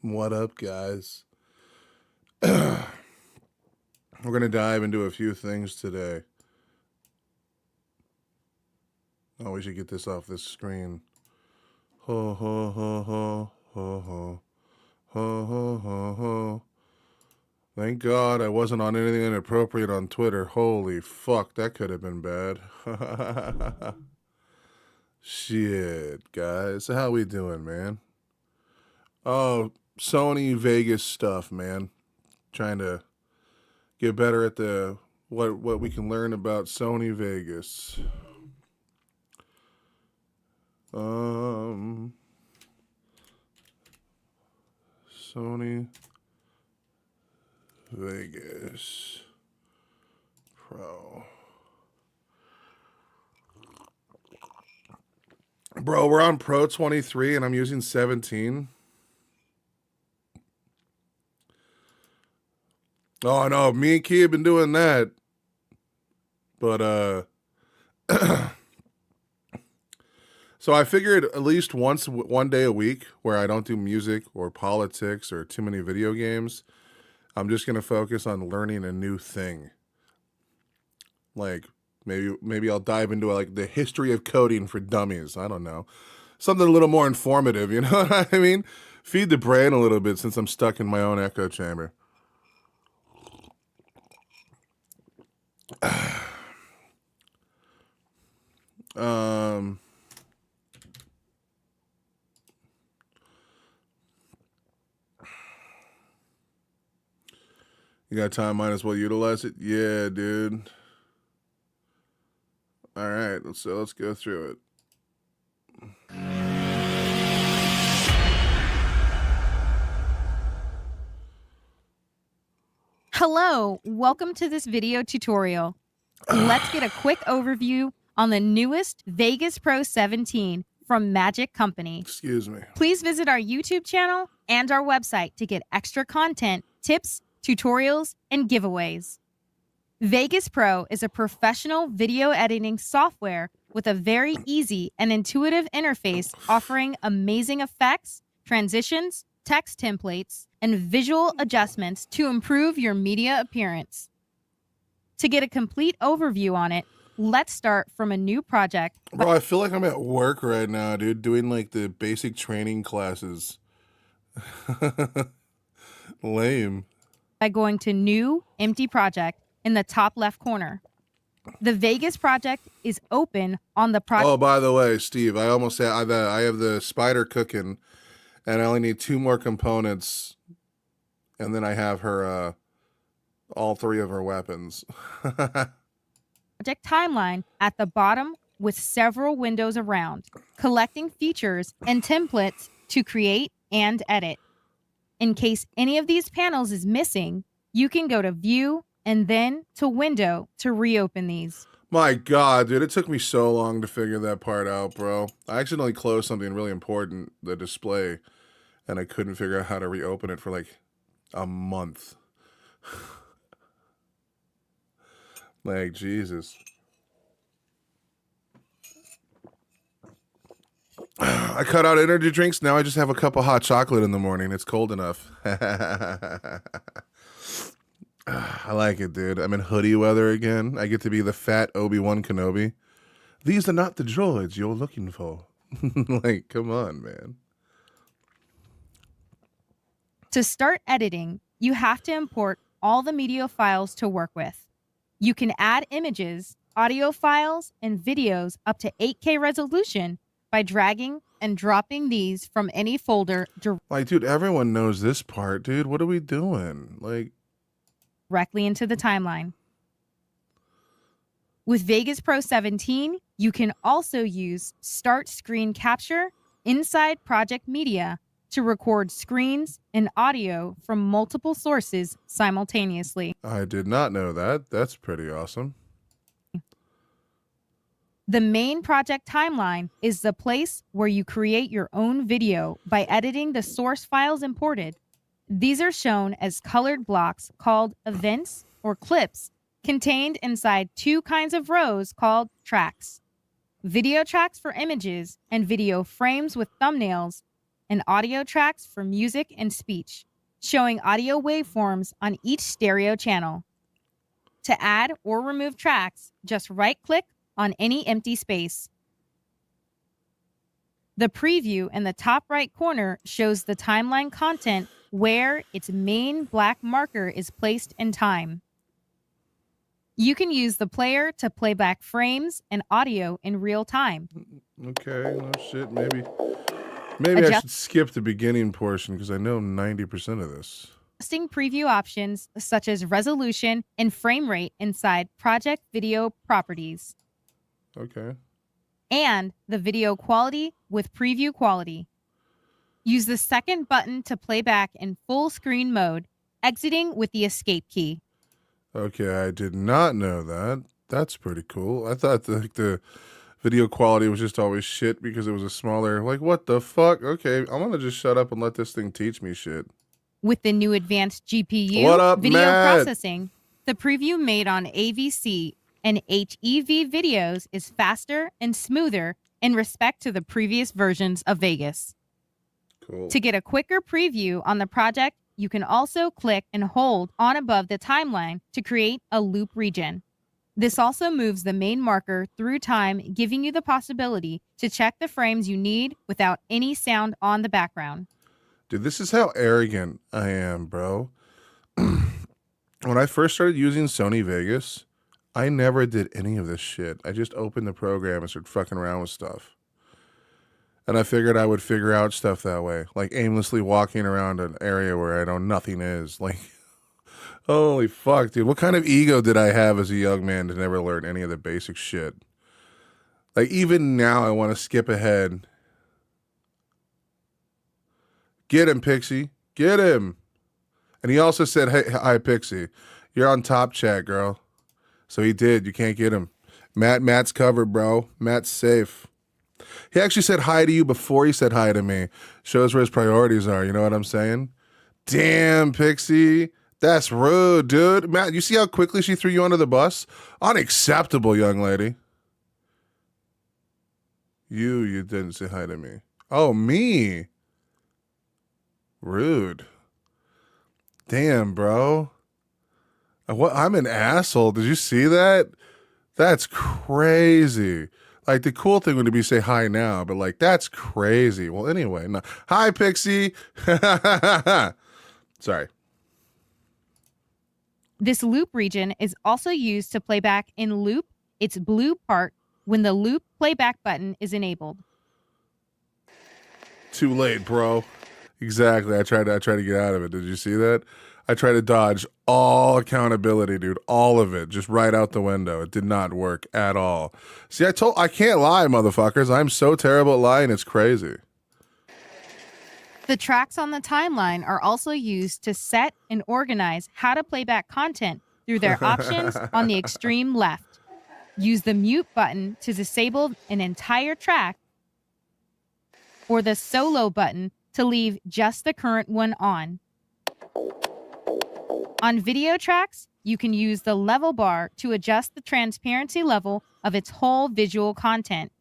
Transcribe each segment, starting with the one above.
What up, guys? We're going to dive into a few things today. Oh, we should get this off this screen. Ho, ho, ho, ho, ho, ho, ho, ho, ho, ho. Thank God I wasn't on anything inappropriate on Twitter. Holy fuck, that could have been bad. Shit, guys. How we doing, man? Oh, Sony Vegas stuff, man. Trying to get better at the what we can learn about Sony Vegas. Sony Vegas Pro. Bro, we're on Pro 23 and I'm using 17. Oh no, me and Key have been doing that. But so I figured at least one day a week where I don't do music or politics or too many video games, I'm just going to focus on learning a new thing. Like maybe I'll dive into like the history of coding for dummies. I don't know. Something a little more informative, you know what I mean? Feed the brain a little bit since I'm stuck in my own echo chamber. You got time, might as well utilize it. Yeah, dude. All right, let's go through it. Hello, welcome to this video tutorial. Let's get a quick overview on the newest Vegas Pro 17 from Magic Company. Excuse me. Please visit our YouTube channel and our website to get extra content, tips, tutorials, and giveaways. Vegas Pro is a professional video editing software with a very easy and intuitive interface offering amazing effects, transitions, text templates, and visual adjustments to improve your media appearance. To get a complete overview on it, let's start from a new project. Bro, I feel like I'm at work right now, dude, doing like the basic training classes. Lame. By going to New Empty Project in the top left corner. The Vegas project is open on the project. Oh, by the way, Steve, I almost had I have the spider cooking, and I only need 2 more components, and then I have her all 3 of her weapons. Project timeline at the bottom with several windows around, collecting features and templates to create and edit. In case any of these panels is missing, you can go to View and then to Window to reopen these. My God, dude, it took me so long to figure that part out, bro. I accidentally closed something really important, the display, and I couldn't figure out how to reopen it for like a month. Like, Jesus. I cut out energy drinks. Now I just have a cup of hot chocolate in the morning. It's cold enough. I like it, dude. I'm in hoodie weather again. I get to be the fat Obi-Wan Kenobi. These are not the droids you're looking for. Like, come on, man. To start editing, you have to import all the media files to work with. You can add images, audio files, and videos up to 8K resolution by dragging and dropping these from any folder Like, dude, everyone knows this part, dude. What are we doing? Like, directly into the timeline. With Vegas Pro 17, you can also use Start Screen Capture inside Project Media to record screens and audio from multiple sources simultaneously. I did not know that. That's pretty awesome. The main project timeline is the place where you create your own video by editing the source files imported. These are shown as colored blocks called events or clips contained inside 2 kinds of rows called tracks. Video tracks for images and video frames with thumbnails, and audio tracks for music and speech, showing audio waveforms on each stereo channel. To add or remove tracks, just right-click on any empty space. The preview in the top right corner shows the timeline content where its main black marker is placed in time. You can use the player to play back frames and audio in real time. Okay, no shit, maybe I Adjust- should skip the beginning portion because I know 90% of this. Adjusting preview options such as resolution and frame rate inside Project Video Properties, Okay. and the video quality with preview quality. Use the second button to play back in full screen mode, exiting with the escape key. Okay, I did not know that. That's pretty cool. I thought the video quality was just always shit because it was a smaller, like, what the fuck? Okay, I'm gonna just shut up and let this thing teach me shit. With the new advanced GPU What up, video Matt? processing, the preview made on AVC and HEV videos is faster and smoother in respect to the previous versions of Vegas. Cool. To get a quicker preview on the project, you can also click and hold on above the timeline to create a loop region. This also moves the main marker through time, giving you the possibility to check the frames you need without any sound on the background. Dude, this is how arrogant I am, bro. When I first started using Sony Vegas, I never did any of this shit. I just opened the program and started fucking around with stuff. And I figured I would figure out stuff that way, like aimlessly walking around an area where I know nothing is. Like, holy fuck, dude. What kind of ego did I have as a young man to never learn any of the basic shit? Like, even now, I want to skip ahead. Get him, Pixie. Get him. And he also said, hey, hi, Pixie. You're on top chat, girl. So he did. You can't get him. Matt's covered, bro. Matt's safe. He actually said hi to you before he said hi to me. Shows where his priorities are. You know what I'm saying? Damn, Pixie. That's rude, dude. Matt, you see how quickly she threw you under the bus? Unacceptable, young lady. You didn't say hi to me. Oh, me. Rude. Damn, bro. What? I'm an asshole. Did you see that? That's crazy. Like, the cool thing would be say hi now, but like, that's crazy. Well, anyway, no. Hi, Pixie. Sorry. This loop region is also used to play back in loop its blue part when the loop playback button is enabled. Too late, bro. Exactly. I tried to get out of it. Did you see that? I tried to dodge all accountability, dude. All of it. Just right out the window. It did not work at all. See, I can't lie, motherfuckers. I'm so terrible at lying, it's crazy. The tracks on the timeline are also used to set and organize how to play back content through their options on the extreme left. Use the mute button to disable an entire track, or the solo button to leave just the current one on. On video tracks, you can use the level bar to adjust the transparency level of its whole visual content.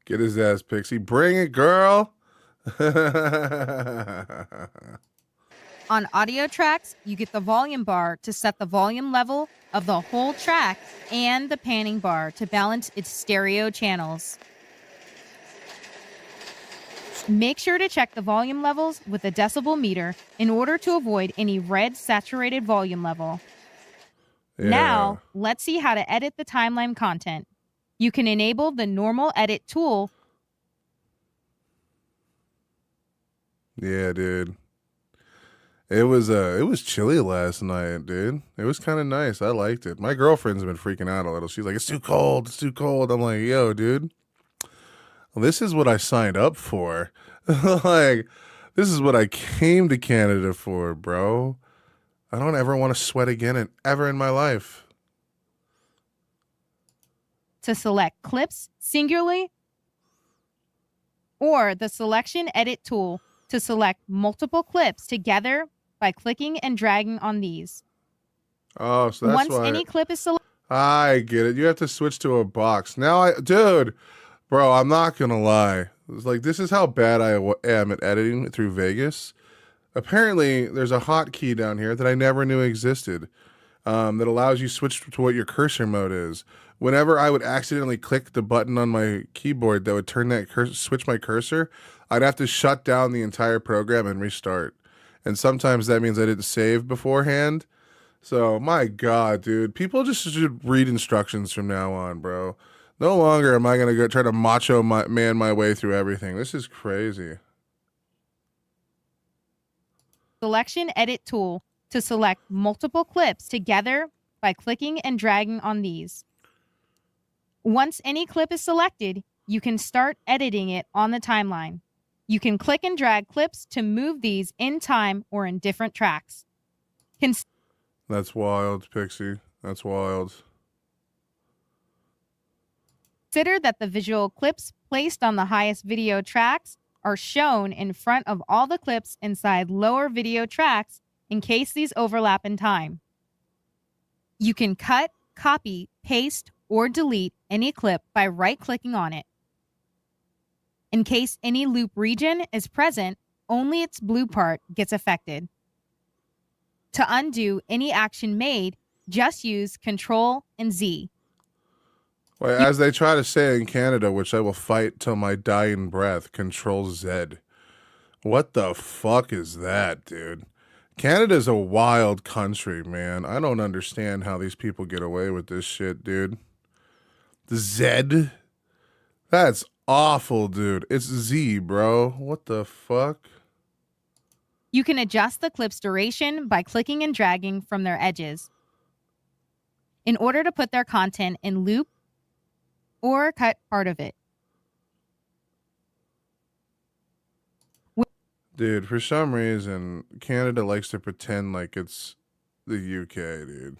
Get his ass, Pixie. Bring it, girl. On audio tracks, you get the volume bar to set the volume level of the whole track and the panning bar to balance its stereo channels. Make sure to check the volume levels with a decibel meter in order to avoid any red saturated volume level. Yeah. Now, let's see how to edit the timeline content. You can enable the normal edit tool. Yeah, dude. It was chilly last night, dude. It was kind of nice. I liked it. My girlfriend's been freaking out a little. She's like, it's too cold. It's too cold. I'm like, yo, dude. This is what I signed up for. Like, this is what I came to Canada for, bro. I don't ever want to sweat again ever in my life. To select clips singularly, or the selection edit tool to select multiple clips together by clicking and dragging on these. Oh, so that's Once why. any clip is selected, I get it. You have to switch to a box. Now dude, bro, I'm not going to lie. It's like, this is how bad I am at editing through Vegas. Apparently, there's a hotkey down here that I never knew existed, that allows you switch to what your cursor mode is. Whenever I would accidentally click the button on my keyboard that would turn that switch my cursor, I'd have to shut down the entire program and restart. And sometimes that means I didn't save beforehand. So, my God, dude, people just should read instructions from now on, bro. No longer am I gonna go try to man my way through everything. This is crazy. Selection edit tool to select multiple clips together by clicking and dragging on these. Once any clip is selected, you can start editing it on the timeline. You can click and drag clips to move these in time or in different tracks. That's wild, Pixie. That's wild. Consider that the visual clips placed on the highest video tracks are shown in front of all the clips inside lower video tracks in case these overlap in time. You can cut, copy, paste, or delete any clip by right-clicking on it. In case any loop region is present, only its blue part gets affected. To undo any action made, just use Control and Z. Well, as they try to say in Canada, which I will fight till my dying breath, Control Z. What the fuck is that, dude? Canada's a wild country, man. I don't understand how these people get away with this shit, dude. The Z? That's awful, dude. It's Z, bro. What the fuck? You can adjust the clip's duration by clicking and dragging from their edges in order to put their content in loop or cut part of it. Dude, for some reason, Canada likes to pretend like it's the UK, dude.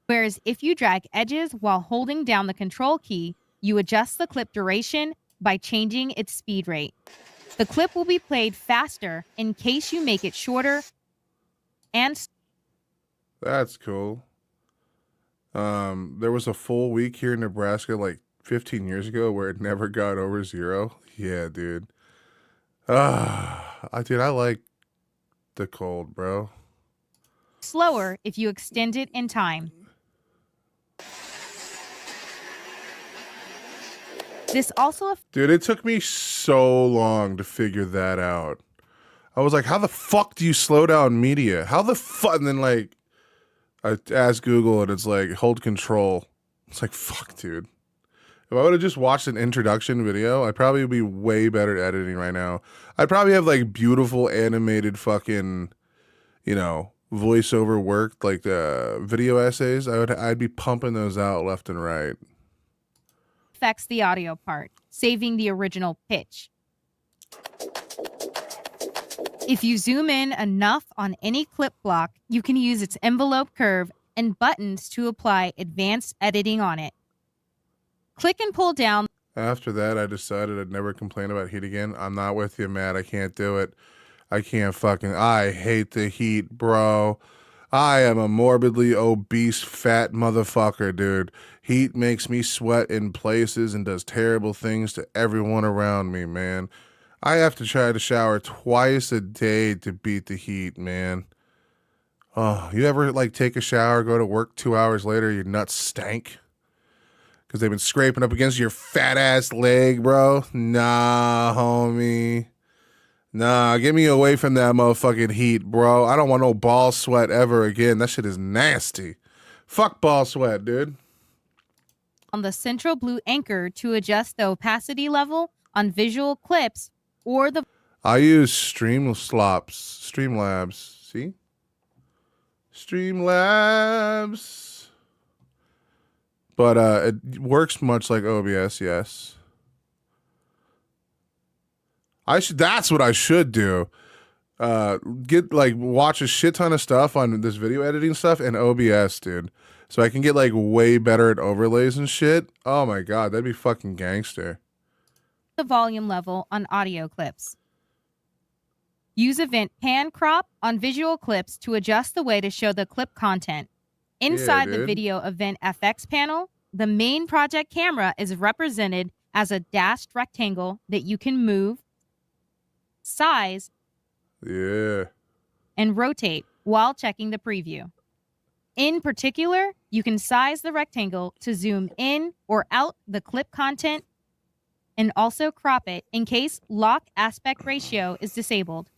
Whereas if you drag edges while holding down the Control key, you adjust the clip duration by changing its speed rate. The clip will be played faster in case you make it shorter and... That's cool. There was a full week here in Nebraska like 15 years ago where it never got over 0. Yeah, dude. Dude, I like the cold, bro. slower if you extend it in time. This also Dude, it took me so long to figure that out. I was like, how the fuck do you slow down media? How the fuck? And then, like, I asked Google and it's like, hold control. It's like, fuck, dude. If I would have just watched an introduction video, I'd probably be way better at editing right now. I'd probably have, like, beautiful animated fucking, you know, voiceover work, like video essays. I'd be pumping those out left and right. affects the audio part, saving the original pitch. If you zoom in enough on any clip block, you can use its envelope curve and buttons to apply advanced editing on it. Click and pull down. After that, I decided I'd never complain about heat again. I'm not with you, Matt. I can't do it. I hate the heat, bro. I am a morbidly obese, fat motherfucker, dude. Heat makes me sweat in places and does terrible things to everyone around me, man. I have to try to shower twice a day to beat the heat, man. Oh, you ever, like, take a shower, go to work 2 hours later, your nuts stank? Because they've been scraping up against your fat-ass leg, bro? Nah, homie. Nah, get me away from that motherfucking heat, bro. I don't want no ball sweat ever again. That shit is nasty. Fuck ball sweat, dude. On the central blue anchor to adjust the opacity level on visual clips or the... I use Streamlabs. See? Streamlabs. But it works much like OBS, yes. That's what I should do. Watch a shit ton of stuff on this video editing stuff and OBS, dude. So I can get, like, way better at overlays and shit. Oh my god, that'd be fucking gangster. the volume level on audio clips. Use Event Pan Crop on visual clips to adjust the way to show the clip content. Inside the Video Event FX panel, the main project camera is represented as a dashed rectangle that you can move, size, Yeah. and rotate while checking the preview. In particular, you can size the rectangle to zoom in or out the clip content and also crop it in case lock aspect ratio is disabled.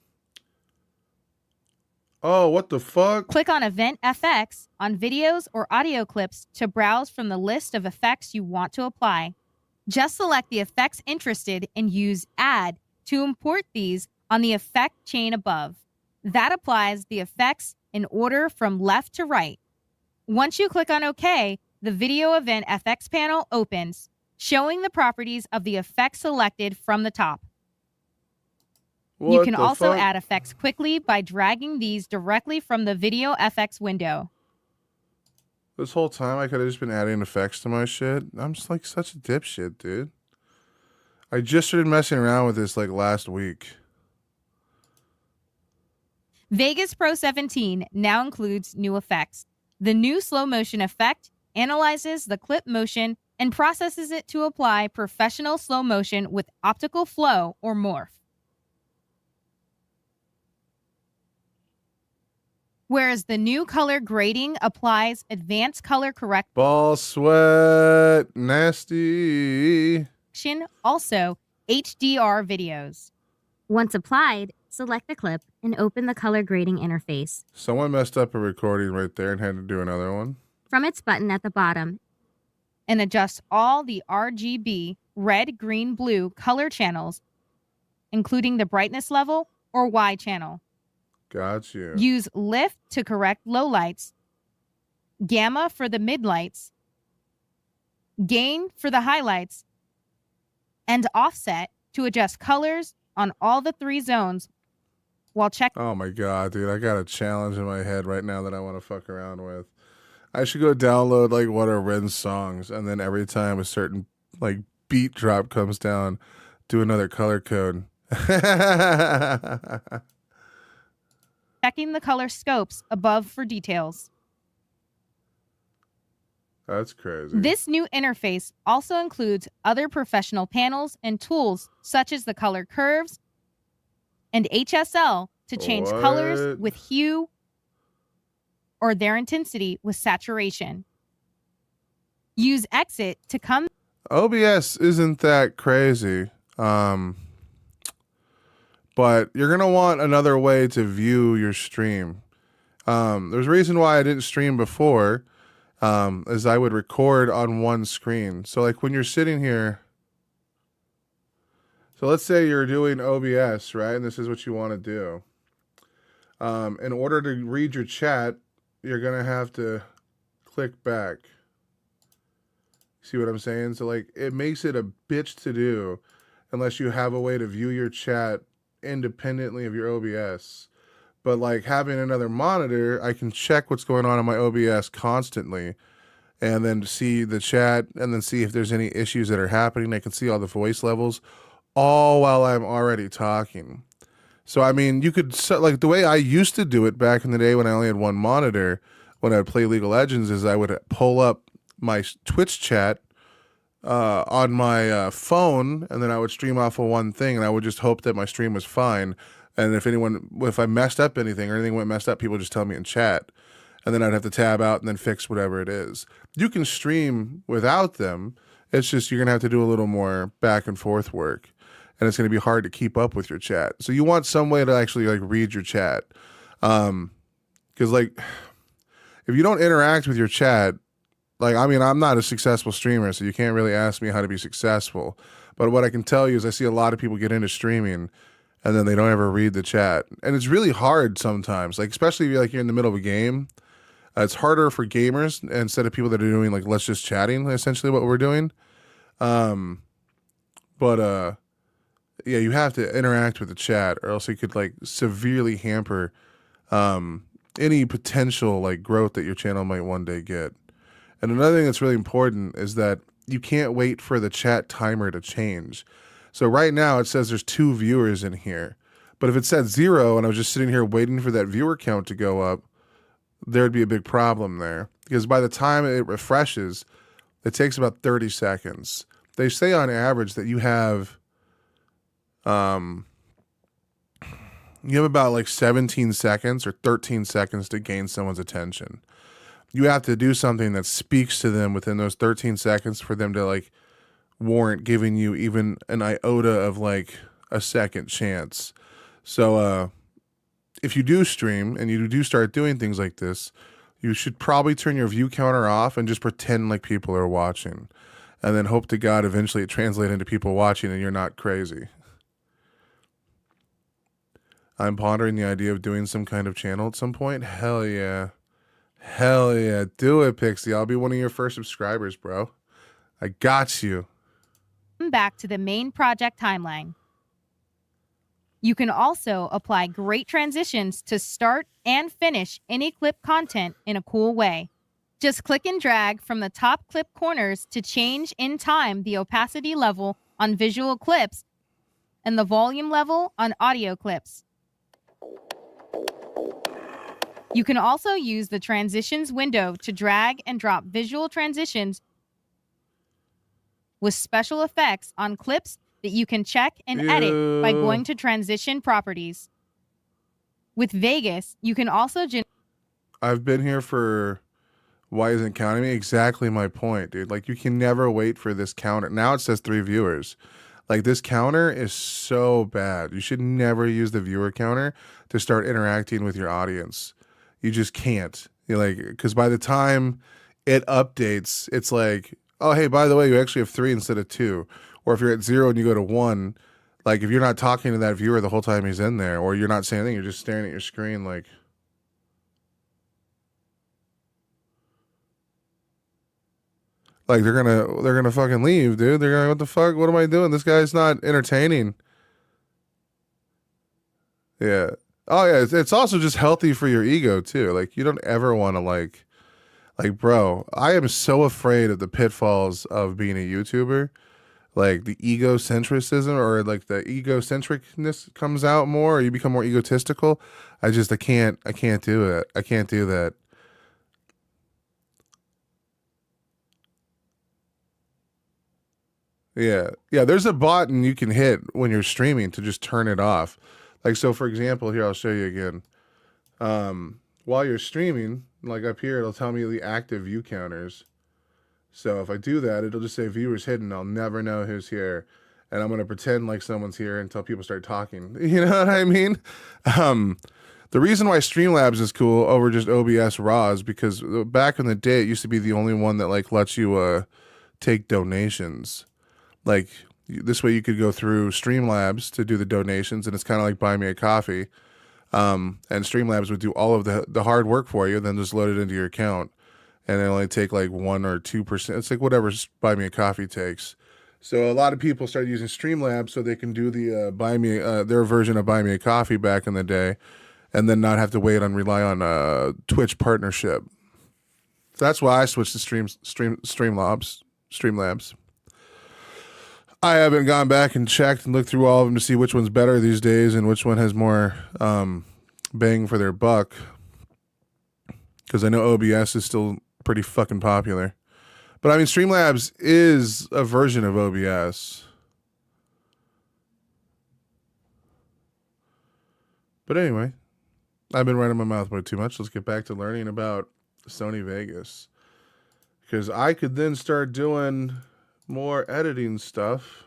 Oh, what the fuck? Click on Event FX on videos or audio clips to browse from the list of effects you want to apply. Just select the effects interested and use Add to import these on the effect chain above. That applies the effects in order from left to right. Once you click on OK, the Video Event FX panel opens, showing the properties of the effect selected from the top. You What can the also fuck? add effects quickly by dragging these directly from the Video FX window. This whole time I could have just been adding effects to my shit. I'm just like such a dipshit, dude. I just started messing around with this like last week. Vegas Pro 17 now includes new effects. The new slow motion effect analyzes the clip motion and processes it to apply professional slow motion with optical flow or morph. Whereas the new color grading applies advanced color Ball sweat, nasty. correction, also HDR videos. Once applied, select the clip and open the color grading interface. Someone messed up a recording right there and had to do another one. From its button at the bottom, And adjust all the RGB, red, green, blue color channels, including the brightness level or Y channel. Got you. Use lift to correct lowlights, gamma for the midlights, gain for the highlights, and offset to adjust colors on all the three zones while checking. Oh my god, dude, I got a challenge in my head right now that I want to fuck around with. I should go download like one of Ren's songs, and then every time a certain like beat drop comes down, do another color code. Checking the color scopes above for details. That's crazy. This new interface also includes other professional panels and tools such as the color curves and HSL to change colors What? with hue or their intensity with saturation. Use exit to come OBS isn't that crazy. But you're going to want another way to view your stream. There's a reason why I didn't stream before, is I would record on one screen. So like when you're sitting here, so let's say you're doing OBS, right? And this is what you want to do. In order to read your chat, you're going to have to click back. See what I'm saying? So like it makes it a bitch to do unless you have a way to view your chat independently of your OBS. But like having another monitor, I can check what's going on in my OBS constantly and then see the chat and then see if there's any issues that are happening. I can see all the voice levels all while I'm already talking. So I mean, you could like the way I used to do it back in the day when I only had one monitor when I would play League of Legends is I would pull up my Twitch chat on my phone, and then I would stream off of one thing, and I would just hope that my stream was fine. And if I messed up anything or anything went messed up, people just tell me in chat, and then I'd have to tab out and then fix whatever it is. You can stream without them. It's just you're gonna have to do a little more back and forth work, and it's gonna be hard to keep up with your chat. So you want some way to actually like read your chat, because like if you don't interact with your chat. Like, I mean, I'm not a successful streamer, so you can't really ask me how to be successful. But what I can tell you is I see a lot of people get into streaming and then they don't ever read the chat. And it's really hard sometimes, like especially if you're in the middle of a game. It's harder for gamers instead of people that are doing like let's just chatting, essentially what we're doing. Yeah, you have to interact with the chat or else it could like severely hamper any potential like growth that your channel might one day get. And another thing that's really important is that you can't wait for the chat timer to change. So right now it says there's 2 viewers in here. But if it said 0 and I was just sitting here waiting for that viewer count to go up, there'd be a big problem there. Because by the time it refreshes, it takes about 30 seconds. they say on average that you have about like 17 seconds or 13 seconds to gain someone's attention. You have to do something that speaks to them within those 13 seconds for them to like warrant giving you even an iota of like a second chance. So if you do stream and you do start doing things like this, you should probably turn your view counter off and just pretend like people are watching, and then hope to God eventually it translates into people watching and you're not crazy. I'm pondering the idea of doing some kind of channel at some point. Hell yeah. Hell yeah. Do it, Pixie. I'll be one of your first subscribers, bro. I got you. Back to the main project timeline. You can also apply great transitions to start and finish any clip content in a cool way. Just click and drag from the top clip corners to change in time the opacity level on visual clips and the volume level on audio clips. You can also use the transitions window to drag and drop visual transitions with special effects on clips that you can check and edit by going to transition properties. With Vegas, you can also I've been here for Why Isn't Counting Me? Exactly my point, dude. Like, you can never wait for this counter. Now it says 3 viewers. Like, this counter is so bad. You should never use the viewer counter to start interacting with your audience. You just can't. You're like, because by the time it updates, it's like, oh, hey, by the way, you actually have 3 instead of 2. Or if you're at 0 and you go to 1, like if you're not talking to that viewer the whole time he's in there, or you're not saying anything, you're just staring at your screen like. Like they're gonna fucking leave, dude. They're gonna, what the fuck? What am I doing? This guy's not entertaining. Yeah. Oh yeah. It's also just healthy for your ego too. Like you don't ever want to like, bro. I am so afraid of the pitfalls of being a YouTuber. Like the egocentrism or like the egocentricness comes out more, or you become more egotistical. I can't do it. I can't do that. Yeah. Yeah. There's a button you can hit when you're streaming to just turn it off. Like, so for example, here, I'll show you again. While you're streaming, like up here, it'll tell me the active view counters. So if I do that, it'll just say viewers hidden. I'll never know who's here. And I'm going to pretend like someone's here until people start talking. You know what I mean? The reason why Streamlabs is cool over just OBS Raw is because back in the day, it used to be the only one that like lets you take donations. Like this way you could go through Streamlabs to do the donations, and it's kind of like buy me a coffee. And Streamlabs would do all of the hard work for you, then just load it into your account. And it only take like 1 or 2%. It's like whatever buy me a coffee takes. So a lot of people started using Streamlabs so they can do the their version of buy me a coffee back in the day, and then not have to wait and rely on Twitch partnership. So that's why I switched to Streamlabs. I haven't gone back and checked and looked through all of them to see which one's better these days and which one has more bang for their buck. Because I know OBS is still pretty fucking popular. But I mean, Streamlabs is a version of OBS. But anyway, I've been running my mouth way too much. Let's get back to learning about Sony Vegas. Because I could then start doing more editing stuff.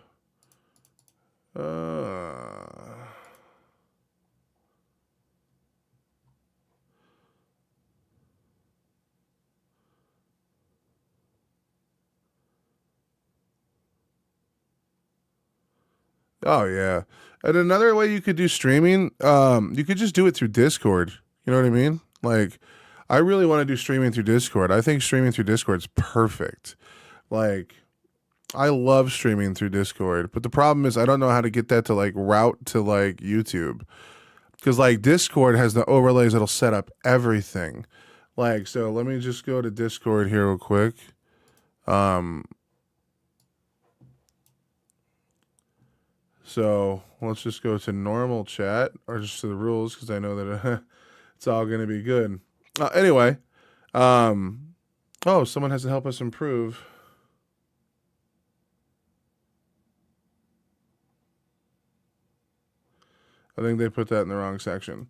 Oh yeah. And another way you could do streaming, you could just do it through Discord. You know what I mean? Like, I really want to do streaming through Discord. I think streaming through Discord is perfect. Like, I love streaming through Discord, but the problem is I don't know how to get that to like route to like YouTube. Because like Discord has the overlays that'll set up everything. Like, so let me just go to Discord here real quick. So let's just go to normal chat or just to the rules because I know that it's all going to be good. Anyway, oh, someone has to help us improve. I think they put that in the wrong section.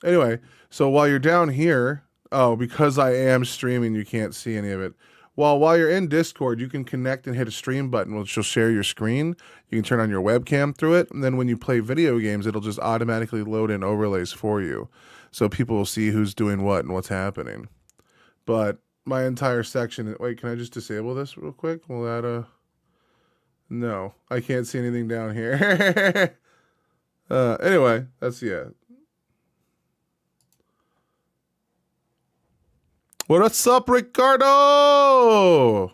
Anyway, so while you're down here, because I am streaming, you can't see any of it. While you're in Discord, you can connect and hit a stream button, which will share your screen. You can turn on your webcam through it, and then when you play video games, it'll just automatically load in overlays for you. So people will see who's doing what and what's happening. But my entire section... Wait, can I just disable this real quick? Will that... No, I can't see anything down here. Anyway, that's... Yeah. What's up, Ricardo?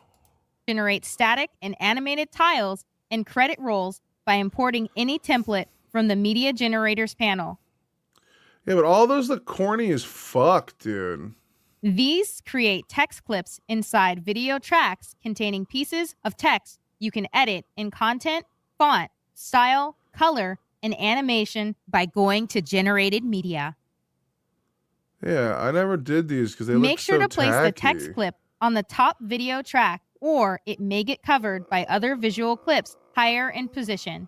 Generate static and animated tiles and credit rolls by importing any template from the Media Generators panel. Yeah, but all those look corny as fuck, dude. These create text clips inside video tracks containing pieces of text you can edit in content, font, style, color, and animation by going to Generated Media. Yeah, I never did these because they look so Make sure to place the tacky. text clip on the top video track, or it may get covered by other visual clips higher in position.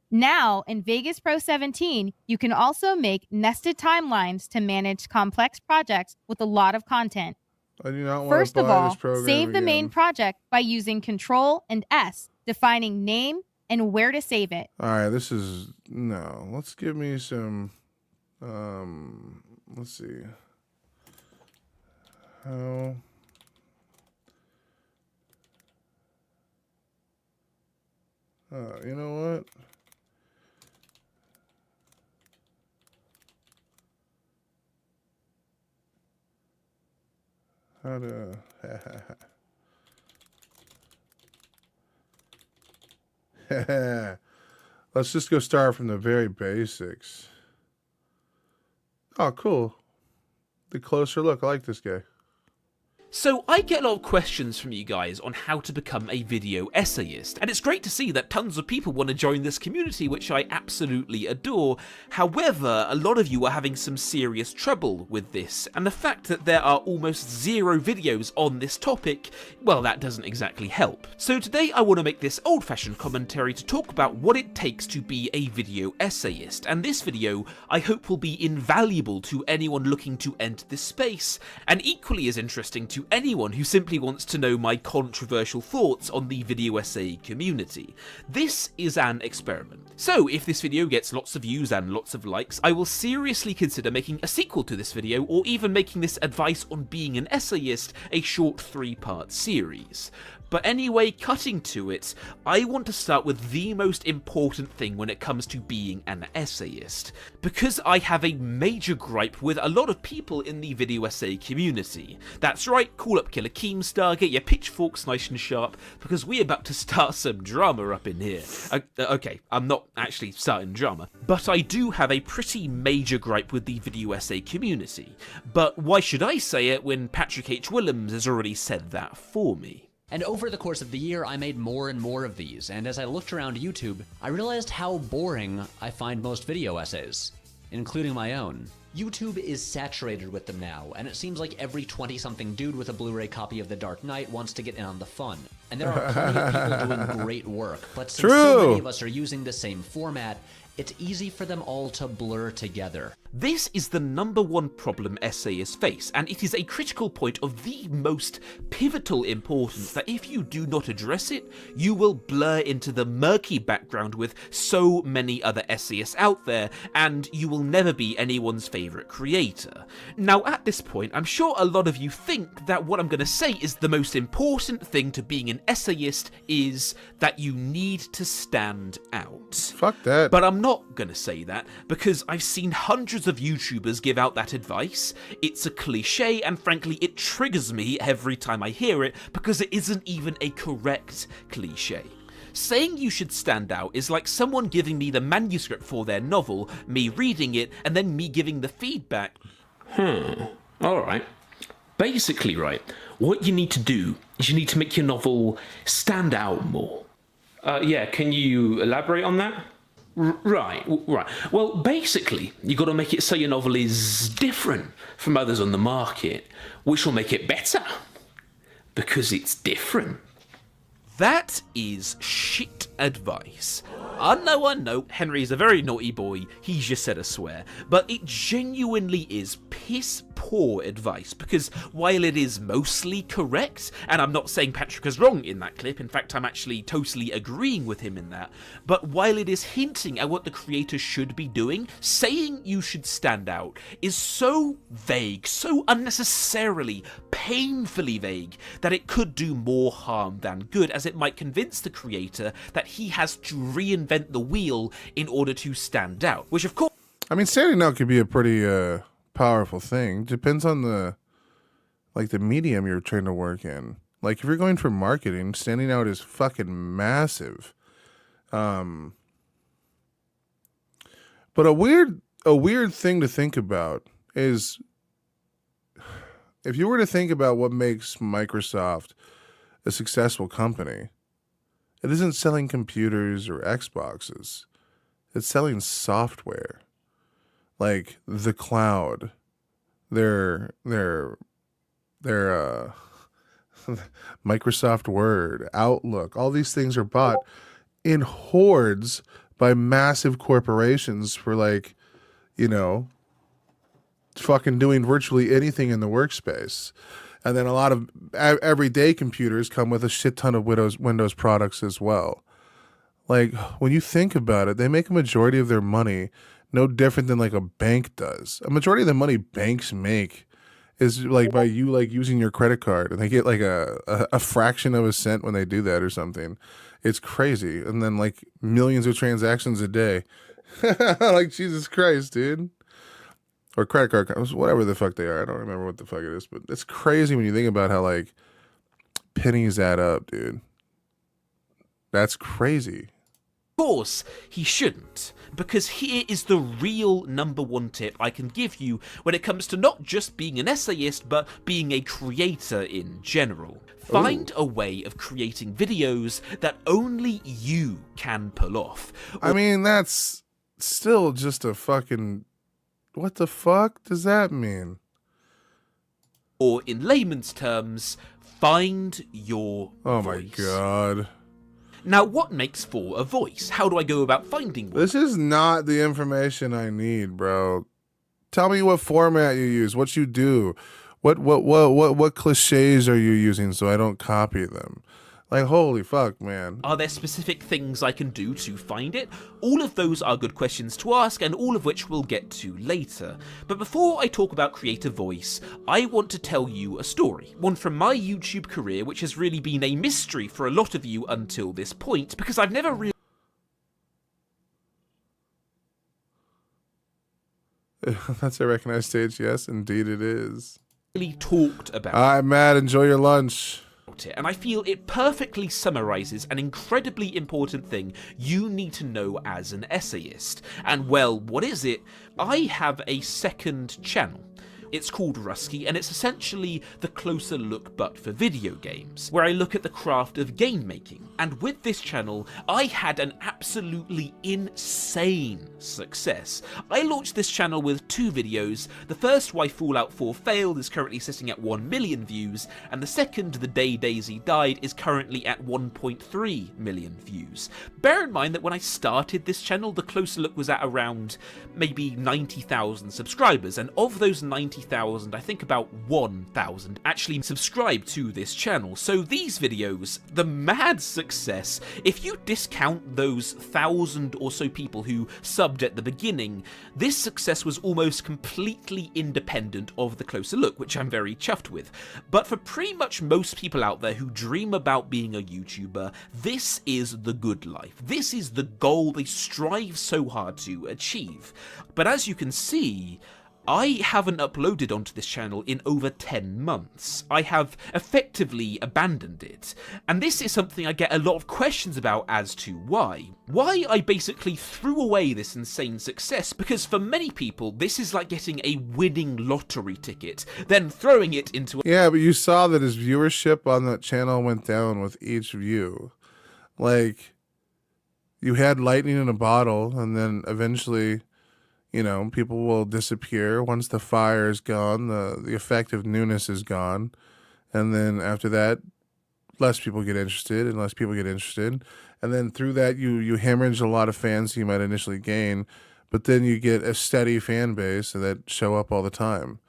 Now, in Vegas Pro 17, you can also make nested timelines to manage complex projects with a lot of content. I do not want First to of buy all, this program save the main again. project by using Control and S, defining name and where to save it. All right, this is... No, let's give me some... let's see. How... you know what? How to... Let's just go start from the very basics. Oh, cool. The closer look. I like this guy. So I get a lot of questions from you guys on how to become a video essayist, and it's great to see that tons of people want to join this community, which I absolutely adore. However, a lot of you are having some serious trouble with this, and the fact that there are almost 0 videos on this topic, well, that doesn't exactly help. So today I want to make this old-fashioned commentary to talk about what it takes to be a video essayist, and this video I hope will be invaluable to anyone looking to enter this space, and equally as interesting to anyone who simply wants to know my controversial thoughts on the video essay community. This is an experiment. So if this video gets lots of views and lots of likes, I will seriously consider making a sequel to this video, or even making this advice on being an essayist a short 3-part series. But anyway, cutting to it, I want to start with the most important thing when it comes to being an essayist, because I have a major gripe with a lot of people in the video essay community. That's right, call up Killer Keemstar, get your pitchforks nice and sharp, because we're about to start some drama up in here. Okay, I'm not actually starting drama, but I do have a pretty major gripe with the video essay community. But why should I say it when Patrick H. Willems has already said that for me? And over the course of the year, I made more and more of these, and as I looked around YouTube, I realized how boring I find most video essays, including my own. YouTube is saturated with them now, and it seems like every 20-something dude with a Blu-ray copy of The Dark Knight wants to get in on the fun. And there are plenty of people doing great work, but since so many of us are using the same format, it's easy for them all to blur together. This is the #1 problem essayists face, and it is a critical point of the most pivotal importance that if you do not address it, you will blur into the murky background with so many other essayists out there, and you will never be anyone's favourite creator. Now at this point, I'm sure a lot of you think that what I'm going to say is the most important thing to being an essayist is that you need to stand out. Fuck that. But I'm not going to say that, because I've seen hundreds of YouTubers give out that advice. It's a cliche, and frankly it triggers me every time I hear it, because it isn't even a correct cliche. Saying you should stand out is like someone giving me the manuscript for their novel, me reading it, and then me giving the feedback. Alright. Basically, right, what you need to do is you need to make your novel stand out more. Yeah, can you elaborate on that? Right. Well, basically, you got to make it so your novel is different from others on the market, which will make it better, because it's different. That is shit advice. I know, Henry is a very naughty boy, he's just said a swear, but it genuinely is piss poor advice, because while it is mostly correct, and I'm not saying Patrick is wrong in that clip, in fact I'm actually totally agreeing with him in that, but while it is hinting at what the creator should be doing, saying you should stand out is so vague, so unnecessarily, painfully vague, that it could do more harm than good, as it might convince the creator that he has to reinvent the wheel in order to stand out, which of course, I mean, standing out could be a pretty powerful thing. Depends on the medium you're trying to work in. Like, if you're going for marketing, standing out is fucking massive. But a weird thing to think about is, if you were to think about what makes Microsoft a successful company, it isn't selling computers or Xboxes. It's selling software. Like the cloud, their Microsoft Word, Outlook, all these things are bought in hordes by massive corporations for, like, you know, fucking doing virtually anything in the workspace. And then a lot of everyday computers come with a shit ton of Windows products as well. Like, when you think about it, they make a majority of their money no different than like a bank does. A majority of the money banks make is like by you like using your credit card, and they get like a fraction of a cent when they do that or something. It's crazy. And then like millions of transactions a day. Like, Jesus Christ, dude. Or credit card companies, whatever the fuck they are. I don't remember what the fuck it is, but it's crazy when you think about how like pennies add up, dude. That's crazy. course, he shouldn't, because here is the real #1 tip I can give you when it comes to not just being an essayist, but being a creator in general. Find a way of creating videos that only you can pull off. I mean, that's still just a fucking... What the fuck does that mean? Or in layman's terms, find your Oh voice. my god. Now, what makes for a voice? How do I go about finding one? This is not the information I need, bro. Tell me what format you use, what you do, what cliches are you using so I don't copy them. Like, holy fuck, man. Are there specific things I can do to find it? All of those are good questions to ask, and all of which we'll get to later. But before I talk about creative voice, I want to tell you a story. One from my YouTube career, which has really been a mystery for a lot of you until this point, because I've never really... That's a recognized stage, yes, indeed it is. talked about. All right, Matt, enjoy your lunch. It, and I feel it perfectly summarizes an incredibly important thing you need to know as an essayist. And well, what is it? I have a second channel. It's called Rusky, and it's essentially the Closer Look but for video games, where I look at the craft of game making. And with this channel, I had an absolutely insane success. I launched this channel with 2 videos. The first, Why Fallout 4 Failed, is currently sitting at 1 million views, and the second, The Day Daisy Died, is currently at 1.3 million views. Bear in mind that when I started this channel, the Closer Look was at around maybe 90,000 subscribers, and of those 90,000, I think about 1,000 actually subscribe to this channel. So these videos, the mad success, if you discount those 1,000 or so people who subbed at the beginning, this success was almost completely independent of the Closer Look, which I'm very chuffed with. But for pretty much most people out there who dream about being a YouTuber, this is the good life. This is the goal they strive so hard to achieve. But as you can see, I haven't uploaded onto this channel in over 10 months. I have effectively abandoned it. And this is something I get a lot of questions about as to why. Why I basically threw away this insane success, because for many people, this is like getting a winning lottery ticket, then throwing it into... Yeah, but you saw that his viewership on that channel went down with each view. Like, you had lightning in a bottle, and then eventually... You know, people will disappear once the fire is gone, the effect of newness is gone. And then after that, less people get interested, and less people get interested. And then through that, you hemorrhage a lot of fans you might initially gain, but then you get a steady fan base that show up all the time.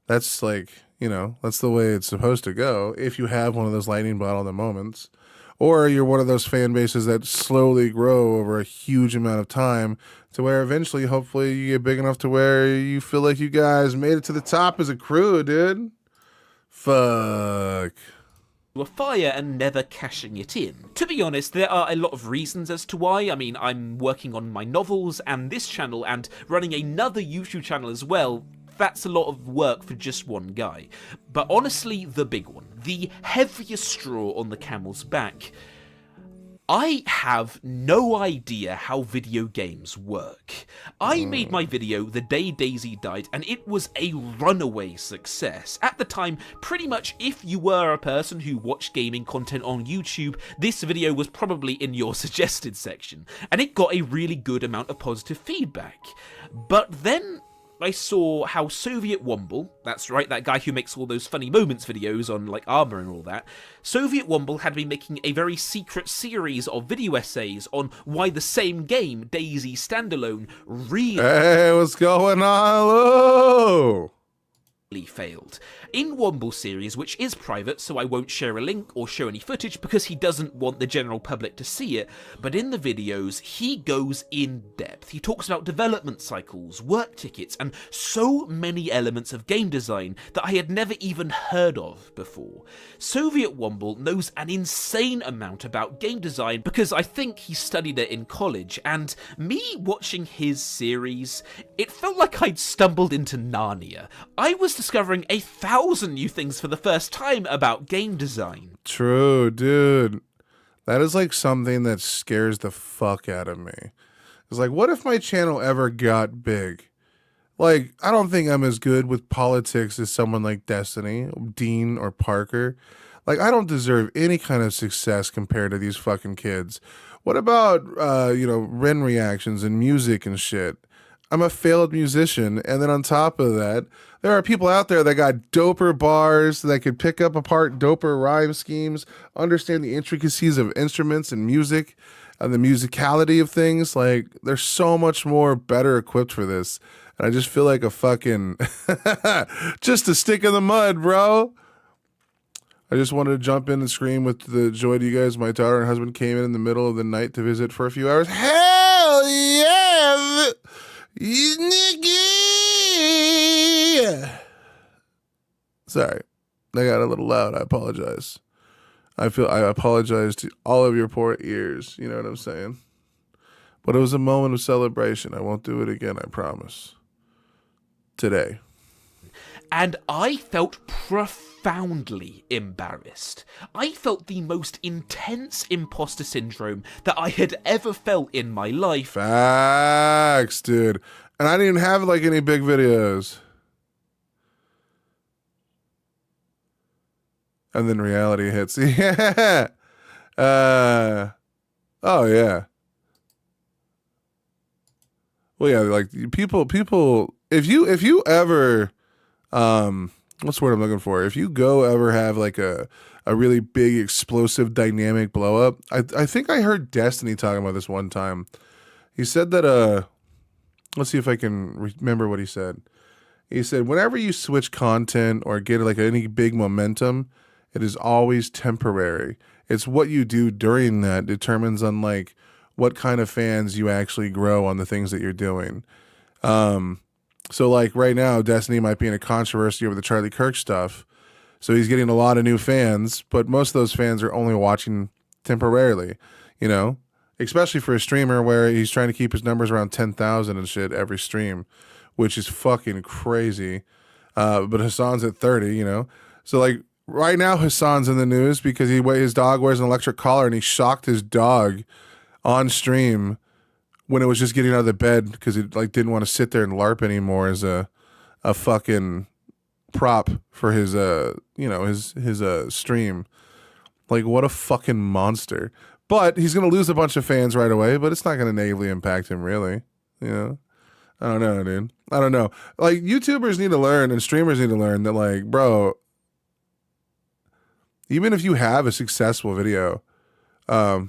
That's like, that's the way it's supposed to go if you have one of those lightning bottleneck moments. Or you're one of those fan bases that slowly grow over a huge amount of time to where eventually, hopefully, you get big enough to where you feel like you guys made it to the top as a crew, dude. Fuck. A fire and never cashing it in. To be honest, there are a lot of reasons as to why. I mean, I'm working on my novels and this channel and running another YouTube channel as well. That's a lot of work for just one guy. But honestly, the big one, the heaviest straw on the camel's back, I have no idea how video games work. I made my video the day Daisy died, and it was a runaway success. At the time, pretty much if you were a person who watched gaming content on YouTube, this video was probably in your suggested section, and it got a really good amount of positive feedback. But then I saw how Soviet Womble, that's right, that guy who makes all those funny moments videos on like Armor and all that, Soviet Womble had been making a very secret series of video essays on why the same game, Daisy Standalone, really Hey, what's going on? Hello. failed. In Womble's series, which is private, so I won't share a link or show any footage because he doesn't want the general public to see it, but in the videos, he goes in depth. He talks about development cycles, work tickets, and so many elements of game design that I had never even heard of before. Soviet Womble knows an insane amount about game design because I think he studied it in college, and me watching his series, it felt like I'd stumbled into Narnia. I was discovering 1,000 new things for the first time about game design. True, dude. That is like something that scares the fuck out of me. It's like, what if my channel ever got big? Like, I don't think I'm as good with politics as someone like Destiny, Dean, or Parker. Like, I don't deserve any kind of success compared to these fucking kids. What about, Ren reactions and music and shit? I'm a failed musician, and then on top of that, there are people out there that got doper bars, that could pick up apart doper rhyme schemes, understand the intricacies of instruments and music, and the musicality of things. Like, they're so much more better equipped for this. And I just feel like a fucking, just a stick in the mud, bro. I just wanted to jump in and scream with the joy to you guys. My daughter and husband came in the middle of the night to visit for a few hours. Hell yeah! Nicky! Sorry, I got a little loud. I apologize. I apologize to all of your poor ears. You know what I'm saying? But it was a moment of celebration. I won't do it again, I promise. Today. And I felt profoundly embarrassed. I felt the most intense imposter syndrome that I had ever felt in my life. Facts, dude. And I didn't even have like any big videos. And then reality hits. Yeah. Oh yeah. Well, yeah, like people, if you ever, what's the word I'm looking for? If you go ever have like a really big, explosive, dynamic blow up, I think I heard Destiny talking about this one time. He said that, let's see if I can remember what he said. He said, whenever you switch content or get like any big momentum, it is always temporary. It's what you do during that determines on like what kind of fans you actually grow on the things that you're doing. So like right now, Destiny might be in a controversy over the Charlie Kirk stuff. So he's getting a lot of new fans, but most of those fans are only watching temporarily, especially for a streamer where he's trying to keep his numbers around 10,000 and shit every stream, which is fucking crazy. But Hassan's at 30, So like right now, Hassan's in the news because his dog wears an electric collar and he shocked his dog on stream when it was just getting out of the bed because it like didn't want to sit there and LARP anymore as a fucking prop for his his stream. Like, what a fucking monster. But he's gonna lose a bunch of fans right away, but it's not gonna negatively impact him really. I don't know, dude. I don't know. Like, YouTubers need to learn and streamers need to learn that, like, bro, even if you have a successful video, I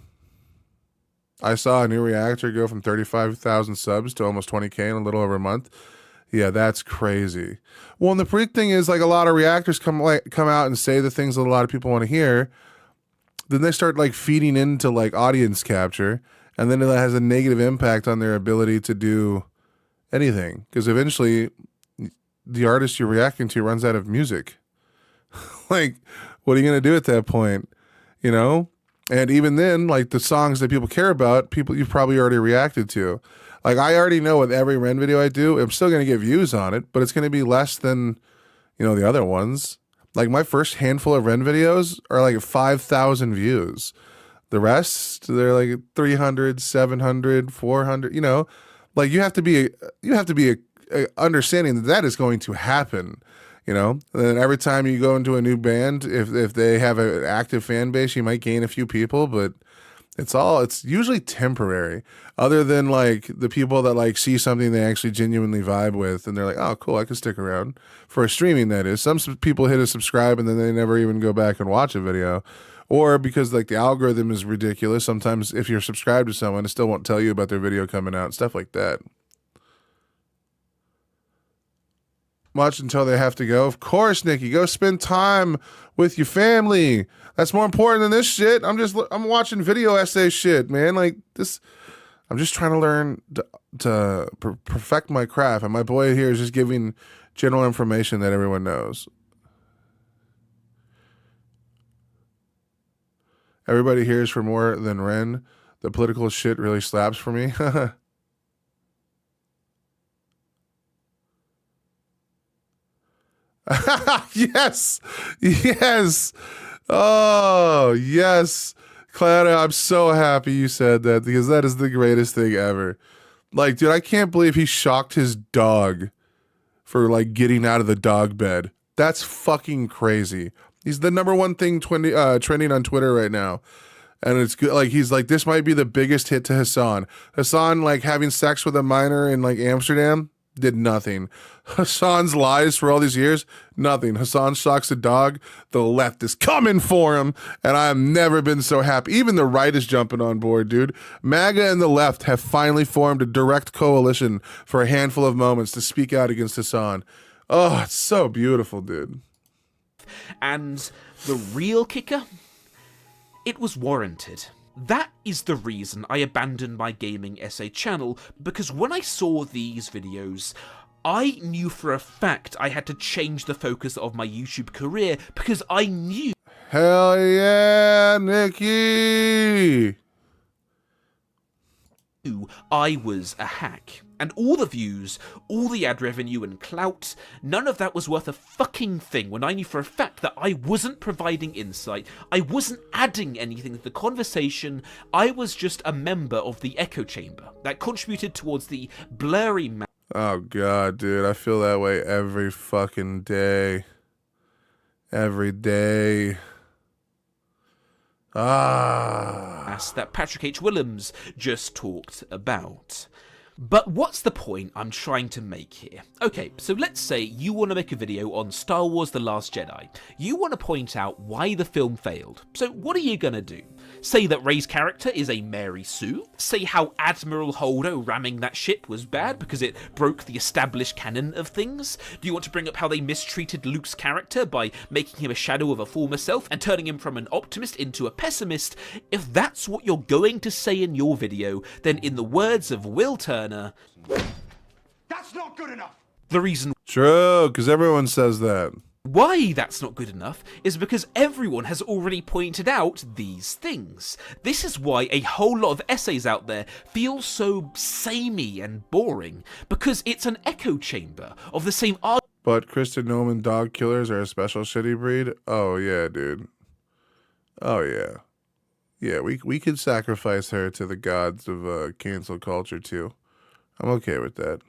saw a new reactor go from 35,000 subs to almost 20K in a little over a month. Yeah, that's crazy. Well, and the freak thing is, like, a lot of reactors come out and say the things that a lot of people want to hear. Then they start like feeding into like audience capture, and then it has a negative impact on their ability to do anything, because eventually the artist you're reacting to runs out of music. Like, what are you going to do at that point? You know? And even then, like, the songs that people care about, people you've probably already reacted to. Like, I already know with every Ren video I do, I'm still going to get views on it, but it's going to be less than, you know, the other ones. Like, my first handful of Ren videos are like 5,000 views. The rest, they're like 300, 700, 400, you know? Like, you have to be understanding that that is going to happen. You know, and then every time you go into a new band, if they have an active fan base, you might gain a few people, but it's usually temporary. Other than like the people that like see something they actually genuinely vibe with, and they're like, oh, cool, I can stick around for streaming. That is, some people hit a subscribe and then they never even go back and watch a video, or because like the algorithm is ridiculous. Sometimes if you're subscribed to someone, it still won't tell you about their video coming out and stuff like that. Much until they have to go. Of course, Nikki, go spend time with your family. That's more important than this shit. I'm watching video essay shit, man. Like this, I'm just trying to learn to perfect my craft. And my boy here is just giving general information that everyone knows. Everybody here is for more than Ren. The political shit really slaps for me. Yes. Oh, yes. Clara, I'm so happy you said that, because that is the greatest thing ever. Like, dude, I can't believe he shocked his dog for like getting out of the dog bed. That's fucking crazy. He's the number one thing trending on Twitter right now. And it's good. Like, he's like, this might be the biggest hit to Hassan. Hassan, like, having sex with a minor in like Amsterdam, did nothing. Hassan's lies for all these years, nothing. Hassan shocks a dog, the left is coming for him, and I have never been so happy. Even the right is jumping on board, dude. MAGA and the left have finally formed a direct coalition for a handful of moments to speak out against Hassan. Oh, it's so beautiful, dude. And the real kicker? It was warranted. That is the reason I abandoned my gaming essay channel, because when I saw these videos, I knew for a fact I had to change the focus of my YouTube career, because I knew... Hell yeah, Nikki! I was a hack. And all the views, all the ad revenue and clout, none of that was worth a fucking thing when I knew for a fact that I wasn't providing insight, I wasn't adding anything to the conversation, I was just a member of the echo chamber that contributed towards the blurry... Oh god, dude, I feel that way every fucking day. Every day. That Patrick H. Willems just talked about. But what's the point I'm trying to make here? Okay, so let's say you want to make a video on Star Wars The Last Jedi. You want to point out why the film failed. So what are you going to do? Say that Rey's character is a Mary Sue? Say how Admiral Holdo ramming that ship was bad because it broke the established canon of things? Do you want to bring up how they mistreated Luke's character by making him a shadow of a former self and turning him from an optimist into a pessimist? If that's what you're going to say in your video, then in the words of Will Turner, that's not good enough. The reason True, because everyone says that. why that's not good enough is because everyone has already pointed out these things. This is why a whole lot of essays out there feel so samey and boring, because it's an echo chamber of the same argument. But Kristen Nolan dog killers are a special shitty breed? Oh yeah, dude. Oh yeah. Yeah, we could sacrifice her to the gods of cancel culture too. I'm okay with that.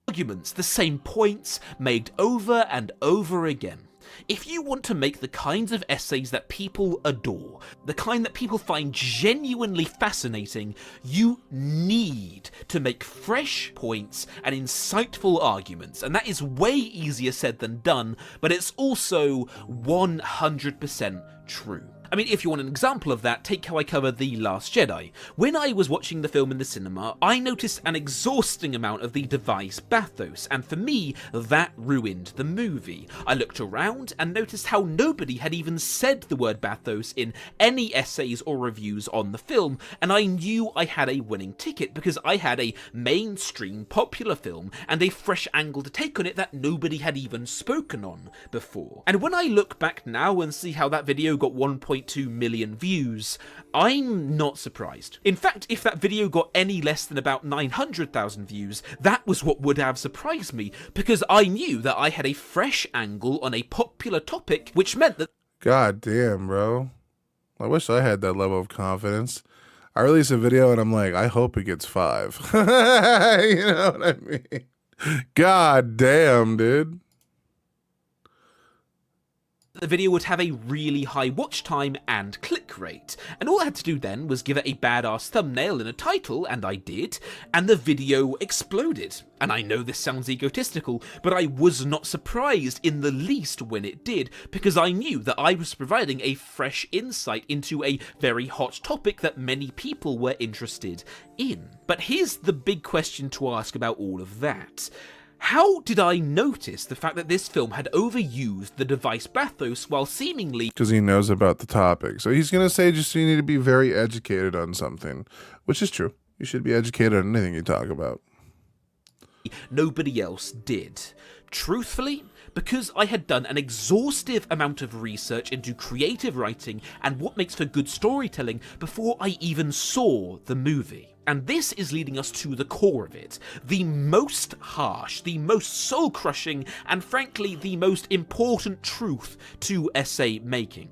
Arguments, the same points, made over and over again. If you want to make the kinds of essays that people adore, the kind that people find genuinely fascinating, you need to make fresh points and insightful arguments, and that is way easier said than done, but it's also 100% true. I mean, if you want an example of that, take how I covered The Last Jedi. When I was watching the film in the cinema, I noticed an exhausting amount of the device bathos, and for me, that ruined the movie. I looked around and noticed how nobody had even said the word bathos in any essays or reviews on the film, and I knew I had a winning ticket because I had a mainstream popular film and a fresh angle to take on it that nobody had even spoken on before. And when I look back now and see how that video got 1.2 million views, I'm not surprised. In fact, if that video got any less than about 900,000 views, that was what would have surprised me, because I knew that I had a fresh angle on a popular topic, which meant that God damn, bro. I wish I had that level of confidence. I release a video and I'm like, I hope it gets 5. You know what I mean? God damn, dude. the video would have a really high watch time and click rate, and all I had to do then was give it a badass thumbnail and a title, and I did, and the video exploded. And I know this sounds egotistical, but I was not surprised in the least when it did, because I knew that I was providing a fresh insight into a very hot topic that many people were interested in. But here's the big question to ask about all of that. How did I notice the fact that this film had overused the device bathos while seemingly... Because he knows about the topic. So he's going to say just you need to be very educated on something, which is true. You should be educated on anything you talk about. Nobody else did. Truthfully, because I had done an exhaustive amount of research into creative writing and what makes for good storytelling before I even saw the movie. And this is leading us to the core of it, the most harsh, the most soul-crushing, and frankly the most important truth to essay making.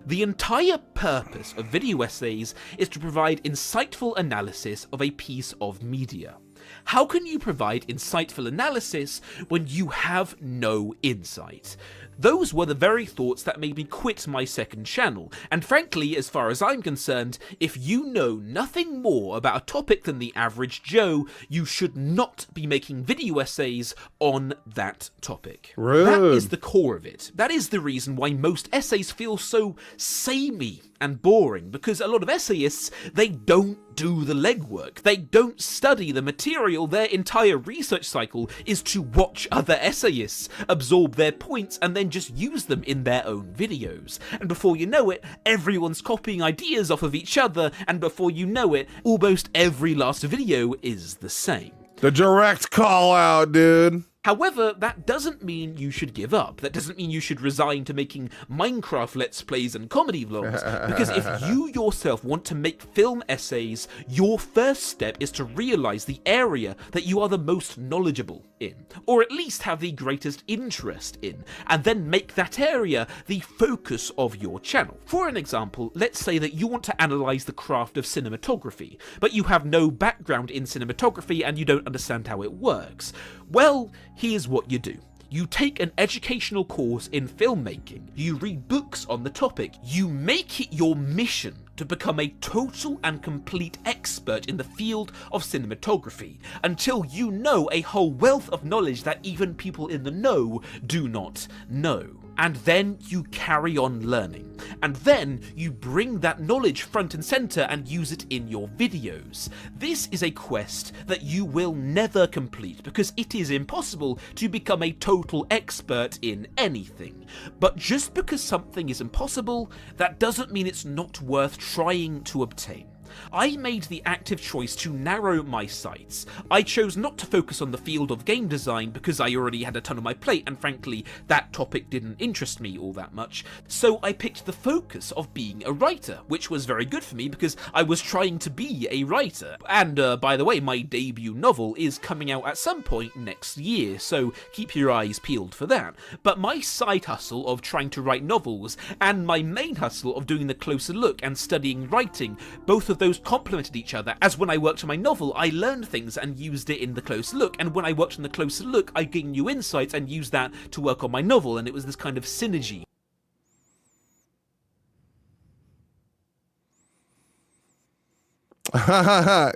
The entire purpose of video essays is to provide insightful analysis of a piece of media. How can you provide insightful analysis when you have no insight? Those were the very thoughts that made me quit my second channel, and frankly, as far as I'm concerned, if you know nothing more about a topic than the average Joe, you should not be making video essays on that topic. Rude. That is the core of it. That is the reason why most essays feel so samey and boring, because a lot of essayists, they don't do the legwork. They don't study the material. Their entire research cycle is to watch other essayists, absorb their points, and then just use them in their own videos. And before you know it, everyone's copying ideas off of each other, and before you know it, almost every last video is the same. The direct call out, dude. However, that doesn't mean you should give up. That doesn't mean you should resign to making Minecraft Let's Plays and comedy vlogs, because if you yourself want to make film essays, your first step is to realize the area that you are the most knowledgeable in, or at least have the greatest interest in, and then make that area the focus of your channel. For an example, let's say that you want to analyze the craft of cinematography, but you have no background in cinematography and you don't understand how it works. Well, here's what you do. You take an educational course in filmmaking, you read books on the topic, you make it your mission to become a total and complete expert in the field of cinematography, until you know a whole wealth of knowledge that even people in the know do not know. And then you carry on learning. And then you bring that knowledge front and center and use it in your videos. This is a quest that you will never complete, because it is impossible to become a total expert in anything. But just because something is impossible, that doesn't mean it's not worth trying to obtain. I made the active choice to narrow my sights. I chose not to focus on the field of game design because I already had a ton on my plate, and frankly, that topic didn't interest me all that much. So I picked the focus of being a writer, which was very good for me because I was trying to be a writer. And by the way, my debut novel is coming out at some point next year, so keep your eyes peeled for that. But my side hustle of trying to write novels and my main hustle of doing the closer look and studying writing, both of those complemented each other, as when I worked on my novel, I learned things and used it in the closer look, and when I worked on the closer look, I gained new insights and used that to work on my novel, and it was this kind of synergy.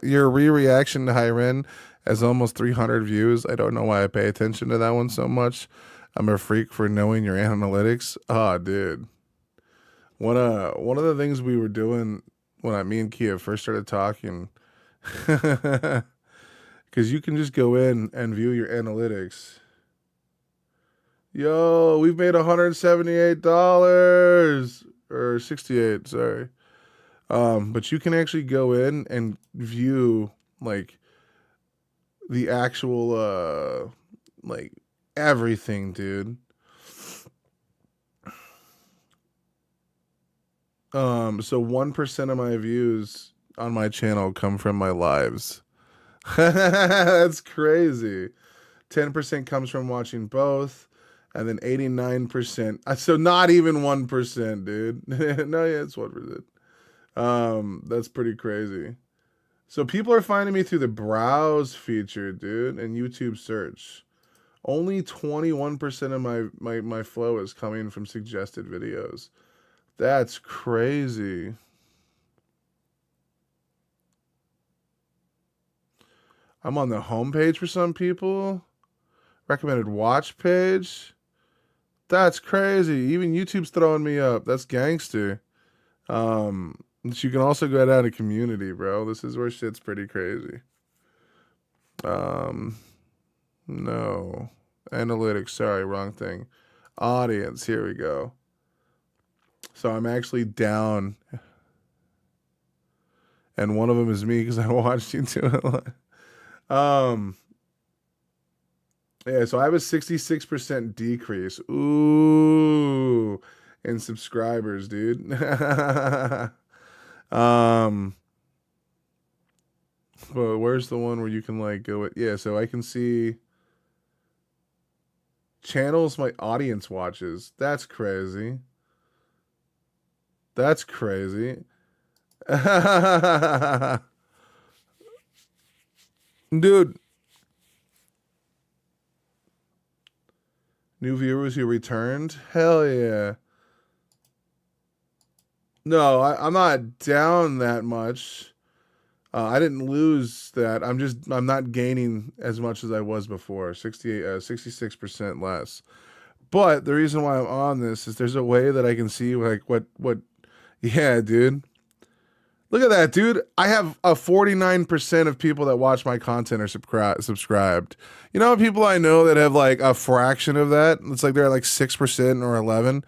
Your re-reaction to Hyren has almost 300 views. I don't know why I pay attention to that one so much. I'm a freak for knowing your analytics. Oh, dude. One of the things we were doing when me and Kia first started talking, because you can just go in and view your analytics. Yo, we've made $178 or 68, sorry. But you can actually go in and view like the actual like everything, dude. So 1% of my views on my channel come from my lives. That's crazy. 10% comes from watching both, and then 89%. So not even 1%, dude. No, yeah, it's 1%. That's pretty crazy. So people are finding me through the browse feature, dude, and YouTube search. Only 21% of my flow is coming from suggested videos. That's crazy. I'm on the homepage for some people. Recommended watch page. That's crazy. Even YouTube's throwing me up. That's gangster. You can also go down to community, bro. This is where shit's pretty crazy. No. Analytics, sorry, wrong thing. Audience, here we go. So I'm actually down. And one of them is me because I watched you do it. Yeah, so I have a 66% decrease. Ooh, in subscribers, dude. But where's the one where you can like go with, yeah, so I can see channels my audience watches. That's crazy. That's crazy. Dude. New viewers who returned? Hell yeah. No, I'm not down that much. I didn't lose that. I'm not gaining as much as I was before. 66% less. But the reason why I'm on this is there's a way that I can see like what yeah, dude. Look at that, dude. I have a 49% of people that watch my content are subscribed. You know, people I know that have like a fraction of that. It's like they're at like 6% or 11.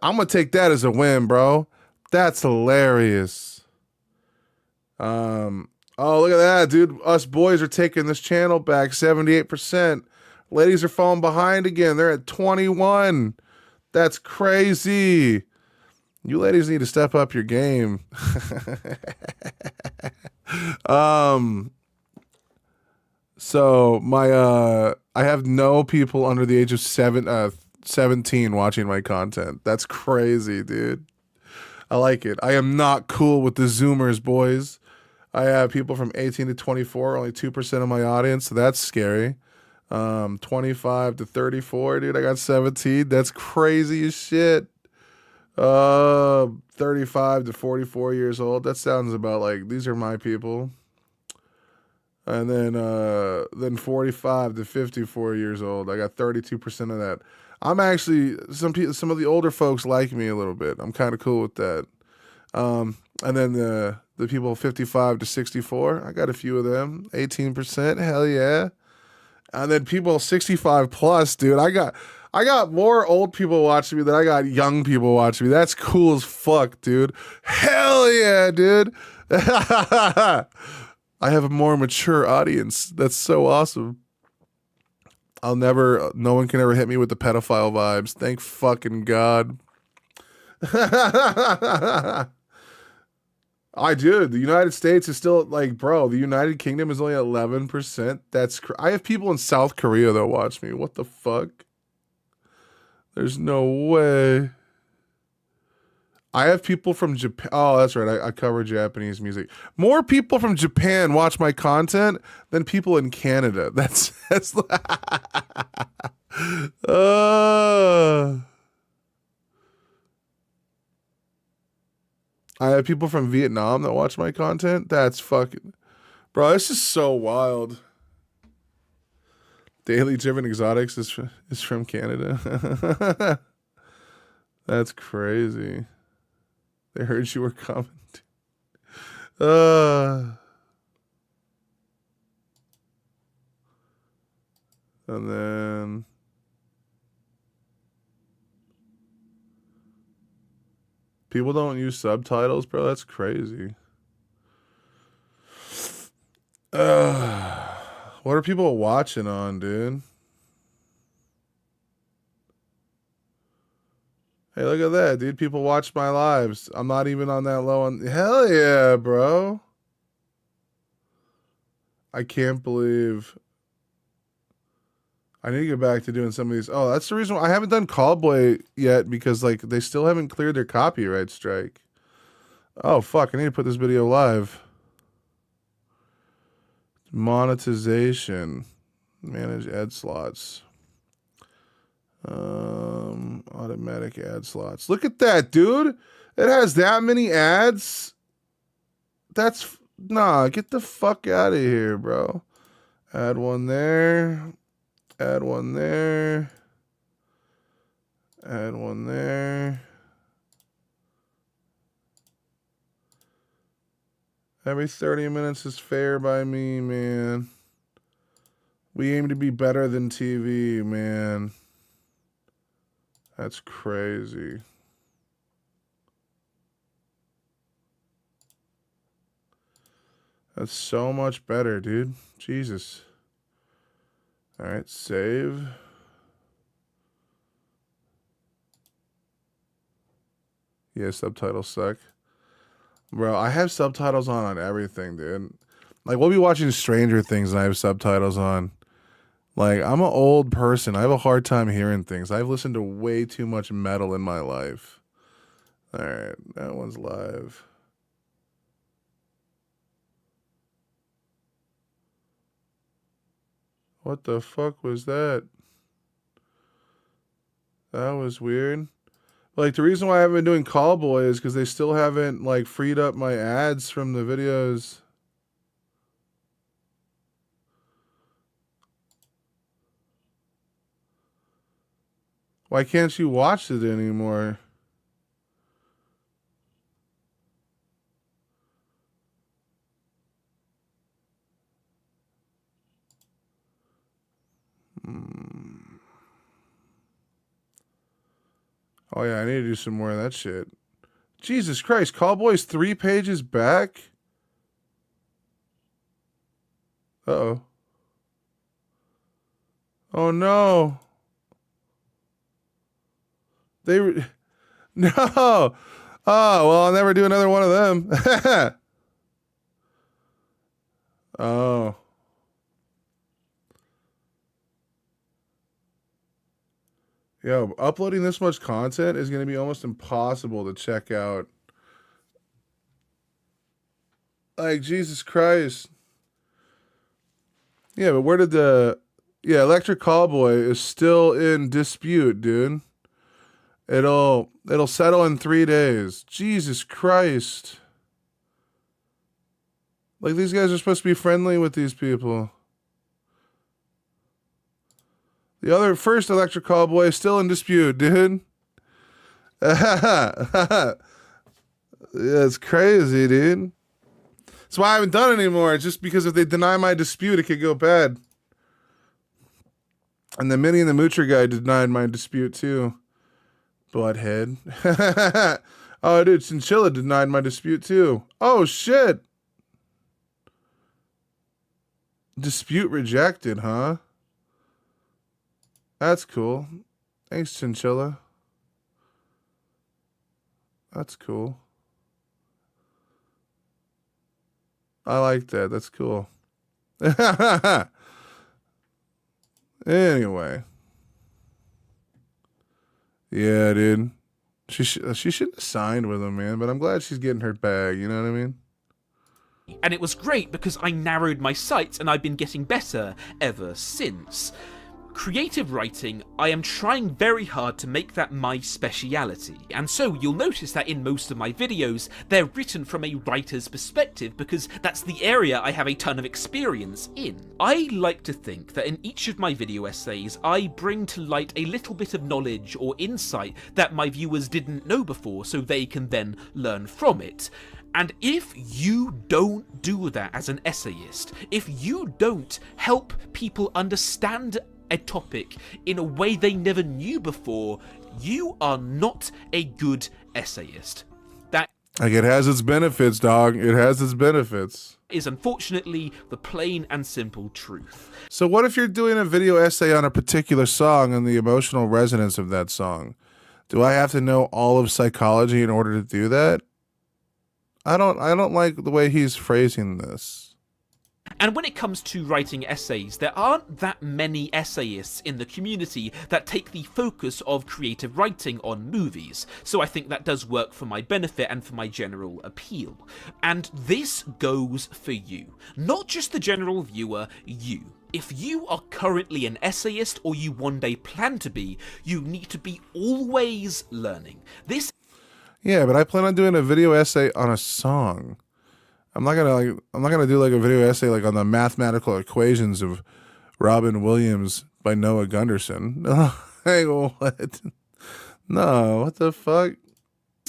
I'm gonna take that as a win, bro. That's hilarious. Oh, look at that, dude. Us boys are taking this channel back 78%. Ladies are falling behind again. They're at 21. That's crazy. You ladies need to step up your game. So I have no people under the age of 17 watching my content. That's crazy, dude. I like it. I am not cool with the Zoomers, boys. I have people from 18 to 24, only 2% of my audience, so that's scary. 25 to 34, dude, I got 17. That's crazy as shit. 35 to 44 years old. That sounds about like these are my people. And then 45 to 54 years old. I got 32% of that. I'm actually some of the older folks like me a little bit. I'm kind of cool with that. And then the people 55 to 64, I got a few of them. 18%, hell yeah. And then people 65 plus, dude. I got more old people watching me than I got young people watching me. That's cool as fuck, dude. Hell yeah, dude. I have a more mature audience. That's so awesome. No one can ever hit me with the pedophile vibes. Thank fucking God. I do. The United States is still like, bro, the United Kingdom is only 11%. I have people in South Korea that watch me. What the fuck? There's no way. I have people from Japan. Oh, that's right. I cover Japanese music. More people from Japan watch my content than people in Canada. That's I have people from Vietnam that watch my content. That's fucking... Bro, this is so wild. Daily Driven Exotics is from Canada. That's crazy. They heard you were coming. And then... People don't use subtitles, bro. That's crazy. What are people watching on, dude? Hey, look at that, dude. People watch my lives. I'm not even on that low on... Hell yeah, bro. I can't believe... I need to get back to doing some of these. Oh, that's the reason why I haven't done Callboy yet, because like they still haven't cleared their copyright strike. Oh fuck, I need to put this video live. Monetization. Manage ad slots. Automatic ad slots. Look at that, dude. It has that many ads. That's nah, get the fuck out of here, bro. Add one there. Add one there. Add one there. Every 30 minutes is fair by me, man. We aim to be better than TV, man. That's crazy. That's so much better, dude. Jesus. All right, save. Yeah, subtitles suck. Bro, I have subtitles on everything, dude. Like, we'll be watching Stranger Things and I have subtitles on. Like, I'm an old person. I have a hard time hearing things. I've listened to way too much metal in my life. All right, that one's live. What the fuck was that? That was weird. Like, the reason why I haven't been doing Callboy is because they still haven't, like, freed up my ads from the videos. Why can't you watch it anymore? Oh yeah, I need to do some more of that shit. Jesus Christ, Callboy's 3 pages back? Uh-oh. Oh no. No. Oh, well, I'll never do another one of them. Oh. Yo, uploading this much content is going to be almost impossible to check out. Like, Jesus Christ. Yeah, but where did the... Yeah, Electric Callboy is still in dispute, dude. It'll settle in 3 days. Jesus Christ. Like, these guys are supposed to be friendly with these people. The other first Electric Callboy is still in dispute, dude. Yeah, it's crazy, dude. That's why I haven't done it anymore. It's just because if they deny my dispute, it could go bad. And the Minnie and the Moocher guy denied my dispute too. Butthead. Oh, dude, Chinchilla denied my dispute too. Oh, shit. Dispute rejected, huh? That's cool. Thanks, Chinchilla. That's cool. I like that. That's cool. Anyway. Yeah, dude. She shouldn't have signed with him, man, but I'm glad she's getting her bag, you know what I mean? And it was great because I narrowed my sights and I've been getting better ever since. creative writing, I am trying very hard to make that my speciality, and so you'll notice that in most of my videos, they're written from a writer's perspective because that's the area I have a ton of experience in. I like to think that in each of my video essays, I bring to light a little bit of knowledge or insight that my viewers didn't know before, so they can then learn from it. And if you don't do that as an essayist, if you don't help people understand a topic in a way they never knew before, you are not a good essayist. That Like, it has its benefits, dog. It has its benefits. is unfortunately the plain and simple truth. So what if you're doing a video essay on a particular song and the emotional resonance of that song? Do I have to know all of psychology in order to do that? I don't like the way he's phrasing this. And when it comes to writing essays, there aren't that many essayists in the community that take the focus of creative writing on movies, so I think that does work for my benefit and for my general appeal. And this goes for you, not just the general viewer, you. If you are currently an essayist or you one day plan to be, you need to be always learning. This Yeah, but I plan on doing a video essay on a song. I'm not gonna do like a video essay like on the mathematical equations of Robin Williams by Noah Gunderson. Hey, what? No, what the fuck?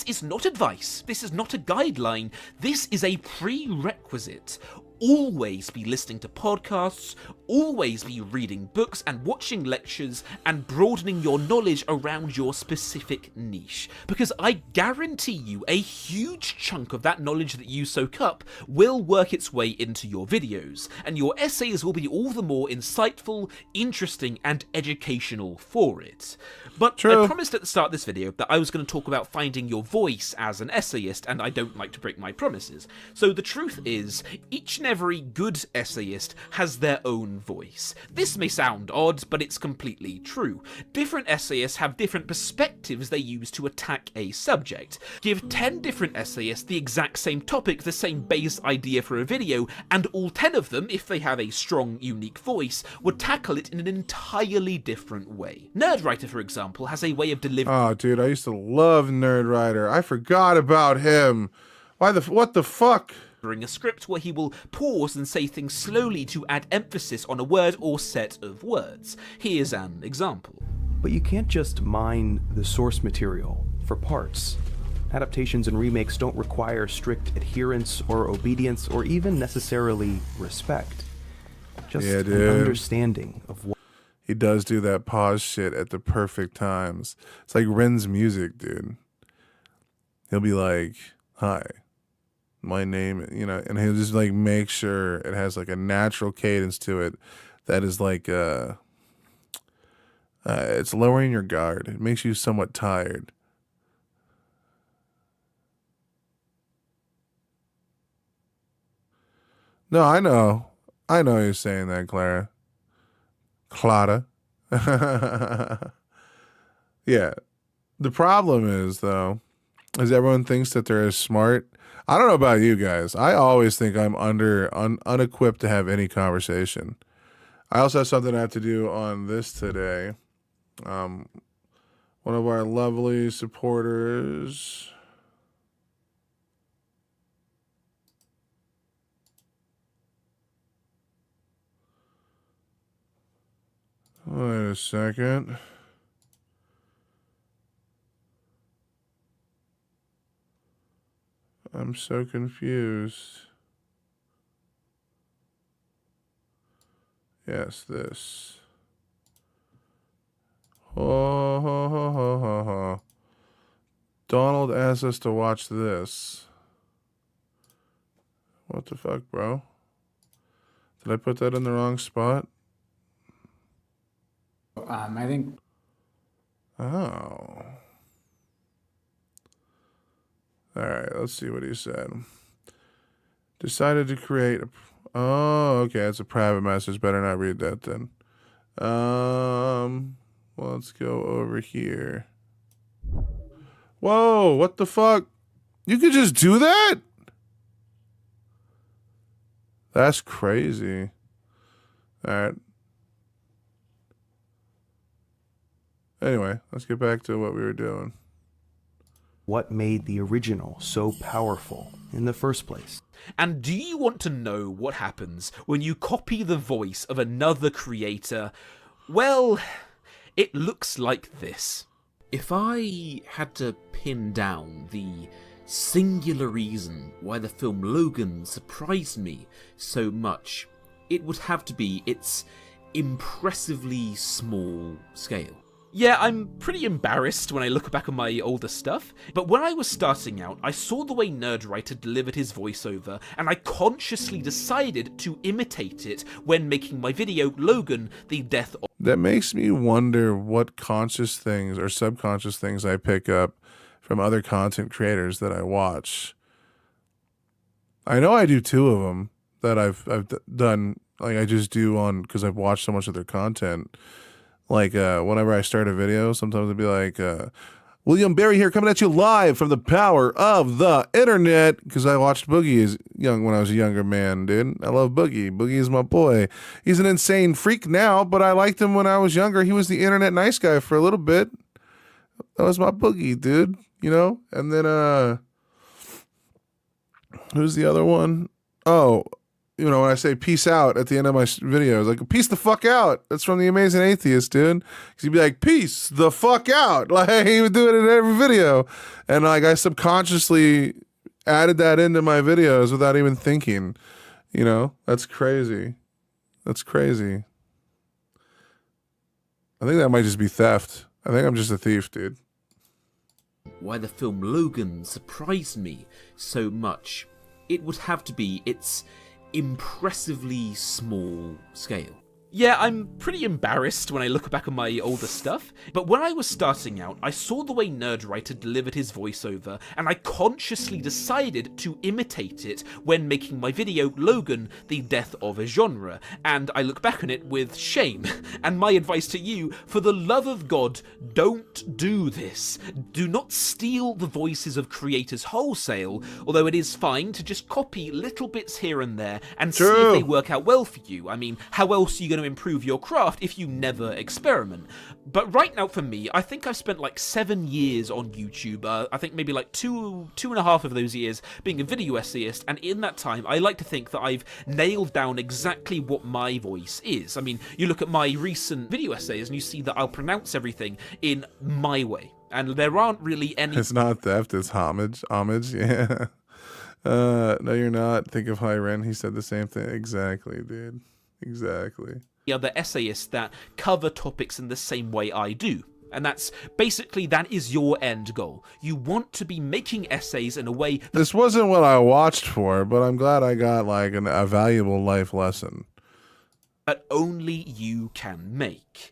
is not advice, this is not a guideline, this is a prerequisite. Always be listening to podcasts, always be reading books and watching lectures and broadening your knowledge around your specific niche. Because I guarantee you a huge chunk of that knowledge that you soak up will work its way into your videos, and your essays will be all the more insightful, interesting and educational for it. But True. I promised at the start of this video that I was going to talk about finding your voice as an essayist, and I don't like to break my promises. So the truth is, each and every good essayist has their own voice. This may sound odd, but it's completely true. Different essayists have different perspectives they use to attack a subject. Give 10 different essayists the exact same topic, the same base idea for a video, and all 10 of them, if they have a strong, unique voice, would tackle it in an entirely different way. Nerdwriter, for example, has a way of delivering Oh, dude, I used to love Nerdwriter. I forgot about him. What the fuck? a script where he will pause and say things slowly to add emphasis on a word or set of words. Here's an example. But you can't just mine the source material for parts. Adaptations and remakes don't require strict adherence or obedience or even necessarily respect. Just Yeah, an dude. understanding of what. He does do that pause shit at the perfect times. It's like Ren's music, dude. He'll be like, "Hi, my name," and he'll just like make sure it has like a natural cadence to it that is like it's lowering your guard. It makes you somewhat tired. No, I know you're saying that, Clara. Yeah. The problem is, though, is everyone thinks that they're as smart. I don't know about you guys. I always think I'm unequipped to have any conversation. I also have something I have to do on this today. One of our lovely supporters. Wait a second. I'm so confused. Yes, this. Ho, ho, ho, ho, ho, ho. Donald asked us to watch this. What the fuck, bro? Did I put that in the wrong spot? I think. Oh. All right, let's see what he said. Decided to create a... Oh, okay, it's a private message. Better not read that then. Well, let's go over here. Whoa, what the fuck? You could just do that? That's crazy. All right. Anyway, let's get back to what we were doing. What made the original so powerful in the first place? And do you want to know what happens when you copy the voice of another creator? Well, it looks like this. If I had to pin down the singular reason why the film Logan surprised me so much, it would have to be its impressively small scale. Yeah, I'm pretty embarrassed when I look back on my older stuff, but when I was starting out, I saw the way Nerdwriter delivered his voiceover, and I consciously decided to imitate it when making my video, Logan, the Death of... That makes me wonder what conscious things or subconscious things I pick up from other content creators that I watch. I know I do two of them that I've done, like I just do on, because I've watched so much of their content. Like, whenever I start a video, sometimes I'd be like, William Barry here coming at you live from the power of the internet. Because I watched Boogie as when I was a younger man, dude. I love Boogie. Boogie is my boy. He's an insane freak now, but I liked him when I was younger. He was the internet nice guy for a little bit. That was my Boogie, dude. You know? And then, who's the other one? Oh, you know, when I say peace out at the end of my videos, like, peace the fuck out. That's from The Amazing Atheist, dude. Because he'd be like, peace the fuck out. Like, he would do it in every video. And, like, I subconsciously added that into my videos without even thinking. You know, that's crazy. That's crazy. I think that might just be theft. I think I'm just a thief, dude. Why the film Logan surprised me so much, it would have to be its impressively small scale. Yeah, I'm pretty embarrassed when I look back on my older stuff, but when I was starting out, I saw the way Nerdwriter delivered his voiceover, and I consciously decided to imitate it when making my video, Logan, the Death of a Genre, and I look back on it with shame. And my advice to you, for the love of God, don't do this. Do not steal the voices of creators wholesale, although it is fine to just copy little bits here and there and see if they work out well for you. I mean, how else are you going to improve your craft if you never experiment? But right now for me, I think I've spent like 7 years on YouTube. I think maybe like two and a half of those years being a video essayist, and in that time I like to think that I've nailed down exactly what my voice is. I mean, you look at my recent video essays and you see that I'll pronounce everything in my way, and there aren't really any... It's not theft, it's homage, yeah. No, you're not. Think of Hyren, he said the same thing. Exactly, dude. Exactly. Other essayists that cover topics in the same way I do. And that's basically, that is your end goal. You want to be making essays in a way... This wasn't what I watched for, but I'm glad I got like a valuable life lesson that only you can make.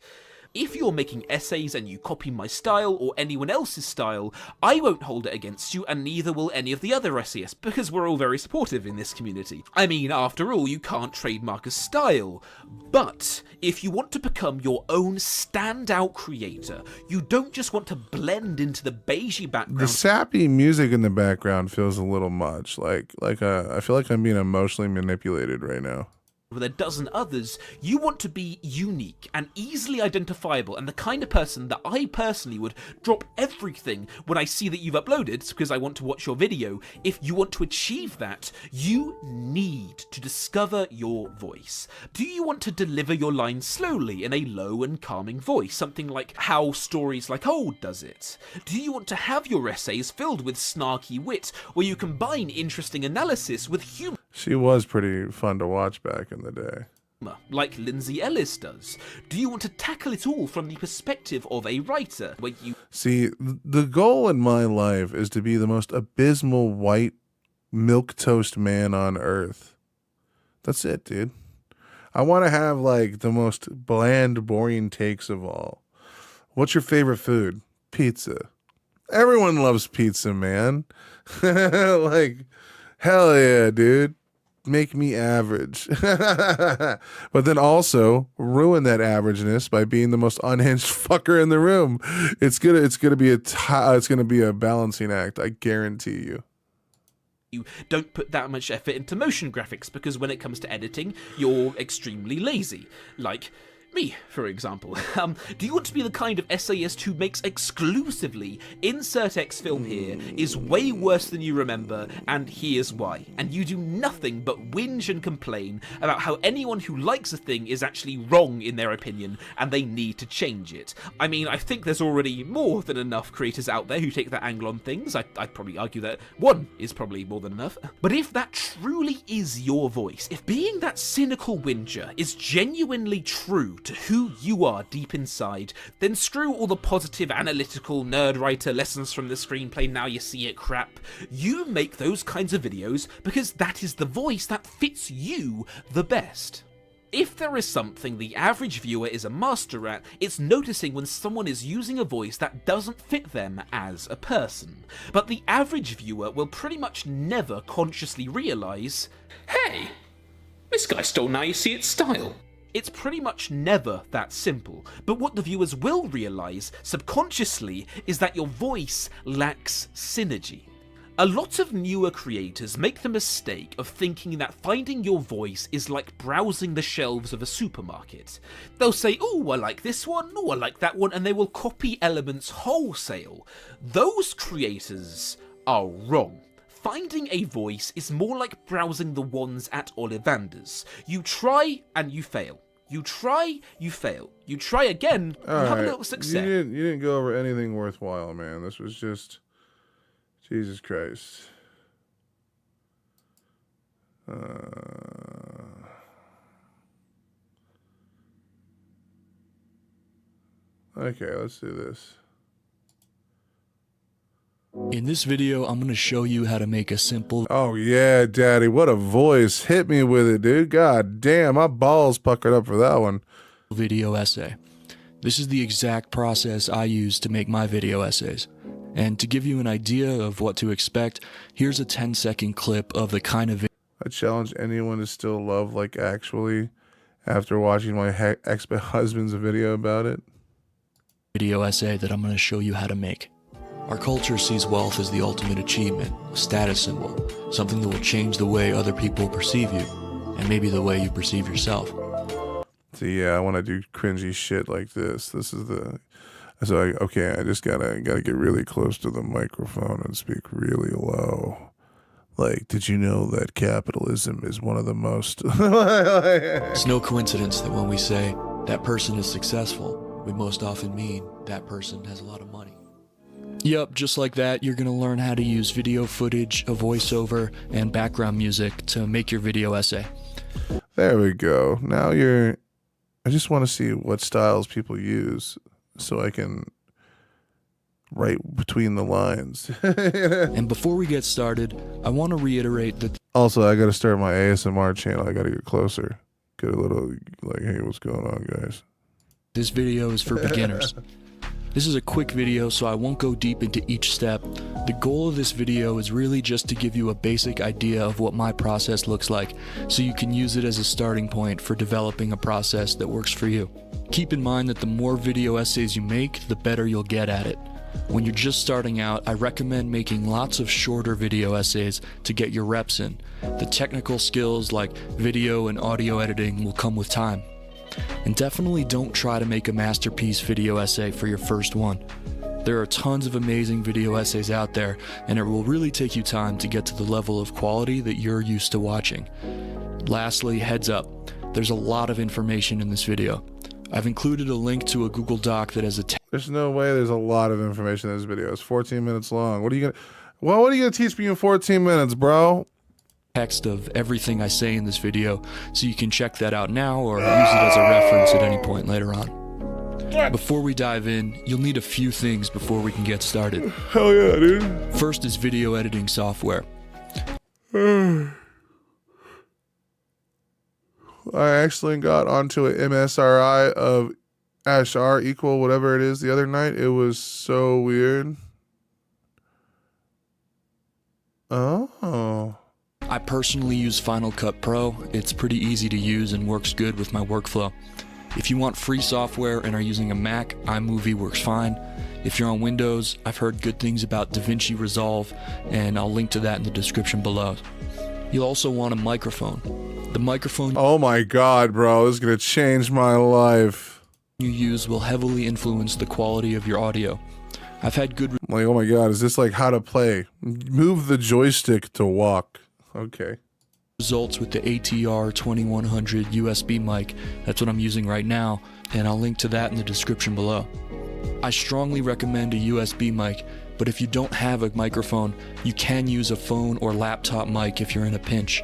If you're making essays and you copy my style or anyone else's style, I won't hold it against you, and neither will any of the other essayists, because we're all very supportive in this community. I mean, after all, you can't trademark a style. But if you want to become your own standout creator, you don't just want to blend into the beigey background. The sappy music in the background feels a little much. I feel like I'm being emotionally manipulated right now. With a dozen others, you want to be unique and easily identifiable, and the kind of person that I personally would drop everything when I see that you've uploaded because I want to watch your video. If you want to achieve that, you need to discover your voice. Do you want to deliver your lines slowly in a low and calming voice, something like how Stories Like Old does it? Do you want to have your essays filled with snarky wit, where you combine interesting analysis with humor? She was pretty fun to watch back in the day, like Lindsay Ellis does? Do you want to tackle it all from the perspective of a writer, where you... See, the goal in my life is to be the most abysmal white milquetoast man on earth. That's it, dude. I want to have like the most bland, boring takes of all. What's your favorite food? Pizza. Everyone loves pizza, man. Like, hell yeah, dude. Make me average. But then also ruin that averageness by being the most unhinged fucker in the room. It's gonna be a balancing act, I guarantee you. You don't put that much effort into motion graphics because when it comes to editing, you're extremely lazy. Like, Me, for example. Do you want to be the kind of essayist who makes exclusively insert X film here is way worse than you remember, and here's why. And you do nothing but whinge and complain about how anyone who likes a thing is actually wrong in their opinion, and they need to change it. I mean, I think there's already more than enough creators out there who take that angle on things. I'd probably argue that one is probably more than enough. But if that truly is your voice, if being that cynical whinger is genuinely true to who you are deep inside, then screw all the positive, analytical, nerd writer, lessons from the screenplay, now you see it crap. You make those kinds of videos because that is the voice that fits you the best. If there is something the average viewer is a master at, it's noticing when someone is using a voice that doesn't fit them as a person. But the average viewer will pretty much never consciously realise, Hey, this guy stole Now You See It style. it's pretty much never that simple. But what the viewers will realise subconsciously is that your voice lacks synergy. A lot of newer creators make the mistake of thinking that finding your voice is like browsing the shelves of a supermarket. They'll say, oh, I like this one, oh, I like that one, and they will copy elements wholesale. Those creators are wrong. Finding a voice is more like browsing the ones at Ollivander's. You try and you fail. You try, you fail. You try again, you have a little success. You didn't go over anything worthwhile, man. This was just... Jesus Christ. Okay, let's do this. In this video, I'm going to show you how to make a simple Oh, yeah, Daddy. What a voice. Hit me with it, dude. God damn, my balls puckered up for that one. video essay. This is the exact process I use to make my video essays. And to give you an idea of what to expect, here's a 10-second clip of the kind of I challenge anyone to still love Like Actually after watching my ex-husband's video about it. video essay that I'm going to show you how to make. Our culture sees wealth as the ultimate achievement, a status symbol, something that will change the way other people perceive you, and maybe the way you perceive yourself. So yeah, I want to do cringy shit like this. This is the... So I just gotta get really close to the microphone and speak really low. Like, did you know that capitalism is one of the most... It's no coincidence that when we say that person is successful, we most often mean that person has a lot of money. Yep, just like that, you're going to learn how to use video footage, a voiceover, and background music to make your video essay. There we go. Now I just want to see what styles people use so I can write between the lines. And before we get started, I want to reiterate that Also, I got to start my ASMR channel. I got to get closer. Get a little, like, hey, what's going on, guys? this video is for beginners. This is a quick video, so I won't go deep into each step. The goal of this video is really just to give you a basic idea of what my process looks like, so you can use it as a starting point for developing a process that works for you. Keep in mind that the more video essays you make, the better you'll get at it. When you're just starting out, I recommend making lots of shorter video essays to get your reps in. The technical skills like video and audio editing will come with time. And definitely don't try to make a masterpiece video essay for your first one. There are tons of amazing video essays out there, and it will really take you time to get to the level of quality that you're used to watching. Lastly, heads up, there's a lot of information in this video. I've included a link to a Google Doc that has a There's no way there's a lot of information in this video. It's 14 minutes long. What are you gonna teach me in 14 minutes, bro? text of everything I say in this video, so you can check that out now or use it as a reference at any point later on. Before we dive in, you'll need a few things before we can get started. Hell yeah, dude. First is video editing software. I actually got onto an MSRI of Ashar equal whatever it is the other night. It was so weird. Oh. I personally use Final Cut Pro. It's pretty easy to use and works good with my workflow. If you want free software and are using a Mac, iMovie works fine. If you're on Windows, I've heard good things about DaVinci Resolve, and I'll link to that in the description below. You'll also want a microphone. The microphone Oh my god, bro, this is gonna change my life. you use will heavily influence the quality of your audio. I've had good Like, oh my god, is this like how to play? Move the joystick to walk. Okay. results with the ATR 2100 USB mic. That's what I'm using right now, and I'll link to that in the description below. I strongly recommend a USB mic, but if you don't have a microphone, you can use a phone or laptop mic if you're in a pinch.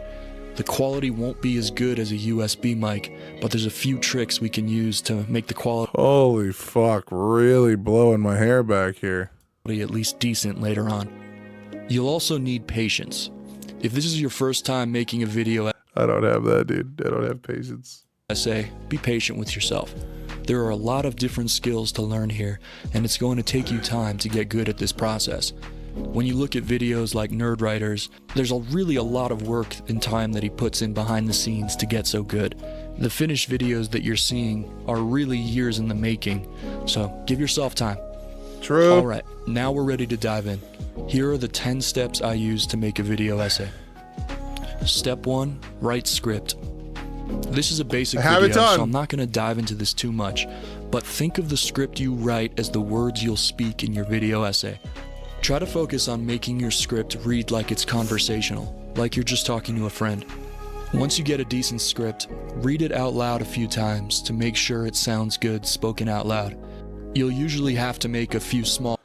The quality won't be as good as a USB mic, but there's a few tricks we can use to make the quality Holy fuck, really blowing my hair back here. at least decent later on. You'll also need patience. If this is your first time making a video I don't have that, dude. I don't have patience. essay, be patient with yourself. There are a lot of different skills to learn here, and it's going to take you time to get good at this process. When you look at videos like Nerdwriters, there's really a lot of work and time that he puts in behind the scenes to get so good. The finished videos that you're seeing are really years in the making, so give yourself time. True. Alright, now we're ready to dive in. Here are the 10 steps I use to make a video essay. Step 1, write script. This is a basic I have it video, done. so I'm not going to dive into this too much, but think of the script you write as the words you'll speak in your video essay. Try to focus on making your script read like it's conversational, like you're just talking to a friend. Once you get a decent script, read it out loud a few times to make sure it sounds good spoken out loud. You'll usually have to make a few small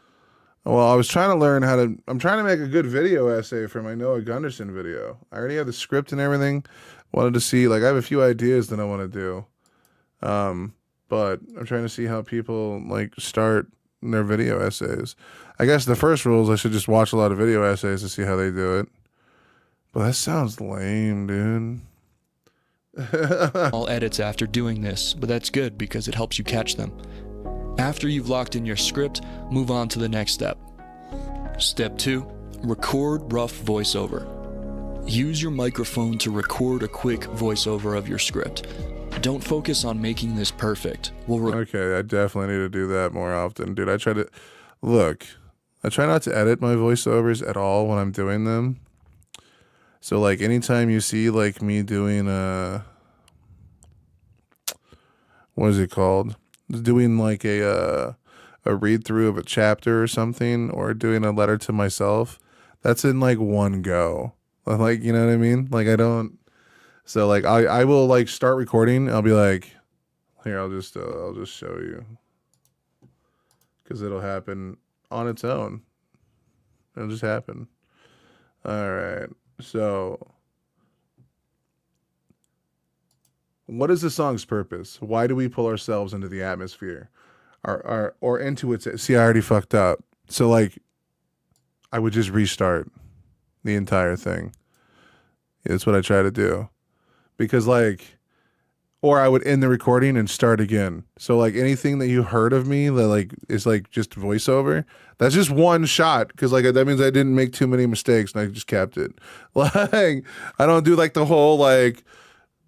Well, I was trying to learn how to. I'm trying to make a good video essay for my Noah Gunderson video. I already have the script and everything. Wanted to see, like, I have a few ideas that I want to do. But I'm trying to see how people, like, start their video essays. I guess the first rule is I should just watch a lot of video essays to see how they do it. But that sounds lame, dude. small edits after doing this, but that's good because it helps you catch them. After you've locked in your script, move on to the next step. Step 2, record rough voiceover. Use your microphone to record a quick voiceover of your script. Don't focus on making this perfect. Okay, I definitely need to do that more often. Dude, I try not to edit my voiceovers at all when I'm doing them. So, like, anytime you see, like, me doing what is it called? Doing, like, a read-through of a chapter or something, or doing a letter to myself, that's in, like, one go. Like, you know what I mean? Like, I don't... So, like, I will, like, start recording. I'll be like, here, I'll just show you. Because it'll happen on its own. It'll just happen. All right. So, what is the song's purpose? Why do we pull ourselves into the atmosphere? Or into its... See, I already fucked up. So, like, I would just restart the entire thing. That's what I try to do. Because, like... Or I would end the recording and start again. So, like, anything that you heard of me that, like, is, like, just voiceover, that's just one shot. Because, like, that means I didn't make too many mistakes and I just kept it. Like, I don't do, like, the whole, like...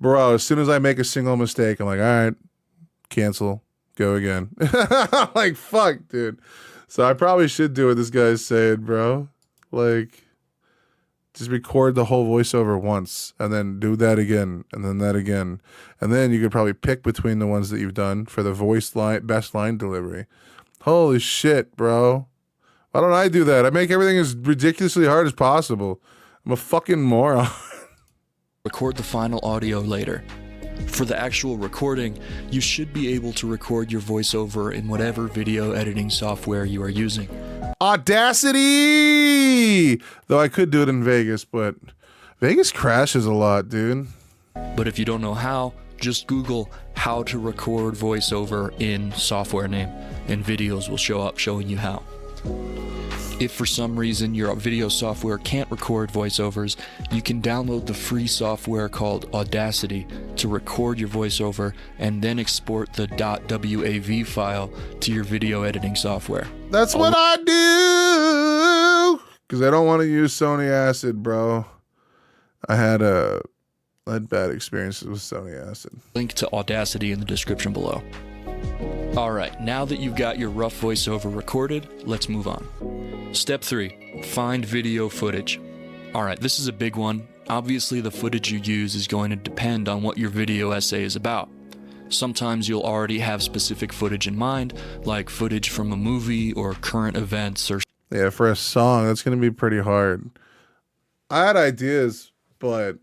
Bro, as soon as I make a single mistake, I'm like, all right, cancel, go again. Like, fuck, dude. So I probably should do what this guy's saying, bro. Like, just record the whole voiceover once and then do that again and then that again. And then you could probably pick between the ones that you've done for the best line delivery. Holy shit, bro. Why don't I do that? I make everything as ridiculously hard as possible. I'm a fucking moron. Record the final audio later. For the actual recording, you should be able to record your voiceover in whatever video editing software you are using. Audacity! Though I could do it in Vegas, but Vegas crashes a lot, dude. But if you don't know how, just Google how to record voiceover in software name, and videos will show up showing you how. If for some reason your video software can't record voiceovers, you can download the free software called Audacity to record your voiceover and then export the .wav file to your video editing software. That's what I do! Because I don't want to use Sony Acid, bro. I had bad experiences with Sony Acid. Link to Audacity in the description below. Alright, now that you've got your rough voiceover recorded, let's move on. Step 3, find video footage. Alright, this is a big one. Obviously, the footage you use is going to depend on what your video essay is about. Sometimes you'll already have specific footage in mind, like footage from a movie or current events or Yeah, for a song, that's going to be pretty hard. I had ideas, but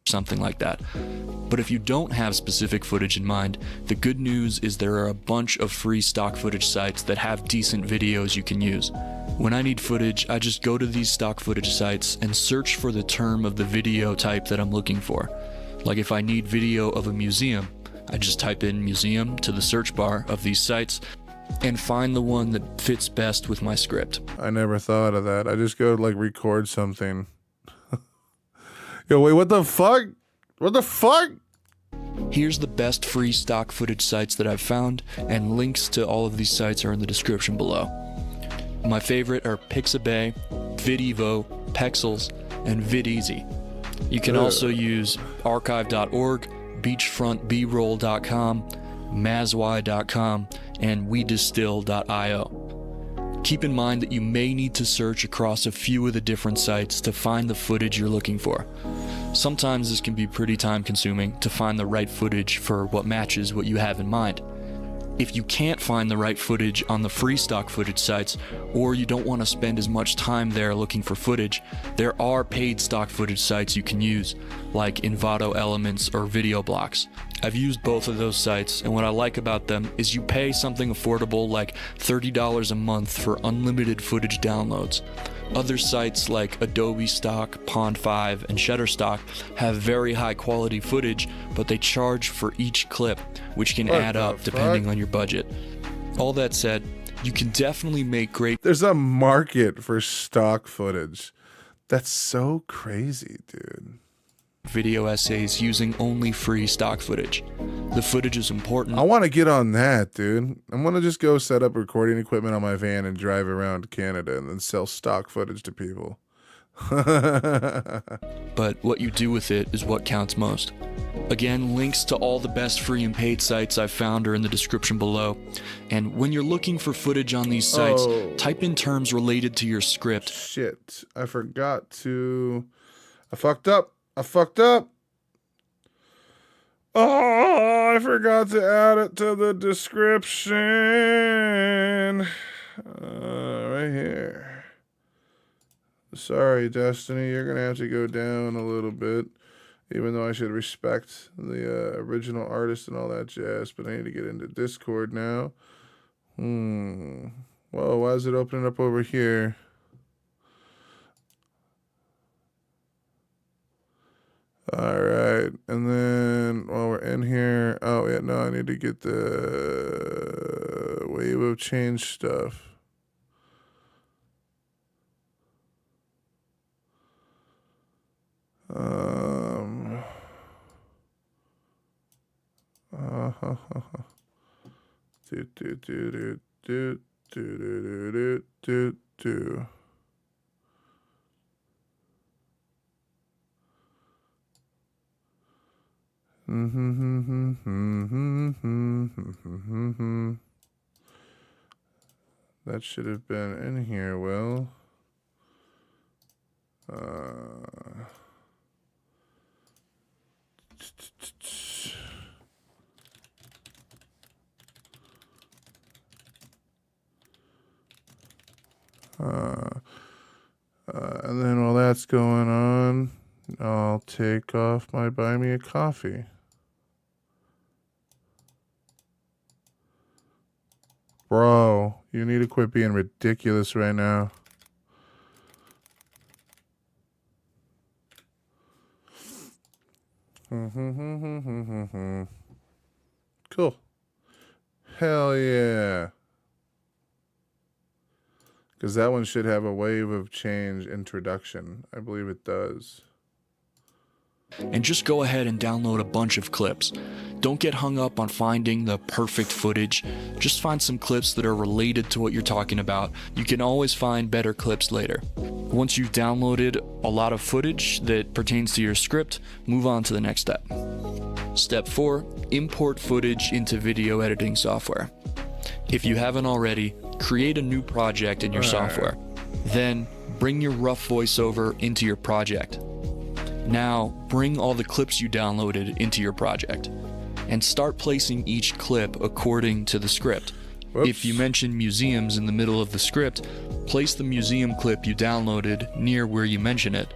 something like that. But if you don't have specific footage in mind, the good news is there are a bunch of free stock footage sites that have decent videos you can use. When I need footage, I just go to these stock footage sites and search for the term of the video type that I'm looking for. Like if I need video of a museum, I just type in museum to the search bar of these sites and find the one that fits best with my script. I never thought of that. I just go like record something. Yo, wait, what the fuck? What the fuck? Here's the best free stock footage sites that I've found, and links to all of these sites are in the description below. My favorite are Pixabay, Videvo, Pexels, and VidEasy. You can also use archive.org, beachfrontbroll.com, maswy.com, and WeDistill.io. Keep in mind that you may need to search across a few of the different sites to find the footage you're looking for. Sometimes this can be pretty time consuming to find the right footage for what matches what you have in mind. If you can't find the right footage on the free stock footage sites, or you don't want to spend as much time there looking for footage, there are paid stock footage sites you can use, like Envato Elements or VideoBlocks. I've used both of those sites, and what I like about them is you pay something affordable like $30 a month for unlimited footage downloads. Other sites like Adobe Stock, Pond5, and Shutterstock have very high quality footage, but they charge for each clip, which can add up depending on your budget. All that said, you can definitely make great... There's a market for stock footage. That's so crazy, dude. Video essays using only free stock footage. The footage is important. I want to get on that, dude. I'm going to just go set up recording equipment on my van and drive around Canada and then sell stock footage to people. But what you do with it is what counts most. Again, links to all the best free and paid sites I've found are in the description below. And when you're looking for footage on these sites, type in terms related to your script. Shit. I forgot to... I fucked up. Oh, I forgot to add it to the description. Right here. Sorry, Destiny. You're going to have to go down a little bit. Even though I should respect the original artist and all that jazz. But I need to get into Discord now. Whoa, why is it opening up over here? All right, and then while we're in here, oh yeah, no, I need to get the wave of change stuff. Do. That should have been in here. Well, and then while that's going on, I'll take off my buy me a coffee. Bro, you need to quit being ridiculous right now. Cool. Hell yeah. Because that one should have a wave of change introduction. I believe it does. And just go ahead and download a bunch of clips. Don't get hung up on finding the perfect footage. Just find some clips that are related to what you're talking about. You can always find better clips later. Once you've downloaded a lot of footage that pertains to your script, move on to the next step. Step 4, import footage into video editing software. If you haven't already, create a new project in your software. Then Bring your rough voiceover into your project. Now, bring all the clips you downloaded into your project and start placing each clip according to the script. Whoops. If you mention museums in the middle of the script, place the museum clip you downloaded near where you mention it.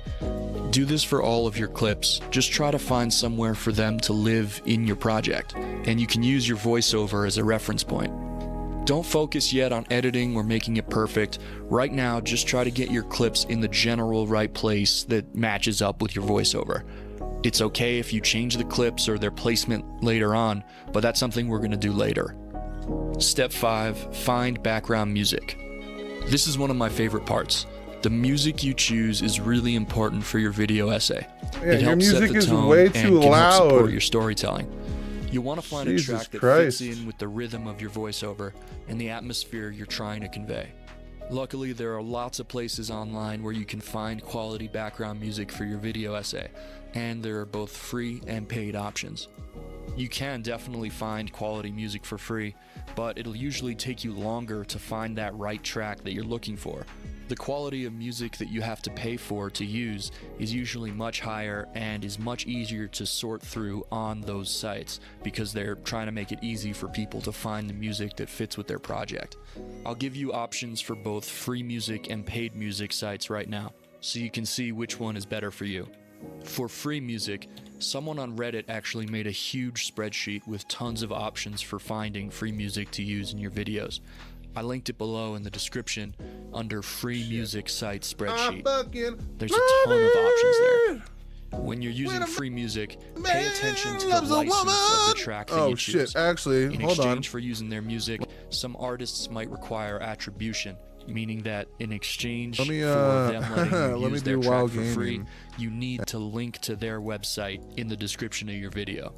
Do this for all of your clips. Just try to find somewhere for them to live in your project, and you can use your voiceover as a reference point. Don't focus yet on editing or making it perfect. Right now, just try to get your clips in the general right place that matches up with your voiceover. It's okay if you change the clips or their placement later on, but that's something we're going to do later. Step 5, find background music. This is one of my favorite parts. The music you choose is really important for your video essay. Yeah, it your helps set music the is tone way and too can help support loud. your storytelling. You want to find Jesus a track that Christ. fits in with the rhythm of your voiceover and the atmosphere you're trying to convey. Luckily, there are lots of places online where you can find quality background music for your video essay, and there are both free and paid options. You can definitely find quality music for free, but it'll usually take you longer to find that right track that you're looking for. The quality of music that you have to pay for to use is usually much higher and is much easier to sort through on those sites because they're trying to make it easy for people to find the music that fits with their project. I'll give you options for both free music and paid music sites right now, so you can see which one is better for you. For free music, someone on Reddit actually made a huge spreadsheet with tons of options for finding free music to use in your videos. I linked it below in the description under free music site spreadsheet. There's a ton of options there. When you're using free music, pay attention to the license of the track that you choose. Actually, In hold on. exchange for using their music, some artists might require attribution, meaning that in exchange Let me, for them letting you let me use their do track Wild for free, Gaming. you need to link to their website in the description of your video.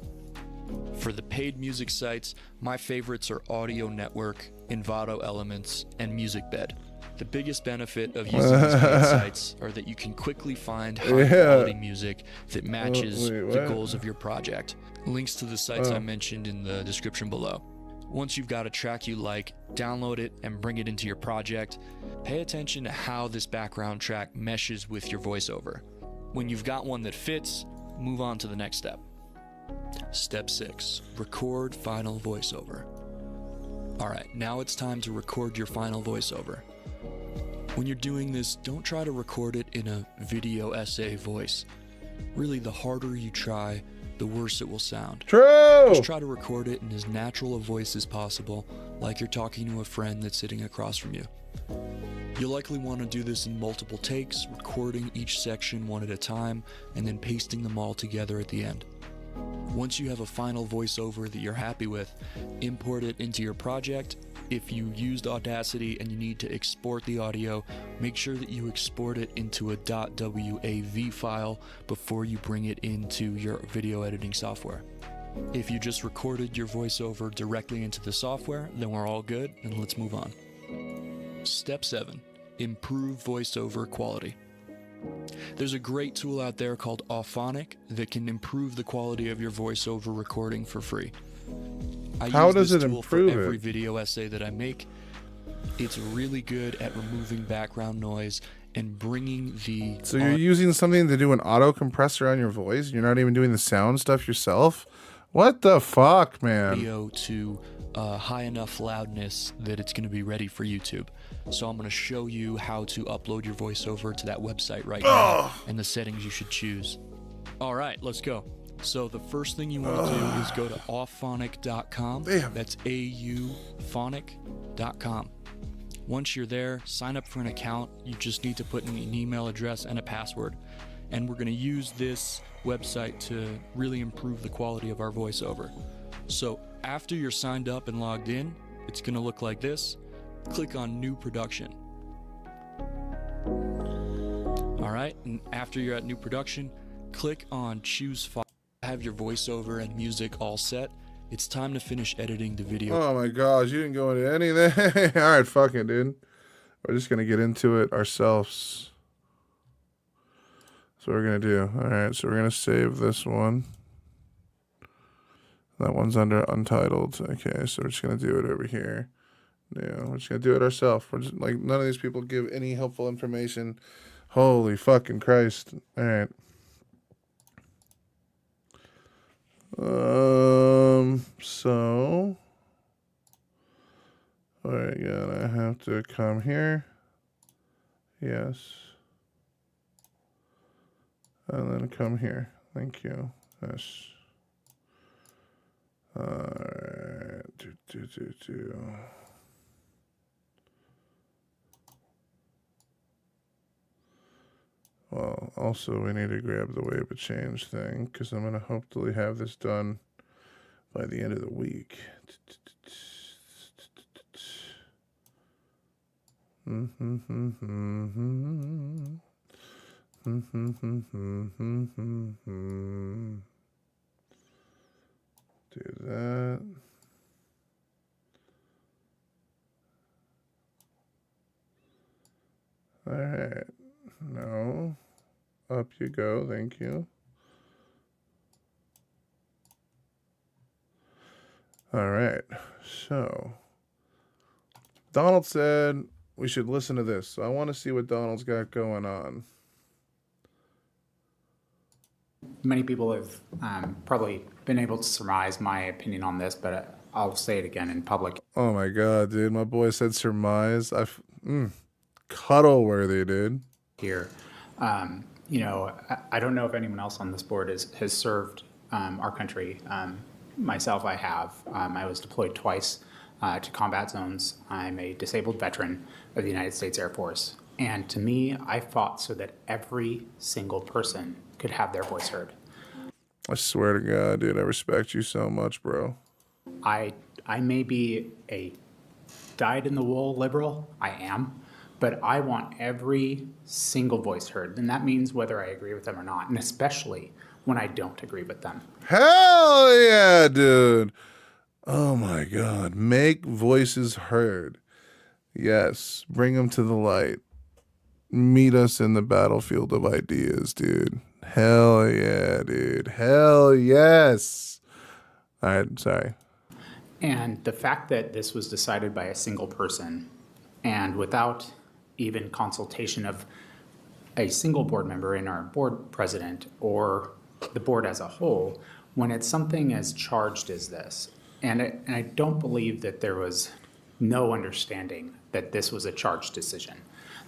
For the paid music sites, my favorites are Audio Network, Envato Elements, and MusicBed. The biggest benefit of using these paid sites are that you can quickly find high-quality music that matches wait, the what? goals of your project. Links to the sites I mentioned in the description below. Once you've got a track you like, download it and bring it into your project. Pay attention to how this background track meshes with your voiceover. When you've got one that fits, move on to the next step. Step 6. Record final voiceover. Alright, now it's time to record your final voiceover. When you're doing this, don't try to record it in a video essay voice. Really, the harder you try, the worse it will sound. True! Just try to record it in as natural a voice as possible, like you're talking to a friend that's sitting across from you. You'll likely want to do this in multiple takes, recording each section one at a time, and then pasting them all together at the end. Once you have a final voiceover that you're happy with, import it into your project. If you used Audacity and you need to export the audio, make sure that you export it into a .wav file before you bring it into your video editing software. If you just recorded your voiceover directly into the software, then we're all good, and let's move on. Step 7. Improve voiceover quality. There's a great tool out there called Auphonic that can improve the quality of your voiceover recording for free. How use does this it tool improve for every it? video essay that I make. It's really good at removing background noise and bringing the So you're using something to do an auto compressor on your voice? You're not even doing the sound stuff yourself? What the fuck, man? audio to high enough loudness that it's going to be ready for YouTube. So I'm going to show you how to upload your voiceover to that website right now and the settings you should choose. All right, let's go. So the first thing you want to do is go to auphonic.com. Damn. That's auphonic.com. Once you're there, sign up for an account. You just need to put in an email address and a password. And we're going to use this website to really improve the quality of our voiceover. So after you're signed up and logged in, it's going to look like this. Click on New Production. All right, and after you're at New Production, click on Choose File. Have your voiceover and music all set. It's time to finish editing the video. Oh my gosh, you didn't go into anything. All right, fuck it, dude. We're just gonna get into it ourselves. That's what we're gonna do. All right, so we're gonna save this one. That one's under Untitled. Okay, so we're just gonna do it over here. Yeah, we're just gonna do it ourselves. We're just like, none of these people give any helpful information. Holy fucking Christ! All right. So, all right, again, I have to come here. Yes. And then come here. Thank you. Yes. Alright. Well, also we need to grab the wave of change thing, because I'm going to hopefully have this done by the end of the week. Do that. All right. No. Up you go. Thank you. All right. So, Donald said we should listen to this. So I want to see what Donald's got going on. Many people have probably been able to surmise my opinion on this, but I'll say it again in public. Oh my God, dude. My boy said surmise. Cuddle worthy, dude. Here. You know, I don't know if anyone else on this board has served our country. Myself, I have. I was deployed twice to combat zones. I'm a disabled veteran of the United States Air Force. And to me, I fought so that every single person could have their voice heard. I swear to God, dude, I respect you so much, bro. I may be a dyed-in-the-wool liberal. I am. But I want every single voice heard. And that means whether I agree with them or not, and especially when I don't agree with them. Hell yeah, dude. Oh my God. Make voices heard. Yes. Bring them to the light. Meet us in the battlefield of ideas, dude. Hell yeah, dude. Hell yes. All right, sorry. And the fact that this was decided by a single person and without even consultation of a single board member and our board president or the board as a whole, when it's something as charged as this, and I don't believe that there was no understanding that this was a charged decision,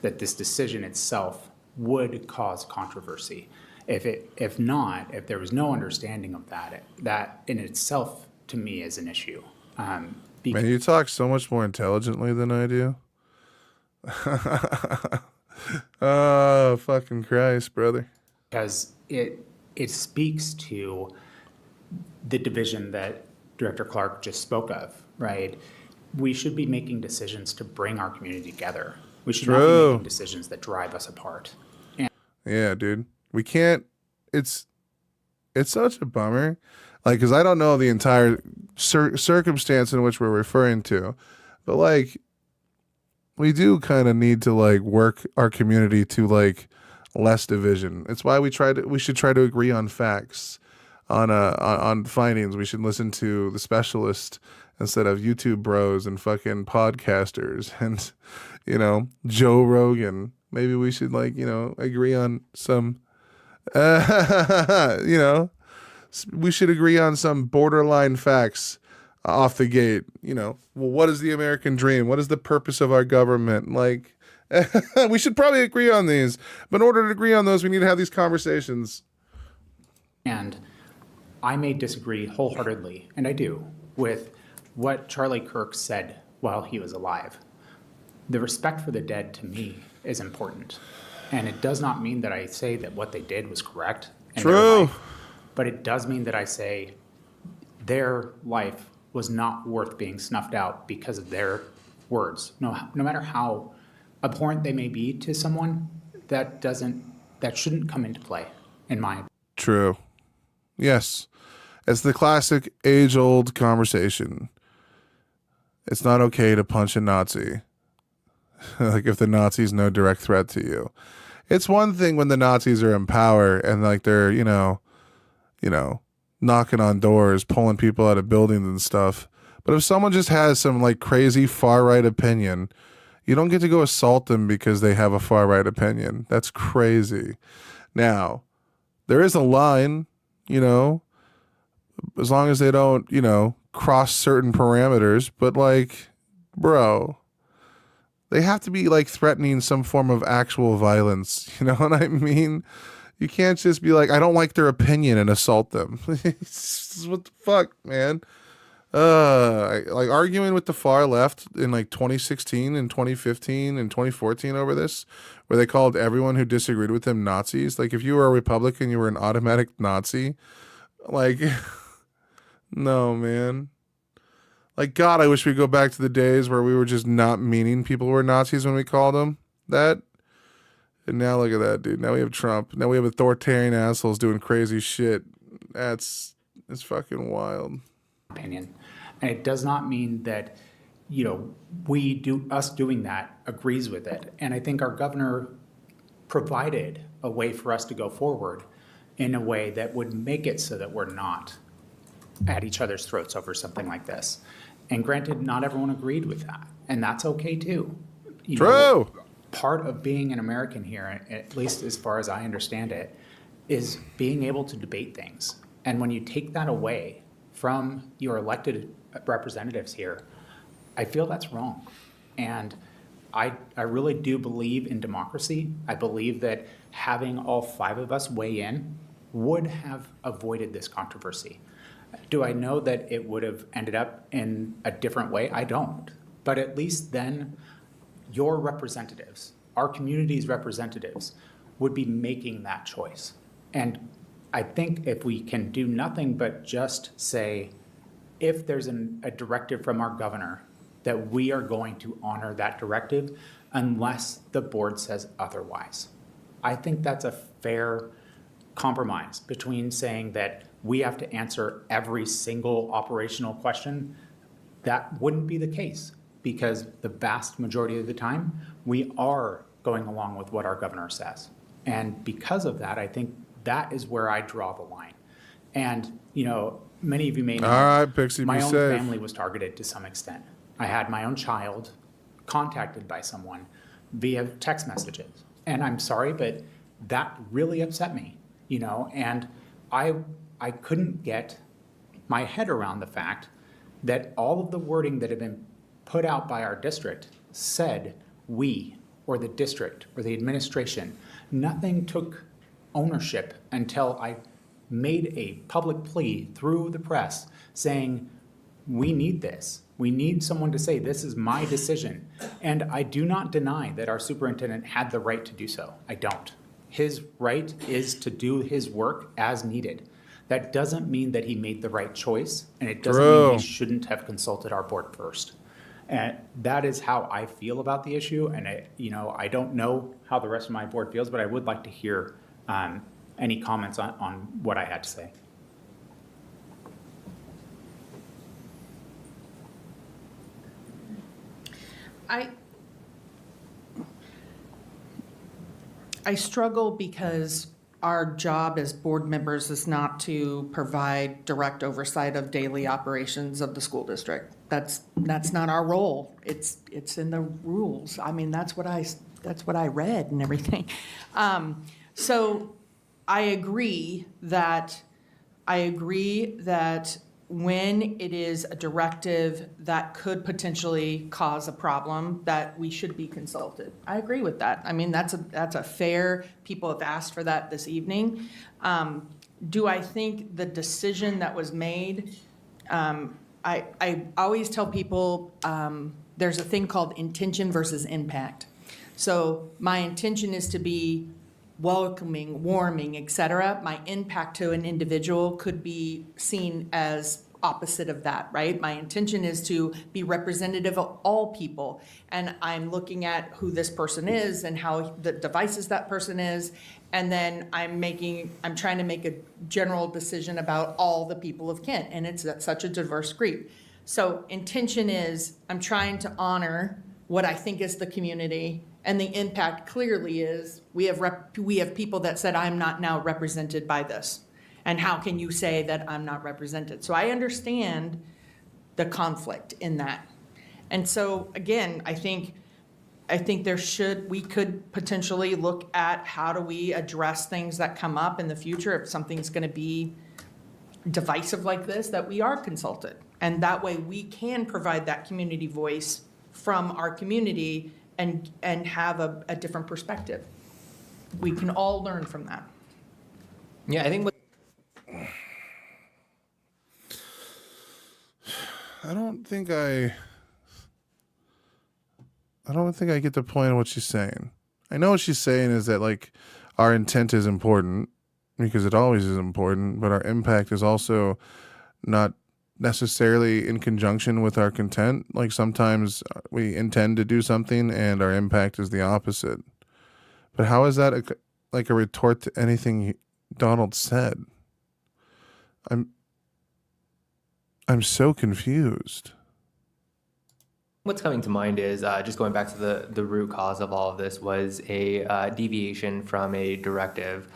that this decision itself would cause controversy. If not, if there was no understanding of that, that in itself to me is an issue. Man, you talk so much more intelligently than I do. Oh, fucking Christ, brother. Because it speaks to the division that Director Clark just spoke of, right? We should be making decisions to bring our community together. We should not be making decisions that drive us apart. Yeah, dude. We can't, it's such a bummer. Like, because I don't know the entire circumstance in which we're referring to, but like, we do kind of need to like work our community to like less division. It's why we should try to agree on facts, on findings. We should listen to the specialist instead of YouTube bros and fucking podcasters and, you know, Joe Rogan. Maybe we should like, you know, agree on some, you know, we should agree on some borderline facts off the gate. You know, well, what is the American dream? What is the purpose of our government? Like, we should probably agree on these, but in order to agree on those, we need to have these conversations. And I may disagree wholeheartedly, and I do, with what Charlie Kirk said while he was alive. The respect for the dead to me is important. And it does not mean that I say that what they did was correct. True. But it does mean that I say their life was not worth being snuffed out because of their words. No matter how abhorrent they may be to someone, that shouldn't come into play in my opinion. True. Yes. It's the classic age-old conversation. It's not okay to punch a Nazi. Like if the Nazi's no direct threat to you. It's one thing when the Nazis are in power and like they're, you know, knocking on doors, pulling people out of buildings and stuff. But if someone just has some like crazy far right opinion, you don't get to go assault them because they have a far right opinion. That's crazy. Now, there is a line, you know, as long as they don't, you know, cross certain parameters. But like, bro, they have to be like threatening some form of actual violence. You know what I mean? You can't just be like, I don't like their opinion and assault them. What the fuck, man? Like arguing with the far left in like 2016 and 2015 and 2014 over this, where they called everyone who disagreed with them Nazis. Like if you were a Republican, you were an automatic Nazi. Like, no, man. Like, God, I wish we'd go back to the days where we were just not meaning people were Nazis when we called them that. And now look at that, dude. Now we have Trump. Now we have authoritarian assholes doing crazy shit. It's fucking wild. Opinion. And it does not mean that, you know, us doing that agrees with it. And I think our governor provided a way for us to go forward in a way that would make it so that we're not at each other's throats over something like this. And granted, not everyone agreed with that. And that's okay too. You know, part of being an American here, at least as far as I understand it, is being able to debate things. And when you take that away from your elected representatives here, I feel that's wrong. And I really do believe in democracy. I believe that having all 5 of us weigh in would have avoided this controversy. Do I know that it would have ended up in a different way? I don't. But at least then your representatives, our community's representatives, would be making that choice. And I think if we can do nothing but just say, if there's a directive from our governor, that we are going to honor that directive unless the board says otherwise. I think that's a fair compromise between saying that we have to answer every single operational question. That wouldn't be the case, because the vast majority of the time, we are going along with what our governor says. And because of that, I think that is where I draw the line. And, you know, many of you may know, all right, Pixie, my be own safe. family was targeted to some extent. I had my own child contacted by someone via text messages. And I'm sorry, but that really upset me, you know, and I couldn't get my head around the fact that all of the wording that had been put out by our district said we, or the district, or the administration. Nothing took ownership until I made a public plea through the press saying, we need this. We need someone to say, this is my decision. And I do not deny that our superintendent had the right to do so. I don't. His right is to do his work as needed. That doesn't mean that he made the right choice, and it doesn't mean he shouldn't have consulted our board first. And that is how I feel about the issue. And I don't know how the rest of my board feels, but I would like to hear any comments on what I had to say. I struggle because our job as board members is not to provide direct oversight of daily operations of the school district. That's not our role. It's in the rules. I mean, that's what I read and everything. So I agree that when it is a directive that could potentially cause a problem, that we should be consulted. I agree with that. I mean, that's a fair, people have asked for that this evening. Do I think the decision that was made, I always tell people there's a thing called intention versus impact. So my intention is to be welcoming, warming, et cetera. My impact to an individual could be seen as opposite of that, right? My intention is to be representative of all people. And I'm looking at who this person is and how the devices that person is. And then I'm trying to make a general decision about all the people of Kent. And it's such a diverse group. So intention is I'm trying to honor what I think is the community. And the impact clearly is we have people that said, I'm not now represented by this. And how can you say that I'm not represented? So I understand the conflict in that. And so, again, I think we could potentially look at how do we address things that come up in the future if something's going to be divisive like this, that we are consulted. And that way we can provide that community voice from our community and have a different perspective. We can all learn from that. Yeah, I think I don't think I get the point of what she's saying. I know what she's saying is that like our intent is important because it always is important, but our impact is also not necessarily in conjunction with our content. Like sometimes we intend to do something and our impact is the opposite. But how is that like a retort to anything Donald said? I'm so confused. what's coming to mind is just going back to the root cause of all of this was a deviation from a directive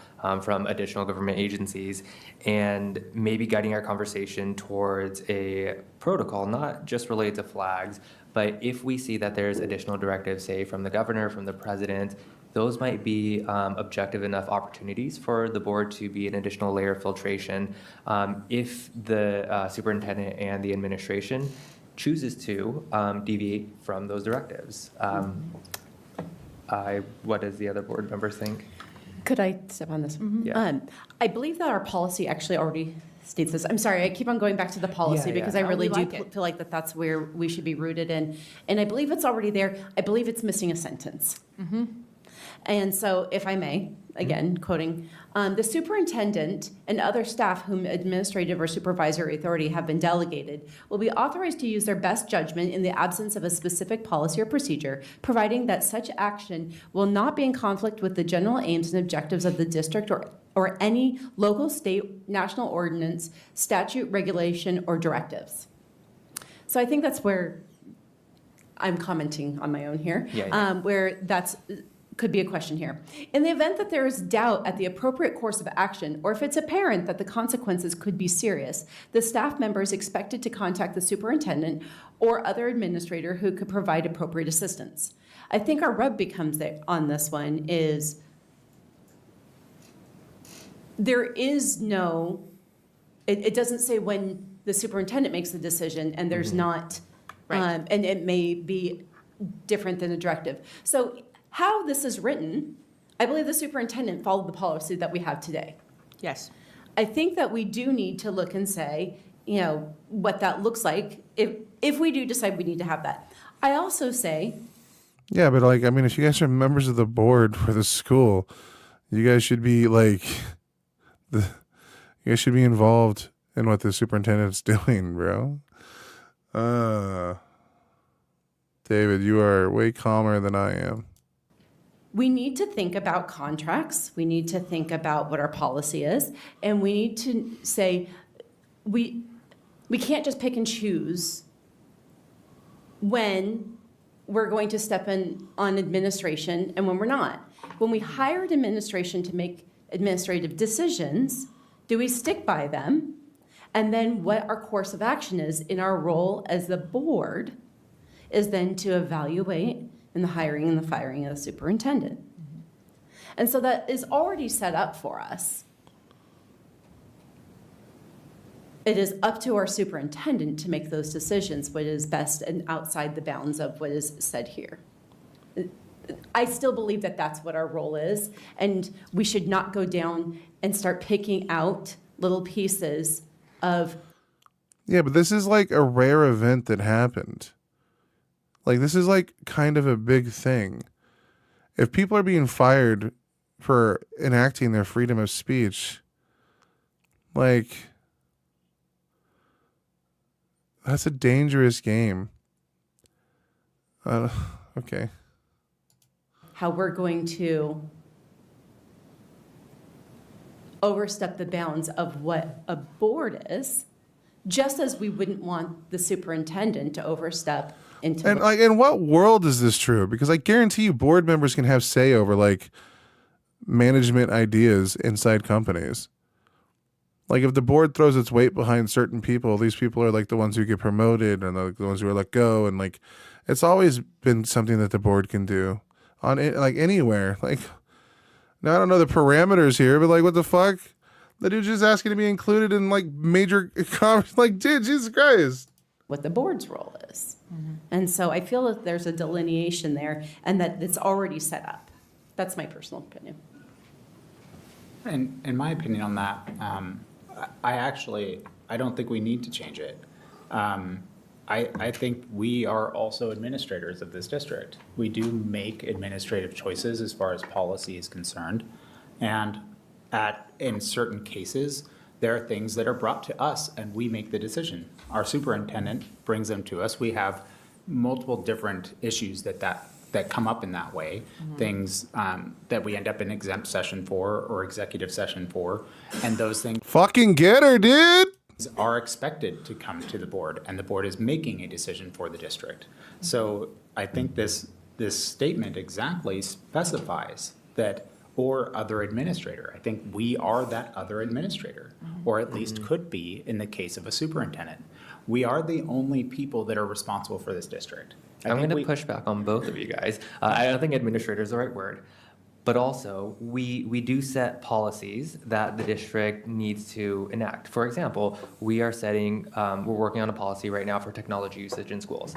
from additional government agencies, and maybe guiding our conversation towards a protocol, not just related to flags, but if we see that there's additional directives, say from the governor, from the president, those might be objective enough opportunities for the board to be an additional layer of filtration if the superintendent and the administration chooses to deviate from those directives. What does the other board members think? Could I step on this? Yeah. I believe that our policy actually already states this. I'm sorry, I keep on going back to the policy because I really do feel like that's where we should be rooted in. And I believe it's already there. I believe it's missing a sentence. And so, if I may, again, quoting, the superintendent and other staff whom administrative or supervisory authority have been delegated will be authorized to use their best judgment in the absence of a specific policy or procedure, providing that such action will not be in conflict with the general aims and objectives of the district or any local, state, national ordinance, statute, regulation, or directives. So I think that's where I'm commenting on my own here, where that's could be a question here. In the event that there is doubt at the appropriate course of action, or if it's apparent that the consequences could be serious, the staff member is expected to contact the superintendent or other administrator who could provide appropriate assistance. I think our rub becomes on this one is there is no, it doesn't say when the superintendent makes the decision, and there's not, and it may be different than a directive. So how this is written, I believe the superintendent followed the policy that we have today. Yes. I think that we do need to look and say, you know, what that looks like if we do decide we need to have that. I also say, yeah, but like, I mean, if you guys are members of the board for the school, you guys should be like, you guys should be involved in what the superintendent's doing, bro. David, you are way calmer than I am. we need to think about contracts. We need to think about what our policy is. And we need to say, we can't just pick and choose when we're going to step in on administration and when we're not. When we hired administration to make administrative decisions, do we stick by them? And then what our course of action is in our role as the board is then to evaluate in the hiring and the firing of the superintendent. And so that is already set up for us. It is up to our superintendent to make those decisions, what is best and outside the bounds of what is said here. I still believe that that's what our role is, and we should not go down and start picking out little pieces of. Yeah, but this is like a rare event that happened. Like, this is like kind of a big thing. If people are being fired for enacting their freedom of speech, like, that's a dangerous game. Okay. How we're going to overstep the bounds of what a board is, just as we wouldn't want the superintendent to overstep into. And like, in what world is this true? Because I guarantee you, board members can have say over like management ideas inside companies. Like if the board throws its weight behind certain people, these people are like the ones who get promoted and the ones who are let go. And like, it's always been something that the board can do on like anywhere. Like, now I don't know the parameters here, but like, what the fuck? The dude's just asking to be included in like major conference. Like, dude, Jesus Christ. What the board's role is. And so I feel that there's a delineation there and that it's already set up. That's my personal opinion. And in my opinion on that, I don't think we need to change it. I think we are also administrators of this district. We do make administrative choices as far as policy is concerned. And in certain cases, there are things that are brought to us and we make the decision. Our superintendent brings them to us. We have multiple different issues that come up in that way, things that we end up in exempt session for or executive session for, and those things Fucking get her, dude. are expected to come to the board, and the board is making a decision for the district. So I think this statement exactly specifies that or other administrator. I think we are that other administrator, or at least could be in the case of a superintendent. We are the only people that are responsible for this district. I'm going to push back on both of you guys. I don't think administrator is the right word, but also we do set policies that the district needs to enact. For example, we are setting, we're working on a policy right now for technology usage in schools.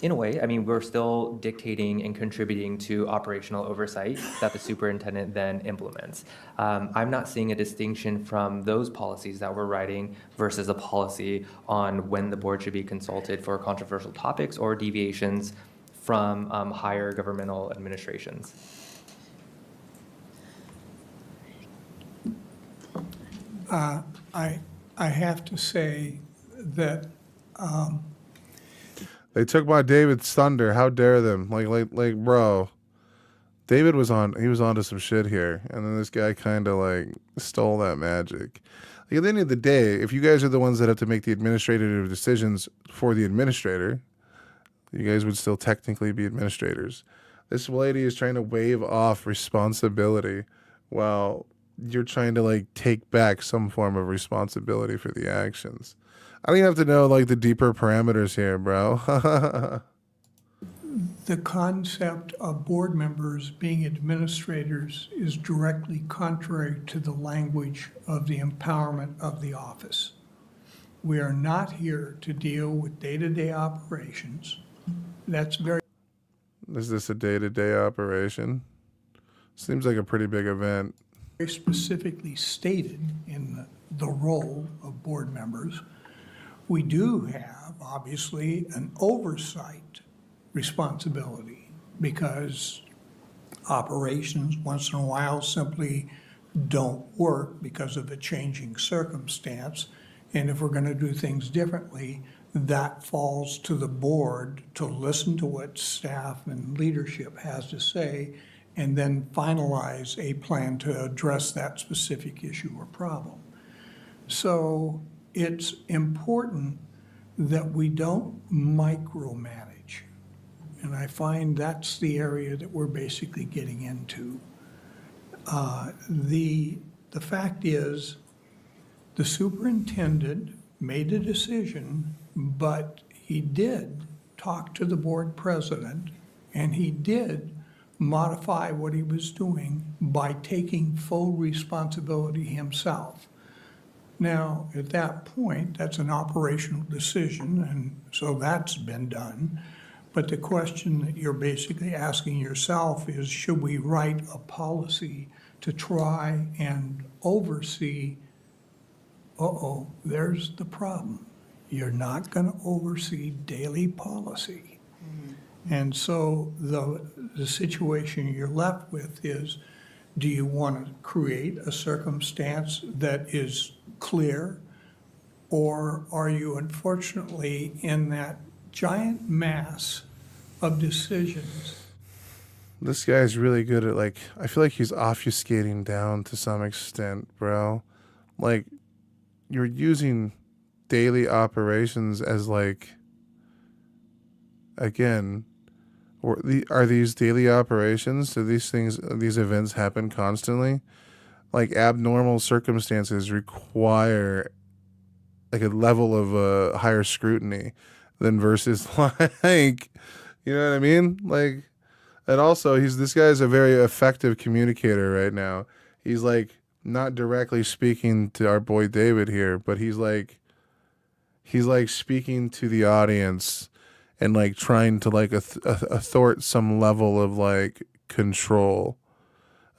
In a way, I mean, we're still dictating and contributing to operational oversight that the superintendent then implements. I'm not seeing a distinction from those policies that we're writing versus a policy on when the board should be consulted for controversial topics or deviations from higher governmental administrations. I have to say that They took my David's thunder. How dare them? Like, bro. David was onto some shit here, and then this guy kind of like stole that magic. Like, at the end of the day, if you guys are the ones that have to make the administrative decisions for the administrator, you guys would still technically be administrators. This lady is trying to wave off responsibility while you're trying to like take back some form of responsibility for the actions. I don't even have to know like the deeper parameters here, bro. the concept of board members being administrators is directly contrary to the language of the empowerment of the office. We are not here to deal with day-to-day operations. That's very... Is this a day-to-day operation? Seems like a pretty big event. Very specifically stated in the role of board members. We do have, obviously, an oversight responsibility because operations once in a while simply don't work because of a changing circumstance. And if we're going to do things differently, that falls to the board to listen to what staff and leadership has to say and then finalize a plan to address that specific issue or problem. So it's important that we don't micromanage. And I find that's the area that we're basically getting into. The fact is, the superintendent made a decision, but he did talk to the board president, and he did modify what he was doing by taking full responsibility himself. Now, at that point, that's an operational decision, and so that's been done. But the question that you're basically asking yourself is, should we write a policy to try and oversee? There's the problem. You're not going to oversee daily policy. And so the situation you're left with is, do you want to create a circumstance that is clear, or are you unfortunately in that giant mass of decisions? This guy's really good at like, I feel like he's obfuscating down to some extent, bro. Like, you're using daily operations as like, again, are these daily operations? Do these events happen constantly? like abnormal circumstances require like a level of higher scrutiny than versus like, you know what I mean? Like, and also this guy is a very effective communicator right now. He's like not directly speaking to our boy David here, but he's like speaking to the audience and like trying to like thwart some level of like control.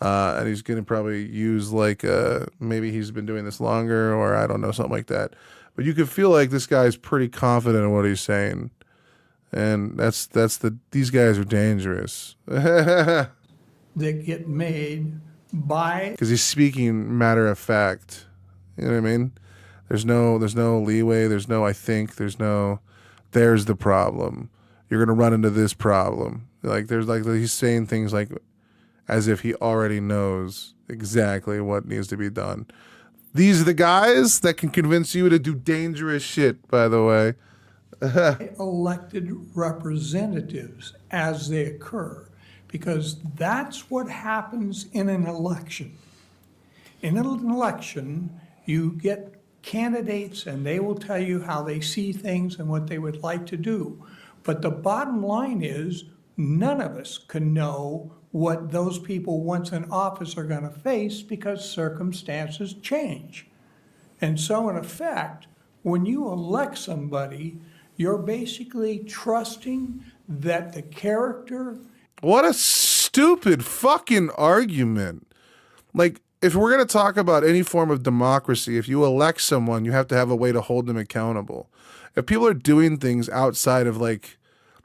And he's going to probably use like, maybe he's been doing this longer or I don't know, something like that. But you can feel like this guy's pretty confident in what he's saying. And these guys are dangerous. That get made by... Because he's speaking matter of fact. You know what I mean? There's no leeway. There's no, I think, there's the problem. You're going to run into this problem. Like, he's saying things like, as if he already knows exactly what needs to be done. These are the guys that can convince you to do dangerous shit, by the way. Elected representatives as they occur, because that's what happens in an election. In an election, you get candidates and they will tell you how they see things and what they would like to do. But the bottom line is, none of us can know what those people once in office are going to face because circumstances change. And so in effect, when you elect somebody, you're basically trusting that the character... What a stupid fucking argument. Like, if we're going to talk about any form of democracy, if you elect someone, you have to have a way to hold them accountable. If people are doing things outside of like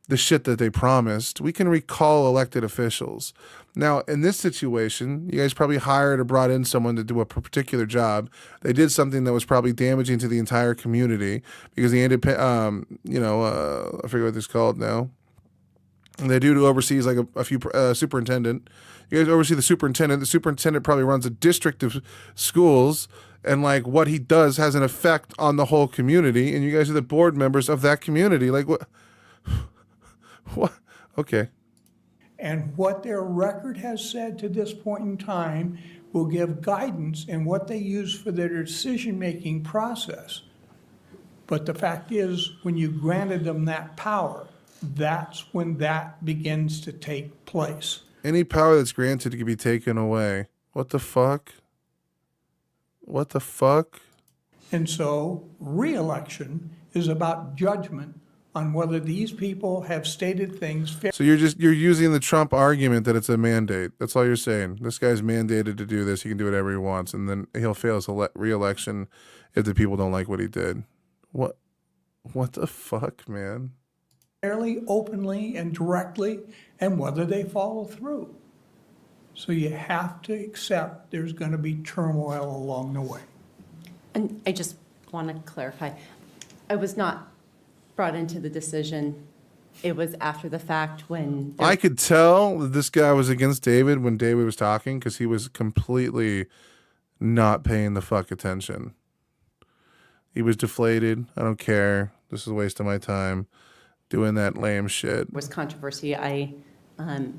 the shit that they promised, we can recall elected officials. Now, in this situation, you guys probably hired or brought in someone to do a particular job. They did something that was probably damaging to the entire community because the I forget what it's called now. And they do to oversees like a few superintendent. You guys oversee the superintendent. The superintendent probably runs a district of schools, and like what he does has an effect on the whole community. And you guys are the board members of that community. Like what? What? Okay. And what their record has said to this point in time will give guidance in what they use for their decision-making process. But the fact is, when you granted them that power, that's when that begins to take place. Any power that's granted can be taken away. What the fuck? What the fuck? And so re-election is about judgment on whether these people have stated things fair. So you're using the Trump argument that it's a mandate. That's all you're saying. This guy's mandated to do this. He can do whatever he wants, and then he'll fail his re-election if the people don't like what he did. What the fuck, man? Fairly, openly, and directly, and whether they follow through. So you have to accept there's going to be turmoil along the way. And I just want to clarify, I was not brought into the decision. It was after the fact when... I could tell that this guy was against David when David was talking because he was completely not paying the fuck attention. He was deflated. I don't care. This is a waste of my time doing that lame shit. Was controversy. I had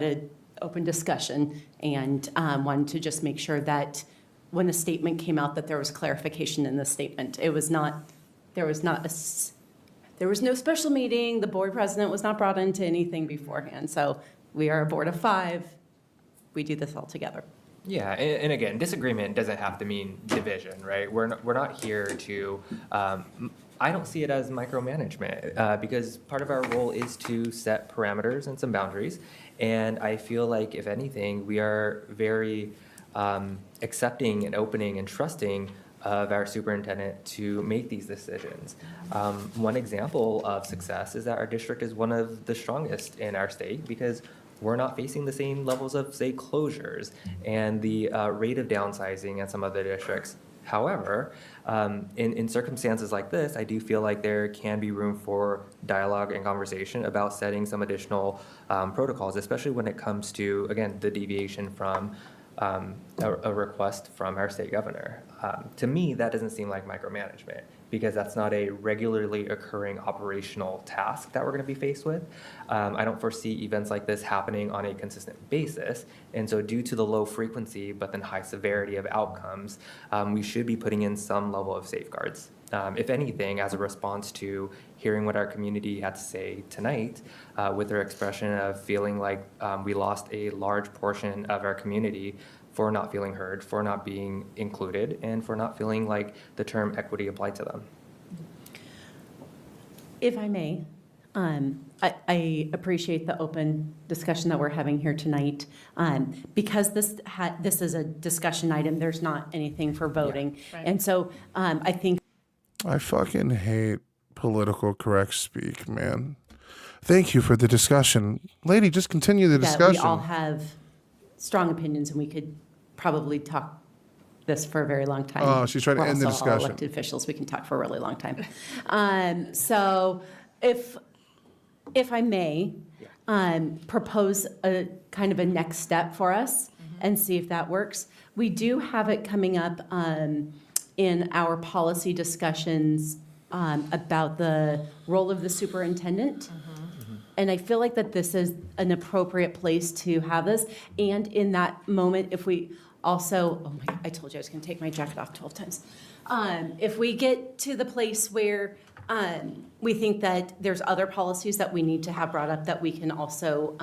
an open discussion and wanted to just make sure that when the statement came out that there was clarification in the statement. There was no special meeting. The board president was not brought into anything beforehand. So we are a board of 5. We do this all together. Yeah, and again, disagreement doesn't have to mean division, right? We're not here to. I don't see it as micromanagement because part of our role is to set parameters and some boundaries, and I feel like if anything, we are very accepting and opening and trusting of our superintendent to make these decisions. One example of success is that our district is one of the strongest in our state because we're not facing the same levels of, say, closures and the rate of downsizing in some other districts. However, in circumstances like this, I do feel like there can be room for dialogue and conversation about setting some additional protocols, especially when it comes to, again, the deviation from a request from our state governor. To me, that doesn't seem like micromanagement. because that's not a regularly occurring operational task that we're going to be faced with. I don't foresee events like this happening on a consistent basis. And so due to the low frequency but then high severity of outcomes, we should be putting in some level of safeguards. If anything, as a response to hearing what our community had to say tonight, with their expression of feeling like we lost a large portion of our community for not feeling heard, for not being included, and for not feeling like the term equity applied to them. If I may, I appreciate the open discussion that we're having here tonight. Because this is a discussion item, there's not anything for voting. right. And so I think I fucking hate political correct speak, man. Thank you for the discussion. Lady, just continue the that discussion. we all have strong opinions, and we could probably talk this for a very long time. Oh, she's trying to We're end the also all discussion. elected officials, we can talk for a really long time. So if I may, propose a kind of a next step for us and see if that works. We do have it coming up in our policy discussions about the role of the superintendent. And I feel like that this is an appropriate place to have this. And in that moment, if we also, oh my, I told you I was going to take my jacket off 12 times. If we get to the place where we think that there's other policies that we need to have brought up, that we can also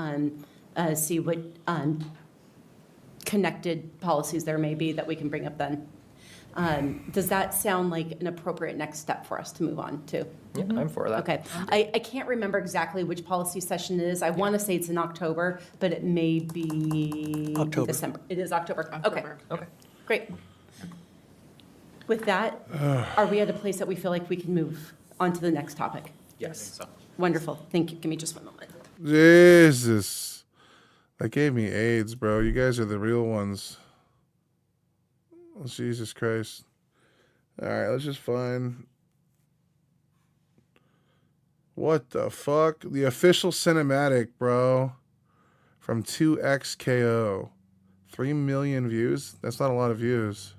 see what connected policies there may be that we can bring up then. Does that sound like an appropriate next step for us to move on to? Yeah, I'm for that. Okay. I can't remember exactly which policy session it is. I want to say it's in October, but it may be October. December. It is October. October. Okay. Great. With that, are we at a place that we feel like we can move on to the next topic? Yes. Wonderful. Thank you. Give me just one moment. Jesus. That gave me AIDS, bro. You guys are the real ones. Oh, Jesus Christ. All right, let's just find... What the fuck? The official cinematic, bro. From 2XKO. 3 million views? That's not a lot of views.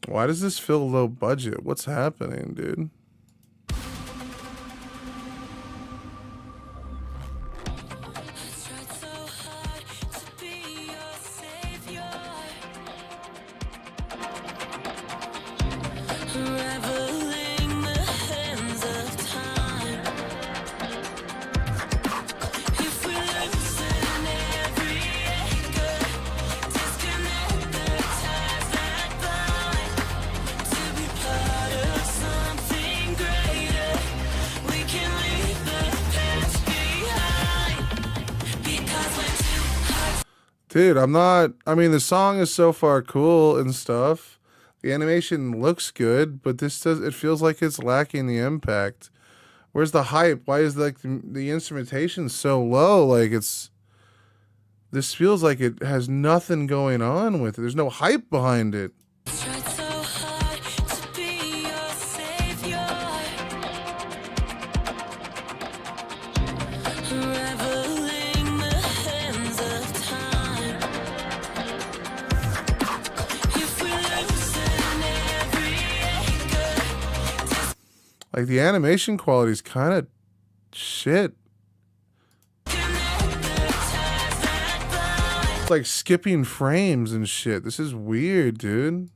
Why does this feel low budget? What's happening, dude? Dude, I mean, the song is so far cool and stuff. The animation looks good, but it feels like it's lacking the impact. Where's the hype? Why is the instrumentation so low? This feels like it has nothing going on with it. There's no hype behind it. Like, the animation quality is kind of shit. It's like skipping frames and shit. This is weird, dude.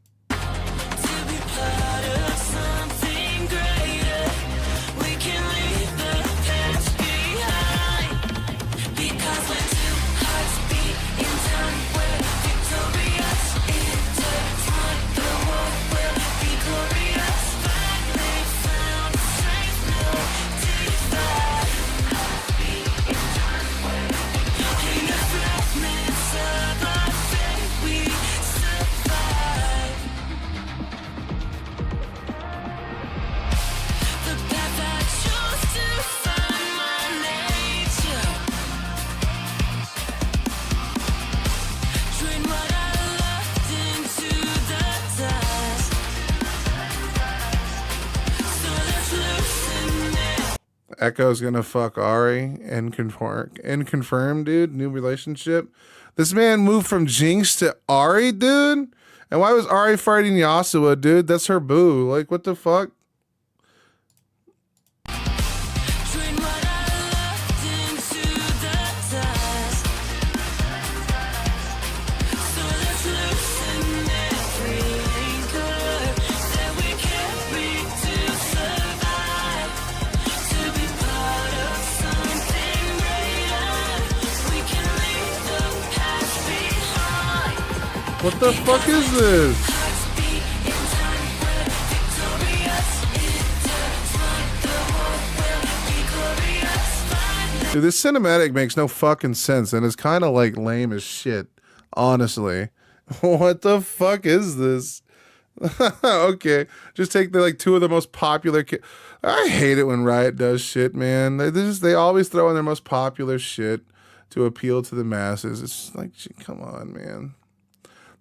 Echo's gonna fuck Ari and confirm, dude. New relationship. This man moved from Jinx to Ari, dude. And why was Ari fighting Yasuo, dude? That's her boo. Like, what the fuck? What the fuck is this? Dude, this cinematic makes no fucking sense and it's kind of like lame as shit, honestly. What the fuck is this? Okay, just take the like two of the most popular I hate it when Riot does shit, man. They always throw in their most popular shit to appeal to the masses. It's just like, come on, man.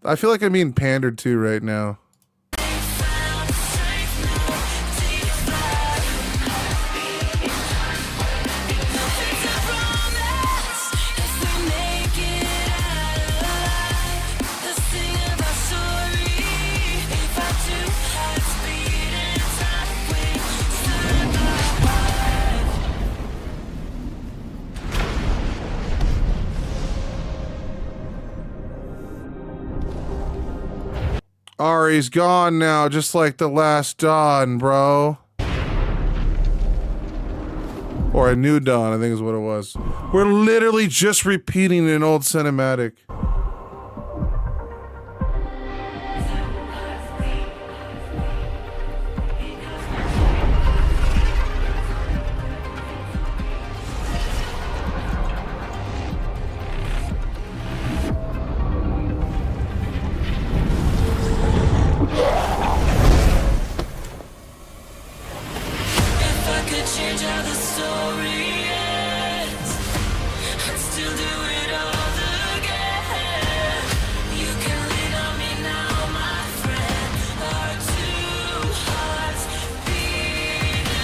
I feel like I'm being pandered to right now. Ari's gone now, just like the last dawn, bro. Or a new dawn, I think is what it was. We're literally just repeating an old cinematic.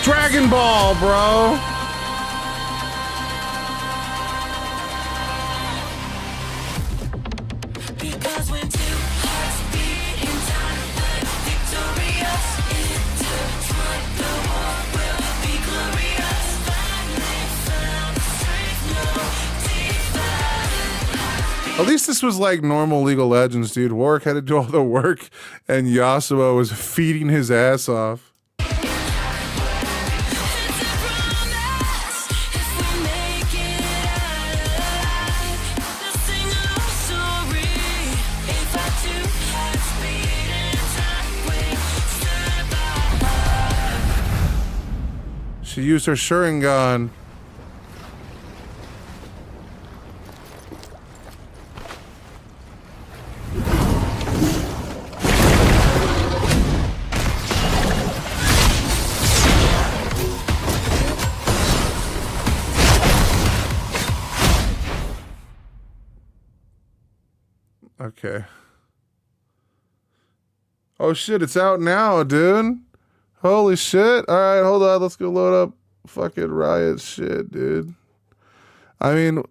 Dragon Ball, bro. At least this was like normal League of Legends, dude. Warwick had to do all the work and Yasuo was feeding his ass off. She used her Sharingan. Okay. Oh shit, it's out now, dude. Holy shit. Alright, hold on. Let's go load up fucking Riot shit, dude. I mean,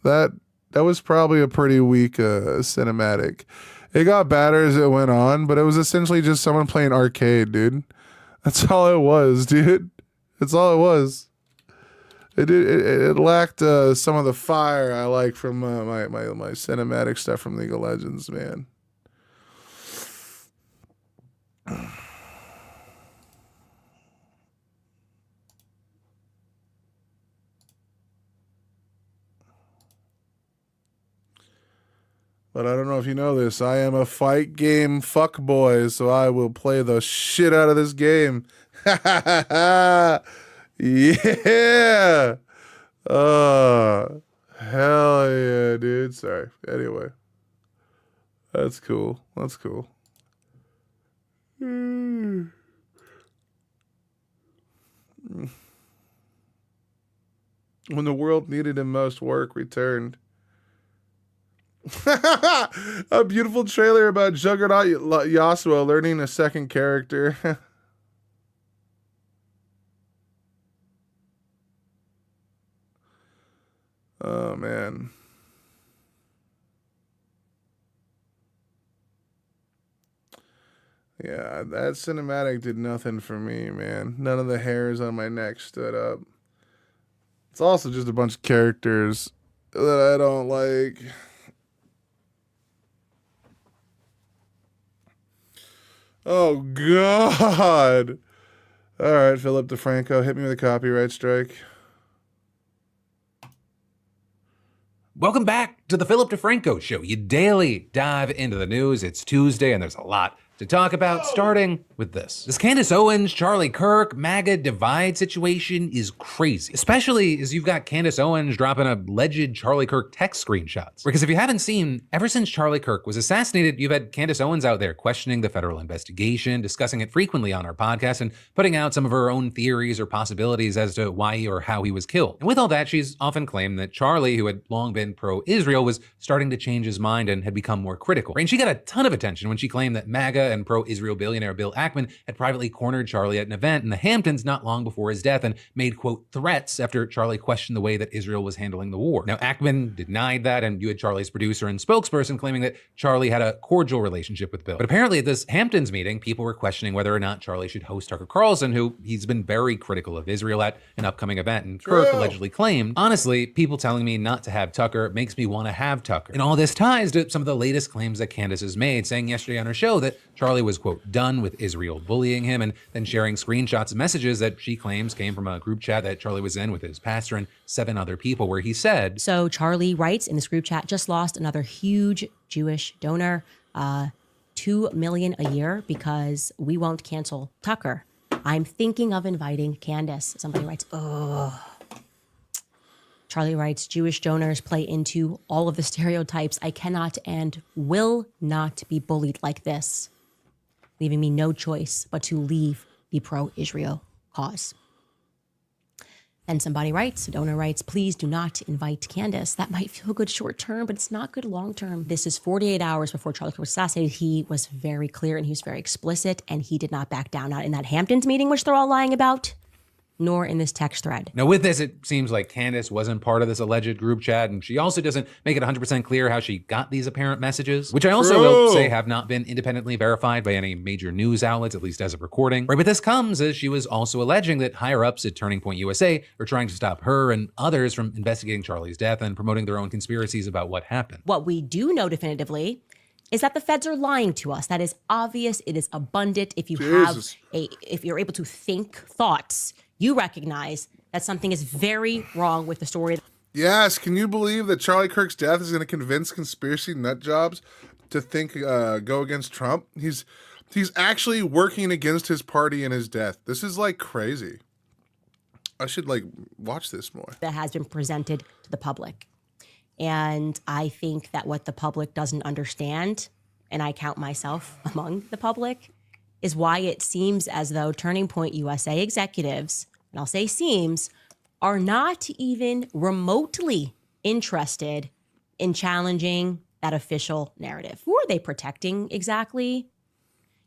that was probably a pretty weak cinematic. It got better as it went on, but it was essentially just someone playing arcade, dude. That's all it was, dude. That's all it was. It lacked some of the fire I like from my cinematic stuff from League of Legends, man. But I don't know if you know this. I am a fight game fuckboy, so I will play the shit out of this game. Yeah. Hell yeah, dude. Sorry. Anyway. That's cool. That's cool. When the world needed him most, work returned. A beautiful trailer about Juggernaut Yasuo learning a second character. Oh, man. Yeah, that cinematic did nothing for me, man. None of the hairs on my neck stood up. It's also just a bunch of characters that I don't like. Oh, God. All right, Philip DeFranco, hit me with a copyright strike. Welcome back to the Philip DeFranco Show. You daily dive into the news. It's Tuesday and there's a lot to talk about, starting with this. This Candace Owens, Charlie Kirk, MAGA divide situation is crazy, especially as you've got Candace Owens dropping alleged Charlie Kirk text screenshots. Because if you haven't seen, ever since Charlie Kirk was assassinated, you've had Candace Owens out there questioning the federal investigation, discussing it frequently on our podcast, and putting out some of her own theories or possibilities as to why or how he was killed. And with all that, she's often claimed that Charlie, who had long been pro-Israel, was starting to change his mind and had become more critical. And she got a ton of attention when she claimed that MAGA and pro-Israel billionaire Bill Ackman had privately cornered Charlie at an event in the Hamptons not long before his death and made, quote, threats after Charlie questioned the way that Israel was handling the war. Now, Ackman denied that, and you had Charlie's producer and spokesperson claiming that Charlie had a cordial relationship with Bill. But apparently at this Hamptons meeting, people were questioning whether or not Charlie should host Tucker Carlson, who he's been very critical of Israel at an upcoming event. And Kirk allegedly claimed, honestly, people telling me not to have Tucker makes me want to have Tucker. And all this ties to some of the latest claims that Candace has made, saying yesterday on her show that Charlie was, quote, done with Israel bullying him, and then sharing screenshots of messages that she claims came from a group chat that Charlie was in with his pastor and 7 other people, where he said, so Charlie writes in this group chat, just lost another huge Jewish donor, $2 million a year because we won't cancel Tucker. I'm thinking of inviting Candace. Somebody writes, oh. Charlie writes, Jewish donors play into all of the stereotypes. I cannot and will not be bullied like this, leaving me no choice but to leave the pro-Israel cause. And somebody writes, a donor writes, please do not invite Candace. That might feel good short term, but it's not good long term. This is 48 hours before Charlie Kirk was assassinated. He was very clear and he was very explicit, and he did not back down, not in that Hamptons meeting, which they're all lying about, nor in this text thread. Now with this, it seems like Candace wasn't part of this alleged group chat, and she also doesn't make it 100% clear how she got these apparent messages, which I also will say have not been independently verified by any major news outlets, at least as of recording. Right, but this comes as she was also alleging that higher-ups at Turning Point USA are trying to stop her and others from investigating Charlie's death and promoting their own conspiracies about what happened. What we do know definitively is that the feds are lying to us. That is obvious. It is abundant. If you if you're able to think thoughts, you recognize that something is very wrong with the story. Yes, can you believe that Charlie Kirk's death is going to convince conspiracy nut jobs to think go against Trump? He's actually working against his party in his death. This is like crazy. I should watch this more. That has been presented to the public. And I think that what the public doesn't understand, and I count myself among the public, is why it seems as though Turning Point USA executives, and I'll say seems, are not even remotely interested in challenging that official narrative. Who are they protecting exactly?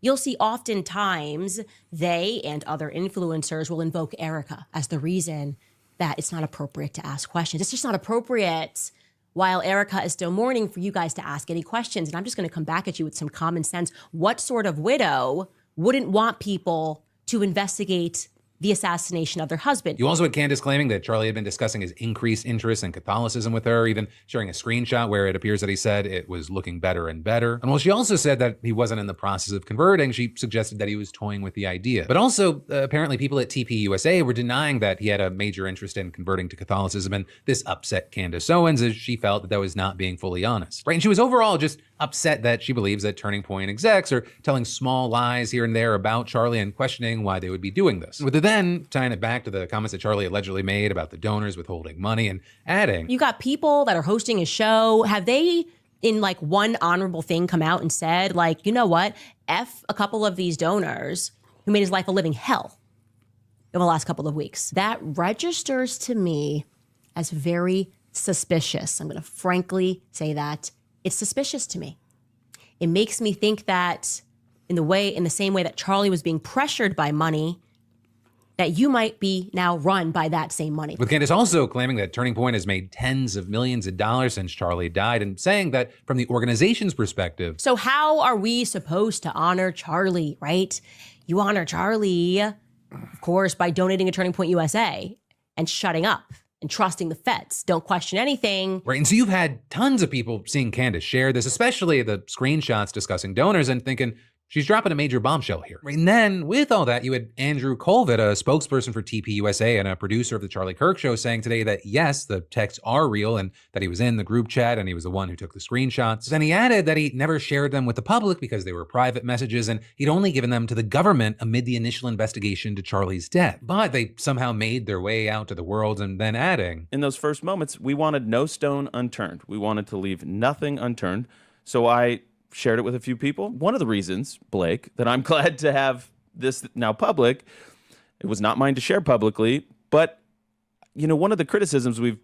You'll see oftentimes they and other influencers will invoke Erica as the reason that it's not appropriate to ask questions. It's just not appropriate while Erica is still mourning for you guys to ask any questions. And I'm just going to come back at you with some common sense. What sort of widow wouldn't want people to investigate the assassination of their husband? You also had Candace claiming that Charlie had been discussing his increased interest in Catholicism with her, even sharing a screenshot where it appears that he said it was looking better and better. And while she also said that he wasn't in the process of converting, she suggested that he was toying with the idea. But also, apparently people at TPUSA were denying that he had a major interest in converting to Catholicism, and this upset Candace Owens as she felt that was not being fully honest. Right? And she was overall just upset that she believes that Turning Point execs are telling small lies here and there about Charlie and questioning why they would be doing this. With it then tying it back to the comments that Charlie allegedly made about the donors withholding money and adding, you got people that are hosting a show. Have they in one honorable thing come out and said, you know what, F a couple of these donors who made his life a living hell in the last couple of weeks? That registers to me as very suspicious. I'm going to frankly say that. It's suspicious to me. It makes me think that in the same way that Charlie was being pressured by money, that you might be now run by that same money. With Candace also claiming that Turning Point has made tens of millions of dollars since Charlie died, and saying that from the organization's perspective. So how are we supposed to honor Charlie, right? You honor Charlie, of course, by donating to Turning Point USA and shutting up and trusting the feds. Don't question anything. Right, and so you've had tons of people seeing Candace share this, especially the screenshots discussing donors, and thinking, she's dropping a major bombshell here. And then with all that, you had Andrew Colvett, a spokesperson for TPUSA and a producer of the Charlie Kirk Show, saying today that yes, the texts are real and that he was in the group chat and he was the one who took the screenshots. Then he added that he never shared them with the public because they were private messages and he'd only given them to the government amid the initial investigation to Charlie's death. But they somehow made their way out to the world, and then adding, in those first moments, we wanted no stone unturned. We wanted to leave nothing unturned. So I shared it with a few people. One of the reasons, Blake, that I'm glad to have this now public, it was not mine to share publicly, but you know, one of the criticisms we've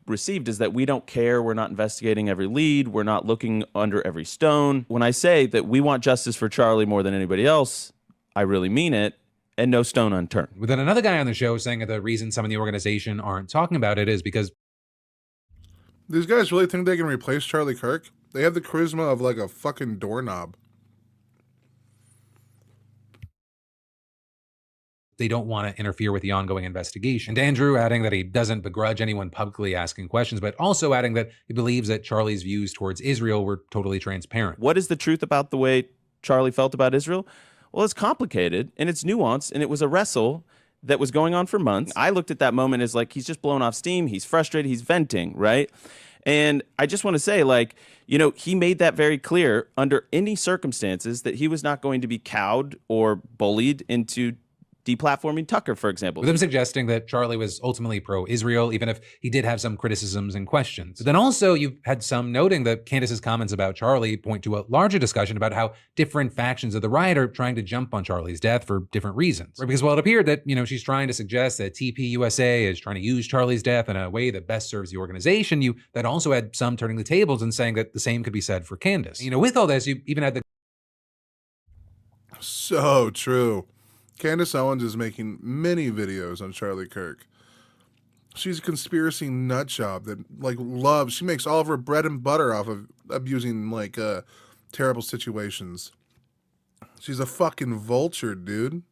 received is that we don't care, we're not investigating every lead, we're not looking under every stone. When I say that we want justice for Charlie more than anybody else, I really mean it, and no stone unturned. But then another guy on the show saying that the reason some in the organization aren't talking about it is because these guys really think they can replace Charlie Kirk? They have the charisma of like a fucking doorknob. They don't want to interfere with the ongoing investigation. And Andrew adding that he doesn't begrudge anyone publicly asking questions, but also adding that he believes that Charlie's views towards Israel were totally transparent. What is the truth about the way Charlie felt about Israel? Well, it's complicated and it's nuanced, and it was a wrestle that was going on for months. I looked at that moment as like, he's just blown off steam, he's frustrated, he's venting, right? And I just want to say, like, you know, he made that very clear under any circumstances that he was not going to be cowed or bullied into deplatforming Tucker, for example. With him suggesting that Charlie was ultimately pro-Israel, even if he did have some criticisms and questions. But then also you've had some noting that Candace's comments about Charlie point to a larger discussion about how different factions of the riot are trying to jump on Charlie's death for different reasons. Right? Because while it appeared that, you know, she's trying to suggest that TPUSA is trying to use Charlie's death in a way that best serves the organization, you that also had some turning the tables and saying that the same could be said for Candace. You know, with all this, you even had the... So true. Candace Owens is making many videos on Charlie Kirk. She's a conspiracy nut job that like loves. She makes all of her bread and butter off of abusing like terrible situations. She's a fucking vulture, dude.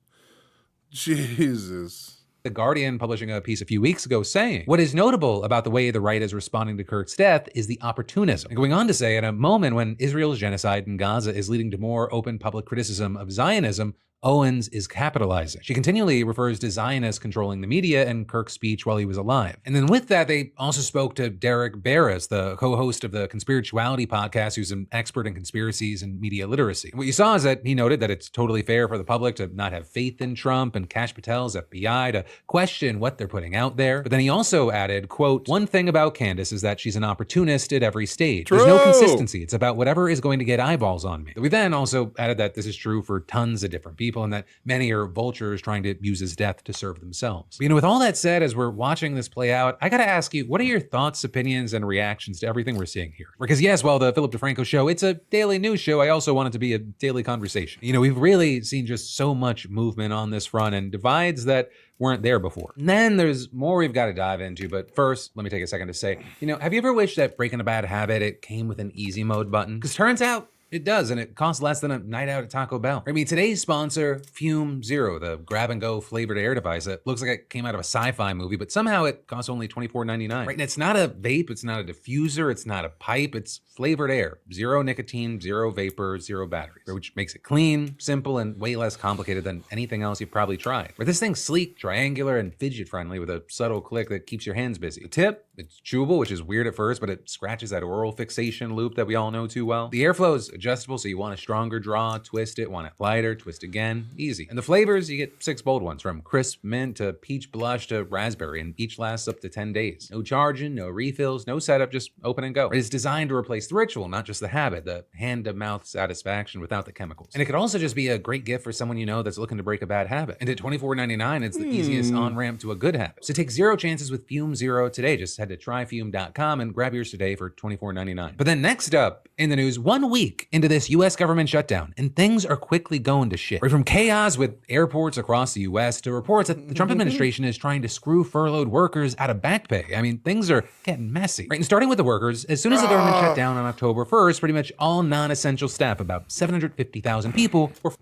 Jesus. The Guardian publishing a piece a few weeks ago saying, what is notable about the way the right is responding to Kirk's death is the opportunism. And going on to say, at a moment when Israel's genocide in Gaza is leading to more open public criticism of Zionism, Owens is capitalizing. She continually refers to Zionists controlling the media and Kirk's speech while he was alive. And then with that, they also spoke to Derek Barris, the co-host of the Conspirituality podcast, who's an expert in conspiracies and media literacy. What you saw is that he noted that it's totally fair for the public to not have faith in Trump and Kash Patel's FBI, to question what they're putting out there. But then he also added, quote, one thing about Candace is that she's an opportunist at every stage. True. There's no consistency. It's about whatever is going to get eyeballs on me. We then also added that this is true for tons of different people, and that many are vultures trying to use his death to serve themselves. But, you know, with all that said, as we're watching this play out, I gotta ask you, what are your thoughts, opinions, and reactions to everything we're seeing here? Because yes, while the Philip DeFranco show, it's a daily news show, I also want it to be a daily conversation. You know, we've really seen just so much movement on this front and divides that weren't there before. And then there's more we've got to dive into, but first, let me take a second to say, you know, have you ever wished that Breaking a Bad Habit, it came with an easy mode button? Because turns out, it does, and it costs less than a night out at Taco Bell. I mean, today's sponsor, Fume Zero, the grab-and-go flavored air device that looks like it came out of a sci-fi movie, but somehow it costs only $24.99. Right, and it's not a vape, it's not a diffuser, it's not a pipe, it's flavored air. Zero nicotine, zero vapor, zero batteries, which makes it clean, simple, and way less complicated than anything else you've probably tried. Where this thing's sleek, triangular, and fidget-friendly with a subtle click that keeps your hands busy. The tip, it's chewable, which is weird at first, but it scratches that oral fixation loop that we all know too well. The airflow is adjustable, so you want a stronger draw, twist it, want it lighter, twist again, easy. And the flavors, you get 6 bold ones, from crisp mint to peach blush to raspberry, and each lasts up to 10 days. No charging, no refills, no setup, just open and go. It's designed to replace the ritual, not just the habit, the hand-to-mouth satisfaction without the chemicals. And it could also just be a great gift for someone you know that's looking to break a bad habit. And at $24.99, it's the easiest on-ramp to a good habit. So take 0 chances with Fume Zero today. Just head to tryfume.com and grab yours today for $24.99. But then next up in the news, 1 week week into this U.S. government shutdown, and things are quickly going to shit. Right from chaos with airports across the U.S. to reports that the Trump administration is trying to screw furloughed workers out of back pay. I mean, things are getting messy. Right, and starting with the workers, as soon as the government shut down on October 1st, pretty much all non-essential staff, about 750,000 people, were...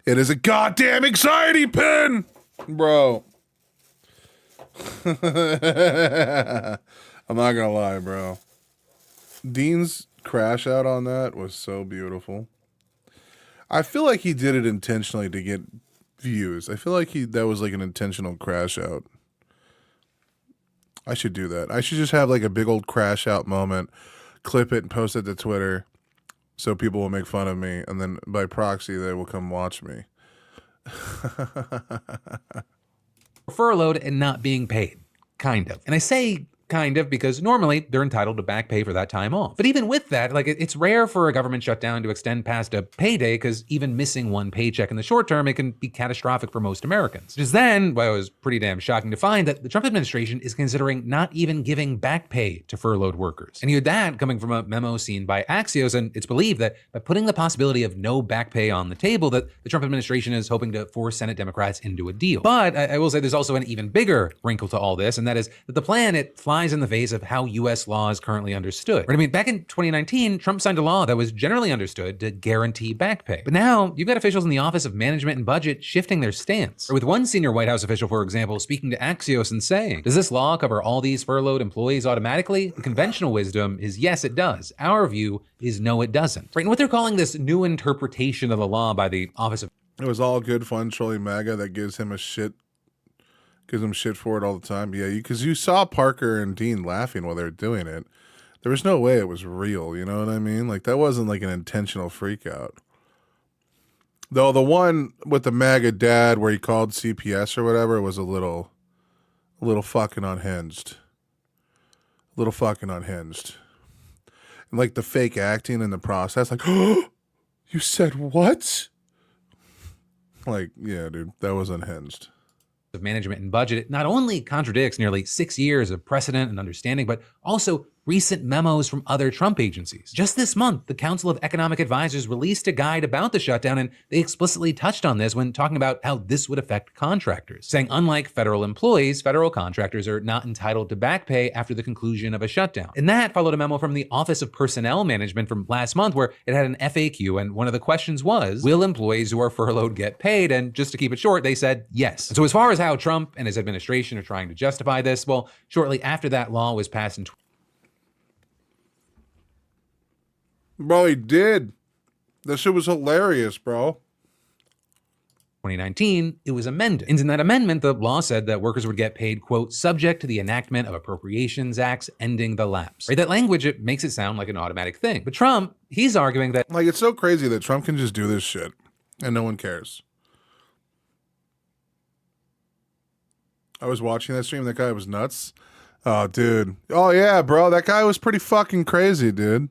It is a goddamn anxiety pin, bro. I'm not gonna lie, bro. Dean's crash out on that was so beautiful. I feel like he did it intentionally to get views. I feel like that was like an intentional crash out. I should do that. I should just have like a big old crash out moment, clip it and post it to Twitter so people will make fun of me, and then by proxy they will come watch me. Furloughed and not being paid. Kind of. And I say kind of because normally they're entitled to back pay for that time off. But even with that, like it's rare for a government shutdown to extend past a payday because even missing one paycheck in the short term, it can be catastrophic for most Americans. Which is then why it was pretty damn shocking to find that the Trump administration is considering not even giving back pay to furloughed workers. And you had that coming from a memo seen by Axios, and it's believed that by putting the possibility of no back pay on the table, that the Trump administration is hoping to force Senate Democrats into a deal. But I will say there's also an even bigger wrinkle to all this, and that is that the plan, it flies in the face of how U.S. law is currently understood. Right? I mean, back in 2019, Trump signed a law that was generally understood to guarantee back pay. But now you've got officials in the Office of Management and Budget shifting their stance. Or with one senior White House official, for example, speaking to Axios and saying, does this law cover all these furloughed employees automatically? The conventional wisdom is yes, it does. Our view is no, it doesn't. Right? And what they're calling this new interpretation of the law by the Office of... It was all good fun trolling MAGA that gives him shit for it all the time. Yeah, because you saw Parker and Dean laughing while they were doing it. There was no way it was real, you know what I mean? Like, that wasn't like an intentional freak out. Though the one with the MAGA dad where he called CPS or whatever was a little fucking unhinged. A little fucking unhinged. And like the fake acting in the process, like, oh, you said what? Like, yeah, dude, that was unhinged. Of Management and Budget, it not only contradicts nearly 6 years of precedent and understanding, but also recent memos from other Trump agencies. Just this month, the Council of Economic Advisors released a guide about the shutdown, and they explicitly touched on this when talking about how this would affect contractors, saying unlike federal employees, federal contractors are not entitled to back pay after the conclusion of a shutdown. And that followed a memo from the Office of Personnel Management from last month where it had an FAQ, and one of the questions was, will employees who are furloughed get paid? And just to keep it short, they said yes. And so as far as how Trump and his administration are trying to justify this, well, shortly after that law was passed in Bro, he did. That shit was hilarious, bro. 2019, it was amended. And in that amendment, the law said that workers would get paid, quote, subject to the enactment of appropriations acts ending the lapse. Right? That language, it makes it sound like an automatic thing. But Trump, he's arguing that... Like, it's so crazy that Trump can just do this shit and no one cares. I was watching that stream. That guy was nuts. Oh, dude. Oh, yeah, bro. That guy was pretty fucking crazy, dude.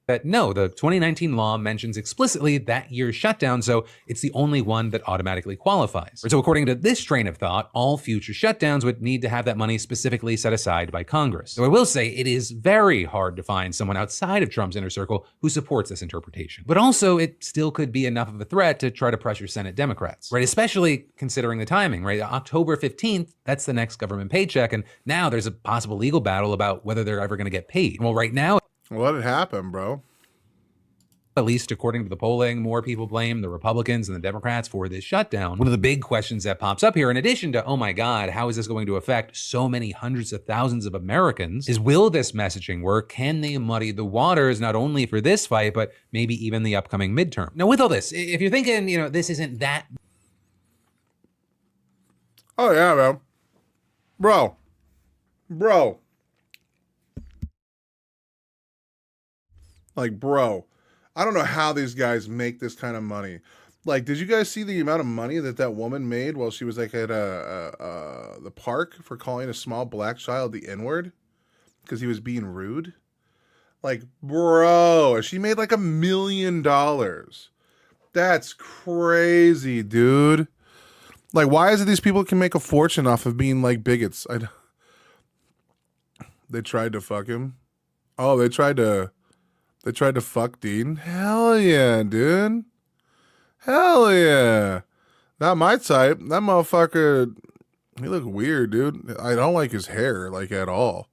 That no, the 2019 law mentions explicitly that year's shutdown, so it's the only one that automatically qualifies. So according to this train of thought, all future shutdowns would need to have that money specifically set aside by Congress. So I will say it is very hard to find someone outside of Trump's inner circle who supports this interpretation. But also, it still could be enough of a threat to try to pressure Senate Democrats, right? Especially considering the timing, right? October 15th, that's the next government paycheck, and now there's a possible legal battle about whether they're ever going to get paid. Well, right now, let it happen, bro. At least according to the polling, more people blame the Republicans and the Democrats for this shutdown. One of the big questions that pops up here, in addition to, oh my God, how is this going to affect so many hundreds of thousands of Americans, is will this messaging work? Can they muddy the waters not only for this fight, but maybe even the upcoming midterm? Now, with all this, if you're thinking, this isn't that... Oh, yeah, man. Bro. Like, bro, I don't know how these guys make this kind of money. Like, did you guys see the amount of money that woman made while she was like at the park for calling a small black child the N-word because he was being rude? Like, bro, she made like $1 million. That's crazy, dude. Like, why is it these people can make a fortune off of being like bigots? They tried to fuck him. Oh, they tried to fuck Dean. Hell yeah, dude. Hell yeah. Not my type. That motherfucker, he look weird, dude. I don't like his hair, like, at all.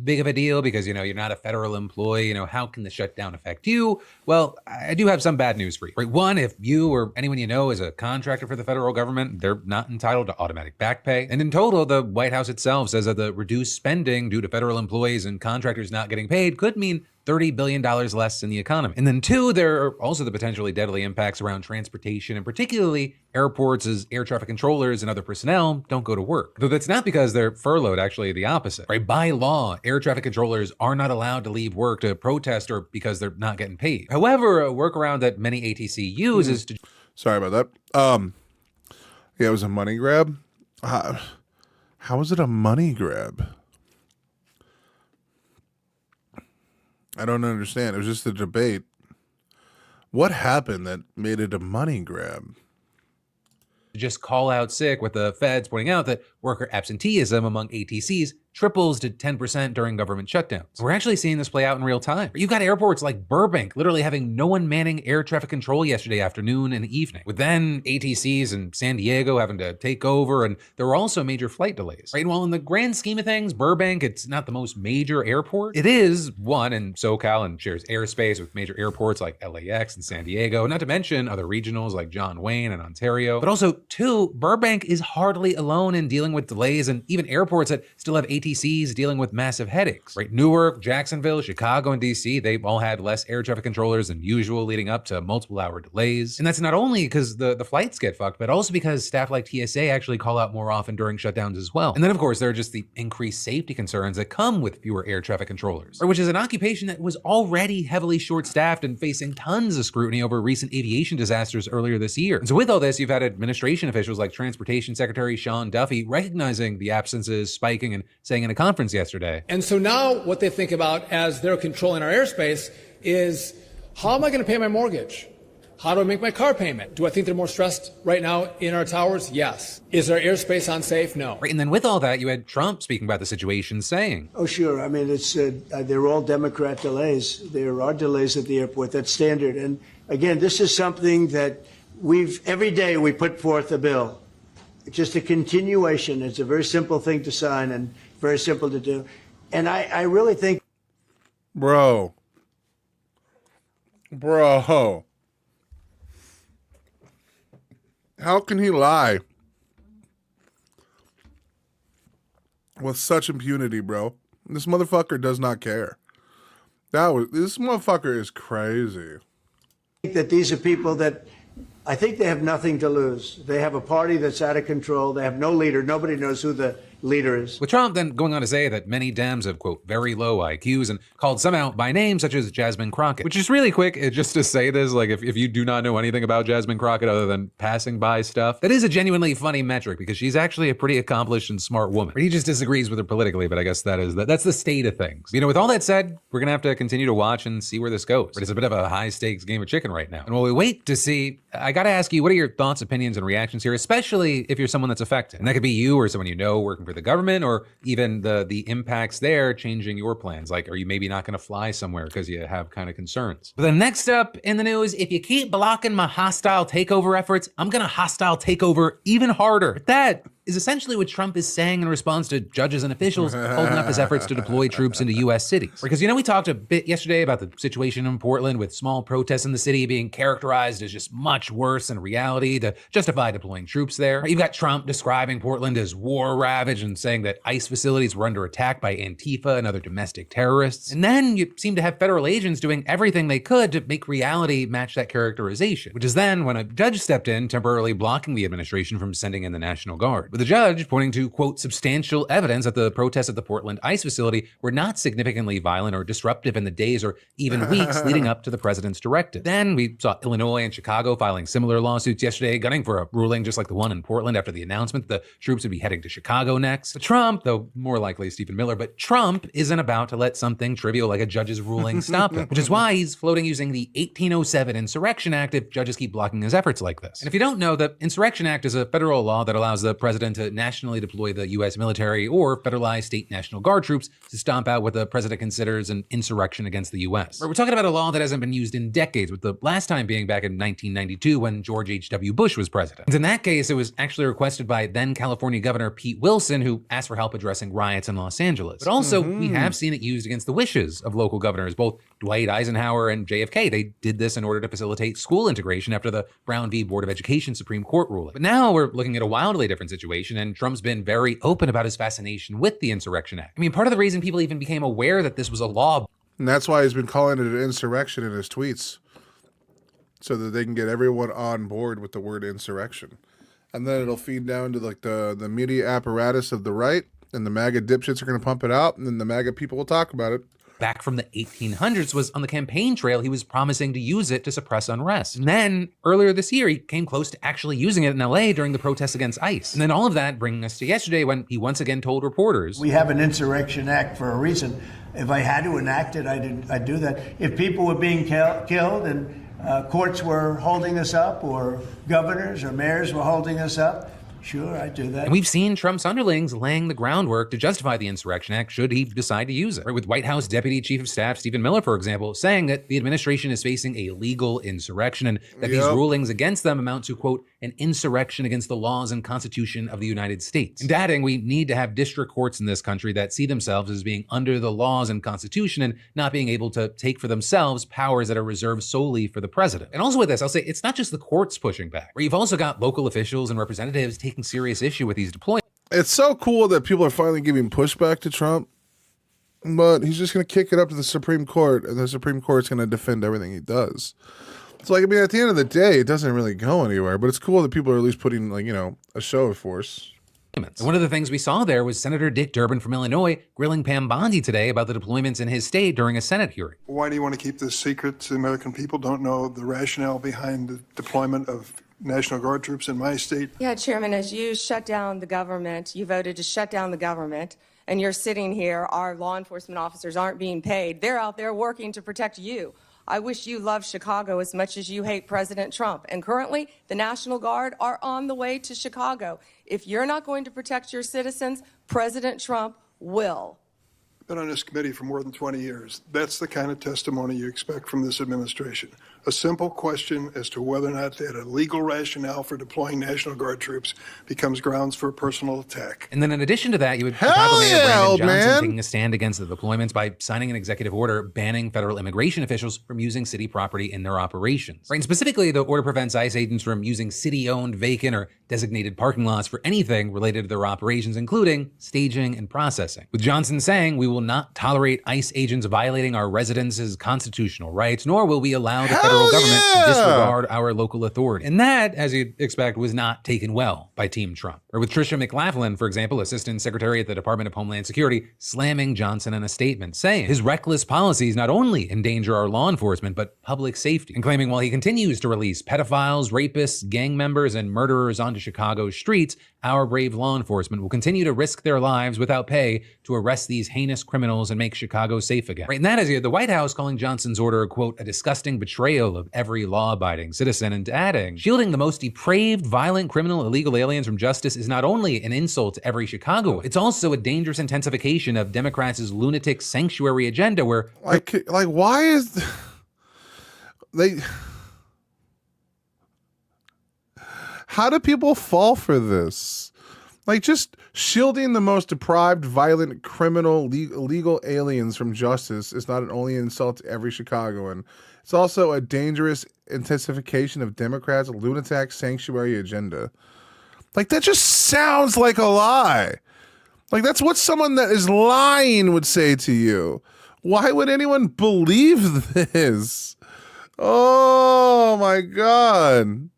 Big of a deal because, you know, you're not a federal employee. You know, how can the shutdown affect you? Well, I do have some bad news for you. Right? One, if you or anyone you know is a contractor for the federal government, they're not entitled to automatic back pay. And in total, the White House itself says that the reduced spending due to federal employees and contractors not getting paid could mean $30 billion less in the economy. And then two, there are also the potentially deadly impacts around transportation, and particularly airports, as air traffic controllers and other personnel don't go to work. Though that's not because they're furloughed, actually the opposite. Right? By law, air traffic controllers are not allowed to leave work to protest or because they're not getting paid. However, a workaround that many ATC use is to... Sorry about that. Yeah, it was a money grab. How was it a money grab? I don't understand. It was just a debate. What happened that made it a money grab? Just call out sick, with the feds pointing out that worker absenteeism among ATCs triples to 10% during government shutdowns. We're actually seeing this play out in real time. You've got airports like Burbank literally having no one manning air traffic control yesterday afternoon and evening, with then ATCs in San Diego having to take over, and there were also major flight delays. Right? And while in the grand scheme of things, Burbank, it's not the most major airport, it is one in SoCal and shares airspace with major airports like LAX and San Diego, not to mention other regionals like John Wayne and Ontario. But also, two, Burbank is hardly alone in dealing with delays, and even airports that still have ATCs dealing with massive headaches. Right? Newark, Jacksonville, Chicago, and DC, they've all had less air traffic controllers than usual, leading up to multiple hour delays. And that's not only because the flights get fucked, but also because staff like TSA actually call out more often during shutdowns as well. And then, of course, there are just the increased safety concerns that come with fewer air traffic controllers, which is an occupation that was already heavily short-staffed and facing tons of scrutiny over recent aviation disasters earlier this year. And so with all this, you've had administration officials like Transportation Secretary Sean Duffy recognizing the absences spiking and saying in a conference yesterday. And so now what they think about as they're controlling our airspace is, how am I going to pay my mortgage? How do I make my car payment? Do I think they're more stressed right now in our towers? Yes. Is our airspace unsafe? No. Right, and then with all that, you had Trump speaking about the situation, saying, "Oh, sure. I mean, it's they're all Democrat delays. There are delays at the airport. That's standard. And again, this is something that every day we put forth a bill. It's just a continuation. It's a very simple thing to sign and very simple to do. And I really think..." Bro. How can he lie with such impunity, bro? This motherfucker does not care. This motherfucker is crazy. I think that these are people that I think they have nothing to lose. They have a party that's out of control. They have no leader. Nobody knows who the leader is. With Trump then going on to say that many Dems have, quote, very low IQs, and called some out by name, such as Jasmine Crockett. Which is really quick, just to say this, like if you do not know anything about Jasmine Crockett other than passing by stuff, that is a genuinely funny metric because she's actually a pretty accomplished and smart woman. He just disagrees with her politically, but I guess that's the state of things. You know, with all that said, we're gonna have to continue to watch and see where this goes. But it's a bit of a high stakes game of chicken right now. And while we wait to see, I gotta ask you, what are your thoughts, opinions, and reactions here, especially if you're someone that's affected? And that could be you or someone you know working for the government, or even the impacts there changing your plans. Like, are you maybe not going to fly somewhere because you have kind of concerns? But then next up in the news, if you keep blocking my hostile takeover efforts, I'm going to hostile take over even harder. That is essentially what Trump is saying in response to judges and officials holding up his efforts to deploy troops into U.S. cities. Because, you know, we talked a bit yesterday about the situation in Portland with small protests in the city being characterized as just much worse in reality to justify deploying troops there. You've got Trump describing Portland as war-ravaged and saying that ICE facilities were under attack by Antifa and other domestic terrorists. And then you seem to have federal agents doing everything they could to make reality match that characterization, which is then when a judge stepped in, temporarily blocking the administration from sending in the National Guard. With the judge pointing to, quote, substantial evidence that the protests at the Portland ICE facility were not significantly violent or disruptive in the days or even weeks leading up to the president's directive. Then we saw Illinois and Chicago filing similar lawsuits yesterday, gunning for a ruling just like the one in Portland after the announcement that the troops would be heading to Chicago next. But Trump, though more likely Stephen Miller, but Trump isn't about to let something trivial like a judge's ruling stop him, which is why he's floating using the 1807 Insurrection Act if judges keep blocking his efforts like this. And if you don't know, the Insurrection Act is a federal law that allows the president president to nationally deploy the U.S. military or federalize state National Guard troops to stomp out what the president considers an insurrection against the U.S. We're talking about a law that hasn't been used in decades, with the last time being back in 1992 when George H.W. Bush was president. And in that case, it was actually requested by then California Governor Pete Wilson, who asked for help addressing riots in Los Angeles. But also, we have seen it used against the wishes of local governors, both Dwight Eisenhower and JFK. They did this in order to facilitate school integration after the Brown v. Board of Education Supreme Court ruling. But now we're looking at a wildly different situation, and Trump's been very open about his fascination with the Insurrection Act. I mean, part of the reason people even became aware that this was a law. And that's why he's been calling it an insurrection in his tweets, so that they can get everyone on board with the word insurrection. And then it'll feed down to like the media apparatus of the right, and the MAGA dipshits are going to pump it out, and then the MAGA people will talk about it. Back from the 1800s was on the campaign trail. He was promising to use it to suppress unrest. And then earlier this year, he came close to actually using it in LA during the protests against ICE. And then all of that bringing us to yesterday when he once again told reporters, We have an Insurrection Act for a reason. If I had to enact it, I'd do that. If people were being killed and courts were holding us up, or governors or mayors were holding us up, sure, I'd do that. And we've seen Trump's underlings laying the groundwork to justify the Insurrection Act should he decide to use it. Right, with White House Deputy Chief of Staff Stephen Miller, for example, saying that the administration is facing a legal insurrection and that these rulings against them amount to, quote, an insurrection against the laws and Constitution of the United States. And adding, we need to have district courts in this country that see themselves as being under the laws and Constitution and not being able to take for themselves powers that are reserved solely for the president. And also with this, I'll say it's not just the courts pushing back, where you've also got local officials and representatives taking serious issue with these deployments. It's so cool that people are finally giving pushback to Trump, but he's just going to kick it up to the Supreme Court, and the Supreme Court's going to defend everything he does. It's like, I mean, at the end of the day, it doesn't really go anywhere, but it's cool that people are at least putting, like, you know, a show of force. And one of the things we saw there was Senator Dick Durbin from Illinois grilling Pam Bondi today about the deployments in his state during a Senate hearing. Why do you want to keep this secret? The American people don't know the rationale behind the deployment of National Guard troops in my state. Yeah, Chairman, as you shut down the government, you voted to shut down the government, and you're sitting here, our law enforcement officers aren't being paid. They're out there working to protect you. I wish you loved Chicago as much as you hate President Trump. And currently, the National Guard are on the way to Chicago. If you're not going to protect your citizens, President Trump will. I've been on this committee for more than 20 years. That's the kind of testimony you expect from this administration. A simple question as to whether or not they had a legal rationale for deploying National Guard troops becomes grounds for a personal attack. And then in addition to that, you would Chicago Mayor Brandon Johnson taking a stand against the deployments by signing an executive order banning federal immigration officials from using city property in their operations. Right, and specifically, the order prevents ICE agents from using city-owned, vacant, or designated parking lots for anything related to their operations, including staging and processing. With Johnson saying, we will not tolerate ICE agents violating our residents' constitutional rights, nor will we allow the federal government to disregard our local authority. And that, as you'd expect, was not taken well by Team Trump. Or with Tricia McLaughlin, for example, Assistant Secretary at the Department of Homeland Security, slamming Johnson in a statement, saying his reckless policies not only endanger our law enforcement, but public safety, and claiming while he continues to release pedophiles, rapists, gang members, and murderers onto Chicago's streets, our brave law enforcement will continue to risk their lives without pay to arrest these heinous criminals and make Chicago safe again. Right, and that is the White House calling Johnson's order, quote, a disgusting betrayal of every law-abiding citizen, and adding, shielding the most depraved, violent, criminal, illegal aliens from justice is not only an insult to every Chicagoan, it's also a dangerous intensification of Democrats' lunatic sanctuary agenda where... Like why is... they... How do people fall for this? Like, just shielding the most deprived, violent, criminal, illegal aliens from justice is not only an insult to every Chicagoan, it's also a dangerous intensification of Democrats' lunatic sanctuary agenda. Like, that just sounds like a lie. Like, that's what someone that is lying would say to you. Why would anyone believe this? Oh, my God.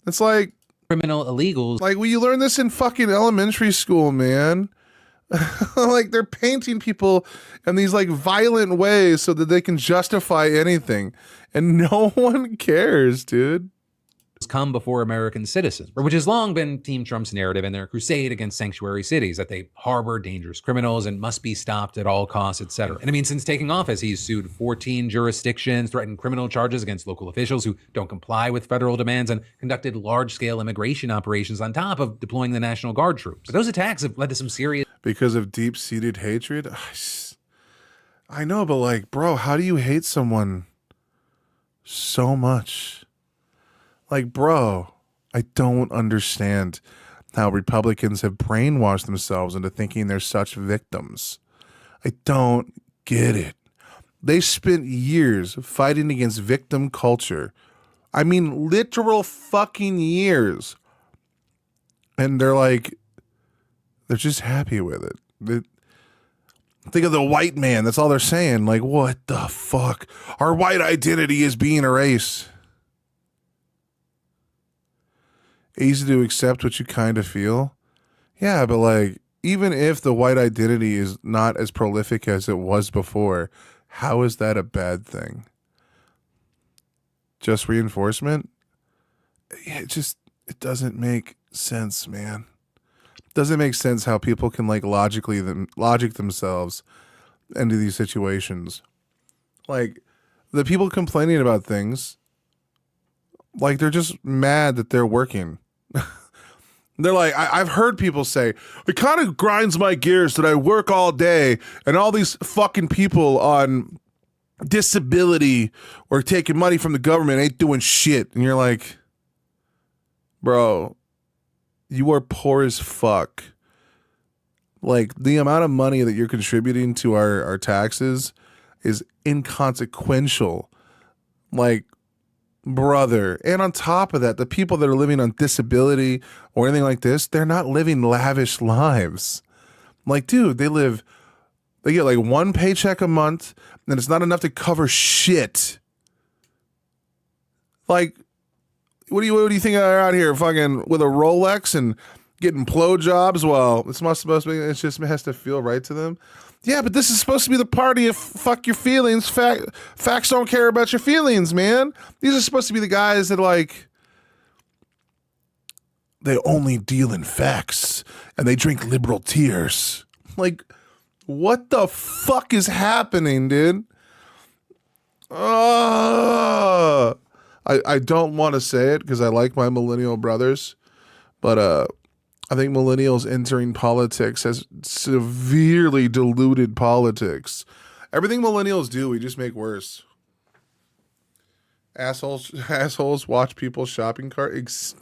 It's like criminal illegals. Like, well, you learn this in fucking elementary school, man. Like, they're painting people in these like violent ways so that they can justify anything, and no one cares, dude. come before American citizens, which has long been Team Trump's narrative in their crusade against sanctuary cities, that they harbor dangerous criminals and must be stopped at all costs, etc. And I mean, since taking office, he's sued 14 jurisdictions, threatened criminal charges against local officials who don't comply with federal demands, and conducted large-scale immigration operations on top of deploying the National Guard troops. But those attacks have led to some serious... Because of deep-seated hatred? I know, but like, bro, how do you hate someone so much? Like, bro, I don't understand how Republicans have brainwashed themselves into thinking they're such victims. I don't get it. They spent years fighting against victim culture. I mean, literal fucking years. And they're just happy with it. Think of the white man. That's all they're saying. Like, what the fuck? Our white identity is being erased. Easy to accept what you kind of feel. Yeah, but like, even if the white identity is not as prolific as it was before, how is that a bad thing? Just reinforcement? It doesn't make sense, man. It doesn't make sense how people can like logic themselves into these situations. Like, the people complaining about things, like, they're just mad that they're working. They're like, I've heard people say, it kind of grinds my gears that I work all day and all these fucking people on disability or taking money from the government ain't doing shit. And you're like, bro, you are poor as fuck. Like, the amount of money that you're contributing to our taxes is inconsequential. Like, brother. And on top of that, the people that are living on disability or anything like this, they're not living lavish lives. Like, dude, they get like one paycheck a month, and it's not enough to cover shit. Like, what do you think are out here fucking with a Rolex and getting blowjobs? Well, it's not supposed to be, it just has to feel right to them. Yeah, but this is supposed to be the party of fuck your feelings. Facts don't care about your feelings, man. These are supposed to be the guys that, like, they only deal in facts and they drink liberal tears. Like, what the fuck is happening, dude? I don't want to say it because I like my millennial brothers, but I think millennials entering politics has severely diluted politics. Everything millennials do, we just make worse. Assholes watch people's shopping cart. It's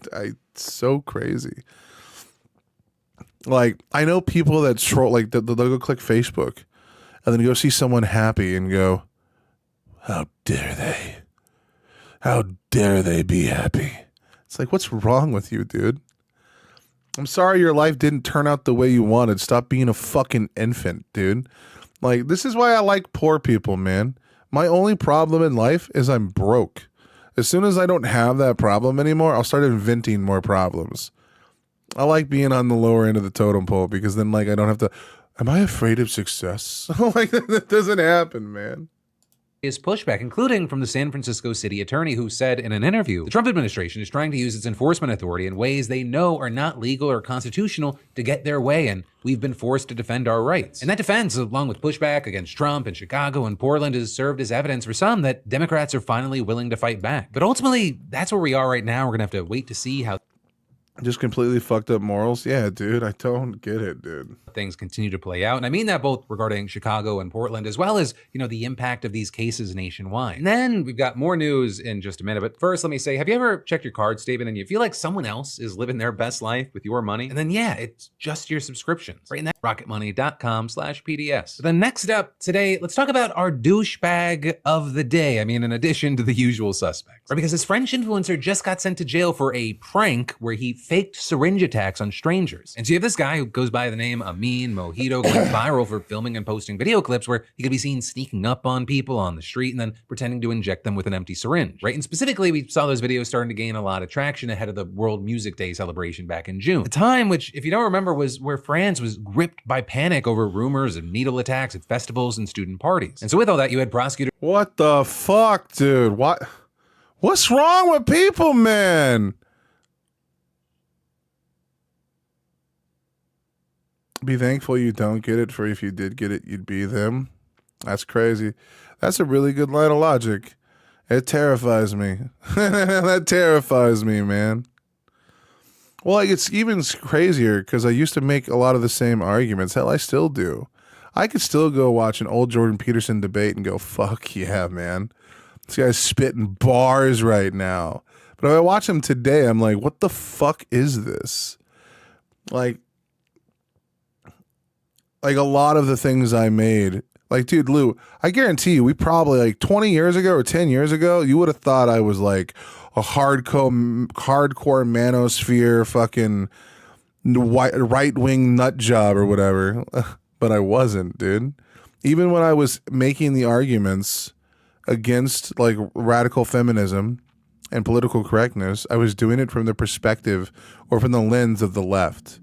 so crazy. Like, I know people that troll, like, they'll go click Facebook and then go see someone happy and go, how dare they? How dare they be happy? It's like, what's wrong with you, dude? I'm sorry your life didn't turn out the way you wanted. Stop being a fucking infant, dude. Like, this is why I like poor people, man. My only problem in life is I'm broke. As soon as I don't have that problem anymore, I'll start inventing more problems. I like being on the lower end of the totem pole because then, like, I don't have to, am I afraid of success? Like, that doesn't happen, man. Is pushback, including from the San Francisco city attorney who said in an interview, the Trump administration is trying to use its enforcement authority in ways they know are not legal or constitutional to get their way, and we've been forced to defend our rights. And that defense, along with pushback against Trump in Chicago and Portland, has served as evidence for some that Democrats are finally willing to fight back. But ultimately, that's where we are right now. We're gonna have to wait to see how just completely fucked up morals. Yeah, dude, I don't get it, dude. Things continue to play out. And I mean that both regarding Chicago and Portland, as well as, you know, the impact of these cases nationwide. And then we've got more news in just a minute. But first, let me say, have you ever checked your card statement and you feel like someone else is living their best life with your money? And then, yeah, it's just your subscriptions. Right in that rocketmoney.com/PDS. But then next up today, let's talk about our douchebag of the day. I mean, in addition to the usual suspects. Right? Because this French influencer just got sent to jail for a prank where he faked syringe attacks on strangers. And so you have this guy who goes by the name Amin Mojito going viral for filming and posting video clips where he could be seen sneaking up on people on the street and then pretending to inject them with an empty syringe, right? And specifically, we saw those videos starting to gain a lot of traction ahead of the World Music Day celebration back in June. A time which, if you don't remember, was where France was gripped by panic over rumors of needle attacks at festivals and student parties. And so with all that, you had prosecutors. What the fuck, dude? What's wrong with people, man? Be thankful you don't get it, for if you did get it, you'd be them. That's crazy. That's a really good line of logic. It terrifies me. That terrifies me, man. Well, like, it's even crazier because I used to make a lot of the same arguments. Hell, I still do. I could still go watch an old Jordan Peterson debate and go, fuck yeah, man. This guy's spitting bars right now. But if I watch him today, I'm like, what the fuck is this? Like a lot of the things I made, like, dude, Lou, I guarantee you, we probably, like, 20 years ago or 10 years ago, you would have thought I was like a hardcore manosphere fucking right-wing nut job or whatever. But I wasn't, dude. Even when I was making the arguments against, like, radical feminism and political correctness, I was doing it from the perspective or from the lens of the left.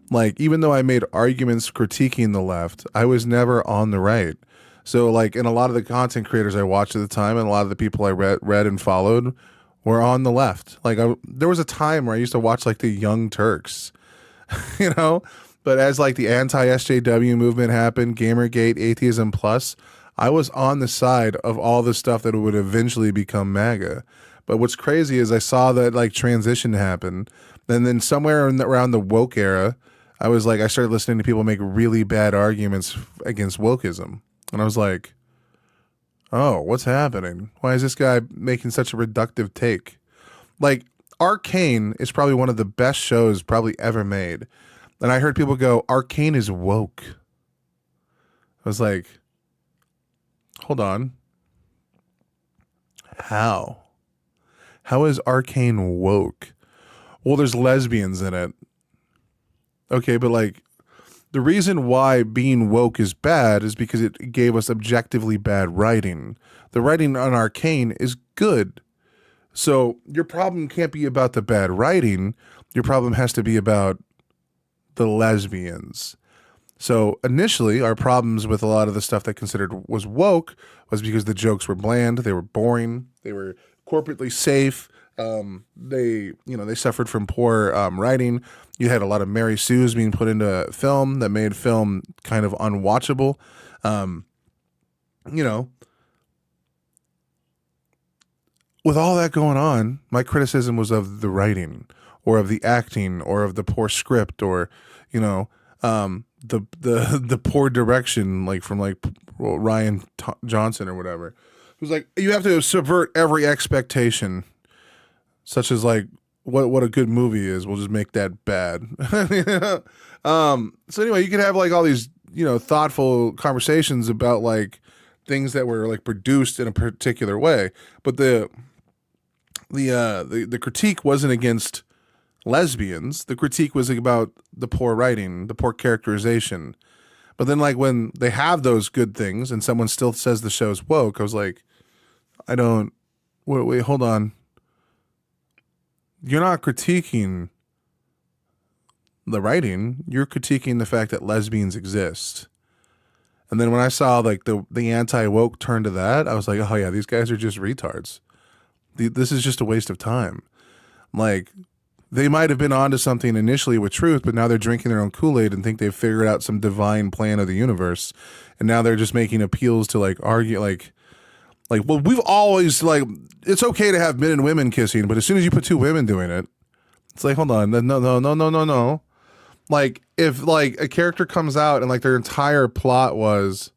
Like, even though I made arguments critiquing the left, I was never on the right. So, like, and a lot of the content creators I watched at the time and a lot of the people I read and followed were on the left. Like, there was a time where I used to watch, like, the Young Turks, you know? But as, like, the anti-SJW movement happened, Gamergate, Atheism Plus, I was on the side of all the stuff that would eventually become MAGA. But what's crazy is I saw that, like, transition happen. And then somewhere around the woke era, I was like, I started listening to people make really bad arguments against wokeism. And I was like, oh, what's happening? Why is this guy making such a reductive take? Like, Arcane is probably one of the best shows probably ever made. And I heard people go, Arcane is woke. I was like, hold on. How? How is Arcane woke? Well, there's lesbians in it. Okay, but, like, the reason why being woke is bad is because it gave us objectively bad writing. The writing on Arcane is good. So your problem can't be about the bad writing. Your problem has to be about the lesbians. So initially, our problems with a lot of the stuff that considered was woke was because the jokes were bland, they were boring, they were corporately safe. They suffered from poor writing. You had a lot of Mary Sue's being put into film that made film kind of unwatchable. With all that going on, my criticism was of the writing or of the acting or of the poor script or, the poor direction, like from Ryan Johnson or whatever. It was like, you have to subvert every expectation, such as like what a good movie is. We'll just make that bad. So anyway, you could have like all these, thoughtful conversations about like things that were like produced in a particular way. But the critique wasn't against lesbians. The critique was about the poor writing, the poor characterization. But then, like, when they have those good things and someone still says the show's woke, I was like, wait, hold on. You're not critiquing the writing. You're critiquing the fact that lesbians exist. And then when I saw, like, the anti-woke turn to that, I was like, oh, yeah, these guys are just retards. This is just a waste of time. Like, they might have been onto something initially with truth, but now they're drinking their own Kool-Aid and think they've figured out some divine plan of the universe. And now they're just making appeals to like argue, like, well, we've always like, it's okay to have men and women kissing, but as soon as you put two women doing it, it's like, hold on, no. Like, if like a character comes out and like their entire plot was,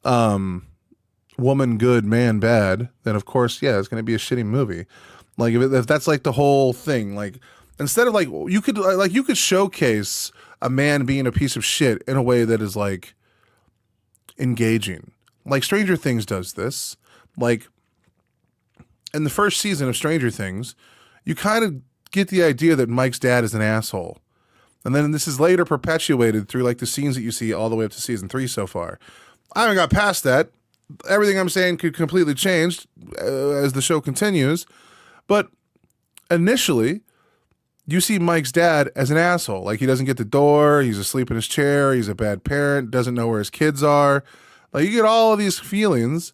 woman good, man bad, then of course, yeah, it's going to be a shitty movie. Like if that's like the whole thing, like instead of like you could showcase a man being a piece of shit in a way that is like engaging. Like Stranger Things does this. Like in the first season of Stranger Things, you kind of get the idea that Mike's dad is an asshole. And then this is later perpetuated through like the scenes that you see all the way up to season 3 so far. I haven't got past that. Everything I'm saying could completely change as the show continues. But initially, you see Mike's dad as an asshole. Like, he doesn't get the door, he's asleep in his chair, he's a bad parent, doesn't know where his kids are. Like, you get all of these feelings,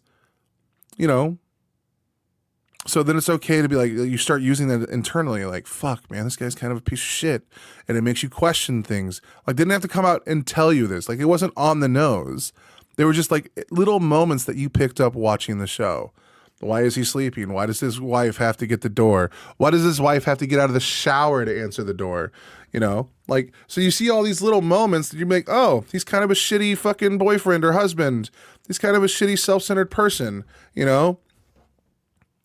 So then it's okay to be like, you start using that internally, like, fuck, man, this guy's kind of a piece of shit. And it makes you question things. Like, didn't have to come out and tell you this. Like, it wasn't on the nose. They were just like little moments that you picked up watching the show. Why is he sleeping? Why does his wife have to get the door? Why does his wife have to get out of the shower to answer the door? You know, like, so you see all these little moments that you make, oh, he's kind of a shitty fucking boyfriend or husband. He's kind of a shitty self-centered person, you know?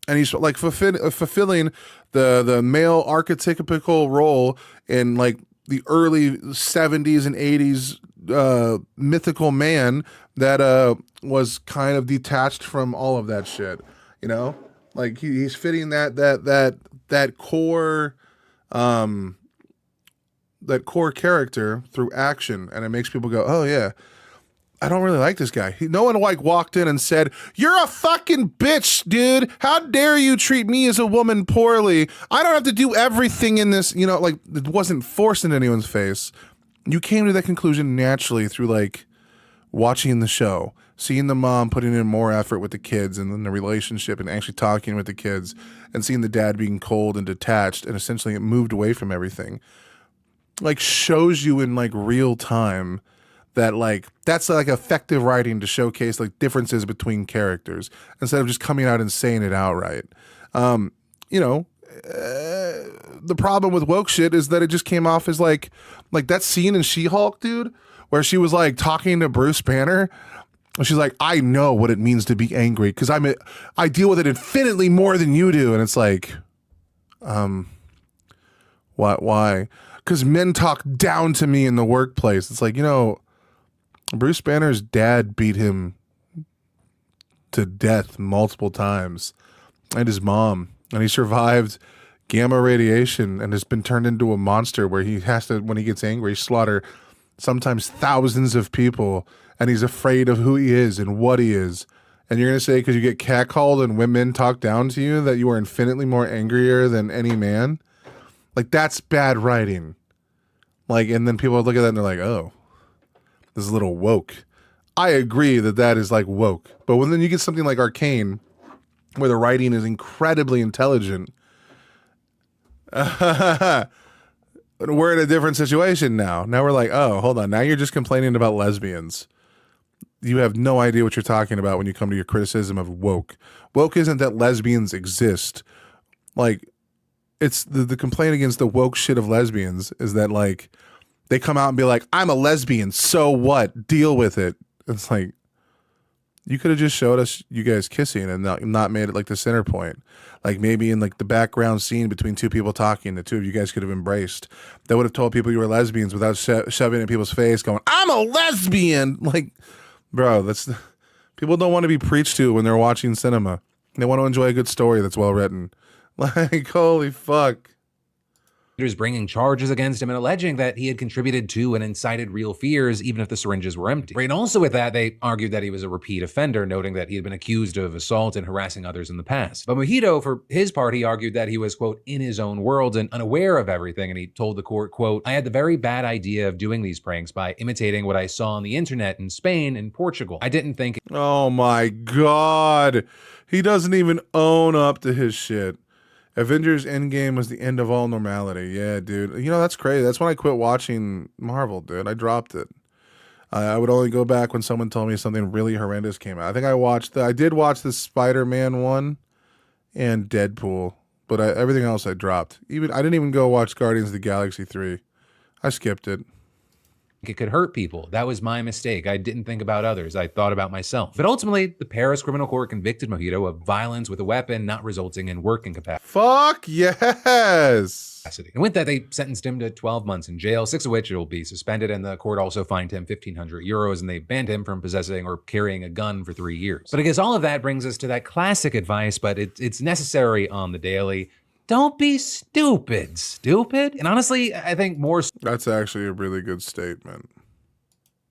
And he's like fulfilling the male archetypical role in like the early 70s and 80s mythical man that was kind of detached from all of that shit, you know? Like he's fitting that core character through action, and it makes people go, oh yeah, I don't really like this guy. No one like walked in and said, you're a fucking bitch, dude. How dare you treat me as a woman poorly? I don't have to do everything in this, you know, like it wasn't forced in anyone's face. You came to that conclusion naturally through like watching the show, seeing the mom putting in more effort with the kids and then the relationship and actually talking with the kids and seeing the dad being cold and detached and essentially it moved away from everything. Like shows you in like real time that like that's like effective writing to showcase like differences between characters instead of just coming out and saying it outright. You know, the problem with woke shit is that it just came off as like that scene in She-Hulk, dude, where she was like talking to Bruce Banner. She's like, I know what it means to be angry because I deal with it infinitely more than you do. And it's like, why? Because men talk down to me in the workplace. It's like, you know, Bruce Banner's dad beat him to death multiple times, and his mom, and he survived gamma radiation and has been turned into a monster where he has to, when he gets angry, slaughter sometimes thousands of people, and he's afraid of who he is and what he is. And you're going to say because you get catcalled and women talk down to you that you are infinitely more angrier than any man? Like, that's bad writing. Like, and then people look at that and they're like, oh, this is a little woke. I agree that is like woke. But when then you get something like Arcane, where the writing is incredibly intelligent, we're in a different situation now. Now we're like, oh, hold on. Now you're just complaining about lesbians. You have no idea what you're talking about when you come to your criticism of woke. Woke isn't that lesbians exist. Like, it's the complaint against the woke shit of lesbians is that like they come out and be like, I'm a lesbian, so what? Deal with it. It's like, you could have just showed us you guys kissing and not made it like the center point. Like maybe in like the background scene between two people talking, the two of you guys could have embraced. That would have told people you were lesbians without shoving it in people's face going, I'm a lesbian. Like, bro, people don't want to be preached to when they're watching cinema. They want to enjoy a good story that's well written. Like, holy fuck. Bringing charges against him and alleging that he had contributed to and incited real fears, even if the syringes were empty. And also with that, they argued that he was a repeat offender, noting that he had been accused of assault and harassing others in the past. But Mojito, for his part, he argued that he was, quote, in his own world and unaware of everything. And he told the court, quote, I had the very bad idea of doing these pranks by imitating what I saw on the internet in Spain and Portugal. I didn't think... Oh my God. He doesn't even own up to his shit. Avengers Endgame was the end of all normality. Yeah, dude. You know, that's crazy. That's when I quit watching Marvel, dude. I dropped it. I would only go back when someone told me something really horrendous came out. I think I did watch the Spider-Man one and Deadpool, but everything else I dropped. I didn't even go watch Guardians of the Galaxy 3. I skipped it. It could hurt people. That was my mistake. I didn't think about others. I thought about myself. But ultimately, the Paris Criminal Court convicted Mojito of violence with a weapon not resulting in work incapacity. Fuck yes! And with that, they sentenced him to 12 months in jail, 6 of which will be suspended, and the court also fined him 1,500 euros, and they banned him from possessing or carrying a gun for 3 years. But I guess all of that brings us to that classic advice, but it's necessary on the daily. Don't be stupid. And honestly, I think more... That's actually a really good statement.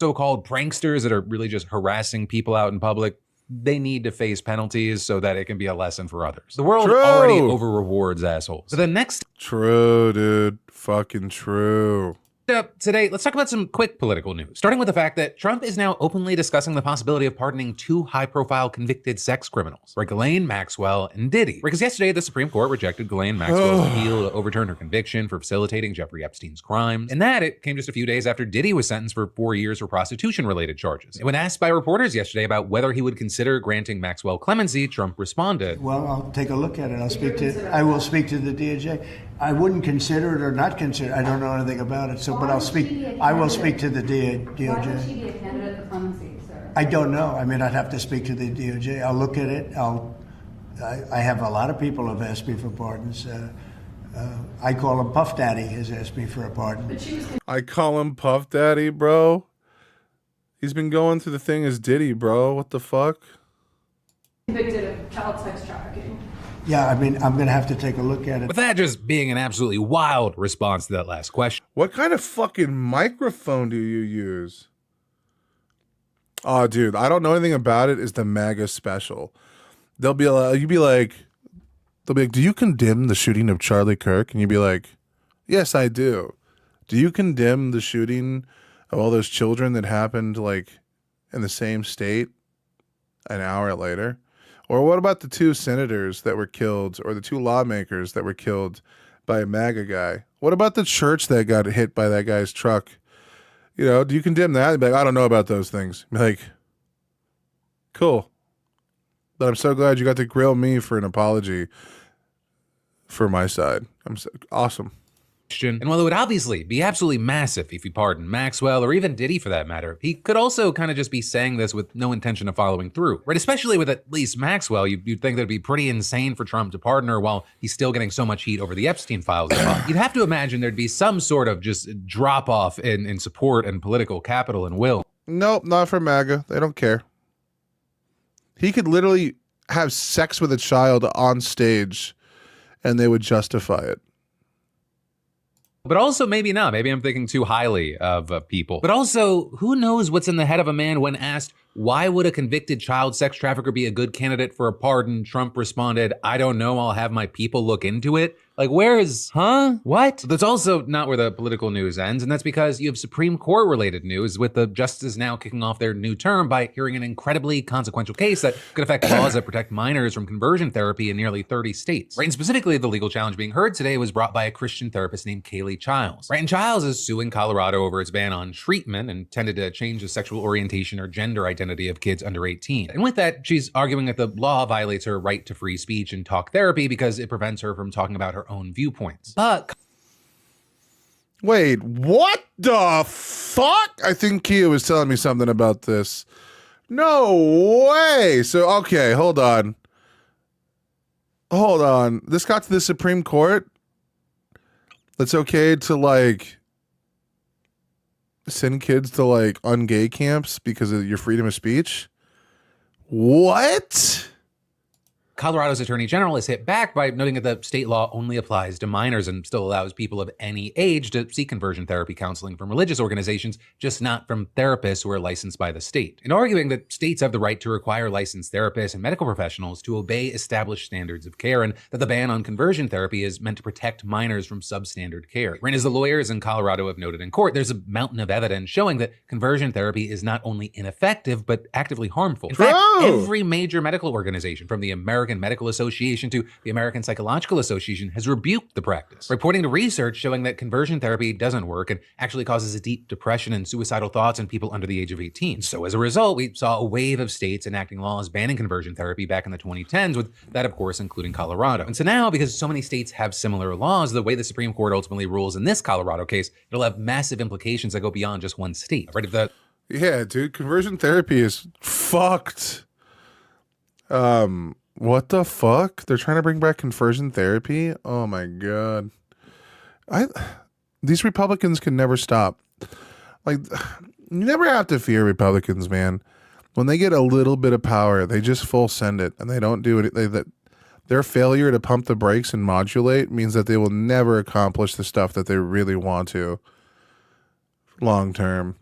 So-called pranksters that are really just harassing people out in public, they need to face penalties so that it can be a lesson for others. The world already over-rewards assholes. So the next... True, dude. Fucking true. Up today, let's talk about some quick political news, starting with the fact that Trump is now openly discussing the possibility of pardoning 2 high-profile convicted sex criminals, Ghislaine Maxwell and Diddy. Because yesterday, the Supreme Court rejected Ghislaine Maxwell's appeal to overturn her conviction for facilitating Jeffrey Epstein's crimes, and that it came just a few days after Diddy was sentenced for 4 years for prostitution-related charges. And when asked by reporters yesterday about whether he would consider granting Maxwell clemency, Trump responded, Well, I'll take a look at it. I will speak to the DOJ. I wouldn't consider it or not consider it. I don't know anything about it, but I will speak to the DOJ. Why would she be a candidate for clemency, sir? I don't know. I mean, I'd have to speak to the DOJ. I'll look at it. I have a lot of people have asked me for pardons. I call him Puff Daddy has asked me for a pardon. I call him Puff Daddy, bro. He's been going through the thing as Diddy, bro. What the fuck? Convicted of child sex trafficking. Yeah, I mean, I'm going to have to take a look at it. with that just being an absolutely wild response to that last question. What kind of fucking microphone do you use? Oh, dude, I don't know anything about it. Is the MAGA special? They'll be like, do you condemn the shooting of Charlie Kirk? And you'd be like, yes, I do. Do you condemn the shooting of all those children that happened like in the same state an hour later? Or what about the 2 senators that were killed, or the 2 lawmakers that were killed by a MAGA guy? What about the church that got hit by that guy's truck? You know, do you condemn that? Be like, I don't know about those things. Be like, cool. But I'm so glad you got to grill me for an apology for my side. Awesome. And while it would obviously be absolutely massive if he pardoned Maxwell, or even Diddy for that matter, he could also kind of just be saying this with no intention of following through, right? Especially with at least Maxwell, you'd think that'd be pretty insane for Trump to pardon her while he's still getting so much heat over the Epstein files. You'd have to imagine there'd be some sort of just drop off in support and political capital and will. Nope, not for MAGA. They don't care. He could literally have sex with a child on stage and they would justify it. But also maybe not. Maybe I'm thinking too highly of people. But also, who knows what's in the head of a man when asked, why would a convicted child sex trafficker be a good candidate for a pardon? Trump responded, I don't know. I'll have my people look into it. Like, where is, what? That's also not where the political news ends, and that's because you have Supreme Court related news with the justices now kicking off their new term by hearing an incredibly consequential case that could affect laws that protect minors from conversion therapy in nearly 30 states. Right, and specifically, the legal challenge being heard today was brought by a Christian therapist named Kaylee Childs. Right, and Childs is suing Colorado over its ban on treatment intended to change the sexual orientation or gender identity of kids under 18. And with that, she's arguing that the law violates her right to free speech and talk therapy because it prevents her from talking about her own viewpoints. But wait, what the fuck? I think Kia was telling me something about this. No way. So, okay, hold on. This got to the Supreme Court. It's okay to like send kids to like ungay camps because of your freedom of speech? What? Colorado's Attorney General has hit back by noting that the state law only applies to minors and still allows people of any age to seek conversion therapy counseling from religious organizations, just not from therapists who are licensed by the state. And arguing that states have the right to require licensed therapists and medical professionals to obey established standards of care, and that the ban on conversion therapy is meant to protect minors from substandard care. And as the lawyers in Colorado have noted in court, there's a mountain of evidence showing that conversion therapy is not only ineffective, but actively harmful. In fact, every major medical organization, from the American Medical Association to the American Psychological Association, has rebuked the practice, reporting to research showing that conversion therapy doesn't work and actually causes a deep depression and suicidal thoughts in people under the age of 18. So as a result, we saw a wave of states enacting laws banning conversion therapy back in the 2010s, with that, of course, including Colorado. And so now, because so many states have similar laws, the way the Supreme Court ultimately rules in this Colorado case, it'll have massive implications that go beyond just one state. Right? Yeah, dude, conversion therapy is fucked. What the fuck? They're trying to bring back conversion therapy? Oh my god. These Republicans can never stop. Like, you never have to fear Republicans, man. When they get a little bit of power, they just full send it, and they don't do it. Their failure to pump the brakes and modulate means that they will never accomplish the stuff that they really want to long term.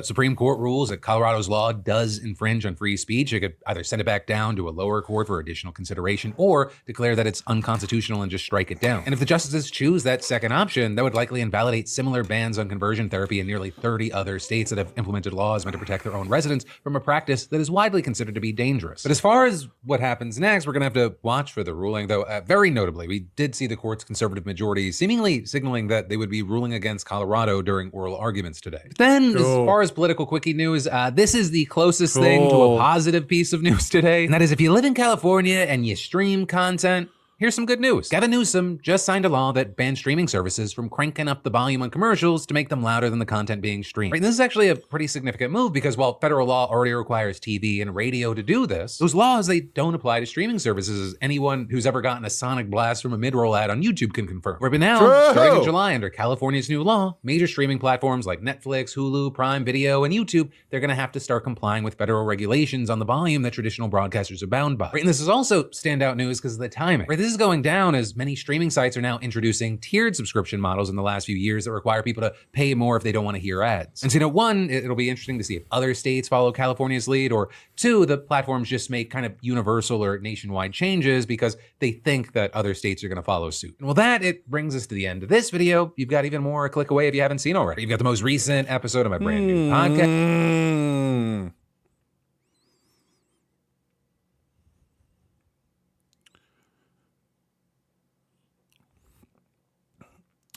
Supreme Court rules that Colorado's law does infringe on free speech, it could either send it back down to a lower court for additional consideration or declare that it's unconstitutional and just strike it down. And if the justices choose that second option, that would likely invalidate similar bans on conversion therapy in nearly 30 other states that have implemented laws meant to protect their own residents from a practice that is widely considered to be dangerous. But as far as what happens next, we're going to have to watch for the ruling, though very notably, we did see the court's conservative majority seemingly signaling that they would be ruling against Colorado during oral arguments today. But then, as far as political quickie news, this is the closest thing to a positive piece of news today. And that is, if you live in California and you stream content, here's some good news. Gavin Newsom just signed a law that bans streaming services from cranking up the volume on commercials to make them louder than the content being streamed. Right, and this is actually a pretty significant move because while federal law already requires TV and radio to do this, those laws, they don't apply to streaming services, as anyone who's ever gotten a sonic blast from a mid-roll ad on YouTube can confirm. Right, but now, starting in July, under California's new law, major streaming platforms like Netflix, Hulu, Prime Video, and YouTube, they're gonna have to start complying with federal regulations on the volume that traditional broadcasters are bound by. Right, and this is also standout news because of the timing. Right, this is going down as many streaming sites are now introducing tiered subscription models in the last few years that require people to pay more if they don't want to hear ads. And so, one, it'll be interesting to see if other states follow California's lead, or two, the platforms just make kind of universal or nationwide changes because they think that other states are going to follow suit. And well, it brings us to the end of this video. You've got even more a click away if you haven't seen already. You've got the most recent episode of my brand new podcast.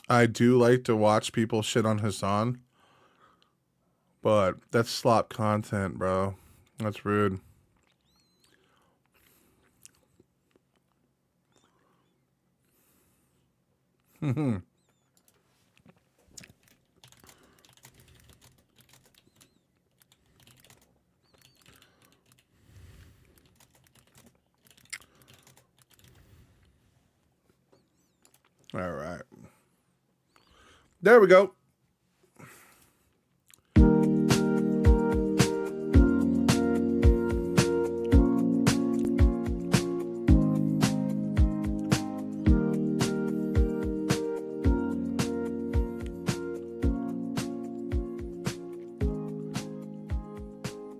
I do like to watch people shit on Hassan, but that's slop content, bro. That's rude. All right. There we go.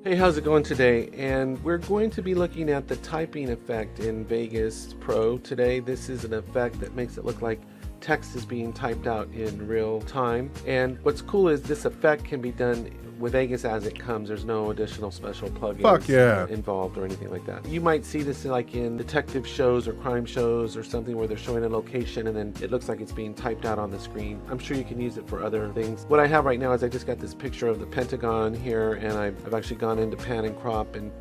Hey, how's it going today? And we're going to be looking at the typing effect in Vegas Pro today. This is an effect that makes it look like text is being typed out in real time. And what's cool is this effect can be done with Vegas as it comes. There's no additional special plugins involved or anything like that. You might see this like in detective shows or crime shows or something where they're showing a location and then it looks like it's being typed out on the screen. I'm sure you can use it for other things. What I have right now is I just got this picture of the Pentagon here, and I've actually gone into pan and cropped in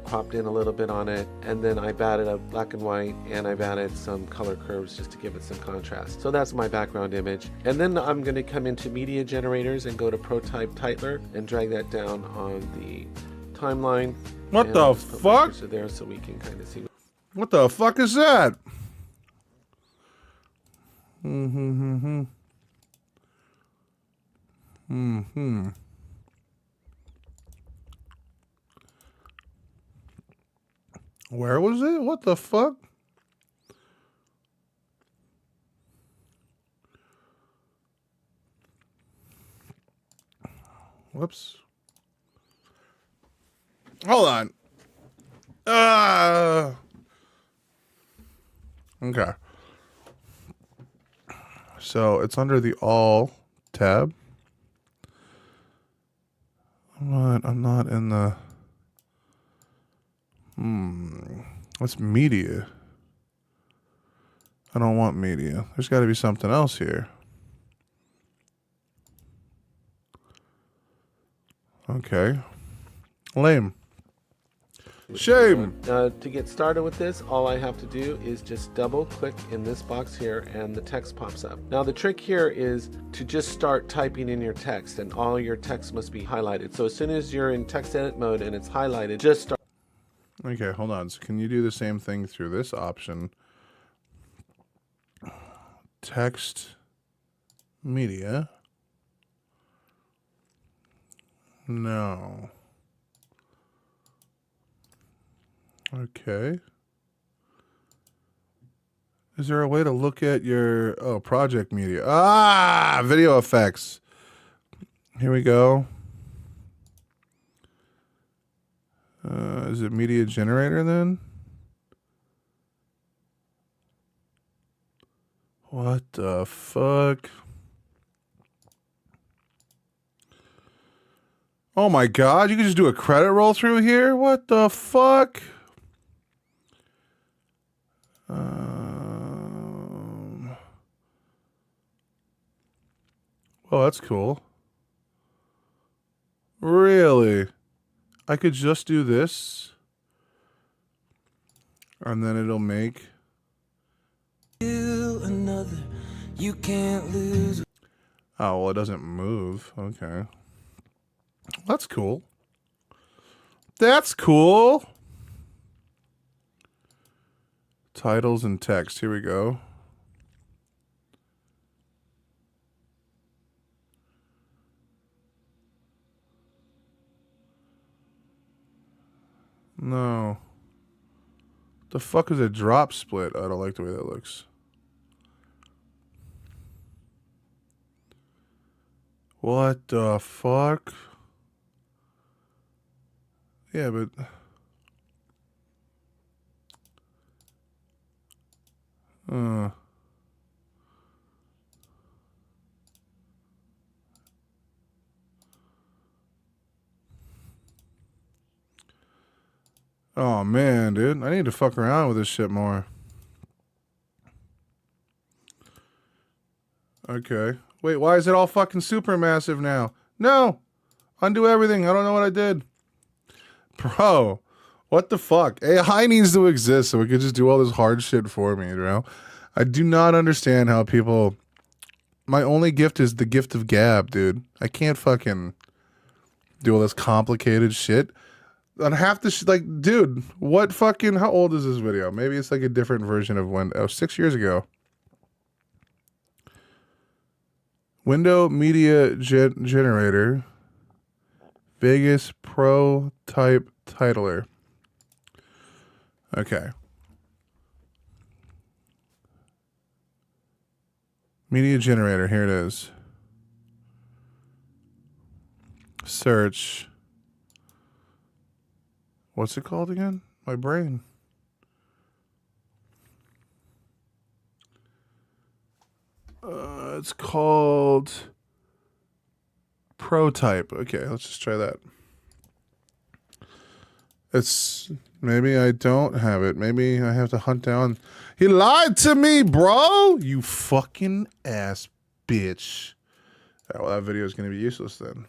a little bit on it, and then I've added a black and white and I've added some color curves just to give it some contrast. So that's my background image. And then I'm going to come into media generators and go to ProType Titler and drag that down on the timeline. What the fuck? There so we can kind of see. What the fuck is that? Where was it? What the fuck? Whoops. Hold on. Okay. So it's under the All tab. I'm not in the... What's media? I don't want media. There's got to be something else here. Okay. Lame. Shame. To get started with this, all I have to do is just double click in this box here and the text pops up. Now the trick here is to just start typing in your text, and all your text must be highlighted. So as soon as you're in text edit mode and it's highlighted, just start. Okay, hold on. So can you do the same thing through this option? Text media. No. Okay. Is there a way to look at your project media? Video effects. Here we go. Is it media generator then? What the fuck? Oh my god, you can just do a credit roll through here? What the fuck? Oh, that's cool. Really? I could just do this, and then it'll make another. You can't lose. Oh, well, it doesn't move. Okay. That's cool. That's cool. Titles and text. Here we go. No. The fuck is a drop split? I don't like the way that looks. What the fuck? Yeah, but... Oh man, dude. I need to fuck around with this shit more. Okay. Wait, why is it all fucking super massive now? No! Undo everything. I don't know what I did. Bro, what the fuck? AI needs to exist so it could just do all this hard shit for me, you know? I do not understand how people... My only gift is the gift of gab, dude. I can't fucking do all this complicated shit. And half the like, dude, what fucking... How old is this video? Maybe it's like a different version of when... Oh, 6 years ago. Window Media Generator. Vegas Pro Type Titler. Okay. Media Generator. Here it is. Search. What's it called again? My brain. It's called Protype. Okay, let's just try that. It's maybe I don't have it. Maybe I have to hunt down. He lied to me, bro. You fucking ass bitch. All right, well, that video is going to be useless then.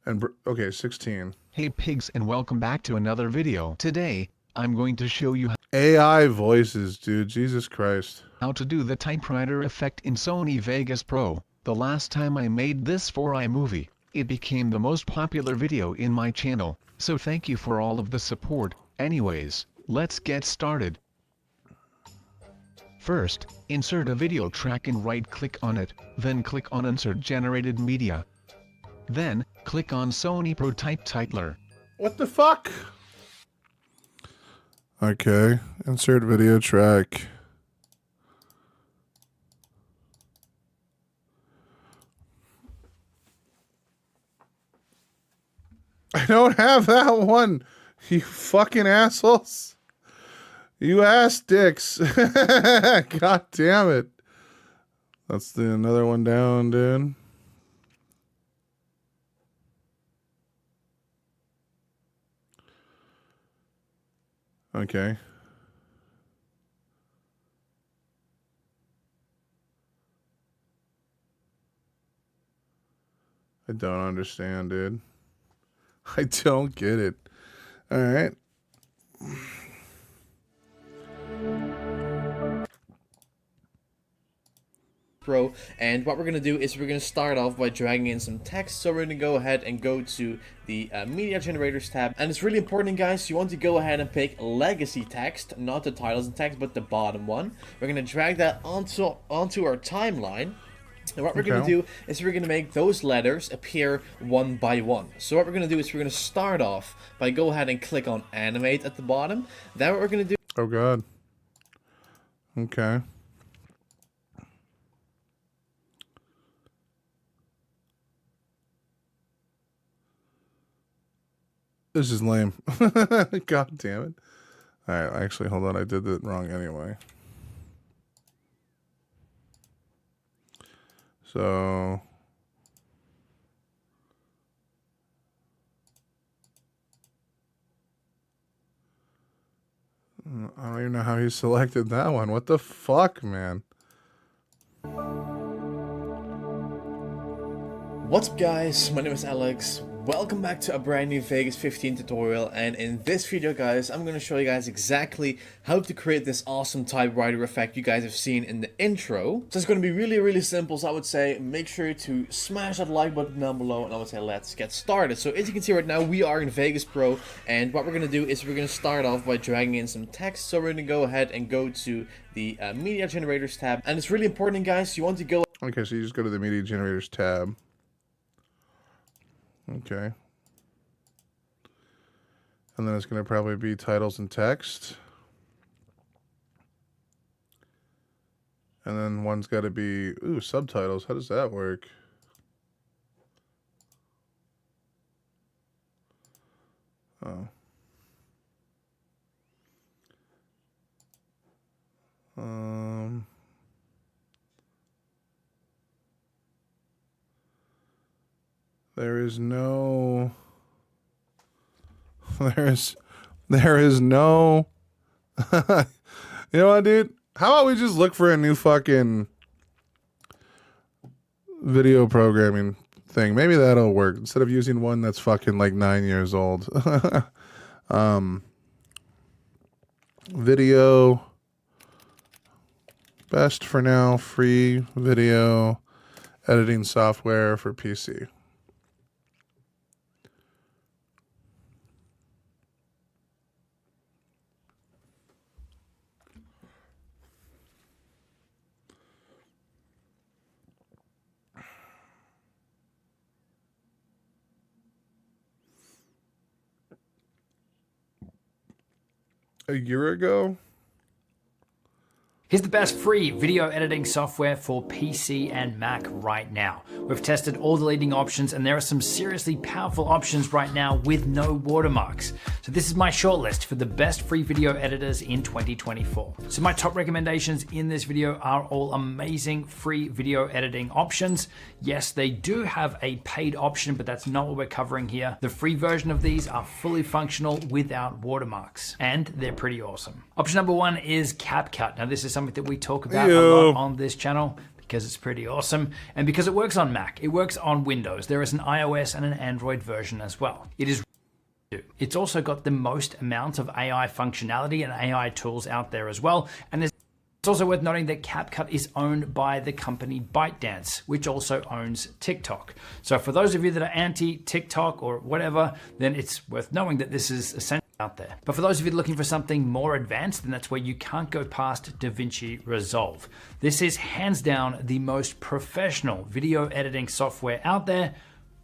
And okay, 16. Hey pigs, and welcome back to another video. Today, I'm going to show you AI voices, dude. Jesus Christ. How to do the typewriter effect in Sony Vegas Pro. The last time I made this for iMovie, it became the most popular video in my channel, so thank you for all of the support. Anyways, let's get started. First, insert a video track and right-click on it, then click on Insert Generated Media. Then, click on Sony Protype Titler. What the fuck? Okay, insert video track. I don't have that one, you fucking assholes. You ass dicks. God damn it. That's another one down, dude. Okay. I don't understand, dude. I don't get it. All right. Pro, and what we're going to do is we're going to start off by dragging in some text. So we're going to go ahead and go to the media generators tab, and it's really important, guys, you want to go ahead and pick legacy text, not the titles and text, but the bottom one. We're going to drag that onto our timeline. And what we're going to do is we're going to make those letters appear one by one. So what we're going to do is we're going to start off by go ahead and click on animate at the bottom. Then what we're going to do... Oh god. Okay. This is lame. God damn it. All right, actually, hold on. I did it wrong anyway. So... I don't even know how he selected that one. What the fuck, man? What's up guys, my name is Alex. Welcome back to a brand new Vegas 15 tutorial, and in this video guys, I'm going to show you guys exactly how to create this awesome typewriter effect you guys have seen in the intro. So it's going to be really simple, so I would say make sure to smash that like button down below, and I would say let's get started. So as you can see right now, we are in Vegas Pro, and what we're going to do is we're going to start off by dragging in some text. So we're going to go ahead and go to the Media Generators tab, and it's really important guys, you want to go... Okay, so you just go to the Media Generators tab. Okay. And then it's going to probably be titles and text. And then one's got to be, subtitles. How does that work? Oh. There is no, there is no, you know what, dude? How about we just look for a new fucking video programming thing? Maybe that'll work instead of using one that's fucking like 9 years old. Video, best for now, free video editing software for PC. A year ago? Here's the best free video editing software for PC and Mac right now. We've tested all the leading options, and there are some seriously powerful options right now with no watermarks. So this is my shortlist for the best free video editors in 2024. So my top recommendations in this video are all amazing free video editing options. Yes, they do have a paid option, but that's not what we're covering here. The free version of these are fully functional without watermarks, and they're pretty awesome. Option number one is CapCut. Now this is something that we talk about a lot on this channel because it's pretty awesome, and because it works on Mac, it works on Windows. There is an iOS and an Android version as well. It's also got the most amount of AI functionality and AI tools out there as well, and it's also worth noting that CapCut is owned by the company ByteDance, which also owns TikTok. So for those of you that are anti-TikTok or whatever, then it's worth knowing that this is essentially out there. But for those of you looking for something more advanced, then that's where you can't go past DaVinci Resolve. This is hands down the most professional video editing software out there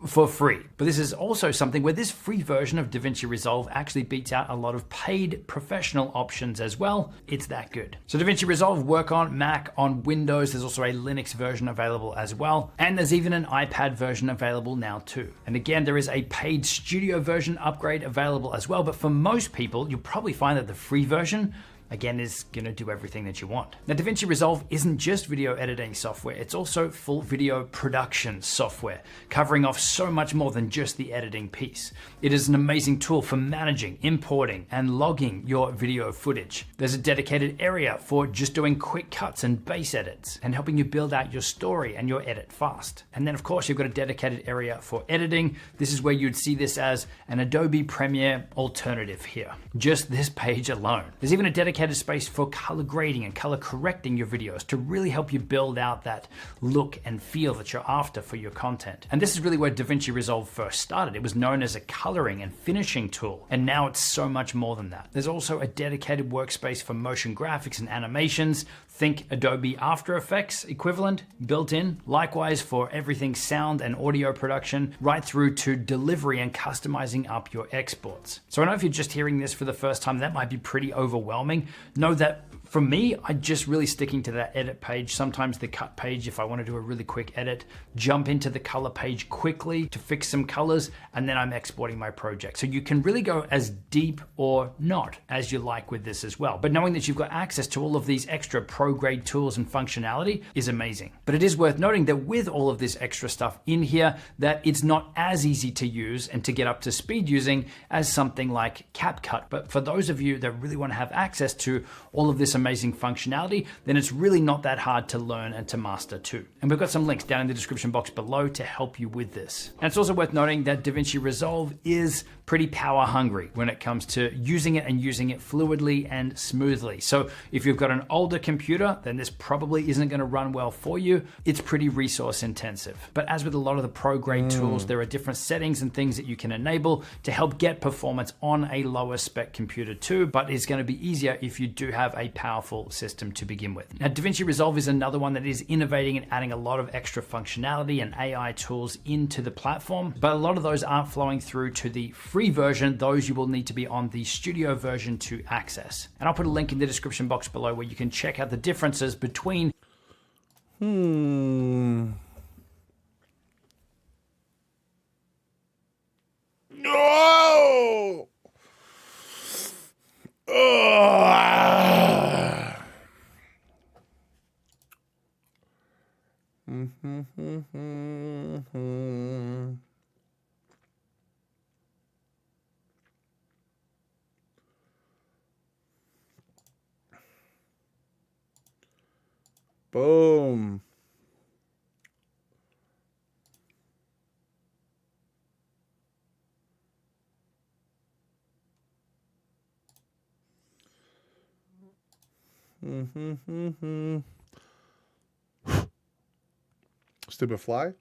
for free. But this is also something where this free version of DaVinci Resolve actually beats out a lot of paid professional options as well. It's that good. So DaVinci Resolve work on Mac, on Windows. There's also a Linux version available as well. And there's even an iPad version available now too. And again, there is a paid studio version upgrade available as well. But for most people, you'll probably find that the free version again is gonna do everything that you want. Now DaVinci Resolve isn't just video editing software, it's also full video production software, covering off so much more than just the editing piece. It is an amazing tool for managing, importing, and logging your video footage. There's a dedicated area for just doing quick cuts and base edits, and helping you build out your story and your edit fast. And then of course you've got a dedicated area for editing. This is where you'd see this as an Adobe Premiere alternative here. Just this page alone. There's even a dedicated space for color grading and color correcting your videos to really help you build out that look and feel that you're after for your content. And this is really where DaVinci Resolve first started. It was known as a coloring and finishing tool, and now it's so much more than that. There's also a dedicated workspace for motion graphics and animations. Think Adobe After Effects equivalent, built in. Likewise for everything sound and audio production, right through to delivery and customizing up your exports. So I know if you're just hearing this for the first time, that might be pretty overwhelming. Know that For me, I'm just really sticking to that edit page, sometimes the cut page if I want to do a really quick edit, jump into the color page quickly to fix some colors, and then I'm exporting my project. So you can really go as deep or not as you like with this as well. But knowing that you've got access to all of these extra pro grade tools and functionality is amazing. But it is worth noting that with all of this extra stuff in here, that it's not as easy to use and to get up to speed using as something like CapCut. But for those of you that really want to have access to all of this amazing functionality, then it's really not that hard to learn and to master too. And we've got some links down in the description box below to help you with this. And it's also worth noting that DaVinci Resolve is pretty power hungry when it comes to using it and using it fluidly and smoothly. So if you've got an older computer, then this probably isn't going to run well for you. It's pretty resource intensive. But as with a lot of the pro grade tools, there are different settings and things that you can enable to help get performance on a lower spec computer too, but it's going to be easier if you do have a powerful system to begin with. Now, DaVinci Resolve is another one that is innovating and adding a lot of extra functionality and AI tools into the platform, but a lot of those aren't flowing through to the free version. Those you will need to be on the studio version to access. And I'll put a link in the description box below where you can check out the differences between No! Boom. Stupid fly.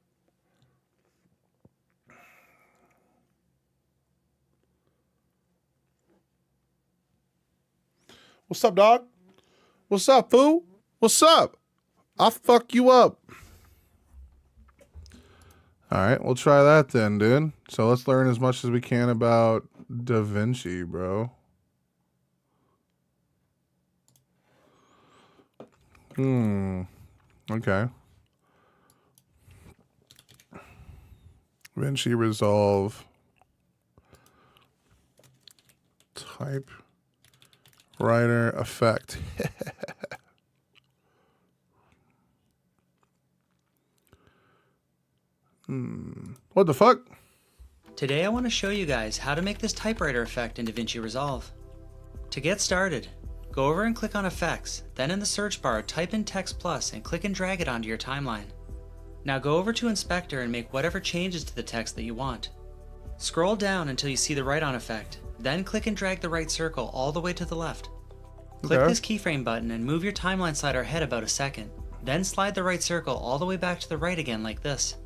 What's up, dog? What's up, fool? What's up? I'll fuck you up. All right, we'll try that then, dude. So let's learn as much as we can about DaVinci, bro. Okay. DaVinci Resolve. Typewriter effect. What the fuck? Today I want to show you guys how to make this typewriter effect in DaVinci Resolve. To get started, go over and click on Effects, then in the search bar type in Text Plus and click and drag it onto your timeline. Now go over to Inspector and make whatever changes to the text that you want. Scroll down until you see the write-on effect, then click and drag the right circle all the way to the left. Click this keyframe button and move your timeline slider ahead about a second, then slide the right circle all the way back to the right again like this.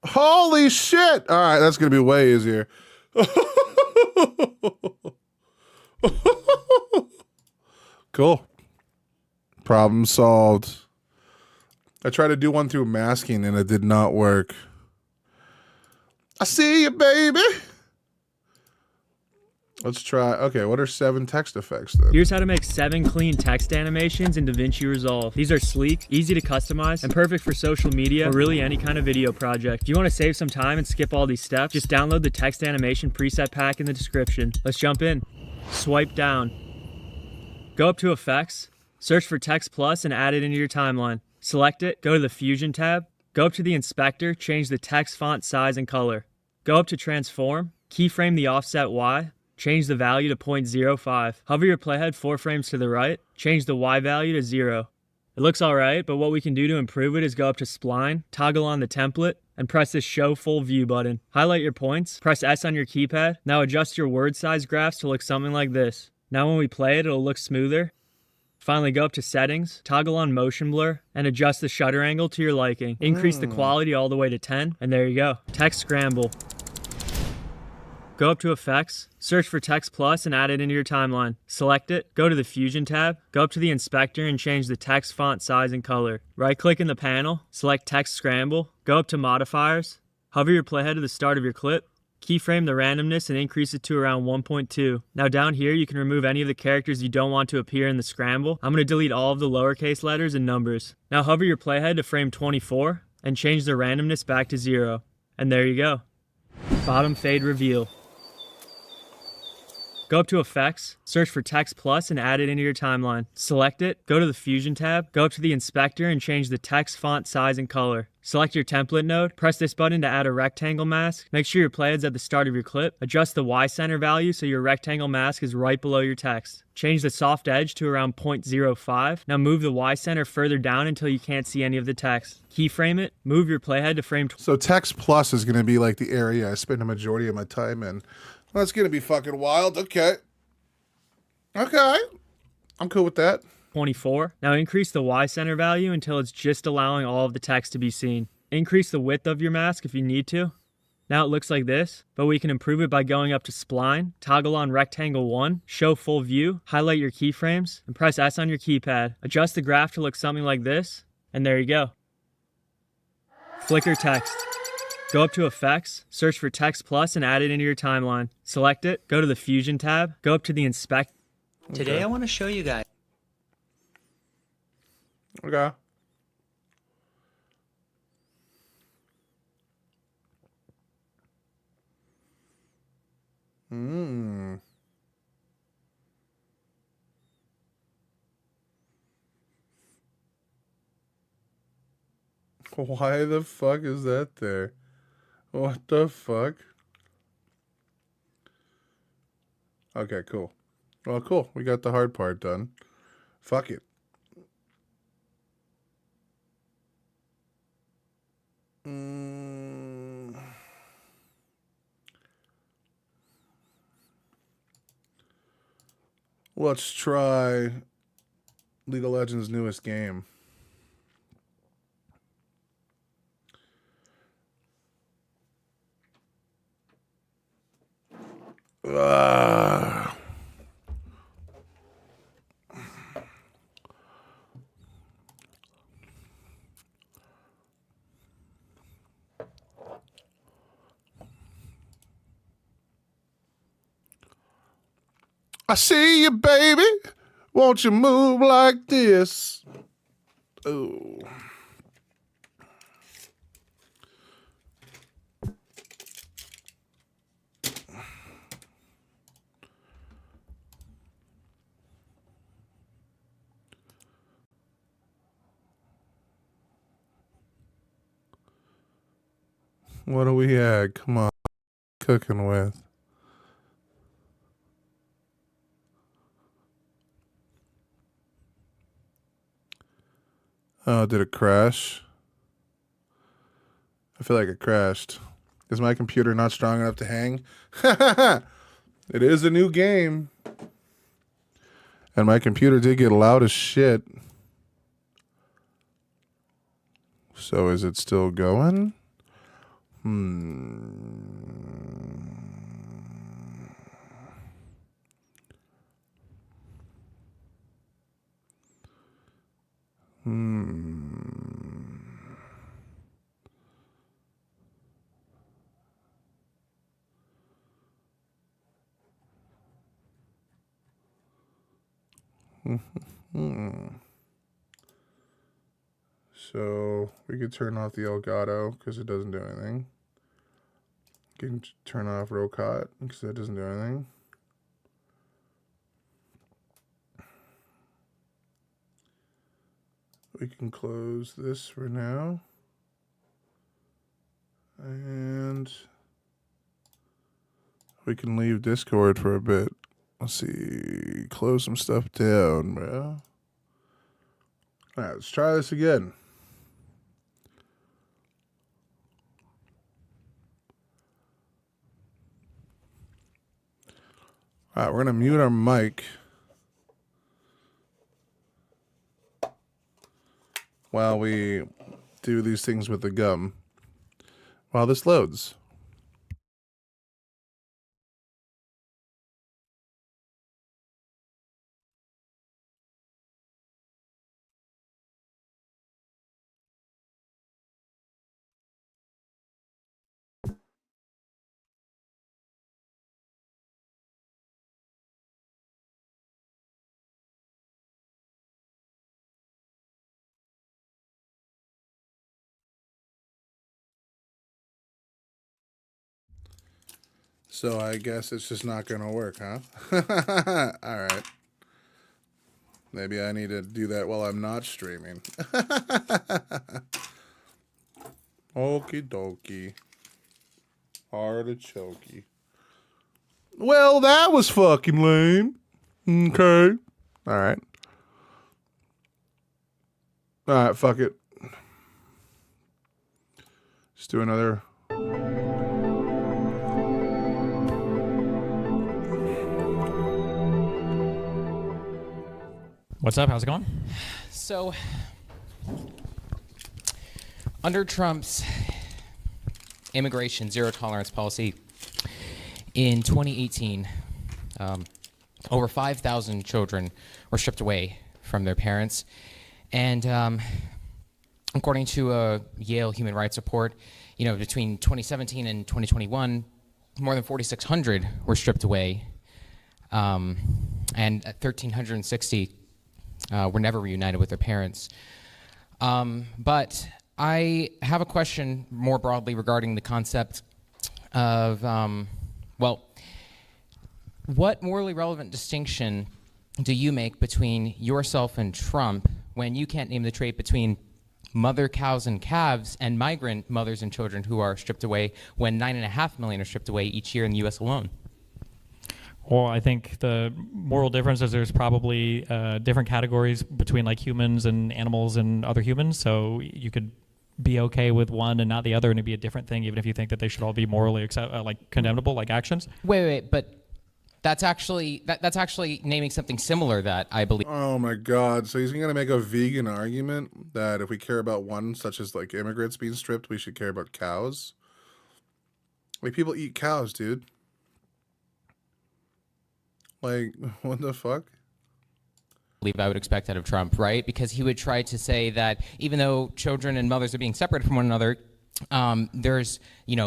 Holy shit! All right, that's gonna be way easier. Cool. Problem solved. I tried to do one through masking and it did not work. I see you, baby. Let's try. Okay, what are 7 text effects then? Here's how to make 7 clean text animations in DaVinci Resolve. These are sleek, easy to customize, and perfect for social media or really any kind of video project. If you want to save some time and skip all these steps, just download the text animation preset pack in the description. Let's jump in. Swipe down. Go up to Effects, search for Text Plus and add it into your timeline. Select it, go to the Fusion tab, go up to the Inspector, change the text font size and color. Go up to Transform, keyframe the offset Y, change the value to 0.05. Hover your playhead 4 frames to the right, change the Y value to 0. It looks alright, but what we can do to improve it is go up to Spline, toggle on the template, and press this Show Full View button. Highlight your points, press S on your keypad. Now adjust your word size graphs to look something like this. Now when we play it, it'll look smoother. Finally, go up to Settings, toggle on Motion Blur, and adjust the shutter angle to your liking. Increase the quality all the way to 10, and there you go. Text Scramble. Go up to Effects, search for Text Plus and add it into your timeline. Select it, go to the Fusion tab, go up to the Inspector and change the text font size and color. Right-click in the panel, select Text Scramble, go up to Modifiers, hover your playhead to the start of your clip, Keyframe the randomness and increase it to around 1.2. Now down here, you can remove any of the characters you don't want to appear in the scramble. I'm going to delete all of the lowercase letters and numbers. Now hover your playhead to frame 24 and change the randomness back to 0. And there you go. Bottom fade reveal. Go up to Effects, search for Text Plus and add it into your timeline. Select it, go to the Fusion tab, go up to the inspector and change the text font size and color. Select your template node, press this button to add a rectangle mask. Make sure your playhead's at the start of your clip. Adjust the Y center value so your rectangle mask is right below your text. Change the soft edge to around 0.05. Now move the Y center further down until you can't see any of the text. Keyframe it, move your playhead to frame. So Text Plus is going to be like the area I spend the majority of my time in. That's going to be fucking wild. Okay. I'm cool with that. 24. Now increase the Y center value until it's just allowing all of the text to be seen. Increase the width of your mask if you need to. Now it looks like this, but we can improve it by going up to Spline, toggle on Rectangle 1, show full view, highlight your keyframes, and press S on your keypad. Adjust the graph to look something like this, and there you go. Flicker text. Go up to Effects, search for Text Plus and add it into your timeline. Select it, go to the Fusion tab, go up to the Inspect. Today I want to show you guys. Okay. Why the fuck is that there? What the fuck? Okay, cool. Well, cool. We got the hard part done. Fuck it. Let's try League of Legends' newest game. I see you, baby. Won't you move like this? Oh. What do we add? Come on. Cooking with. Oh, did it crash? I feel like it crashed. Is my computer not strong enough to hang? It is a new game. And my computer did get loud as shit. So is it still going? So we could turn off the Elgato because it doesn't do anything. We can turn off Rocot because that doesn't do anything. We can close this for now. And we can leave Discord for a bit. Let's see. Close some stuff down, bro. All right, let's try this again. All right, we're going to mute our mic while we do these things with the gum while this loads. So I guess it's just not going to work, huh? All right. Maybe I need to do that while I'm not streaming. Okie dokie. Artichokey. Well, that was fucking lame. Okay. All right. All right, fuck it. Let's do another. What's up? How's it going? So, under Trump's immigration zero tolerance policy in 2018, over 5,000 children were stripped away from their parents. And according to a Yale Human Rights Report, between 2017 and 2021, more than 4,600 were stripped away, and 1,360 were never reunited with their parents. But I have a question more broadly regarding the concept of, what morally relevant distinction do you make between yourself and Trump when you can't name the trait between mother cows and calves and migrant mothers and children who are stripped away when 9.5 million are stripped away each year in the U.S. alone? Well, I think the moral difference is there's probably different categories between like humans and animals and other humans. So you could be okay with one and not the other, and it'd be a different thing, even if you think that they should all be morally condemnable, like actions. Wait, but that's actually that's actually naming something similar that I believe. Oh my God! So he's gonna make a vegan argument that if we care about one, such as like immigrants being stripped, we should care about cows. Like people eat cows, dude. Like, what the fuck? I would expect out of Trump, right? Because he would try to say that even though children and mothers are being separated from one another, there's,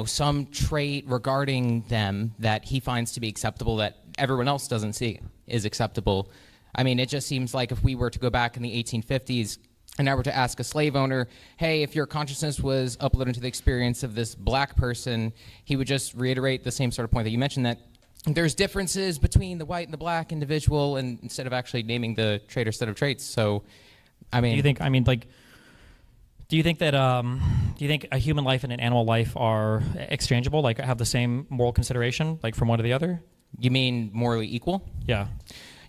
some trait regarding them that he finds to be acceptable that everyone else doesn't see is acceptable. I mean, it just seems like if we were to go back in the 1850s and I were to ask a slave owner, hey, if your consciousness was uploaded to the experience of this black person, he would just reiterate the same sort of point that you mentioned, that there's differences between the white and the black individual, and instead of actually naming the trait or set of traits. So, I mean, do you think that do you think a human life and an animal life are exchangeable, like have the same moral consideration, like from one to the other? You mean morally equal? Yeah.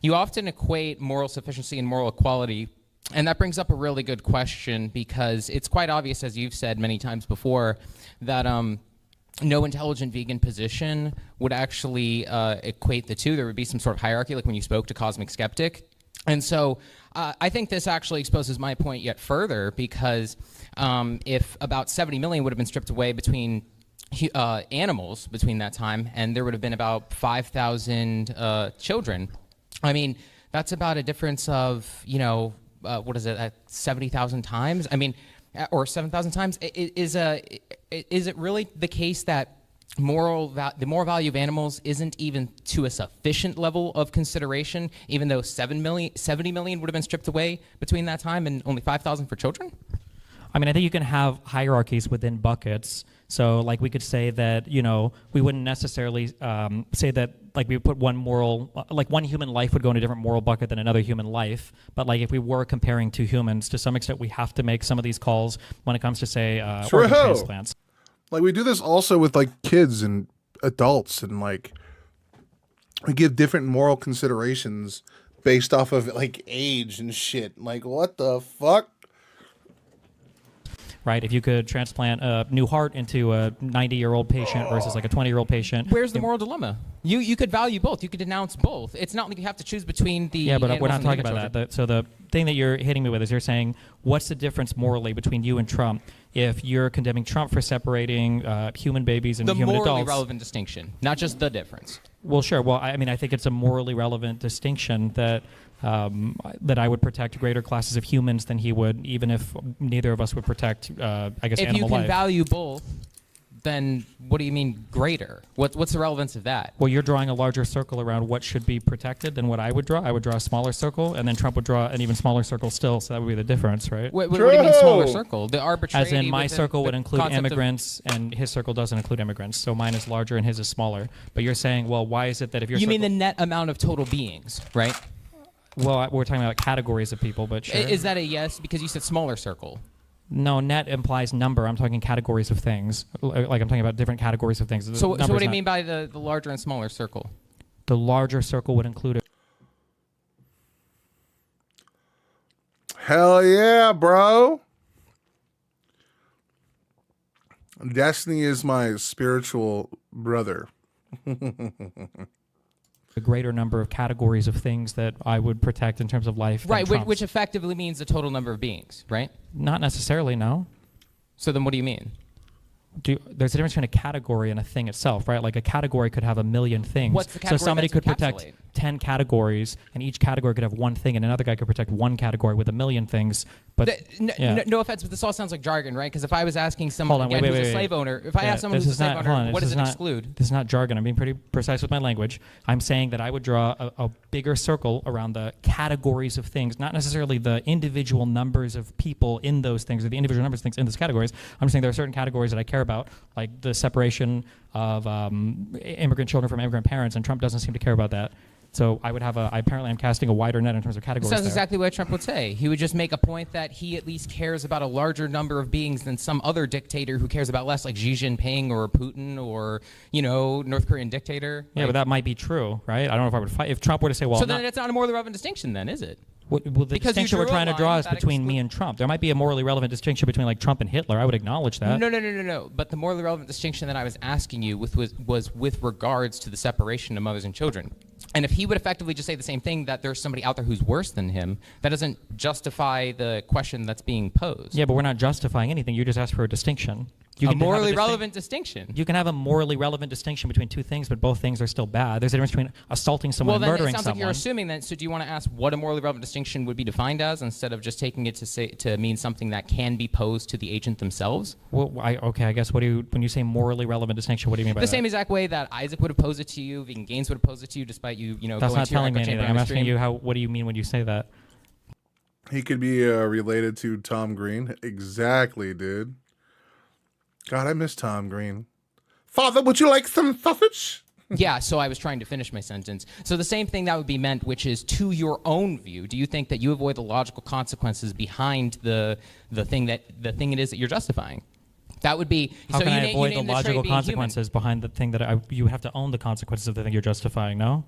You often equate moral sufficiency and moral equality, and that brings up a really good question, because it's quite obvious, as you've said many times before, that no intelligent vegan position would actually equate the two. There would be some sort of hierarchy, like when you spoke to Cosmic Skeptic. And so I think this actually exposes my point yet further, because if about 70 million would have been stripped away between animals between that time, and there would have been about 5,000 children, I mean, that's about a difference of, 70,000 times? I mean, or 7,000 times? Is it really the case that the moral value of animals isn't even to a sufficient level of consideration, even though 70 million would have been stripped away between that time and only 5,000 for children? I mean, I think you can have hierarchies within buckets. So, like, we could say that, we wouldn't necessarily say that, like, we put one human life would go in a different moral bucket than another human life. But, like, if we were comparing two humans, to some extent, we have to make some of these calls when it comes to, say, organ transplants. Like, we do this also with, like, kids and adults, and, like, we give different moral considerations based off of, like, age and shit. Like, what the fuck? Right, if you could transplant a new heart into a 90-year-old patient versus like a 20-year-old patient. Where's the moral dilemma? You could value both. You could denounce both. It's not like you have to choose between the Yeah, but we're not animals and talking human about children. that. So the thing that you're hitting me with is you're saying, what's the difference morally between you and Trump if you're condemning Trump for separating human babies and The human morally adults? relevant distinction, not just the difference. Well, sure. Well, I mean, I think it's a morally relevant distinction that that I would protect greater classes of humans than he would, even if neither of us would protect, I guess, If animal you can life. value both, then what do you mean greater? What's the relevance of that? Well, you're drawing a larger circle around what should be protected than what I would draw. I would draw a smaller circle, and then Trump would draw an even smaller circle still, so that would be the difference, right? What do you mean smaller circle? The arbitrarity. As in, my within circle would the include concept of- immigrants, and his circle doesn't include immigrants. So mine is larger and his is smaller. But you're saying, well, why is it that if your You mean circle- the net amount of total beings, right? Well, we're talking about categories of people, but sure. Is that a yes? Because you said smaller circle. No, net implies number. I'm talking categories of things. Like I'm talking about different categories of things. So what do you not- mean by the larger and smaller circle? The larger circle would include Hell yeah, bro. Destiny is my spiritual brother. a greater number of categories of things that I would protect in terms of life. than Right, Trump's. which effectively means the total number of beings, right? Not necessarily, no. So then what do you mean? There's a difference between a category and a thing itself, right? Like a category could have a million things. What's the category so somebody that's could protect encapsulate? 10 categories, and each category could have one thing, and another guy could protect one category with a million things. But yeah. No offense, but this all sounds like jargon, right? Because if I was asking Hold someone on, again wait, who's wait, a slave wait. owner, if I Yeah, ask someone this who's a is slave not- owner, hold on, what this does it is not- exclude? This is not jargon. I'm being pretty precise with my language. I'm saying that I would draw a bigger circle around the categories of things, not necessarily the individual numbers of people in those things or the individual numbers of things in those categories. I'm saying there are certain categories that I care about, like the separation of immigrant children from immigrant parents, and Trump doesn't seem to care about that. So I would have apparently I'm casting a wider net in terms of categories. Sounds there. exactly what Trump would say. He would just make a point that he at least cares about a larger number of beings than some other dictator who cares about less, like Xi Jinping or Putin or, North Korean dictator. Yeah, but that might be true, right? I don't know if I would fight if Trump were to say, well, so I'm not- then it's not a morally relevant distinction then, is it? Well, the Because you distinction drew we're a trying to draw line is that between me and Trump. There might be a morally relevant distinction between like Trump and Hitler. I would acknowledge that. No. But the morally relevant distinction that I was asking you was with regards to the separation of mothers and children. And if he would effectively just say the same thing, that there's somebody out there who's worse than him, that doesn't justify the question that's being posed. Yeah, but we're not justifying anything. You just asked for a distinction. You A can have morally distinc- relevant distinction. You can have a morally relevant distinction between two things, but both things are still bad. There's a difference between assaulting someone Well, and then murdering it sounds someone. like you're assuming that. So do you want to ask what a morally relevant distinction would be defined as, instead of just taking it to mean something that can be posed to the agent themselves? Well, I guess when you say morally relevant distinction, what do you mean by The that? same exact way that Isaac would have posed it to you, Vegan Gaines would have posed it to you, despite you, That's going not to your telling me echo chamber anything. I'm on asking stream. you what do you mean when you say that? He could be related to Tom Green. Exactly, dude. God, I miss Tom Green. Father, would you like some sausage? Yeah, so I was trying to finish my sentence. So the same thing that would be meant, which is to your own view. Do you think that you avoid the logical consequences behind the thing it is that you're justifying? That would be. How so can you I na- you avoid the name trait logical being human. consequences behind the thing that you have to own the consequences of the thing you're justifying? No.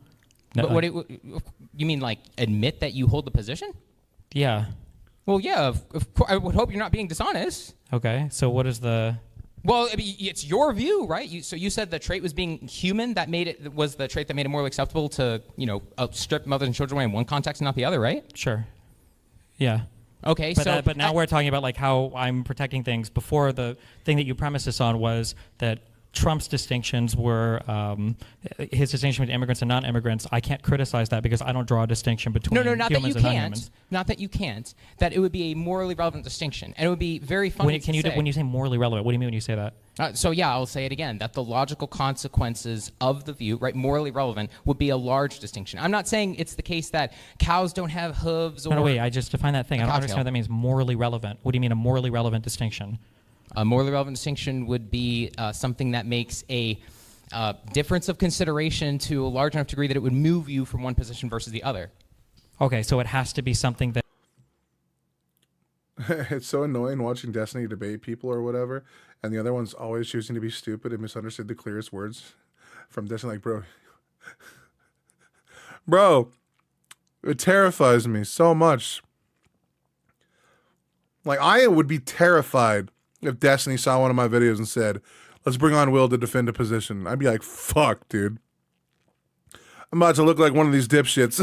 But you mean like admit that you hold the position? Yeah. Well, yeah. Of course, I would hope you're not being dishonest. Okay. So what is the? Well, I mean, it's your view, right? So you said the trait was being human. That was the trait that made it more acceptable to strip mothers and children away in one context and not the other, right? Sure. Yeah. Okay, but now we're talking about like how I'm protecting things. Before, the thing that you premised this on was that Trump's distinctions were his distinction between immigrants and non-immigrants. I can't criticize that because I don't draw a distinction between No, not that you humans and can't. non-humans. Not that you can't. That it would be a morally relevant distinction, and it would be very funny When you say morally relevant, what do you mean when you say that? So yeah, I'll say it again. That the logical consequences of the view, right, morally relevant, would be a large distinction. I'm not saying it's the case that cows don't have hooves. Or No, wait. I just define that thing. I don't cocktail. understand what that means. Morally relevant. What do you mean a morally relevant distinction? A morally relevant distinction would be something that makes a difference of consideration to a large enough degree that it would move you from one position versus the other. Okay, so it has to be something that. It's so annoying watching Destiny debate people or whatever, and the other one's always choosing to be stupid and misunderstood the clearest words from Destiny. Like, bro, it terrifies me so much. Like, I would be terrified if Destiny saw one of my videos and said, let's bring on Will to defend a position. I'd be like, fuck, dude. I'm about to look like one of these dipshits.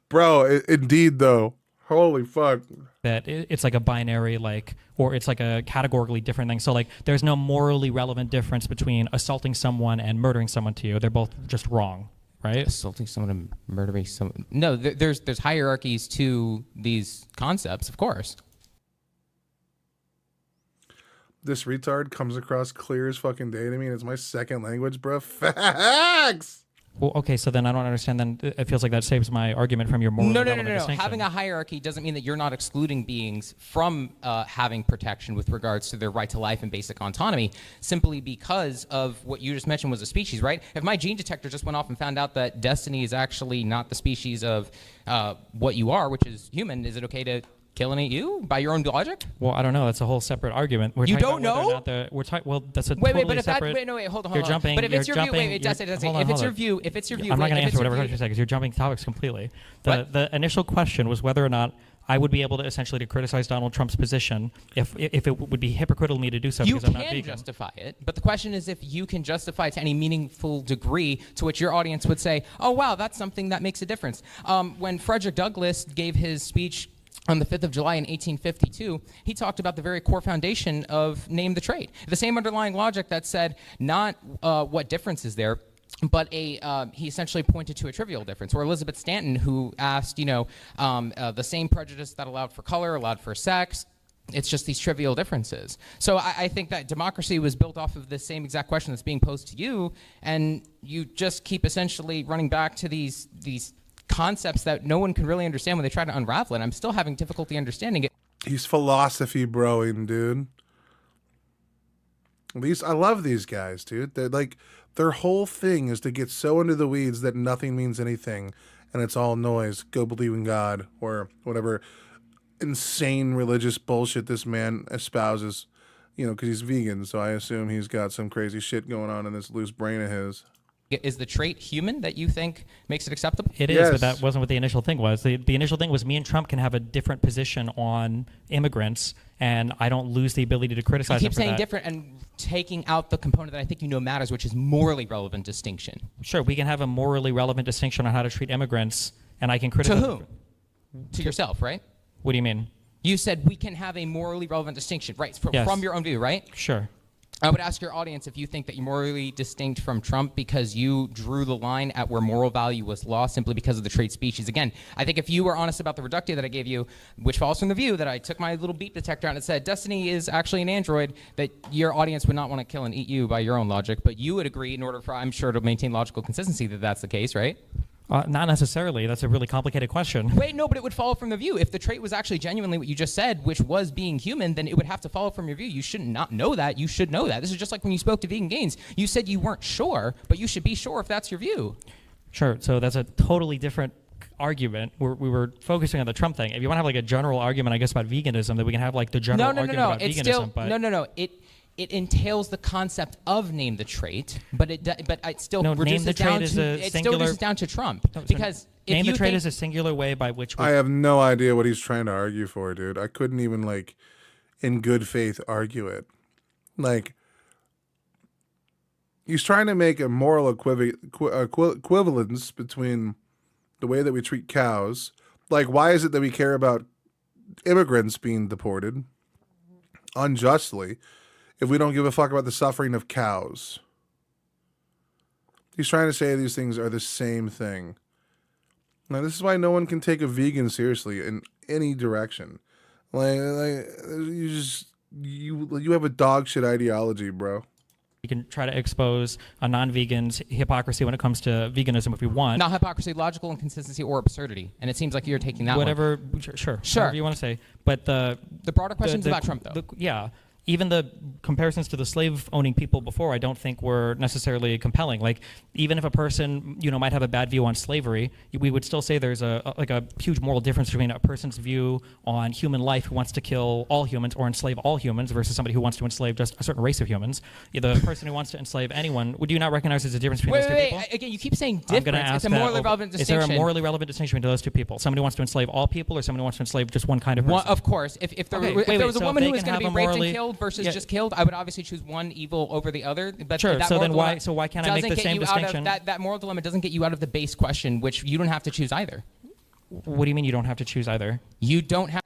Bro, indeed, though. Holy fuck. That it's like a binary, or it's like a categorically different thing. So, like, there's no morally relevant difference between assaulting someone and murdering someone to you. They're both just wrong, right? Assaulting someone and murdering someone. No, there's hierarchies to these concepts, of course. this retard comes across clear as fucking day to me, and it's my second language, bro. Facts. Well, okay, so then I don't understand. Then it feels like that saves my argument from your moral No. distinction. Having a hierarchy doesn't mean that you're not excluding beings from having protection with regards to their right to life and basic autonomy, simply because of what you just mentioned was a species, right? If my gene detector just went off and found out that Destiny is actually not the species of what you are, which is human, is it okay to kill and eat you by your own logic? Well, I don't know. That's a whole separate argument. You don't know? Well, that's a Wait, totally but if separate. hold on. You're jumping. But if it's your view, jumping, if it's your view, I'm not going to answer whatever question you say because you're jumping topics completely. The initial question was whether or not I would be able to essentially to criticize Donald Trump's position if it would be hypocritical of me to do so because I'm not vegan. You can justify it, but the question is if you can justify it to any meaningful degree to which your audience would say, oh, wow, that's something that makes a difference. When Frederick Douglass gave his speech on the 5th of July in 1852, he talked about the very core foundation of name the trait. The same underlying logic that said not what difference is there, but he essentially pointed to a trivial difference. Or Elizabeth Stanton, who asked, the same prejudice that allowed for color, allowed for sex. It's just these trivial differences. So I think that democracy was built off of the same exact question that's being posed to you, and you just keep essentially running back to these concepts that no one can really understand when they try to unravel it. I'm still having difficulty understanding it. He's philosophy broing, dude. I love these guys, dude. They're like, their whole thing is to get so into the weeds that nothing means anything, and it's all noise. Go believe in God, or whatever insane religious bullshit this man espouses, because he's vegan, so I assume he's got some crazy shit going on in this loose brain of his. Is the trait human that you think makes it acceptable? It is, but that wasn't what the initial thing was. The initial thing was me and Trump can have a different position on immigrants, and I don't lose the ability to criticize You him keep for saying that. different and taking out the component that I think matters, which is morally relevant distinction. Sure, we can have a morally relevant distinction on how to treat immigrants, and I can criticize. To whom? To yourself, right? What do you mean? You said we can have a morally relevant distinction, right? From your own view, right? Sure. I would ask your audience if you think that you're morally distinct from Trump because you drew the line at where moral value was lost simply because of the trait species. Again, I think if you were honest about the reductio that I gave you, which falls from the view that I took my little beep detector out and it said Destiny is actually an android, that your audience would not want to kill and eat you by your own logic, but you would agree in order for, I'm sure, to maintain logical consistency that that's the case, right? Not necessarily. That's a really complicated question. Wait, no, but it would follow from the view. If the trait was actually genuinely what you just said, which was being human, then it would have to follow from your view. You shouldn't not know that. You should know that. This is just like when you spoke to Vegan Gains. You said you weren't sure, but you should be sure if that's your view. Sure. So that's a totally different argument. We were focusing on the Trump thing. If you want to have like a general argument, I guess, about veganism, that we can have like the general argument about it's veganism. Still, but no. It entails the concept of name the trait, but it still reduces down to Trump. Because if name the you trait think, is a singular way by which I have no idea what he's trying to argue for, dude. I couldn't even, in good faith, argue it. He's trying to make a moral equivalence between the way that we treat cows. Why is it that we care about immigrants being deported unjustly if we don't give a fuck about the suffering of cows? He's trying to say these things are the same thing. Now, this is why no one can take a vegan seriously in any direction. You have a dog shit ideology, bro. We can try to expose a non-vegan's hypocrisy when it comes to veganism if we want. Not hypocrisy, logical inconsistency, or absurdity. And it seems like you're taking that Whatever, one. Sure. Whatever you want to say. But the broader question is about Trump, though. Even the comparisons to the slave-owning people before, I don't think were necessarily compelling. Even if a person, might have a bad view on slavery, we would still say there's a huge moral difference between a person's view on human life who wants to kill all humans or enslave all humans versus somebody who wants to enslave just a certain race of humans. The person who wants to enslave anyone, would you not recognize there's a difference between those two people? Again, you keep saying difference. It's a morally relevant distinction. Is there a morally relevant distinction between those two people? Somebody who wants to enslave all people or somebody who wants to enslave just one kind of person? Of course. If there was a woman who was going to be raped and killed versus just killed, I would obviously choose one evil over the other. But sure. So then why can't I make the same distinction? That moral dilemma doesn't get you out of the base question, which you don't have to choose either. What do you mean you don't have to choose either? You don't have.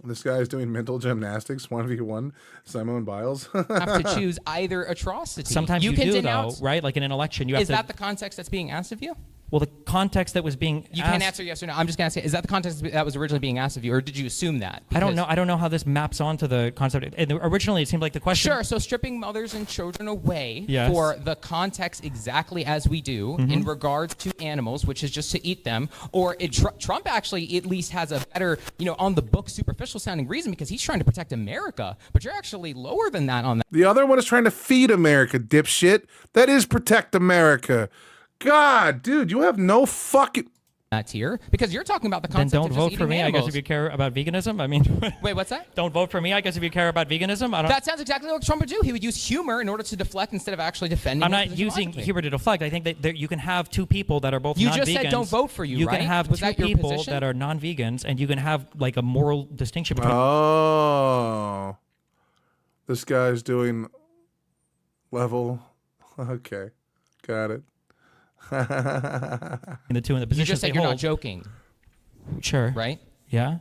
This guy is doing mental gymnastics 1v1. Simone Biles. have to choose either atrocity. Sometimes you can do, though, right? Like in an election, you have to. Is that the context that's being asked of you? Well, the context that was being You asked, can't answer yes or no. I'm just going to say, is that the context that was originally being asked of you, or did you assume that? I don't know. I don't know how this maps onto the concept. Originally, it seemed like the question. Sure. So stripping mothers and children away Yes. for the context exactly as we do in regards to animals, which is just to eat them, or Trump actually at least has a better, on the book, superficial sounding reason because he's trying to protect America. But you're actually lower than that on that. The other one is trying to feed America, dipshit. That is protect America. God, dude, you have no fucking... That tier because you're talking about the Then concept don't of just vote eating for me. animals. I guess if you care about veganism. I mean, Wait, what's that? Don't vote for me. I guess if you care about veganism. I don't. That sounds exactly what Trump would do. He would use humor in order to deflect instead of actually defending. I'm his not position using logically. humor to deflect. I think that you can have two people that are both You non-vegans. just said don't vote for you, You right? can have Was two that your people position? that are non-vegans, and you can have like a moral distinction between. Oh. This guy's doing level. Okay. Got it. the two in the position. You just said you're not joking. Sure. Right? Yeah.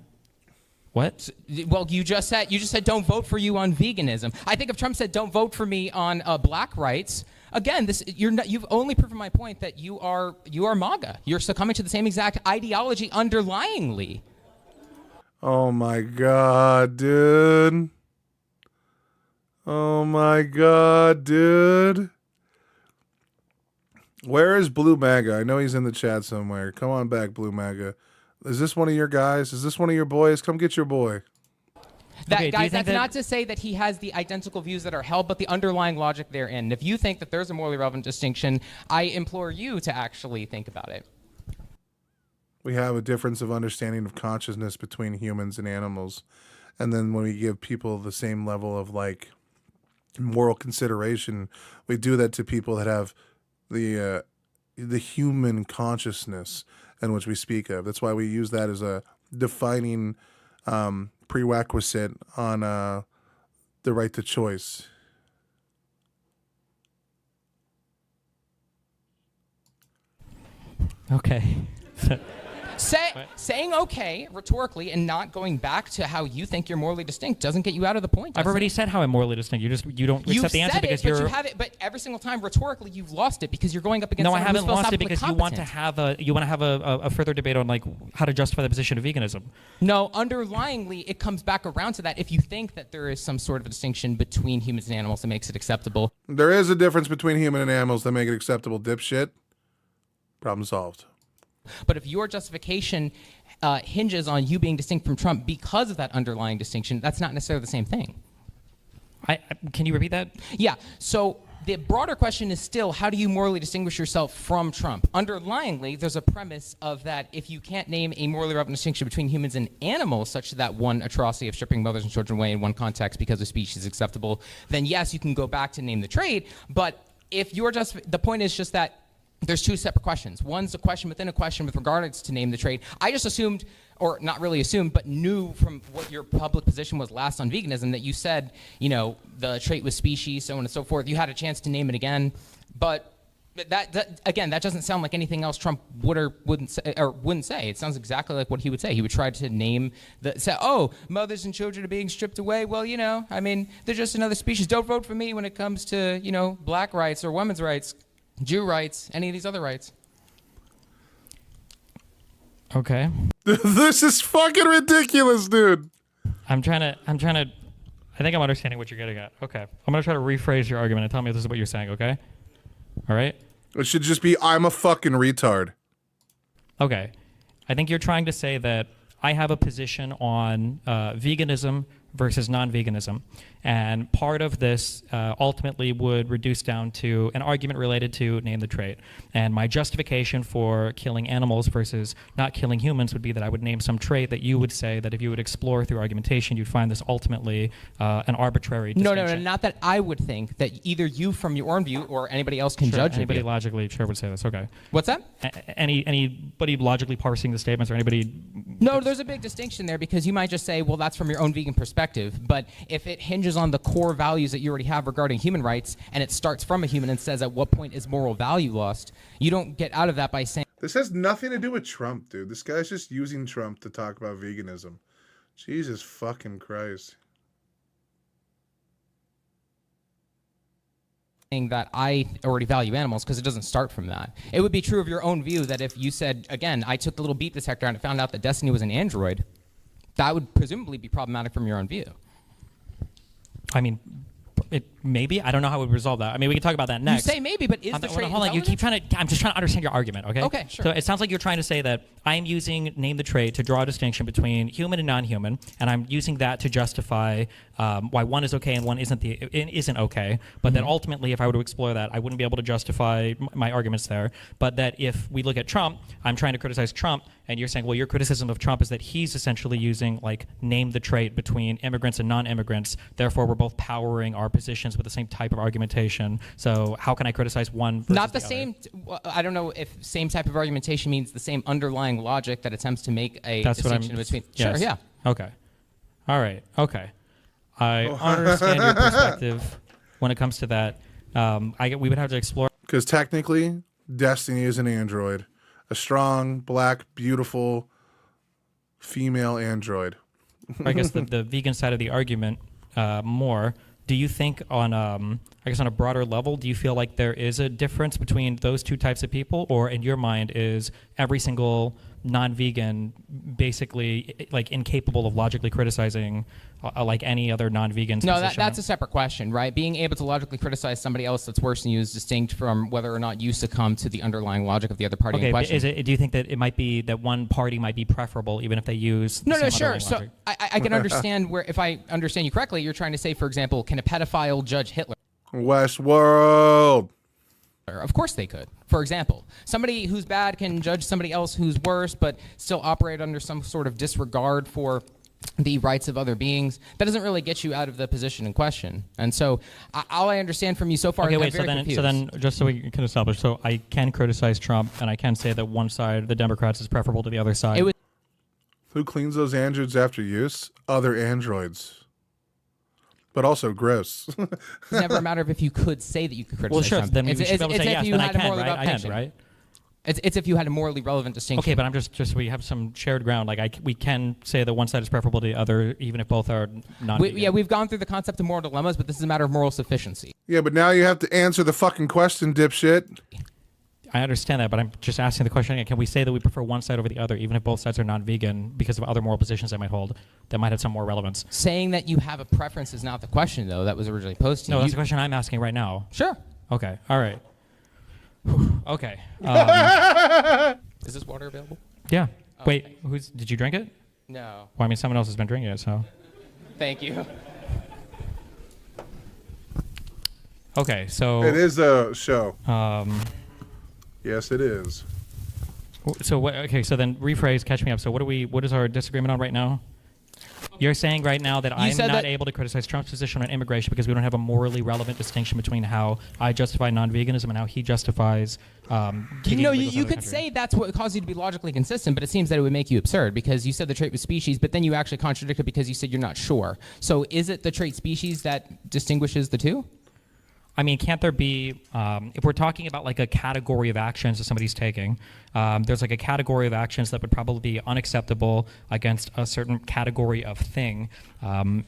What? Well, you just said don't vote for you on veganism. I think if Trump said don't vote for me on black rights, again, you've only proven my point that you are MAGA. You're succumbing to the same exact ideology underlyingly. Oh my God, dude. Oh my God, dude. Where is Blue MAGA? I know he's in the chat somewhere. Come on back, Blue MAGA. Is this one of your guys? Is this one of your boys? Come get your boy. Guys, that's not to say that he has the identical views that are held, but the underlying logic therein. If you think that there's a morally relevant distinction, I implore you to actually think about it. We have a difference of understanding of consciousness between humans and animals. And then when we give people the same level of like moral consideration, we do that to people that have the human consciousness in which we speak of. That's why we use that as a defining prerequisite on the right to choice. Okay. Saying okay rhetorically and not going back to how you think you're morally distinct doesn't get you out of the point. I've already said how I'm morally distinct. You don't accept the answer because you're. You have it, but every single time rhetorically you've lost it because you're going up against. No, I someone who's haven't lost it because philosophically you want to have a further debate on like how to justify the position of veganism. No, underlyingly it comes back around to that. If you think that there is some sort of a distinction between humans and animals that makes it acceptable, There is a difference between human and animals that make it acceptable, dipshit. Problem solved. but if your justification hinges on you being distinct from Trump because of that underlying distinction, that's not necessarily the same thing. Can you repeat that? Yeah. So the broader question is still, how do you morally distinguish yourself from Trump? Underlyingly, there's a premise of that if you can't name a morally relevant distinction between humans and animals, such that one atrocity of stripping mothers and children away in one context because of species is acceptable, then yes, you can go back to name the trade. But if you're the point is just that there's two separate questions. One's a question within a question with regards to name the trade. I just assumed, or not really assumed, but knew from what your public position was last on veganism that you said, the trait was species, so on and so forth. You had a chance to name it again, but that again, that doesn't sound like anything else Trump would or wouldn't say. It sounds exactly like what he would say. He would try to name mothers and children are being stripped away. Well, they're just another species. Don't vote for me when it comes to, black rights or women's rights, Jew rights, any of these other rights. Okay. This is fucking ridiculous, dude. I think I'm understanding what you're getting at. Okay. I'm going to try to rephrase your argument and tell me if this is what you're saying, okay? All right? It should just be, I'm a fucking retard. Okay. I think you're trying to say that I have a position on veganism versus non-veganism. And part of this ultimately would reduce down to an argument related to name the trait. And my justification for killing animals versus not killing humans would be that I would name some trait that you would say that if you would explore through argumentation, you'd find this ultimately an arbitrary distinction. No, not that I would think, that either you from your own view or anybody else can judge anybody it. logically would say this. Okay. What's that? Anybody logically parsing the statements or anybody... No, there's a big distinction there because you might just say, well, that's from your own vegan perspective. But if it hinges on the core values that you already have regarding human rights and it starts from a human and says at what point is moral value lost, you don't get out of that by saying... This has nothing to do with Trump, dude. This guy's just using Trump to talk about veganism. Jesus fucking Christ. that I already value animals because it doesn't start from that. It would be true of your own view that if you said, again, I took the little beep detector and it found out that Destiny was an android, that would presumably be problematic from your own view. I mean, maybe. I don't know how we would resolve that. I mean, we can talk about that next. You say maybe, but is the trait hold on. You keep trying to. I'm just trying to understand your argument. Okay. Okay, sure. So it sounds like you're trying to say that I'm using name the trait to draw a distinction between human and non-human, and I'm using that to justify why one is okay and one isn't okay. But that ultimately, if I were to explore that, I wouldn't be able to justify my arguments there. But that if we look at Trump, I'm trying to criticize Trump, and you're saying, well, your criticism of Trump is that he's essentially using like name the trait between immigrants and non-immigrants. Therefore, we're both powering our positions with the same type of argumentation. So how can I criticize one versus Not the other? same. I don't know if same type of argumentation means the same underlying logic that attempts to make a distinction between. Yes. Sure, yeah. Okay. All right. Okay. I understand your perspective when it comes to that. We would have to explore. Because technically, Destiny is an android, a strong, black, beautiful female android. I guess the vegan side of the argument more. Do you think on a broader level, do you feel like there is a difference between those two types of people, or in your mind is every single non-vegan basically like incapable of logically criticizing like any other non-vegan's No, position? that's a separate question, right? Being able to logically criticize somebody else that's worse than you is distinct from whether or not you succumb to the underlying logic of the other party in question. Do you think that it might be that one party might be preferable even if they use the No, same sure. underlying So logic? I can understand where, if I understand you correctly, you're trying to say, for example, can a pedophile judge Hitler? Westworld. Of course they could. For example, somebody who's bad can judge somebody else who's worse, but still operate under some sort of disregard for the rights of other beings. That doesn't really get you out of the position in question. And so all I understand from you so far Okay, is wait. I'm very So then, confused. just so we can establish, so I can criticize Trump, and I can say that one side, the Democrats, is preferable to the other side. Who cleans those androids after use? Other androids. But also gross. It's never a matter of if you could say that you could criticize Well, sure. Trump. Then we It's- should be able to it's say if yes. you Then I had a can, morally right? I relevant can, right? It's if you had a morally relevant distinction. Okay, but I'm just we have some shared ground. Like we can say that one side is preferable to the other, even if both are non-vegan. We've gone through the concept of moral dilemmas, but this is a matter of moral sufficiency. Yeah, but now you have to answer the fucking question, dipshit. I understand that, but I'm just asking the question again. Can we say that we prefer one side over the other, even if both sides are non-vegan, because of other moral positions they might hold that might have some more relevance? Saying that you have a preference is not the question, though, that was originally posed to you. No, that's the question I'm asking right now. Sure. Okay. All right. Okay. Is this water available? Yeah. Oh, Wait. Did you drink it? No. Well, I mean, someone else has been drinking it, so. Thank you. Okay, so It is a show. Yes, it is. So what? Okay, so then rephrase. Catch me up. So what is our disagreement on right now? You're saying right now that I'm said not that- able to criticize Trump's position on immigration because we don't have a morally relevant distinction between how I justify non-veganism and how he justifies. You could say that's what caused you to be logically consistent, but it seems that it would make you absurd because you said the trait was species, but then you actually contradicted because you said you're not sure. So is it the trait species that distinguishes the two? I mean, can't there be, if we're talking about like a category of actions that somebody's taking, there's like a category of actions that would probably be unacceptable against a certain category of thing.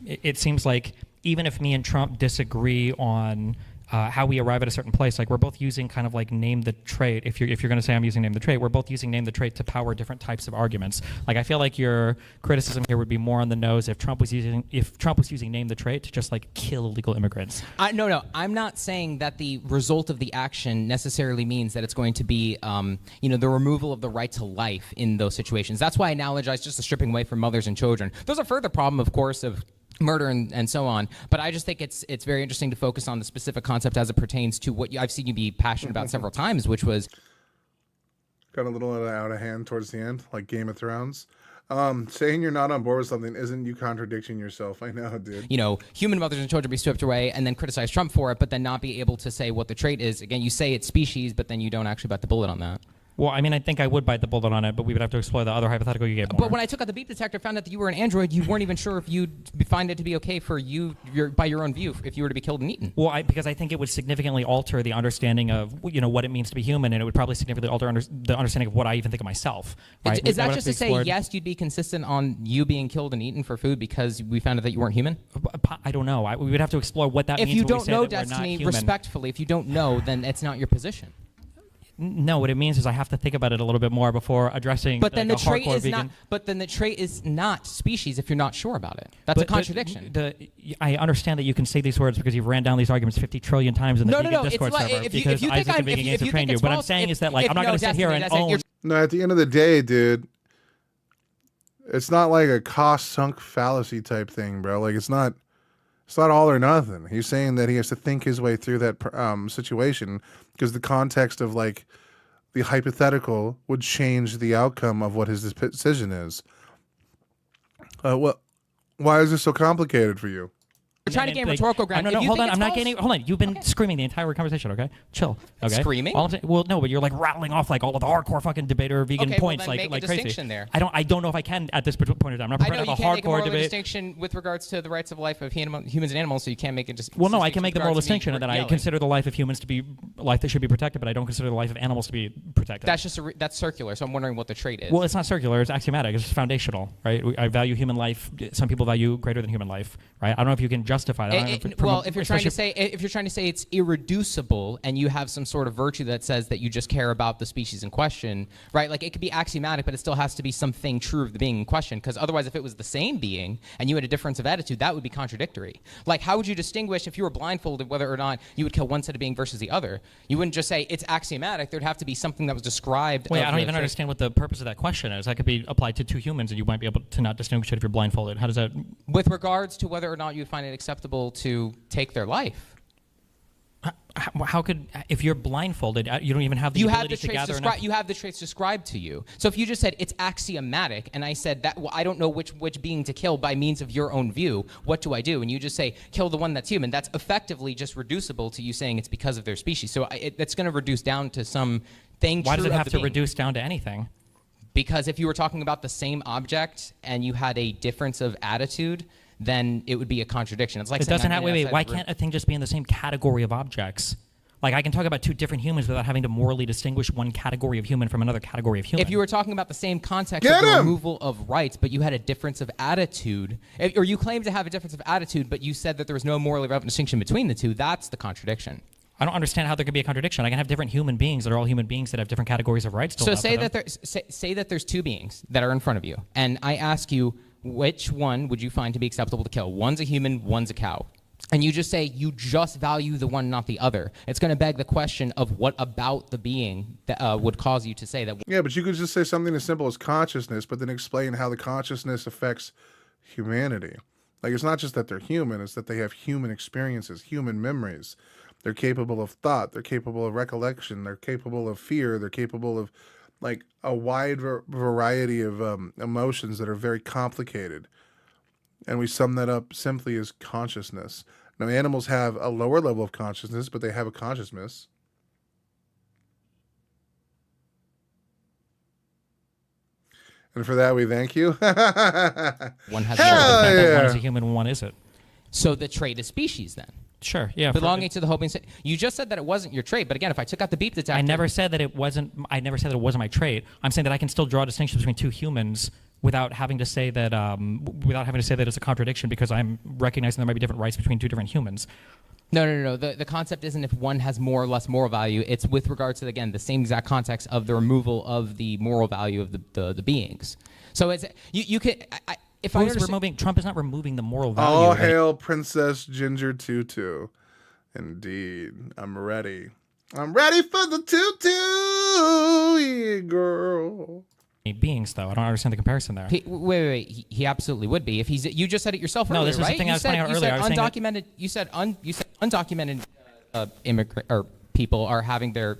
It seems like even if me and Trump disagree on how we arrive at a certain place, like we're both using kind of like name the trait. If you're going to say I'm using name the trait, we're both using name the trait to power different types of arguments. Like I feel like your criticism here would be more on the nose if Trump was using name the trait to just like kill illegal immigrants. No, I'm not saying that the result of the action necessarily means that it's going to be, the removal of the right to life in those situations. That's why I analogize just the stripping away from mothers and children. There's a further problem, of course, of murder and so on, but I just think it's very interesting to focus on the specific concept as it pertains to what I've seen you be passionate about several times, which was Got a little out of hand towards the end, like Game of Thrones. Saying you're not on board with something isn't you contradicting yourself. I know, dude. Human mothers and children be stripped away and then criticize Trump for it, but then not be able to say what the trait is. Again, you say it's species, but then you don't actually bite the bullet on that. Well, I mean, I think I would bite the bullet on it, but we would have to explore the other hypothetical you gave. But when I took out the beep detector, found out that you were an android, you weren't even sure if you'd find it to be okay for you, by your own view, if you were to be killed and eaten. Well, because I think it would significantly alter the understanding of what it means to be human, and it would probably significantly alter the understanding of what I even think of myself. Right? Is that just to say yes, you'd be consistent on you being killed and eaten for food because we found out that you weren't human? I don't know. We would have to explore what that means. If you when we don't say know, that we're not Destiny, human. respectfully, if you don't know, then it's not your position. No, what it means is I have to think about it a little bit more before addressing. But then like, the trait hardcore is vegan. not. But then the trait is not species if you're not sure about it. That's a contradiction. I understand that you can say these words because you've ran down these arguments 50 trillion times in the vegan Discord server. Because Isaac and Vegan Games have trained you. What I'm saying is that I'm not going to sit here and own. No, at the end of the day, dude, it's not like a cost sunk fallacy type thing, bro. Like it's not all or nothing. He's saying that he has to think his way through that situation because the context of like the hypothetical would change the outcome of what his decision is. Why is this so complicated for you? We're trying to gain rhetorical ground. No, hold on. I'm not gaining. Hold on. You've been screaming the entire conversation. Okay, chill. Okay. Screaming? Well, no, but you're like rattling off like all of the hardcore fucking debater vegan points, well, like make a crazy. distinction there. I don't know if I can at this point in time. I'm not I prepared know to you have a can't make a hardcore moral debate. distinction with regards to the rights of life of humans and animals, so you can't make a distinction. Well, no, I can make the moral distinction in that I consider the life of humans to be life that should be protected, but I don't consider the life of animals to be protected. That's just that's circular. So I'm wondering what the trait is. Well, it's not circular. It's axiomatic. It's just foundational, right? I value human life. Some people value greater than human life, right? I don't know if you can justify that. Well, if you're trying to say it's irreducible and you have some sort of virtue that says that you just care about the species in question, right? Like it could be axiomatic, but it still has to be something true of the being in question. Because otherwise, if it was the same being and you had a difference of attitude, that would be contradictory. Like, how would you distinguish if you were blindfolded whether or not you would kill one set of being versus the other? You wouldn't just say it's axiomatic. There'd have to be something that was described. Wait, I don't even understand what the purpose of that question is. That could be applied to two humans, and you might be able to not distinguish it if you're blindfolded. How does that? With regards to whether or not you would find it acceptable to take their life. How could, if you're blindfolded, you don't even have the ability to gather enough? You have the traits described to you. So if you just said it's axiomatic, and I said that, well, I don't know which being to kill by means of your own view, what do I do? And you just say, kill the one that's human. That's effectively just reducible to you saying it's because of their species. So that's going to reduce down to some thing. Why does it have to reduce down to anything? Because if you were talking about the same object and you had a difference of attitude, then it would be a contradiction. It's like it doesn't have. Wait. Why can't a thing just be in the same category of objects? Like I can talk about two different humans without having to morally distinguish one category of human from another category of human. If you were talking about the same context of the removal of rights, but you had a difference of attitude, or you claimed to have a difference of attitude, but you said that there was no morally relevant distinction between the two, that's the contradiction. I don't understand how there could be a contradiction. I can have different human beings that are all human beings that have different categories of rights. So say that there's two beings that are in front of you, and I ask you, which one would you find to be acceptable to kill? One's a human, one's a cow. And you just say you just value the one, not the other. It's going to beg the question of what about the being that would cause you to say that. Yeah, but you could just say something as simple as consciousness, but then explain how the consciousness affects humanity. Like it's not just that they're human, it's that they have human experiences, human memories. They're capable of thought. They're capable of recollection. They're capable of fear. They're capable of like a wide variety of emotions that are very complicated. And we sum that up simply as consciousness. Now, animals have a lower level of consciousness, but they have a consciousness. And for that, we thank you. One has one is a human, one isn't. So the trait is species then? Sure, yeah. Belonging to the hoping. You just said that it wasn't your trait, but again, if I took out the beep detector, I never said that it wasn't my trait. I'm saying that I can still draw distinctions between two humans without having to say that it's a contradiction because I'm recognizing there might be different rights between two different humans. No. The concept isn't if one has more or less moral value. It's with regards to, again, the same exact context of the removal of the moral value of the beings. So it's you can. Trump is not removing the moral value. All hail Princess Ginger Tutu. Indeed. I'm ready. I'm ready for the tutu, yeah, girl. Beings, though. I don't understand the comparison there. Wait. He absolutely would be if he's. You just said it yourself earlier, no, this was right? the thing I was pointing out earlier. Undocumented. You said undocumented immigrant or people are having their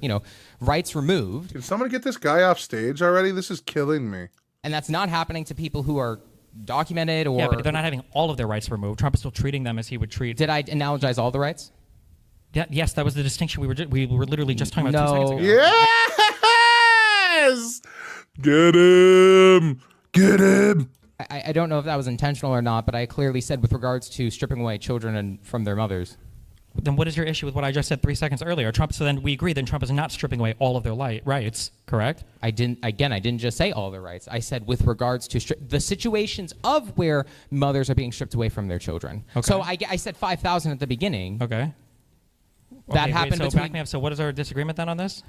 rights removed. Can someone get this guy off stage already? This is killing me. And that's not happening to people who are documented or. Yeah, but they're not having all of their rights removed. Trump is still treating them as he would treat. Did I analogize all the rights? Yeah, yes, that was the distinction we were literally just talking about 2 seconds ago. Yeah. Yes! Get him! Get him! I don't know if that was intentional or not, but I clearly said with regards to stripping away children from their mothers. Then what is your issue with what I just said 3 seconds earlier? So then we agree that Trump is not stripping away all of their rights, correct? I didn't just say all their rights. I said with regards to the situations of where mothers are being stripped away from their children. Okay. So I said 5,000 at the beginning. Okay. That happened so between... back me up. So what is our disagreement then on this?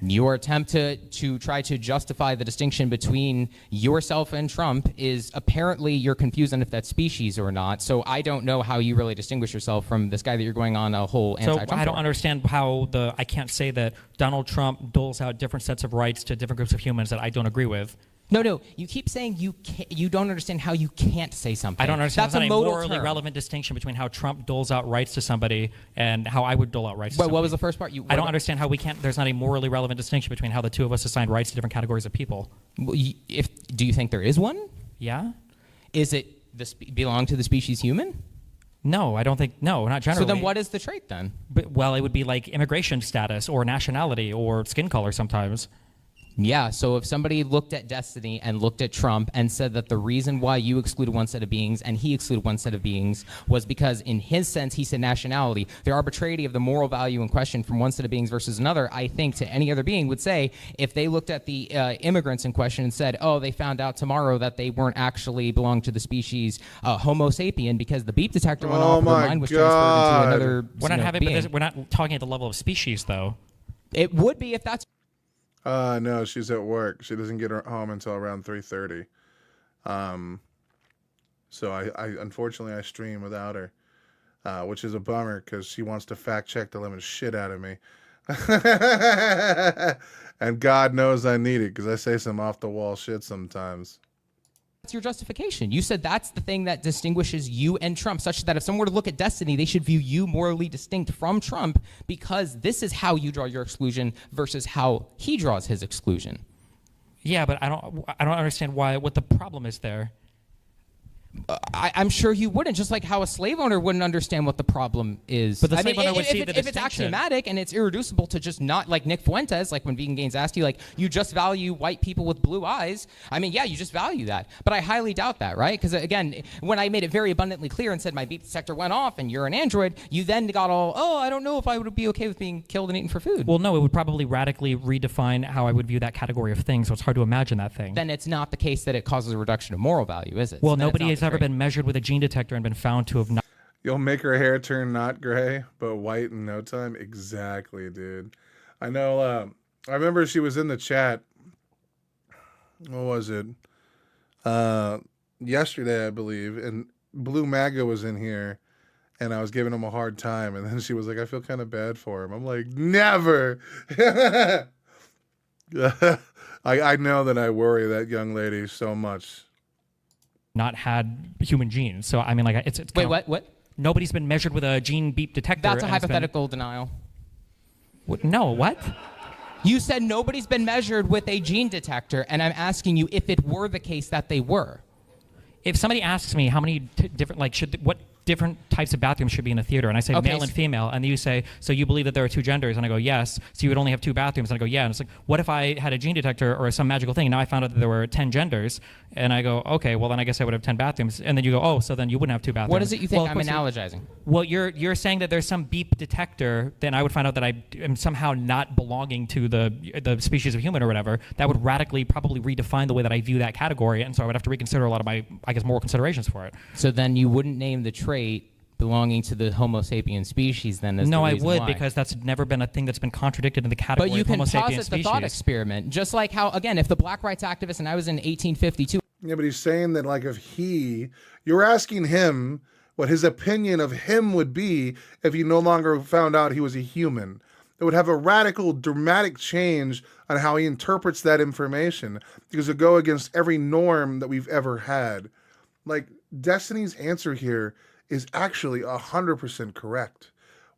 Your attempt to try to justify the distinction between yourself and Trump is apparently you're confused on if that's species or not. So I don't know how you really distinguish yourself from this guy that you're going on a whole anti-Trump. So I don't understand how I can't say that Donald Trump doles out different sets of rights to different groups of humans that I don't agree with. No. You keep saying you don't understand how you can't say something. I don't understand. That's That's a not a modal morally term. relevant distinction between how Trump doles out rights to somebody and how I would dole out rights to somebody. What was the first part? I don't understand how we can't. There's not a morally relevant distinction between how the two of us assigned rights to different categories of people. Do you think there is one? Yeah. Is it belong to the species human? No, I don't think. No, not generally. So then what is the trait then? Well, it would be like immigration status or nationality or skin color sometimes. Yeah, so if somebody looked at Destiny and looked at Trump and said that the reason why you excluded one set of beings and he excluded one set of beings was because in his sense he said nationality, the arbitrarity of the moral value in question from one set of beings versus another, I think to any other being would say if they looked at the immigrants in question and said, oh, they found out tomorrow that they weren't actually belong to the species Homo sapien because the beep detector went off and their mind was transferred into another We're not talking at the level of species though. It would be if that's... No, she's at work. She doesn't get her home until around 3:30. So I unfortunately I stream without her, which is a bummer because she wants to fact check the living shit out of me. And God knows I need it because I say some off the wall shit sometimes. That's your justification. You said that's the thing that distinguishes you and Trump, such that if someone were to look at Destiny, they should view you morally distinct from Trump because this is how you draw your exclusion versus how he draws his exclusion. Yeah, but I don't understand what the problem is there. I'm sure you wouldn't, just like how a slave owner wouldn't understand what the problem is. But the slave owner would see the if it's distinction. axiomatic and it's irreducible to just not, like Nick Fuentes, like when Vegan Gains asked you, like, you just value white people with blue eyes. I mean, yeah, you just value that. But I highly doubt that, right? Because, again, when I made it very abundantly clear and said my beep detector went off and you're an android, you then got all, oh, I don't know if I would be okay with being killed and eaten for food. Well, no, it would probably radically redefine how I would view that category of thing, so it's hard to imagine that thing. Then it's not the case that it causes a reduction of moral value, is it? Well, So then it's nobody not has the ever trait. been measured with a gene detector and been found to have not. You'll make her hair turn not gray, but white in no time. Exactly, dude. I know. I remember she was in the chat. What was it? Yesterday, I believe, and Blue MAGA was in here, and I was giving him a hard time, and then she was like, "I feel kind of bad for him." I'm like, "Never." I know that I worry that young lady so much. Not had human genes, so I mean, like, it's Wait, what? Nobody's been measured with a gene beep detector. That's a and it's been- hypothetical denial. No, what? You said nobody's been measured with a gene detector, and I'm asking you if it were the case that they were. If somebody asks me how many different, like, what different types of bathrooms should be in a theater, and I say Okay, male and female, and you say, so you believe that there are two genders, and I go, yes, so you would only have two bathrooms, and I go, yeah, and it's like, what if I had a gene detector or some magical thing, and now I found out that there were 10 genders, and I go, okay, well then I guess I would have 10 bathrooms, and then you go, oh, so then you wouldn't have two bathrooms. What is it you think Well, of I'm course analogizing? Well, you're saying that there's some beep detector, then I would find out that I am somehow not belonging to the species of human or whatever. That would radically probably redefine the way that I view that category, and so I would have to reconsider a lot of my, I guess, moral considerations for it. So then you wouldn't name the trait belonging to the Homo sapien species then as No, the I reason would, why. because that's never been a thing that's been contradicted in the category But you of can Homo sapien posit the species. thought experiment, just like how, again, if the black rights activist and I was in 1852. Yeah, but he's saying that, like, if you're asking him what his opinion of him would be if he no longer found out he was a human. It would have a radical, dramatic change on how he interprets that information because it would go against every norm that we've ever had. Like, Destiny's answer here is actually 100% correct.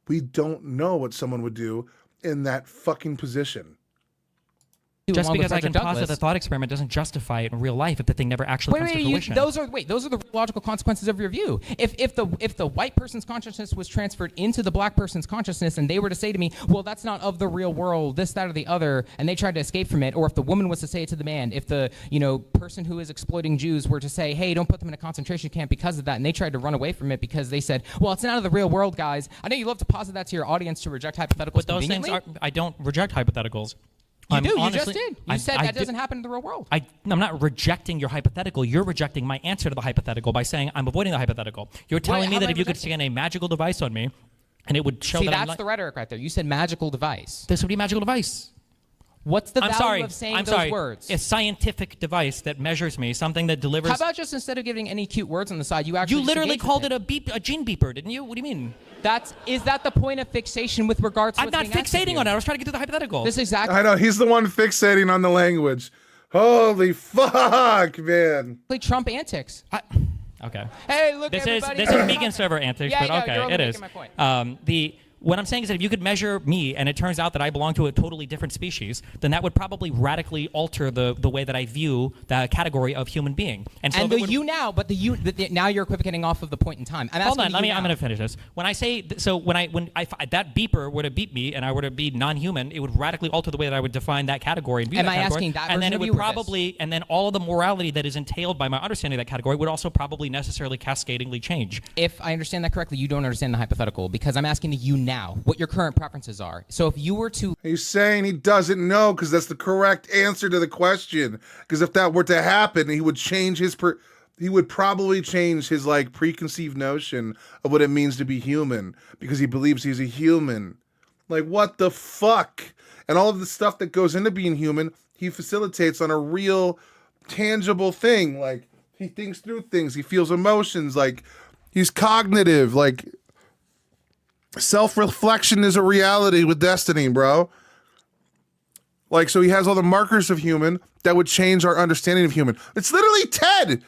We don't know what someone would do in that fucking position. Just along with because I can Frederick posit Douglass. the thought experiment doesn't justify it in real life if the thing never actually comes to fruition. those are the logical consequences of your view. If the white person's consciousness was transferred into the black person's consciousness, and they were to say to me, well, that's not of the real world, this, that, or the other, and they tried to escape from it, or if the woman was to say it to the man, if the person who is exploiting Jews were to say, hey, don't put them in a concentration camp because of that, and they tried to run away from it because they said, well, it's not of the real world, guys. I know you love to posit that to your audience to reject hypotheticals. But those things I don't reject hypotheticals. You do. You just did. You said that doesn't happen in the real world. I'm not rejecting your hypothetical. You're rejecting my answer to the hypothetical by saying I'm avoiding the hypothetical. You're telling me that if you could scan a magical device on me, and it would show See, that that's the rhetoric right there. You said magical device. This would be a magical device. What's the value of saying I'm those sorry. words? A scientific device that measures me, something that delivers. How about just instead of giving any cute words on the side, you actually You literally just engage called with it a gene beeper, didn't you? What do you mean? Is that the point of fixation with regards to I'm what's not being asked of fixating you? on it. I was trying to get to the hypothetical. This exactly. I know he's the one fixating on the language. Holy fuck, man! Like Trump antics. Okay. Hey, look, This everybody. is Megan server antics, Yeah, but yeah, okay, you're only it is. making my point. What I'm saying is that if you could measure me and it turns out that I belong to a totally different species, then that would probably radically alter the way that I view the category of human being. And the you now, but now you're equivocating off of the point in time. Hold on, I'm going to finish this. When I say when that beeper were to beep me and I were to be non-human, it would radically alter the way that I would define that category and view Am that I category. asking that and then version it of would you or probably and then all of the morality that is entailed by my understanding of that category would also probably necessarily cascadingly change. If I understand that correctly, you don't understand the hypothetical because I'm asking you now what your current preferences are. So if you were to... He's saying he doesn't know because that's the correct answer to the question. Because if that were to happen, he would change he would probably change his like preconceived notion of what it means to be human because he believes he's a human. Like, what the fuck? And all of the stuff that goes into being human, he facilitates on a real, tangible thing. Like, he thinks through things. He feels emotions. Like, he's cognitive. Like, self-reflection is a reality with Destiny, bro. Like, so he has all the markers of human that would change our understanding of human. It's literally Ted.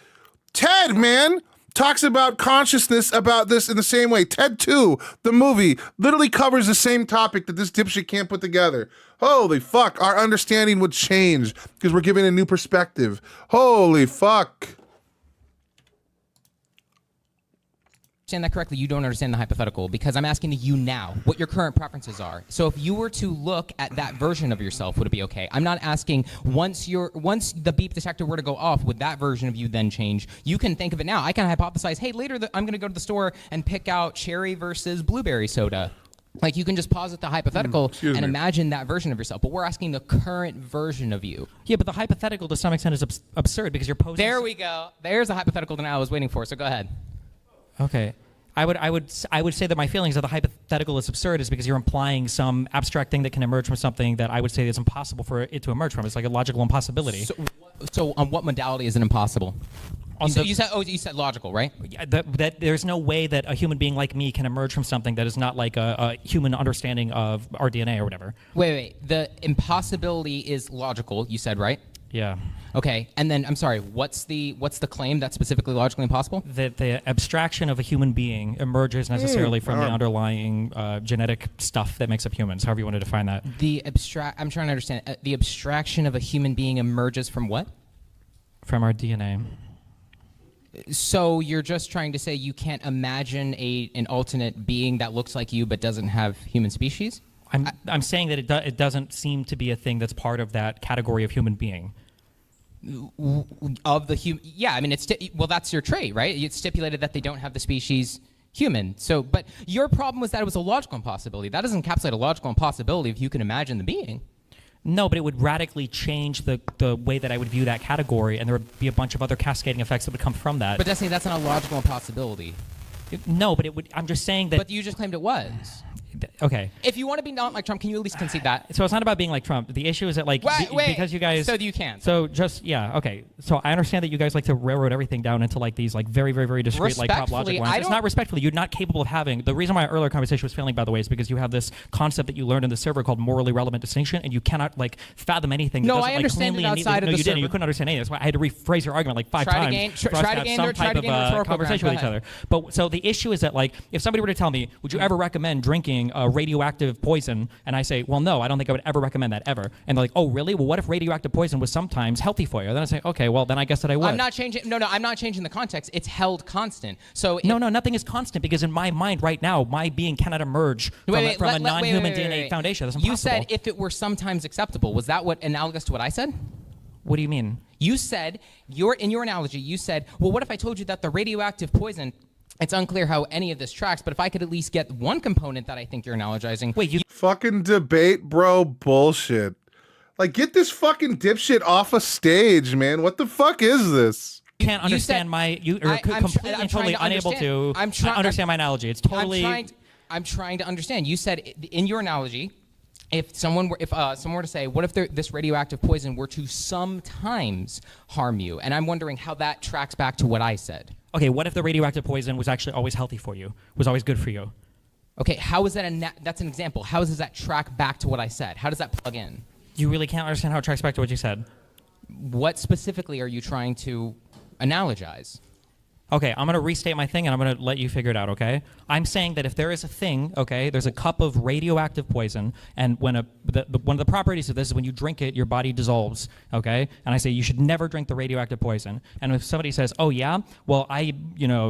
Ted, man, talks about consciousness about this in the same way. Ted 2, the movie, literally covers the same topic that this dipshit can't put together. Holy fuck, our understanding would change because we're given a new perspective. Holy fuck. Understand that correctly, you don't understand the hypothetical because I'm asking you now what your current preferences are. So if you were to look at that version of yourself, would it be okay? I'm not asking once the beep detector were to go off, would that version of you then change? You can think of it now. I can hypothesize, hey, later I'm going to go to the store and pick out cherry versus blueberry soda. Like, you can just posit the hypothetical and imagine that version of yourself. But we're asking the current version of you. Yeah, but the hypothetical to some extent is absurd because you're posing... There we go. There's a hypothetical that I was waiting for, so go ahead. Okay. I would say that my feelings of the hypothetical is absurd is because you're implying some abstract thing that can emerge from something that I would say is impossible for it to emerge from. It's like a logical impossibility. So on what modality is it impossible? You said logical, right? Yeah, that there's no way that a human being like me can emerge from something that is not like a human understanding of our DNA or whatever. Wait. The impossibility is logical, you said, right? Yeah. Okay, and then I'm sorry. What's the claim that's specifically logically impossible? That the abstraction of a human being emerges necessarily from the underlying genetic stuff that makes up humans. However you want to define that. I'm trying to understand. The abstraction of a human being emerges from what? From our DNA. So you're just trying to say you can't imagine an alternate being that looks like you but doesn't have human species? I'm saying that it doesn't seem to be a thing that's part of that category of human being. Of the human, yeah. I mean, that's your trait, right? It's stipulated that they don't have the species human. So, but your problem was that it was a logical impossibility. That doesn't encapsulate a logical impossibility if you can imagine the being. No, but it would radically change the way that I would view that category, and there would be a bunch of other cascading effects that would come from that. But that's not a logical impossibility. No, but it would. I'm just saying that. But you just claimed it was. Okay. If you want to be not like Trump, can you at least concede that? So it's not about being like Trump. The issue is that because you guys. So you can. So just okay. So I understand that you guys like to railroad everything down into like these like very very very discrete like top logic ones. It's not respectfully. You're not capable of having. The reason my earlier conversation was failing, by the way, is because you have this concept that you learned in the server called morally relevant distinction, and you cannot like fathom anything. That No, doesn't, I understand like, it outside of the you server. didn't. You couldn't understand anything. That's why I had to rephrase your argument like 5 times for us to have some type of conversation with each other. But so the issue is that like if somebody were to tell me, would you ever recommend drinking recommending radioactive poison, and I say, well, no, I don't think I would ever recommend that ever. And they're like, oh, really? Well, what if radioactive poison was sometimes healthy for you? Then I say, okay, well, then I guess that I would. I'm not changing. No, I'm not changing the context. It's held constant. So no, nothing is constant because in my mind right now, my being cannot emerge from a non-human DNA foundation. That's impossible. You said if it were sometimes acceptable. Was that what analogous to what I said? What do you mean? You said in your analogy, you said, well, what if I told you that the radioactive poison? It's unclear how any of this tracks, but if I could at least get one component that I think you're analogizing. Wait, you fucking debate, bro, bullshit. Like, get this fucking dipshit off a stage, man. What the fuck is this? You can't understand you're completely and totally unable to understand my analogy. It's totally. I'm trying to understand. You said in your analogy, if someone were to say, what if this radioactive poison were to sometimes harm you? And I'm wondering how that tracks back to what I said. Okay, what if the radioactive poison was actually always healthy for you, was always good for you? Okay, how is that that's an example. How does that track back to what I said? How does that plug in? You really can't understand how it tracks back to what you said. What specifically are you trying to analogize? Okay, I'm going to restate my thing and I'm going to let you figure it out, okay? I'm saying that if there is a thing, okay, there's a cup of radioactive poison, and when one of the properties of this is when you drink it, your body dissolves, okay? And I say you should never drink the radioactive poison. And if somebody says, oh yeah, well I,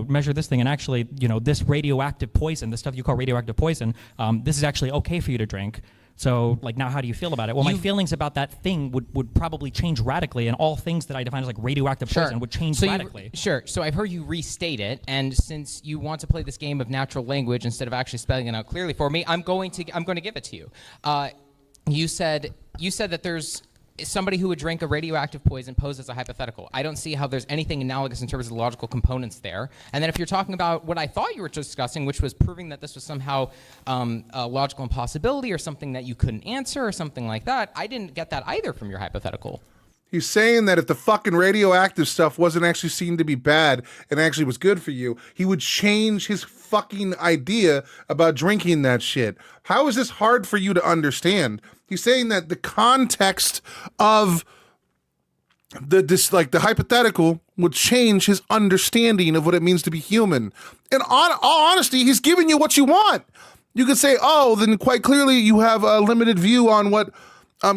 measure this thing and actually, this radioactive poison, the stuff you call radioactive poison, this is actually okay for you to drink. So, like, now how do you feel about it? Well, my feelings about that thing would probably change radically, and all things that I define as, like, radioactive poison would change radically. So I've heard you restate it, and since you want to play this game of natural language instead of actually spelling it out clearly for me, I'm going to give it to you. You said that there's somebody who would drink a radioactive poison posed as a hypothetical. I don't see how there's anything analogous in terms of the logical components there. And then if you're talking about what I thought you were discussing, which was proving that this was somehow a logical impossibility or something that you couldn't answer or something like that, I didn't get that either from your hypothetical. He's saying that if the fucking radioactive stuff wasn't actually seen to be bad and actually was good for you, he would change his fucking idea about drinking that shit. How is this hard for you to understand? He's saying that the context of the hypothetical would change his understanding of what it means to be human. In all honesty, he's giving you what you want. You could say, oh, then quite clearly you have a limited view on what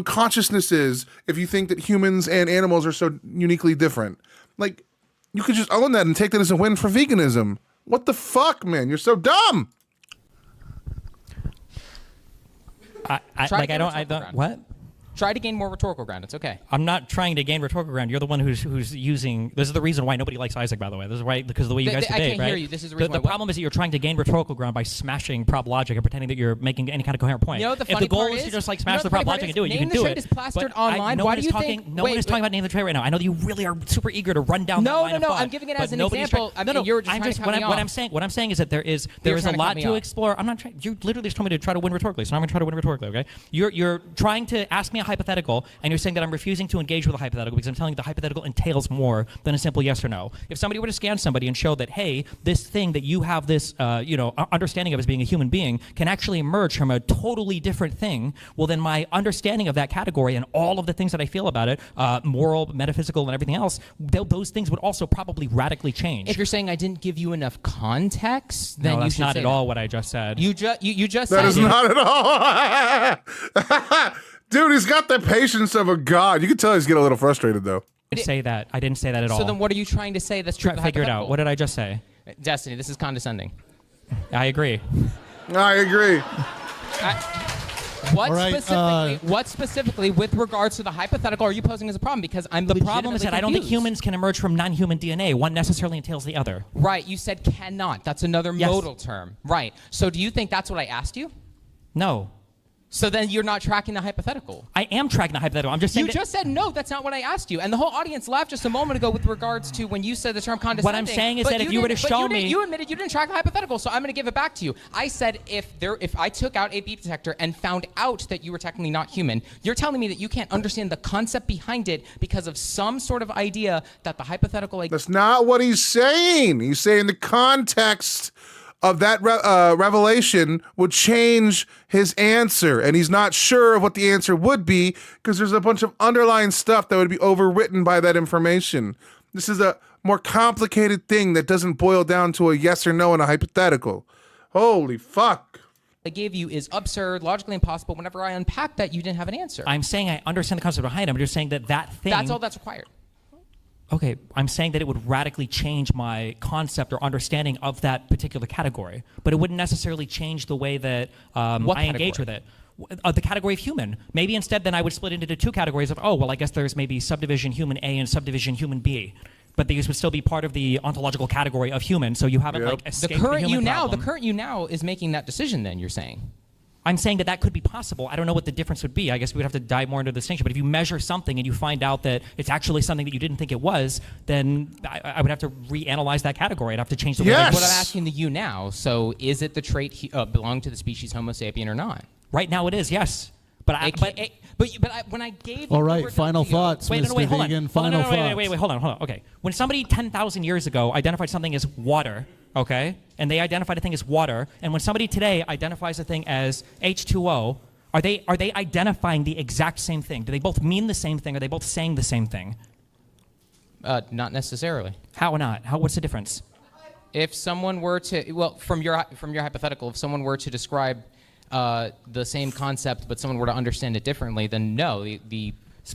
consciousness is if you think that humans and animals are so uniquely different. Like, you could just own that and take that as a win for veganism. What the fuck, man? You're so dumb. What? Try to gain more rhetorical ground. It's okay. I'm not trying to gain rhetorical ground. You're the one who's using. This is the reason why nobody likes Isaac, by the way. This is why, because of the way you guys debate, right? I can't hear you. This is the reason the problem is that you're trying to gain rhetorical ground by smashing prop logic and pretending that you're making any kind of coherent point. The if the goal is to just like smash the prop logic and do it, you can do it. Name the Trade is plastered online. Why do you think? No one is talking about Name the Trade right now. I know that you really are super eager to run down that line of thought. I'm giving it as an example. You're just trying to cut me off. What I'm saying is that there is a lot to explore. I'm not trying. You literally just told me to try to win rhetorically, so I'm going to try to win rhetorically. Okay? You're trying to ask me a hypothetical, and you're saying that I'm refusing to engage with a hypothetical because I'm telling you the hypothetical entails more than a simple yes or no. If somebody were to scan somebody and show that, hey, this thing that you have this understanding of as being a human being can actually emerge from a totally different thing, well, then my understanding of that category and all of the things that I feel about it, moral, metaphysical, and everything else, those things would also probably radically change. If you're saying I didn't give you enough context, then no, you should not say at all what I just said. You just that said is not at all. Dude, he's got the patience of a god. You can tell he's getting a little frustrated, though. I didn't say that. I didn't say that at all. So then what are you trying to say that's true? Figure it out. What did I just say? Destiny, this is condescending. I agree. I agree. What specifically, with regards to the hypothetical, are you posing as a problem? Because the problem is that I don't think humans can emerge from non-human DNA. One necessarily entails the other. Right. You said cannot. That's another modal term. Right. So do you think that's what I asked you? No. So then you're not tracking the hypothetical. I am tracking the hypothetical. I'm just saying. You just said no. That's not what I asked you. And the whole audience laughed just a moment ago with regards to when you said the term condescending. What I'm saying is that if you were to show me, you admitted you didn't track the hypothetical. So I'm going to give it back to you. I said if I took out a beep detector and found out that you were technically not human, you're telling me that you can't understand the concept behind it because of some sort of idea that the hypothetical. That's not what he's saying. He's saying the context of that revelation would change his answer, and he's not sure of what the answer would be because there's a bunch of underlying stuff that would be overwritten by that information. This is a more complicated thing that doesn't boil down to a yes or no and a hypothetical. Holy fuck. I gave you is absurd, logically impossible. Whenever I unpacked that, you didn't have an answer. I'm saying I understand the concept behind it. I'm just saying that thing. That's all that's required. Okay, I'm saying that it would radically change my concept or understanding of that particular category, but it wouldn't necessarily change the way that I engage with it. The category of human. Maybe instead then I would split it into two categories of, oh, well, I guess there's maybe subdivision human A and subdivision human B. But these would still be part of the ontological category of human, so you haven't like escaped the current human you now. problem. The current you now is making that decision. Then you're saying. I'm saying that that could be possible. I don't know what the difference would be. I guess we'd have to dive more into the distinction. But if you measure something and you find out that it's actually something that you didn't think it was, then I would have to reanalyze that category. I'd have to change the way. What I'm asking the you now. So is it the trait belong to the species Homo sapien or not? Right now it is, yes. But when I gave all right, final thoughts, Mr. Vegan. Final thoughts. Wait, hold on. Okay, when somebody 10,000 years ago identified something as water, okay, and they identified a thing as water, and when somebody today identifies a thing as H2O, are they identifying the exact same thing? Do they both mean the same thing? Are they both saying the same thing? Not necessarily. How not? What's the difference? If someone were to, well, from your hypothetical, if someone were to describe the same concept, but someone were to understand it differently, then no.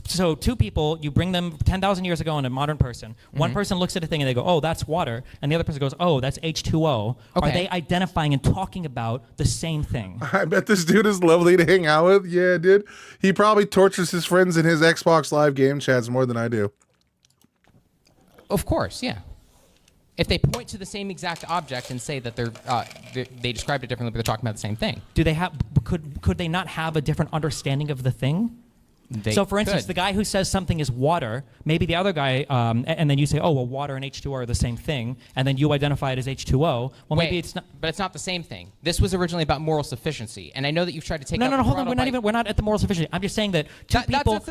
So two people, you bring them 10,000 years ago and a modern person. One person looks at a thing and they go, oh, that's water. And the other person goes, oh, that's H2O. Okay. Are they identifying and talking about the same thing? I bet this dude is lovely to hang out with. Yeah, dude. He probably tortures his friends in his Xbox Live game chats more than I do. Of course, yeah. If they point to the same exact object and say that they described it differently, but they're talking about the same thing. Do they have? Could they not have a different understanding of the thing? So, for instance, the guy who says something is water, maybe the other guy, and then you say, oh, well, water and H2O are the same thing, and then you identify it as H2O. Well, maybe it's not. But it's not the same thing. This was originally about moral sufficiency, and I know that you've tried to take. No, hold on. We're not at the moral sufficiency. I'm just saying that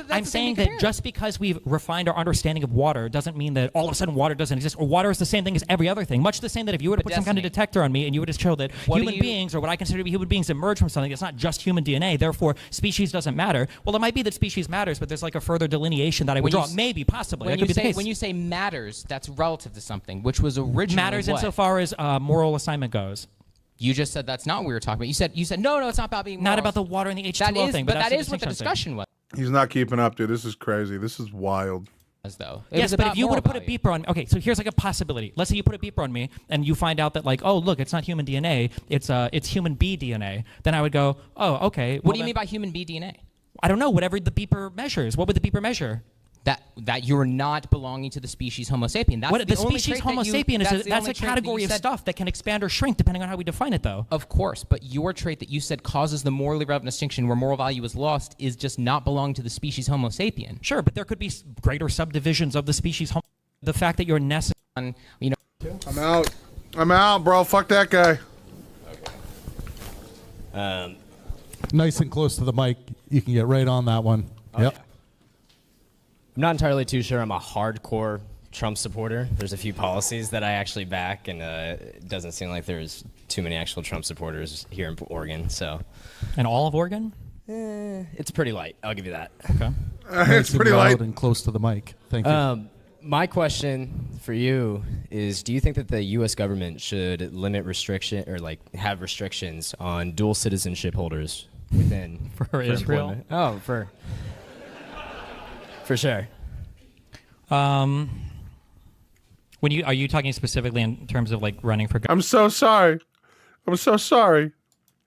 I'm saying that just because we've refined our understanding of water doesn't mean that all of a sudden water doesn't exist, or water is the same thing as every other thing. Much the same that if you were to put some kind of detector on me and you were to show that human beings, or what I consider to be human beings, emerge from something that's not just human DNA, therefore species doesn't matter. Well, it might be that species matters, but there's like a further delineation that I would draw. Maybe, possibly. That could be the case. When you say matters, that's relative to something, which was originally matters insofar as moral assignment goes. You just said that's not what we were talking about. You said no, it's not about being moral. Not about the water and the H2O thing. But that is what the discussion was. He's not keeping up, dude. This is crazy. This is wild. Yes, but if you were to put a beeper on, okay, so here's like a possibility. Let's say you put a beeper on me and you find out that like, oh, look, it's not human DNA, it's human B DNA. Then I would go, oh, okay. What do you mean by human B DNA? I don't know, whatever the beeper measures. What would the beeper measure? That you're not belonging to the species Homo sapien. That's the species Homo sapien is that's a category of stuff that can expand or shrink depending on how we define it, though. Of course, but your trait that you said causes the morally relevant distinction where moral value is lost is just not belonging to the species Homo sapien. Sure, but there could be greater subdivisions of the species Homo. The fact that you're necessary, I'm out, bro. Fuck that guy. Okay. Nice and close to the mic. You can get right on that one. Yep. Yeah. I'm not entirely too sure I'm a hardcore Trump supporter. There's a few policies that I actually back, and it doesn't seem like there's too many actual Trump supporters here in Oregon. So, and all of Oregon? It's pretty light. I'll give you that. Okay. It's pretty light and close to the mic. Thank you. My question for you is: do you think that the U.S. government should limit restriction or like have restrictions on dual citizenship holders within for Israel? Employment? Oh, for sure. Are you talking specifically in terms of like running for? I'm so sorry.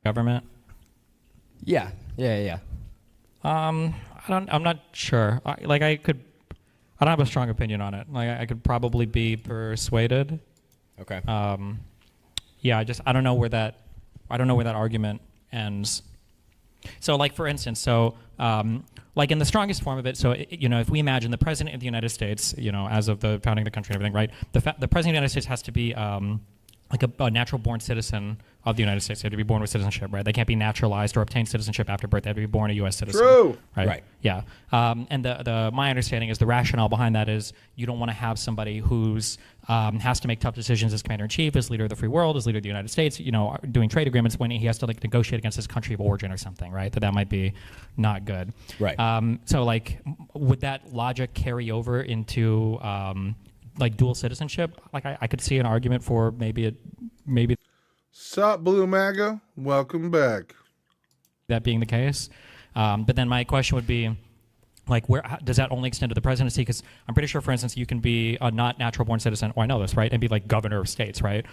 Government. Yeah. I'm not sure. I don't have a strong opinion on it. Like I could probably be persuaded. Okay. Yeah. I don't know where that argument ends. So like for instance, like in the strongest form of it, so if we imagine the president of the United States, as of the founding of the country and everything, right? The president of the United States has to be like a natural born citizen of the United States. They have to be born with citizenship, right? They can't be naturalized or obtain citizenship after birth. They have to be born a U.S. citizen. True. Right. Yeah. And my understanding is the rationale behind that is you don't want to have somebody who's has to make tough decisions as commander in chief, as leader of the free world, as leader of the United States, doing trade agreements when he has to like negotiate against his country of origin or something, right? That might be not good. Right. So like, would that logic carry over into like dual citizenship? Like I could see an argument for maybe. Sup, Blue MAGA? Welcome back. That being the case. But then my question would be, like, does that only extend to the presidency? Because I'm pretty sure, for instance, you can be a not natural-born citizen, I know this, right, and be like governor of states, right?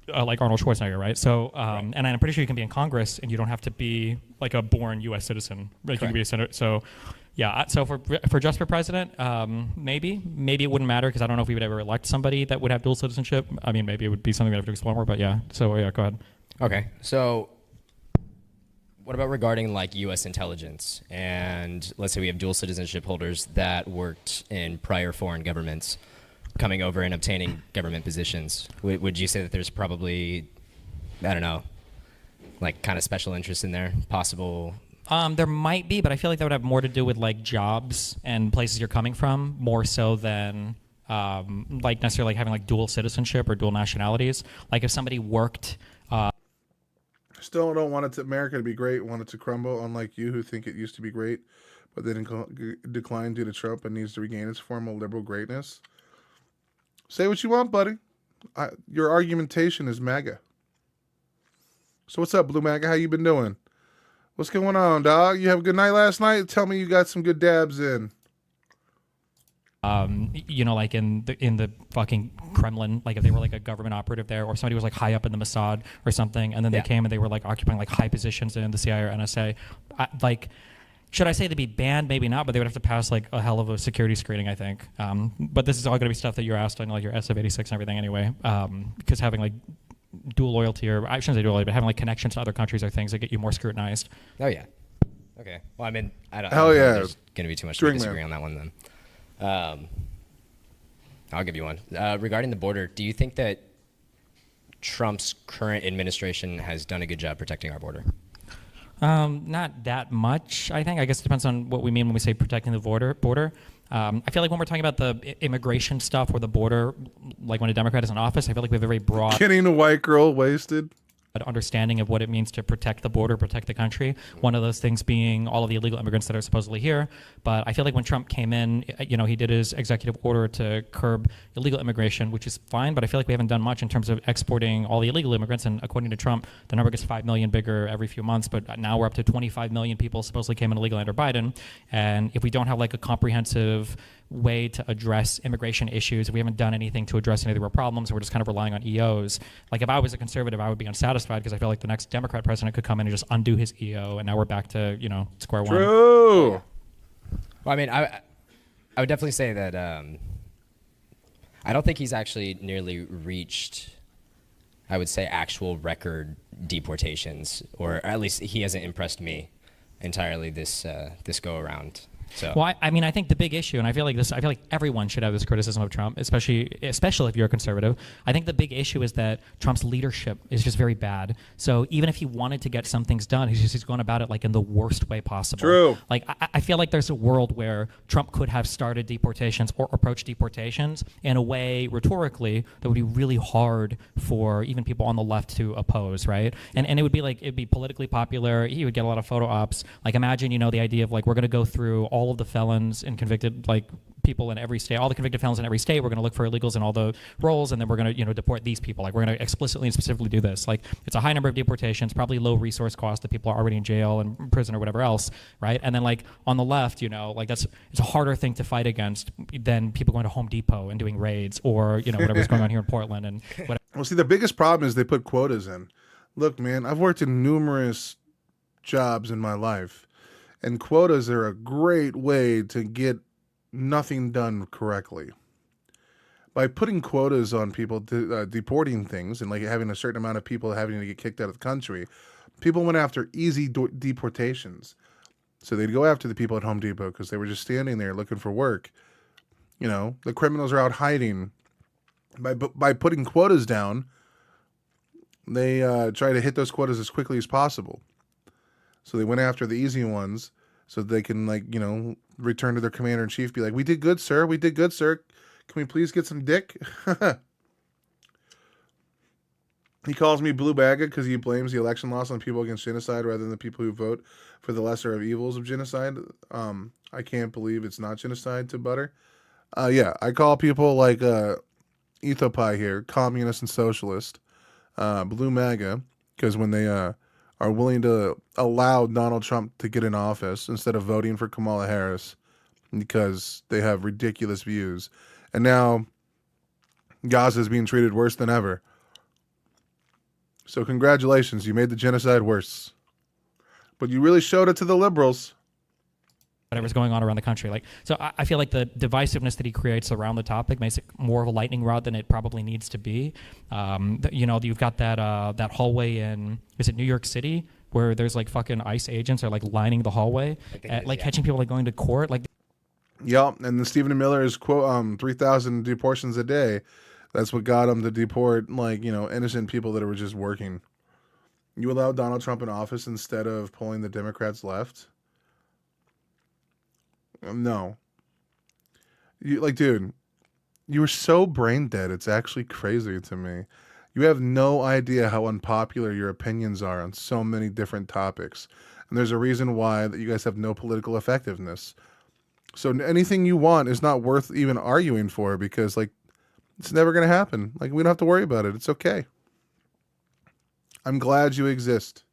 Like Arnold Schwarzenegger, right? So, and I'm pretty sure you can be in Congress, and you don't have to be like a born U.S. citizen. Like you can be a senator. So, yeah. So for just for president, maybe it wouldn't matter because I don't know if we would ever elect somebody that would have dual citizenship. I mean, maybe it would be something we have to explore more. But yeah. So yeah, go ahead. Okay. So, what about regarding like U.S. intelligence? And let's say we have dual citizenship holders that worked in prior foreign governments, coming over and obtaining government positions. Would you say that there's probably, I don't know, like kind of special interest in there, possible? There might be, but I feel like that would have more to do with like jobs and places you're coming from, more so than like necessarily like having like dual citizenship or dual nationalities. Like if somebody worked. Still don't want America to be great, want it to crumble, unlike you who think it used to be great, but then declined due to Trump and needs to regain its former liberal greatness. Say what you want, buddy. Your argumentation is MAGA. So what's up, Blue MAGA? How you been doing? What's going on, dog? You have a good night last night? Tell me you got some good dabs in. You know, like in the fucking Kremlin, like if they were like a government operative there, or somebody was like high up in the Mossad or something, and then they came and they were like occupying like high positions in the CIA or NSA. Should I say they'd be banned? Maybe not, but they would have to pass like a hell of a security screening, I think. But this is all going to be stuff that you're asked on like your SF-86 and everything anyway, because having like dual loyalty, or I shouldn't say dual loyalty, but having like connections to other countries are things that get you more scrutinized. Oh yeah. Okay. Well, I mean, I don't Hell think yeah. there's going to be too much to disagree on that one then. I'll give you one. Regarding the border, do you think that Trump's current administration has done a good job protecting our border? Not that much, I think. I guess it depends on what we mean when we say protecting the border. I feel like when we're talking about the immigration stuff or the border, like when a Democrat is in office, I feel like we have a very broad Getting a white girl wasted. understanding of what it means to protect the border, protect the country. One of those things being all of the illegal immigrants that are supposedly here. But I feel like when Trump came in, you know, he did his executive order to curb illegal immigration, which is fine. But I feel like we haven't done much in terms of exporting all the illegal immigrants. And according to Trump, the number gets 5 million bigger every few months. But now we're up to 25 million people supposedly came in illegally under Biden. And if we don't have like a comprehensive way to address immigration issues, if we haven't done anything to address any of the real problems, we're just kind of relying on EOs. Like if I was a conservative, I would be unsatisfied because I feel like the next Democrat president could come in and just undo his EO, and now we're back to, you know, square one. True. Well, I mean, I would definitely say that I don't think he's actually nearly reached, I would say, actual record deportations, or at least he hasn't impressed me entirely this go around. So. Well, I mean, I think the big issue, and I feel like everyone should have this criticism of Trump, especially if you're a conservative. I think the big issue is that Trump's leadership is just very bad. So even if he wanted to get some things done, he's going about it like in the worst way possible. True. Like I feel like there's a world where Trump could have started deportations or approached deportations in a way rhetorically that would be really hard for even people on the left to oppose, right? And it would be like, it'd be politically popular. He would get a lot of photo ops. Like imagine, you know, the idea of like, we're going to go through all of the felons and convicted like people in every state, all the convicted felons in every state. We're going to look for illegals in all the roles, and then we're going to, you know, deport these people. Like we're going to explicitly and specifically do this. Like it's a high number of deportations, probably low resource cost that people are already in jail and prison or whatever else, right? And then like on the left, you know, like it's a harder thing to fight against than people going to Home Depot and doing raids, or, you know, whatever's going on here in Portland and whatever. Well, see, the biggest problem is they put quotas in. Look, man, I've worked in numerous jobs in my life, and quotas are a great way to get nothing done correctly. By putting quotas on people, deporting things, and like having a certain amount of people having to get kicked out of the country, people went after easy deportations. So they'd go after the people at Home Depot because they were just standing there looking for work. You know, the criminals are out hiding. By putting quotas down, they try to hit those quotas as quickly as possible. So they went after the easy ones so they can, like, you know, return to their commander-in-chief, be like, we did good, sir. We did good, sir. Can we please get some dick? He calls me Blue Bagga because he blames the election loss on people against genocide rather than the people who vote for the lesser of evils of genocide. I can't believe it's not genocide to butter. Yeah, I call people like Ethopie here, communist and socialist. Blue MAGA, because when they are willing to allow Donald Trump to get in office instead of voting for Kamala Harris because they have ridiculous views. And now Gaza is being treated worse than ever. So congratulations, you made the genocide worse. But you really showed it to the liberals. Whatever's going on around the country. Like, so I feel like the divisiveness that he creates around the topic makes it more of a lightning rod than it probably needs to be. You know, you've got that hallway in, is it New York City, where there's like fucking ICE agents are like lining the hallway, catching people like going to court. Like, yeah, and then Stephen Miller is quote 3,000 deportations a day. That's what got him to deport innocent people that were just working. You allowed Donald Trump in office instead of pulling the Democrats left. No. Dude, you were so brain dead. It's actually crazy to me. You have no idea how unpopular your opinions are on so many different topics. And there's a reason why that you guys have no political effectiveness. So anything you want is not worth even arguing for because, it's never going to happen. We don't have to worry about it. It's okay. I'm glad you exist.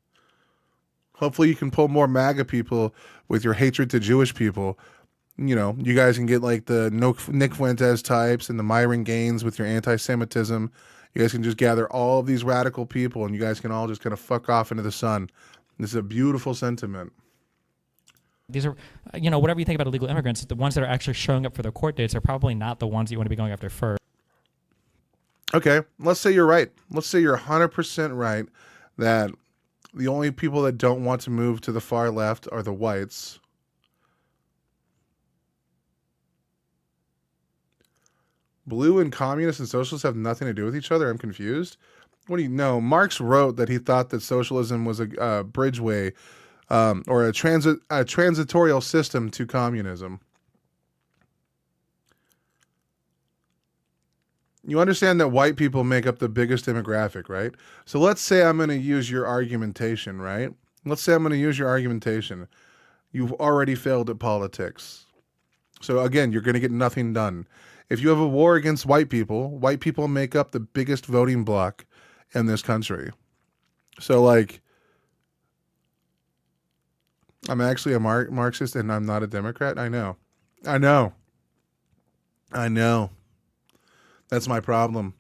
Hopefully you can pull more MAGA people with your hatred to Jewish people. You guys can get the Nick Fuentes types and the Myron Gaines with your anti-Semitism. You guys can just gather all of these radical people and you guys can all just kind of fuck off into the sun. This is a beautiful sentiment. these are, whatever you think about illegal immigrants, the ones that are actually showing up for their court dates are probably not the ones you want to be going after first. Okay, let's say you're right. Let's say you're 100% right that the only people that don't want to move to the far left are the whites. Blue and communists and socialists have nothing to do with each other? I'm confused. What do you know? Marx wrote that he thought that socialism was a bridgeway or a transitorial system to communism. You understand that white people make up the biggest demographic, right? So let's say I'm going to use your argumentation, right? Let's say I'm going to use your argumentation. You've already failed at politics. So again, you're going to get nothing done. If you have a war against white people make up the biggest voting bloc in this country. So I'm actually a Marxist and I'm not a Democrat. I know. That's my problem.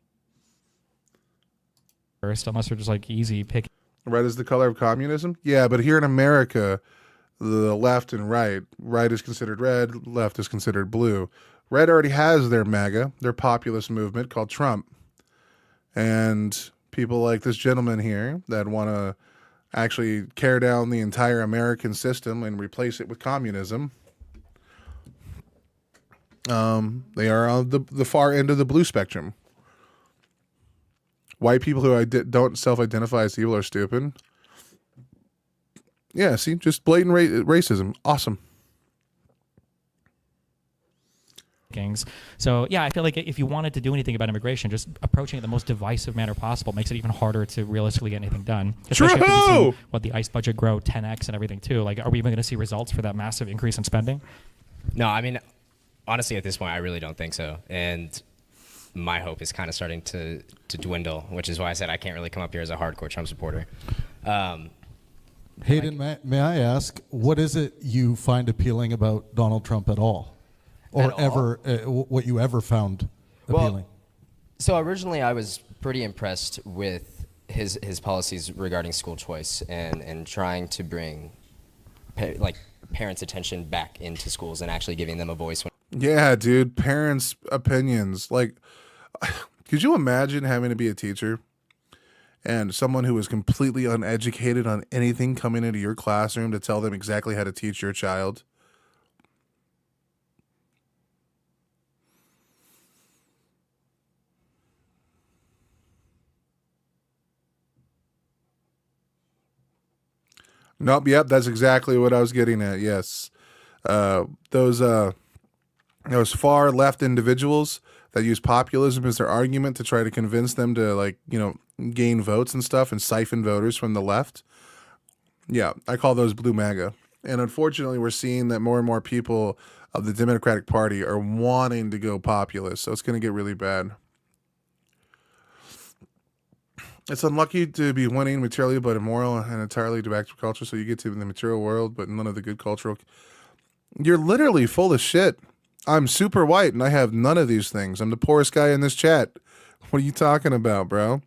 First, unless they're just easy pick. Red is the color of communism? Yeah, but here in America, the left and right is considered red, left is considered blue. Red already has their MAGA, their populist movement called Trump. And people like this gentleman here that want to actually tear down the entire American system and replace it with communism. They are on the far end of the blue spectrum. White people who don't self-identify as evil are stupid. Yeah, see, just blatant racism. Awesome. So yeah, I feel like if you wanted to do anything about immigration, just approaching it the most divisive manner possible makes it even harder to realistically get anything done. Especially after we've seen what the ICE budget grow 10x and everything too. Are we even going to see results for that massive increase in spending? No, I mean, honestly, at this point, I really don't think so. And my hope is kind of starting to dwindle, which is why I said I can't really come up here as a hardcore Trump supporter. Hayden, may I ask, what is it you find appealing about Donald Trump at all? Or what you ever found appealing? Well, so originally I was pretty impressed with his policies regarding school choice and trying to bring parents' attention back into schools and actually giving them a voice. Yeah, dude, parents' opinions. Could you imagine having to be a teacher and someone who is completely uneducated on anything coming into your classroom to tell them exactly how to teach your child? Nope, yep, that's exactly what I was getting at, yes. Those far left individuals that use populism as their argument to try to convince them to gain votes and stuff and siphon voters from the left. Yeah, I call those blue MAGA. And unfortunately, we're seeing that more and more people of the Democratic Party are wanting to go populist, so it's going to get really bad. It's unlucky to be winning materially but immoral and entirely defective culture, so you get to the material world but none of the good cultural. You're literally full of shit. I'm super white and I have none of these things. I'm the poorest guy in this chat. What are you talking about, bro?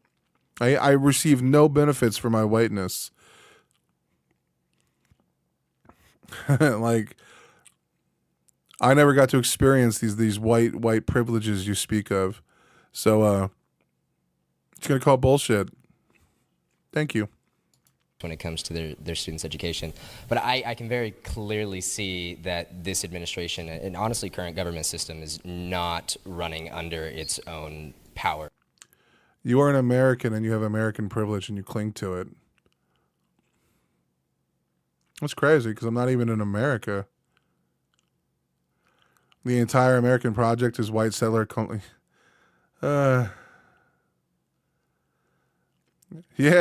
I receive no benefits for my whiteness. Like, I never got to experience these white privileges you speak of. So it's gonna call bullshit. Thank you. When it comes to their students' education. But I can very clearly see that this administration, and honestly current government system, is not running under its own power. You are an American and you have American privilege and you cling to it. That's crazy because I'm not even in America. The entire American project is white settler company. Yeah,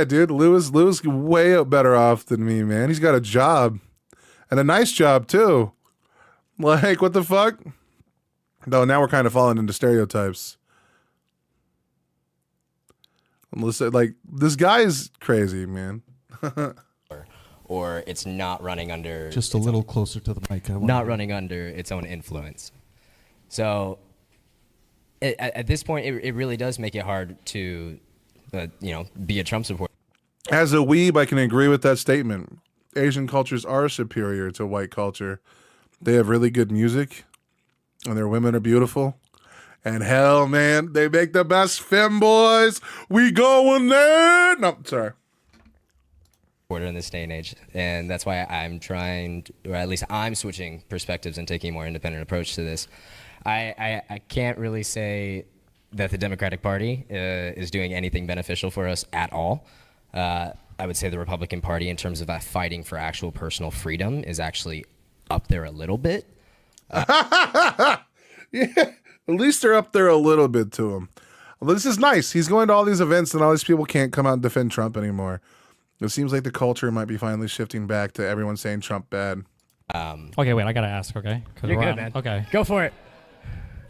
dude, Lewis way better off than me, man. He's got a job and a nice job too. Like, what the fuck? Though now we're kind of falling into stereotypes. Listen, like, this guy is crazy, man. Or it's not running under... Just a little closer to the mic. Not running under its own influence. So, at this point, it really does make it hard to, be a Trump supporter. As a weeb, I can agree with that statement. Asian cultures are superior to white culture. They have really good music, and their women are beautiful. And hell, man, they make the best femboys. We going there. No, sorry. In this day and age, and that's why I'm trying, or at least I'm switching perspectives and taking a more independent approach to this. I can't really say that the Democratic Party is doing anything beneficial for us at all. I would say the Republican Party, in terms of fighting for actual personal freedom, is actually up there a little bit. Yeah, at least they're up there a little bit to him. Well, this is nice. He's going to all these events and all these people can't come out and defend Trump anymore. It seems like the culture might be finally shifting back to everyone saying Trump bad. Okay, wait, I gotta ask, okay? You're good, man. Okay. Go for it.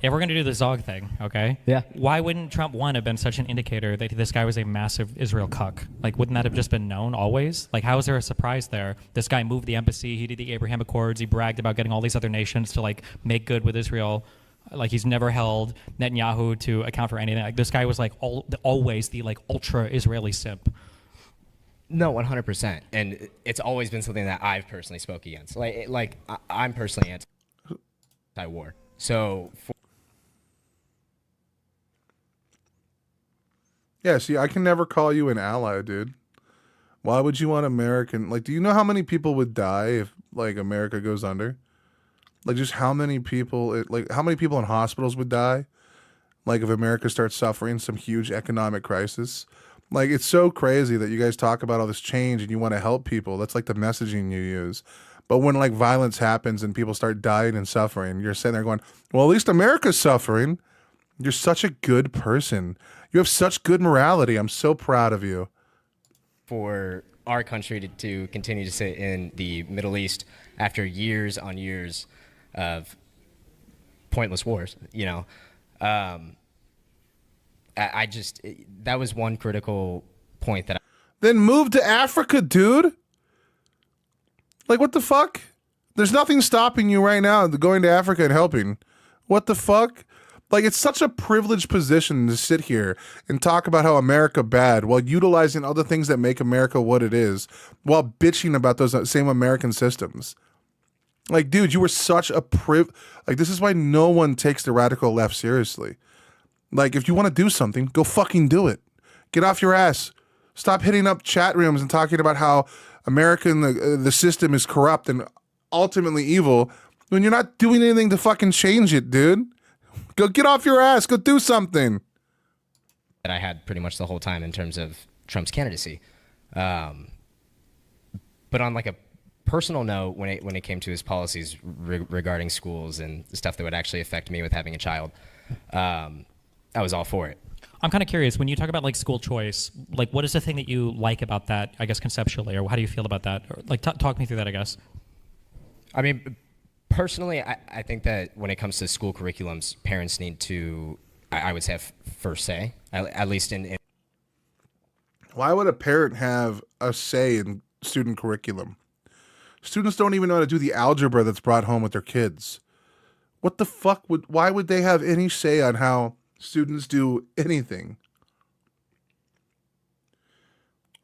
If we're gonna do the Zog thing, okay? Yeah. Why wouldn't Trump 1 have been such an indicator that this guy was a massive Israel cuck? Like, wouldn't that have just been known always? Like, how is there a surprise there? This guy moved the embassy, he did the Abraham Accords, he bragged about getting all these other nations to, like, make good with Israel. Like, he's never held Netanyahu to account for anything. Like, this guy was, like, always the, like, ultra-Israeli simp. No, 100%, and it's always been something that I've personally spoke against. I'm personally anti-war. So, Yeah, see, I can never call you an ally, dude. Why would you want American? Like, do you know how many people would die if, like, America goes under? Like, just how many people? How many people in hospitals would die? Like, if America starts suffering some huge economic crisis. Like, it's so crazy that you guys talk about all this change and you want to help people. That's like the messaging you use. But when, like, violence happens and people start dying and suffering, you're sitting there going, well, at least America's suffering. You're such a good person. You have such good morality. I'm so proud of you. For our country to continue to sit in the Middle East after years on years of pointless wars, that was one critical point that Then move to Africa, dude. Like, what the fuck? There's nothing stopping you right now going to Africa and helping. What the fuck? Like, it's such a privileged position to sit here and talk about how America bad while utilizing other things that make America what it is, while bitching about those same American systems. Like, dude, you were such a like, this is why no one takes the radical left seriously. Like, if you want to do something, go fucking do it. Get off your ass. Stop hitting up chat rooms and talking about how the system is corrupt and ultimately evil when you're not doing anything to fucking change it, dude. Go get off your ass. Go do something. that I had pretty much the whole time in terms of Trump's candidacy. But on like a personal note, when it came to his policies regarding schools and stuff that would actually affect me with having a child, I was all for it. I'm kind of curious, when you talk about like school choice, like what is the thing that you like about that, I guess conceptually, or how do you feel about that? Or, like talk me through that, I guess. I mean, personally, I think that when it comes to school curriculums, parents need to, I would say, have first say, at least in Why would a parent have a say in student curriculum? Students don't even know how to do the algebra that's brought home with their kids. What the fuck why would they have any say on how students do anything?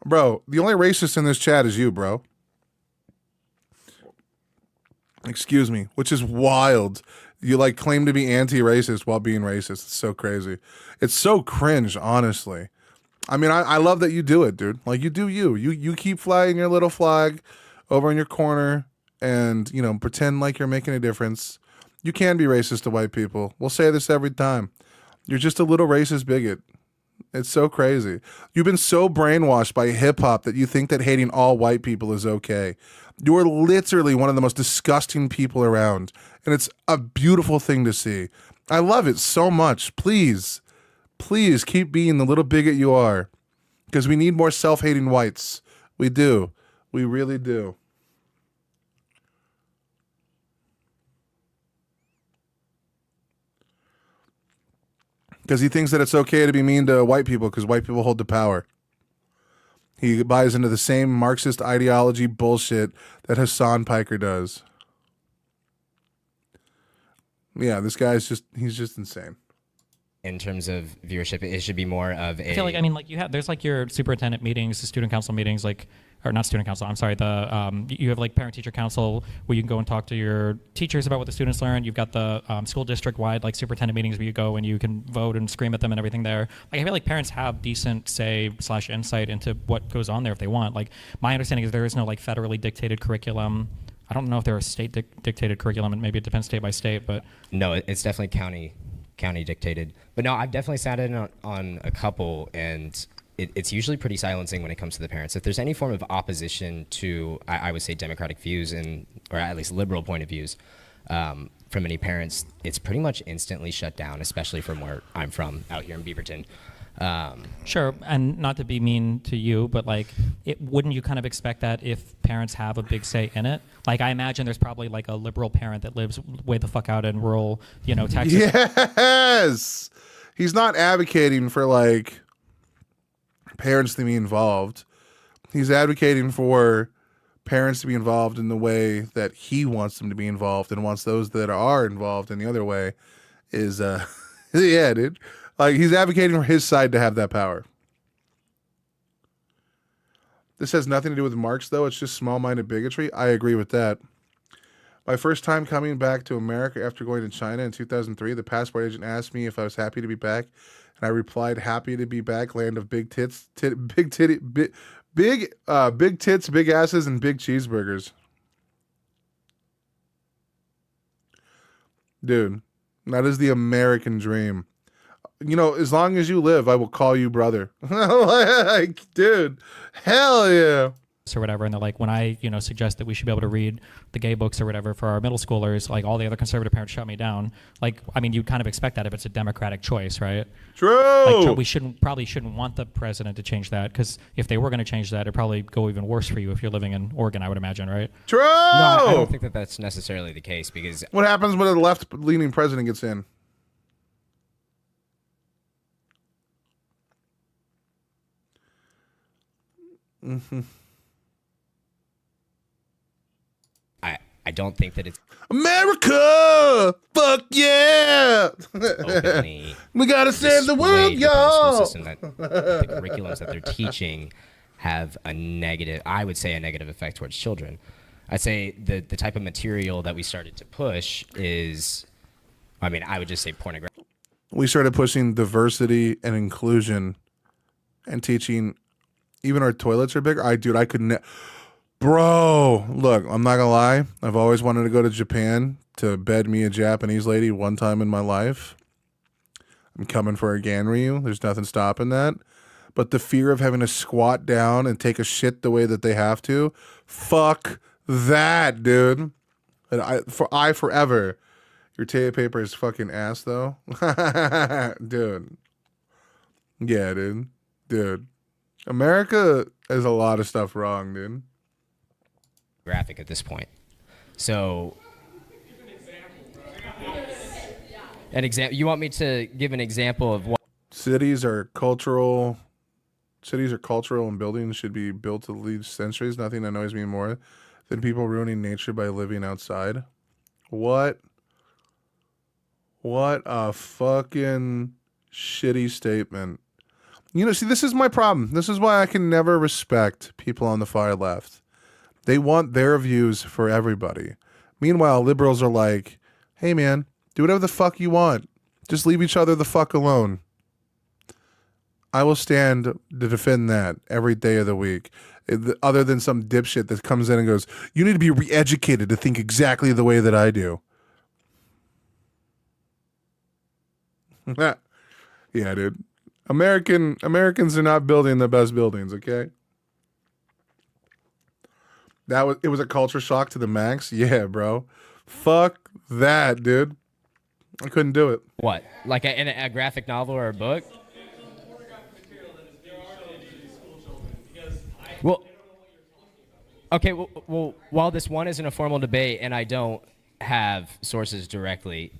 Bro, the only racist in this chat is you, bro. Excuse me, which is wild. You like claim to be anti-racist while being racist. It's so crazy. It's so cringe, honestly. I mean, I love that you do it, dude. Like, you do you. You keep flying your little flag over in your corner and, you know, pretend like you're making a difference. You can be racist to white people. We'll say this every time. You're just a little racist bigot. It's so crazy. You've been so brainwashed by hip-hop that you think that hating all white people is okay. You are literally one of the most disgusting people around, and it's a beautiful thing to see. I love it so much. Please keep being the little bigot you are, because we need more self-hating whites. We do. We really do. Because he thinks that it's okay to be mean to white people because white people hold the power. He buys into the same Marxist ideology bullshit that Hassan Piker does. Yeah, this guy's he's just insane. In terms of viewership, it should be more of a... I feel like, I mean, like there's like your superintendent meetings, the student council meetings, like, or not student council, I'm sorry, you have like parent-teacher council where you can go and talk to your teachers about what the students learn. You've got the school district-wide like superintendent meetings where you go and you can vote and scream at them and everything there. Like, I feel like parents have decent say/insight into what goes on there if they want. Like, my understanding is there is no like federally dictated curriculum. I don't know if there is state dictated curriculum, and maybe it depends state by state, but... No, it's definitely county dictated. But no, I've definitely sat in on a couple, and it's usually pretty silencing when it comes to the parents. If there's any form of opposition to, I would say, democratic views, or at least liberal point of views, from many parents, it's pretty much instantly shut down, especially from where I'm from, out here in Beaverton. Sure, and not to be mean to you, but like, wouldn't you kind of expect that if parents have a big say in it? Like, I imagine there's probably like a liberal parent that lives way the fuck out in rural, Texas. Yes! He's not advocating for like parents to be involved. He's advocating for parents to be involved in the way that he wants them to be involved, and wants those that are involved in the other way is, yeah, dude. Like, he's advocating for his side to have that power. This has nothing to do with Marx, though. It's just small-minded bigotry. I agree with that. My first time coming back to America after going to China in 2003, the passport agent asked me if I was happy to be back, and I replied, "Happy to be back, land of big tits, big tits, big asses, and big cheeseburgers." Dude, that is the American dream. As long as you live, I will call you brother. Like, dude, hell yeah. Or whatever, and they're like, when I suggest that we should be able to read the gay books or whatever for our middle schoolers, like all the other conservative parents shut me down. Like, I mean, you'd kind of expect that if it's a democratic choice, right? True. Like, we probably shouldn't want the president to change that, because if they were going to change that, it'd probably go even worse for you if you're living in Oregon, I would imagine, right? True. No, I don't think that that's necessarily the case, because what happens when a left-leaning president gets in? Mm-hmm. I don't think that it's America. Fuck yeah! We gotta save the world, y'all. The curriculums that they're teaching have a negative effect towards children. I'd say the type of material that we started to push is, I would just say pornography. We started pushing diversity and inclusion, and teaching. Even our toilets are bigger. I couldn't. Bro, look, I'm not gonna lie. I've always wanted to go to Japan to bed me a Japanese lady one time in my life. I'm coming for a Ganryu. There's nothing stopping that. But the fear of having to squat down and take a shit the way that they have to, fuck that, dude. And I forever. Your toilet paper is fucking ass, though. Dude. Yeah, dude. America has a lot of stuff wrong, dude. Graphic at this point. So, an example. You want me to give an example of what? Cities are cultural cities are cultural and buildings should be built to lead centuries. Nothing annoys me more than people ruining nature by living outside. What? What a fucking shitty statement. You know, see, this is my problem. This is why I can never respect people on the far left. They want their views for everybody. Meanwhile, liberals are like, hey man, do whatever the fuck you want. Just leave each other the fuck alone. I will stand to defend that every day of the week. Other than some dipshit that comes in and goes, you need to be re-educated to think exactly the way that I do. Yeah, dude. Americans are not building the best buildings, okay? It was a culture shock to the max. Yeah, bro. Fuck that, dude. I couldn't do it. What? Like a graphic novel or a book? Well, okay, well, while this one isn't a formal debate and I don't have sources directly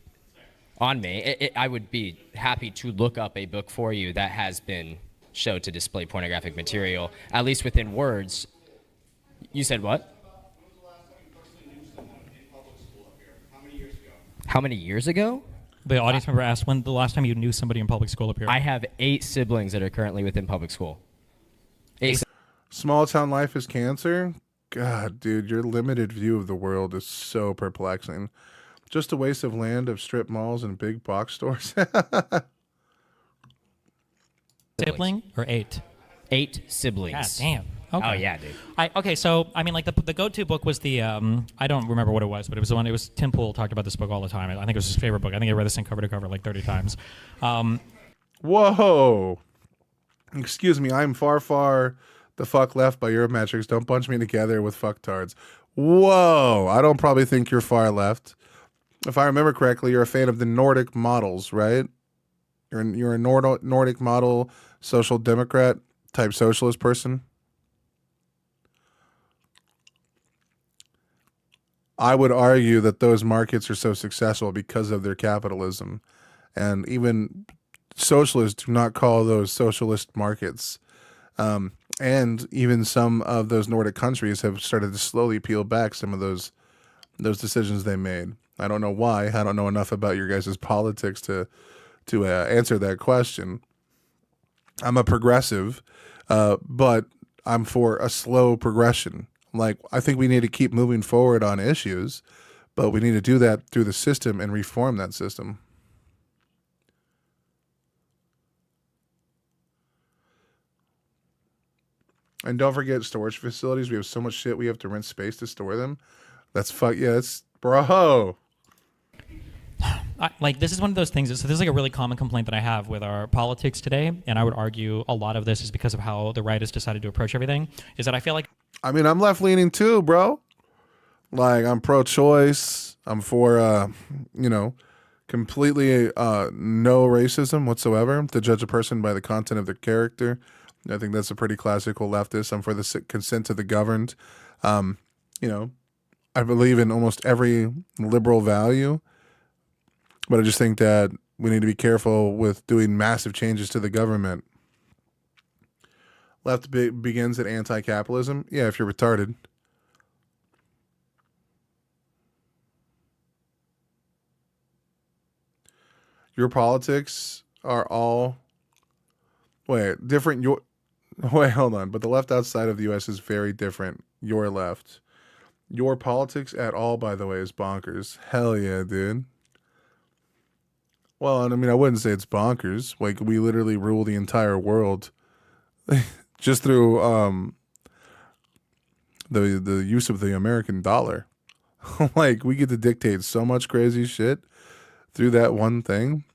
on me, I would be happy to look up a book for you that has been shown to display pornographic material, at least within words. You said what? How many years ago? The audience member asked when the last time you knew somebody in public school up here. I have 8 siblings that are currently within public school. Small town life is cancer? God, dude, your limited view of the world is so perplexing. Just a waste of land of strip malls and big box stores. Sibling or 8? 8 siblings. God damn. Okay. Oh yeah, dude. Okay, so I mean, like the go-to book was the I don't remember what it was, but it was the one. It was Tim Pool talked about this book all the time. I think it was his favorite book. I think I read this thing cover to cover like 30 times. Whoa! Excuse me, I'm far the fuck left by your metrics. Don't bunch me together with fucktards. Whoa! I don't probably think you're far left. If I remember correctly, you're a fan of the Nordic models, right? You're a Nordic model social democrat type socialist person. I would argue that those markets are so successful because of their capitalism. And even socialists do not call those socialist markets. And even some of those Nordic countries have started to slowly peel back some of those decisions they made. I don't know why. I don't know enough about your guys' politics to answer that question. I'm a progressive, but I'm for a slow progression. Like, I think we need to keep moving forward on issues, but we need to do that through the system and reform that system. And don't forget storage facilities. We have so much shit we have to rent space to store them. That's bro. Like, this is one of those things. So this is like a really common complaint that I have with our politics today, and I would argue a lot of this is because of how the right has decided to approach everything, is that I feel like... I mean, I'm left-leaning too, bro. Like, I'm pro-choice. I'm for, completely no racism whatsoever, to judge a person by the content of their character. I think that's a pretty classical leftist. I'm for the consent of the governed. I believe in almost every liberal value, but I just think that we need to be careful with doing massive changes to the government. Left begins at anti-capitalism. Yeah, if you're retarded. Your politics are all different. Hold on. But the left outside of the U.S. is very different. Your left. Your politics at all, by the way, is bonkers. Hell yeah, dude. Well, I mean, I wouldn't say it's bonkers. Like, we literally rule the entire world just through the use of the American dollar. Like, we get to dictate so much crazy shit through that one thing.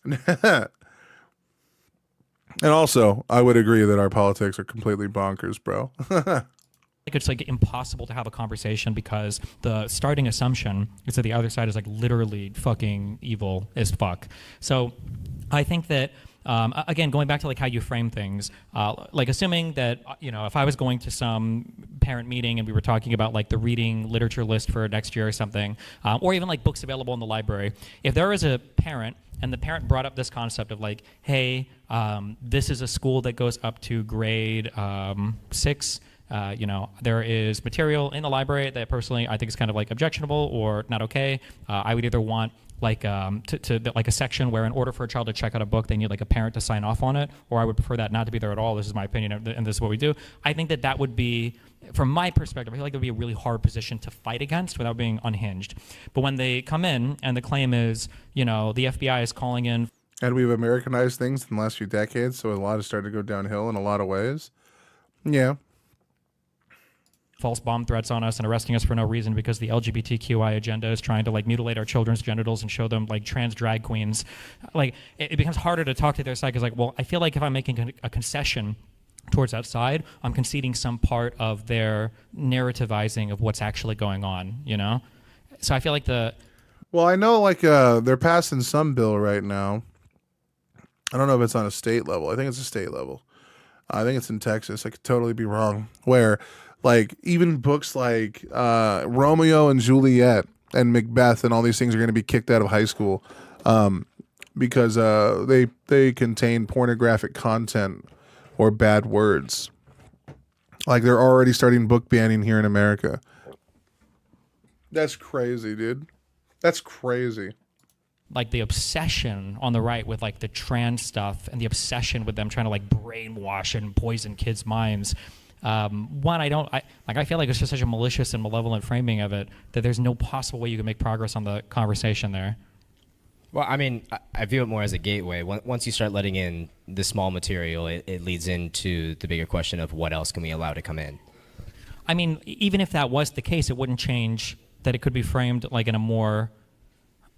And also, I would agree that our politics are completely bonkers, bro. It's like impossible to have a conversation because the starting assumption is that the other side is like literally fucking evil as fuck. So I think that again, going back to like how you frame things, like assuming that, if I was going to some parent meeting and we were talking about like the reading literature list for next year or something, or even like books available in the library, if there is a parent and the parent brought up this concept of like, hey, this is a school that goes up to grade 6. There is material in the library that personally I think is kind of like objectionable or not okay. I would either want like like a section where in order for a child to check out a book, they need like a parent to sign off on it, or I would prefer that not to be there at all. This is my opinion, and this is what we do. I think that would be, from my perspective, I feel like it would be a really hard position to fight against without being unhinged. But when they come in and the claim is, the FBI is calling in. And we've Americanized things in the last few decades, so a lot has started to go downhill in a lot of ways. Yeah. False bomb threats on us and arresting us for no reason because the LGBTQI agenda is trying to like mutilate our children's genitals and show them like trans drag queens. Like it becomes harder to talk to their side because like, well, I feel like if I'm making a concession towards that side, I'm conceding some part of their narrativizing of what's actually going on, So I feel like Well, I know like they're passing some bill right now. I don't know if it's on a state level. I think it's a state level. I think it's in Texas. I could totally be wrong. Where like even books like Romeo and Juliet and Macbeth and all these things are going to be kicked out of high school because they contain pornographic content or bad words. Like they're already starting book banning here in America. That's crazy, dude. That's crazy. Like the obsession on the right with like the trans stuff and the obsession with them trying to like brainwash and poison kids' minds. I feel like it's just such a malicious and malevolent framing of it that there's no possible way you can make progress on the conversation there. Well, I mean, I view it more as a gateway. Once you start letting in the small material, it leads into the bigger question of what else can we allow to come in. I mean, even if that was the case, it wouldn't change that it could be framed like in a more,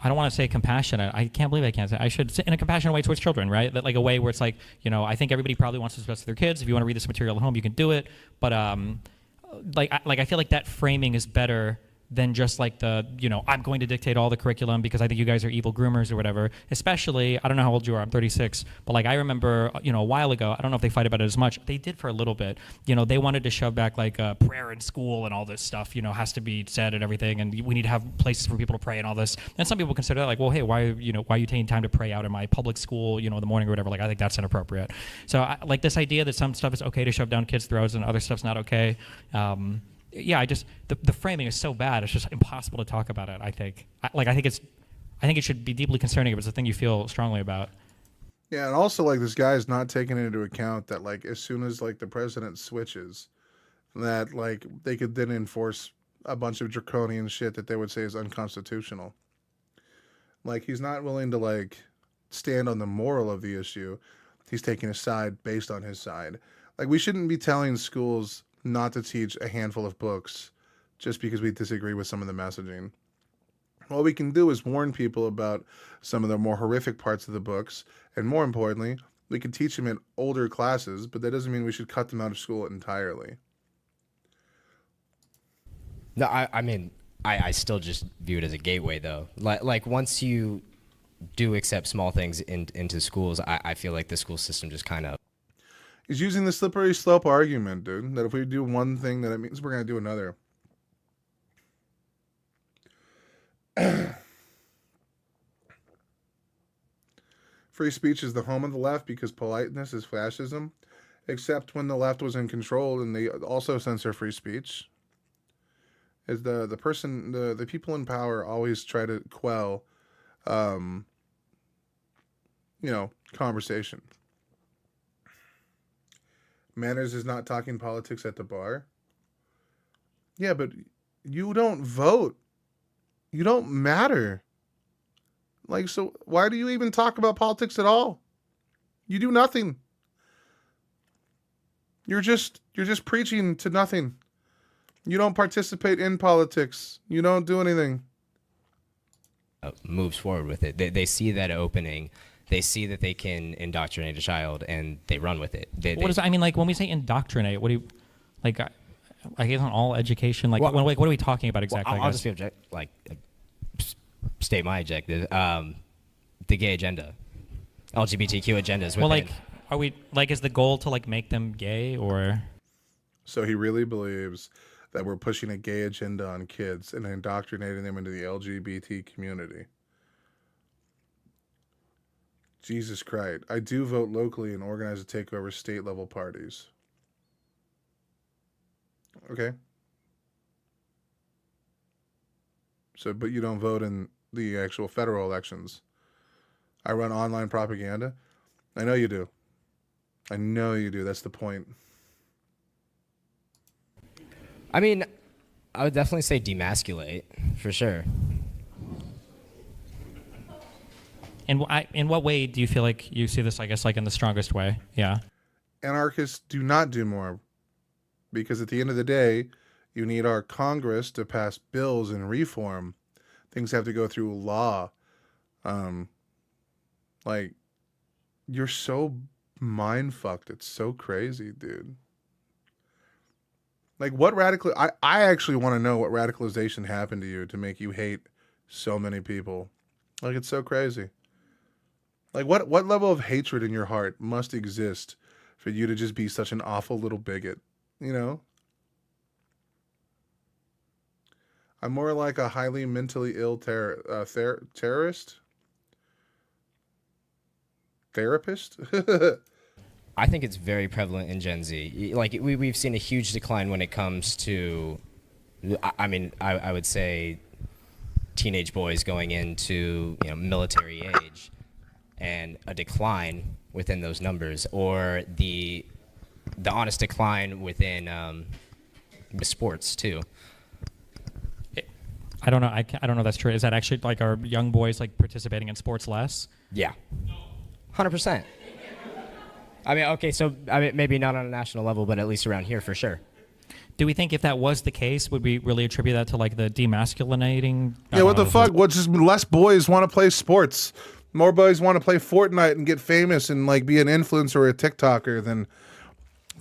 I don't want to say compassionate. I can't believe I can't say. I should say in a compassionate way towards children, right? That like a way where it's like, I think everybody probably wants what's best for their kids. If you want to read this material at home, you can do it. But I feel like that framing is better than just like the, I'm going to dictate all the curriculum because I think you guys are evil groomers or whatever. Especially, I don't know how old you are, I'm 36, but like I remember, a while ago, I don't know if they fight about it as much. They did for a little bit. They wanted to shove back like prayer in school and all this stuff, has to be said and everything, and we need to have places for people to pray and all this. And some people consider that like, well, hey, why are you taking time to pray out in my public school, in the morning or whatever? Like I think that's inappropriate. So like this idea that some stuff is okay to shove down kids' throats and other stuff's not okay. Yeah, the framing is so bad. It's just impossible to talk about it. I think it should be deeply concerning if it's a thing you feel strongly about. Yeah, and also like this guy is not taking into account that like as soon as like the president switches, that like they could then enforce a bunch of draconian shit that they would say is unconstitutional. Like he's not willing to like stand on the moral of the issue. He's taking a side based on his side. Like we shouldn't be telling schools not to teach a handful of books just because we disagree with some of the messaging. What we can do is warn people about some of the more horrific parts of the books, and more importantly, we can teach them in older classes, but that doesn't mean we should cut them out of school entirely. No, I mean, I still just view it as a gateway, though. Like once you do accept small things into schools, I feel like the school system just kind of... He's using the slippery slope argument, dude, that if we do one thing, then it means we're going to do another. Free speech is the home of the left because politeness is fascism, except when the left was in control and they also censor free speech. Is the people in power always try to quell, conversation. Manners is not talking politics at the bar. Yeah, but you don't vote. You don't matter. Like, so why do you even talk about politics at all? You do nothing. You're just preaching to nothing. You don't participate in politics. You don't do anything. Moves forward with it. They see that opening. They see that they can indoctrinate a child, and they run with it. I mean, like when we say indoctrinate, what do you like? I guess on all education, like, what are we talking about exactly? Well, I'll just be state my objective. The gay agenda, LGBTQ agendas. Well, like, are we like, is the goal to like make them gay, or? So he really believes that we're pushing a gay agenda on kids and indoctrinating them into the LGBT community. Jesus Christ. I do vote locally and organize to take over state level parties. Okay. So, but you don't vote in the actual federal elections. I run online propaganda. I know you do. I know you do. That's the point. I mean, I would definitely say demasculate, for sure. In what way do you feel like you see this, I guess, like in the strongest way? Yeah. Anarchists do not do more, because at the end of the day, you need our Congress to pass bills and reform. Things have to go through law. Like, you're so mind fucked. It's so crazy, dude. Like, what radical... I actually want to know what radicalization happened to you to make you hate so many people. Like, it's so crazy. Like, what level of hatred in your heart must exist for you to just be such an awful little bigot, you know? I'm more like a highly mentally ill terrorist? Therapist? I think it's very prevalent in Gen Z. Like, we've seen a huge decline when it comes to, I mean, I would say teenage boys going into, you know, military age, and a decline within those numbers, or the honest decline within the sports too. I don't know. I don't know if that's true. Is that actually like our young boys like participating in sports less? Yeah, 100%. I mean, okay, so I mean, maybe not on a national level, but at least around here for sure. Do we think if that was the case, would we really attribute that to like the demasculinating? Yeah, what the fuck? What, just less boys want to play sports. More boys want to play Fortnite and get famous and like be an influencer or a TikToker than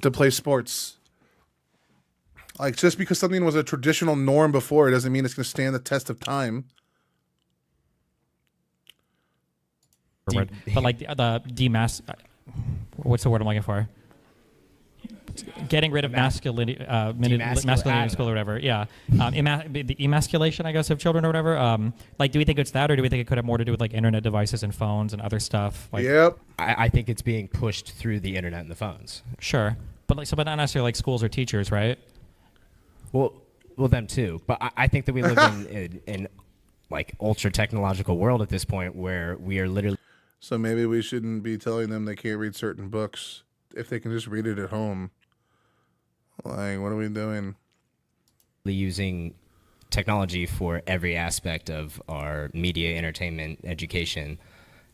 to play sports. Like, just because something was a traditional norm before, it doesn't mean it's going to stand the test of time. But like the what's the word I'm looking for? Getting rid of masculinity in school or whatever. Yeah. The emasculation, I guess, of children or whatever. Like, do we think it's that, or do we think it could have more to do with like internet devices and phones and other stuff? Like, yep. I think it's being pushed through the internet and the phones. Sure. But like, but not necessarily like schools or teachers, right? Well, them too. But I think that we live in like ultra technological world at this point where we are literally. So maybe we shouldn't be telling them they can't read certain books if they can just read it at home. Like, what are we doing? Using technology for every aspect of our media, entertainment, education,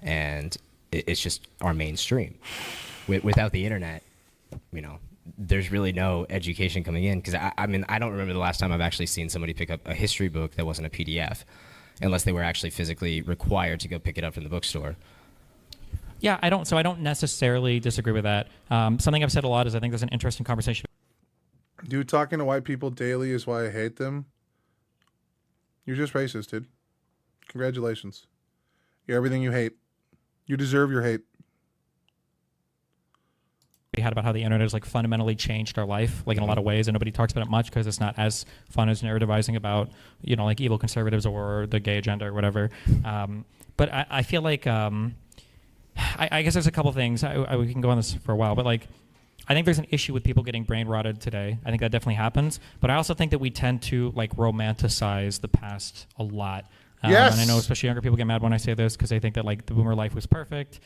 and it's just our mainstream. Without the internet, you know, there's really no education coming in. Because I mean, I don't remember the last time I've actually seen somebody pick up a history book that wasn't a PDF, unless they were actually physically required to go pick it up from the bookstore. Yeah, I don't necessarily disagree with that. Something I've said a lot is I think there's an interesting conversation. Dude, talking to white people daily is why I hate them. You're just racist, dude. Congratulations. You're everything you hate. You deserve your hate. We had about how the internet has like fundamentally changed our life, like in a lot of ways, and nobody talks about it much because it's not as fun as narrativizing about, you know, like evil conservatives or the gay agenda or whatever. But I feel like I guess there's a couple things. We can go on this for a while, but like, I think there's an issue with people getting brain rotted today. I think that definitely happens. But I also think that we tend to like romanticize the past a lot. Yes. And I know especially younger people get mad when I say this because they think that like the boomer life was perfect.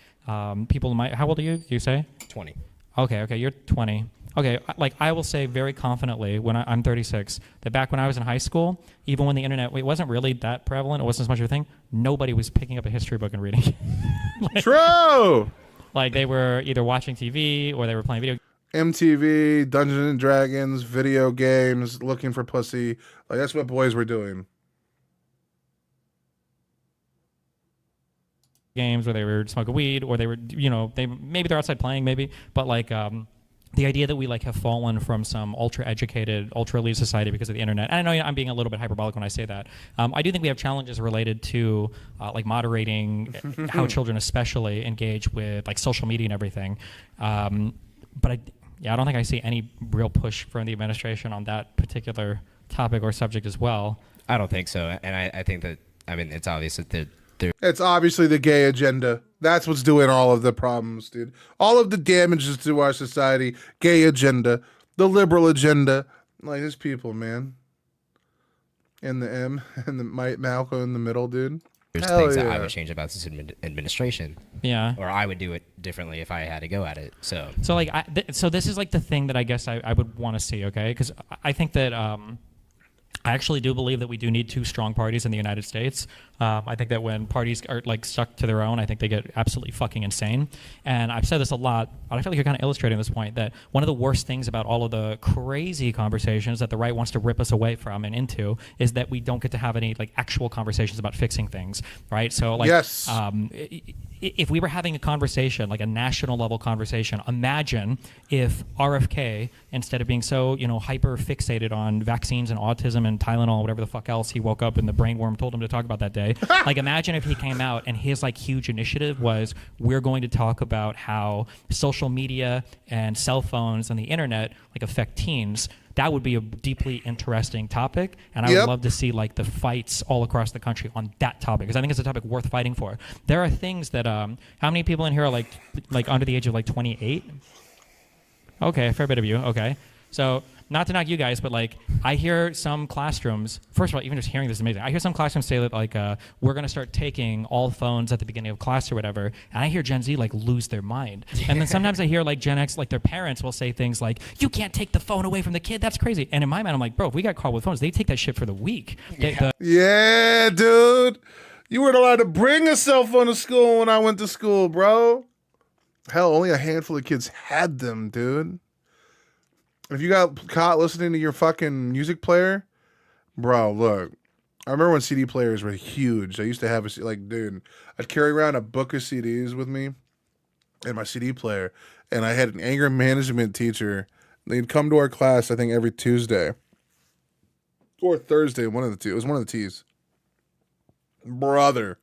People might, how old are you? You say? 20. Okay, you're 20. Okay, like I will say very confidently when I'm 36 that back when I was in high school, even when the internet it wasn't really that prevalent, it wasn't as much of a thing, nobody was picking up a history book and reading it. Like, true! Like they were either watching TV or they were playing video MTV, Dungeons and Dragons, video games, looking for pussy. Like, that's what boys were doing. games where they were smoking weed or they were, you know, maybe they're outside playing maybe, but like the idea that we like have fallen from some ultra educated, ultra elite society because of the internet. And I know I'm being a little bit hyperbolic when I say that. I do think we have challenges related to like moderating how children especially engage with like social media and everything. But I don't think I see any real push from the administration on that particular topic or subject as well. I don't think so. And I think that, I mean, it's obvious that it's obviously the gay agenda. That's what's doing all of the problems, dude. All of the damages to our society, gay agenda, the liberal agenda. Like, there's people, man. And the M and the Malcolm in the middle, dude. There's Hell things that I yeah. would change about this administration. Yeah. Or I would do it differently if I had to go at it. So like, so this is like the thing that I guess I would want to see, okay? Because I think that I actually do believe that we do need two strong parties in the United States. I think that when parties are like stuck to their own, I think they get absolutely fucking insane. And I've said this a lot, but I feel like you're kind of illustrating this point that one of the worst things about all of the crazy conversations that the right wants to rip us away from and into is that we don't get to have any like actual conversations about fixing things, right? So like, yes. If we were having a conversation, like a national level conversation, imagine if RFK, instead of being so, hyper fixated on vaccines and autism and Tylenol, whatever the fuck else he woke up and the brainworm told him to talk about that day. Like, imagine if he came out and his like huge initiative was, we're going to talk about how social media and cell phones and the internet like affect teens. That would be a deeply interesting topic, and I would love to see like the fights all across the country on that topic, because I think it's a topic worth fighting for. There are things that how many people in here are like under the age of like 28? Okay, a fair bit of you. Okay, so not to knock you guys, but like I hear some classrooms. First of all, even just hearing this is amazing. I hear some classrooms say that like we're gonna start taking all phones at the beginning of class or whatever, and I hear Gen Z like lose their mind. And then sometimes I hear like Gen X, like their parents will say things like, "You can't take the phone away from the kid. That's crazy." And in my mind, I'm like, bro, if we got caught with phones, they take that shit for the week. Yeah, dude. You weren't allowed to bring a cell phone to school when I went to school, bro. Hell, only a handful of kids had them, dude. If you got caught listening to your fucking music player, bro, look. I remember when CD players were huge. I used to have dude, I'd carry around a book of CDs with me and my CD player, and I had an anger management teacher. They'd come to our class, I think, every Tuesday or Thursday, one of the two. It was one of the T's. Brother,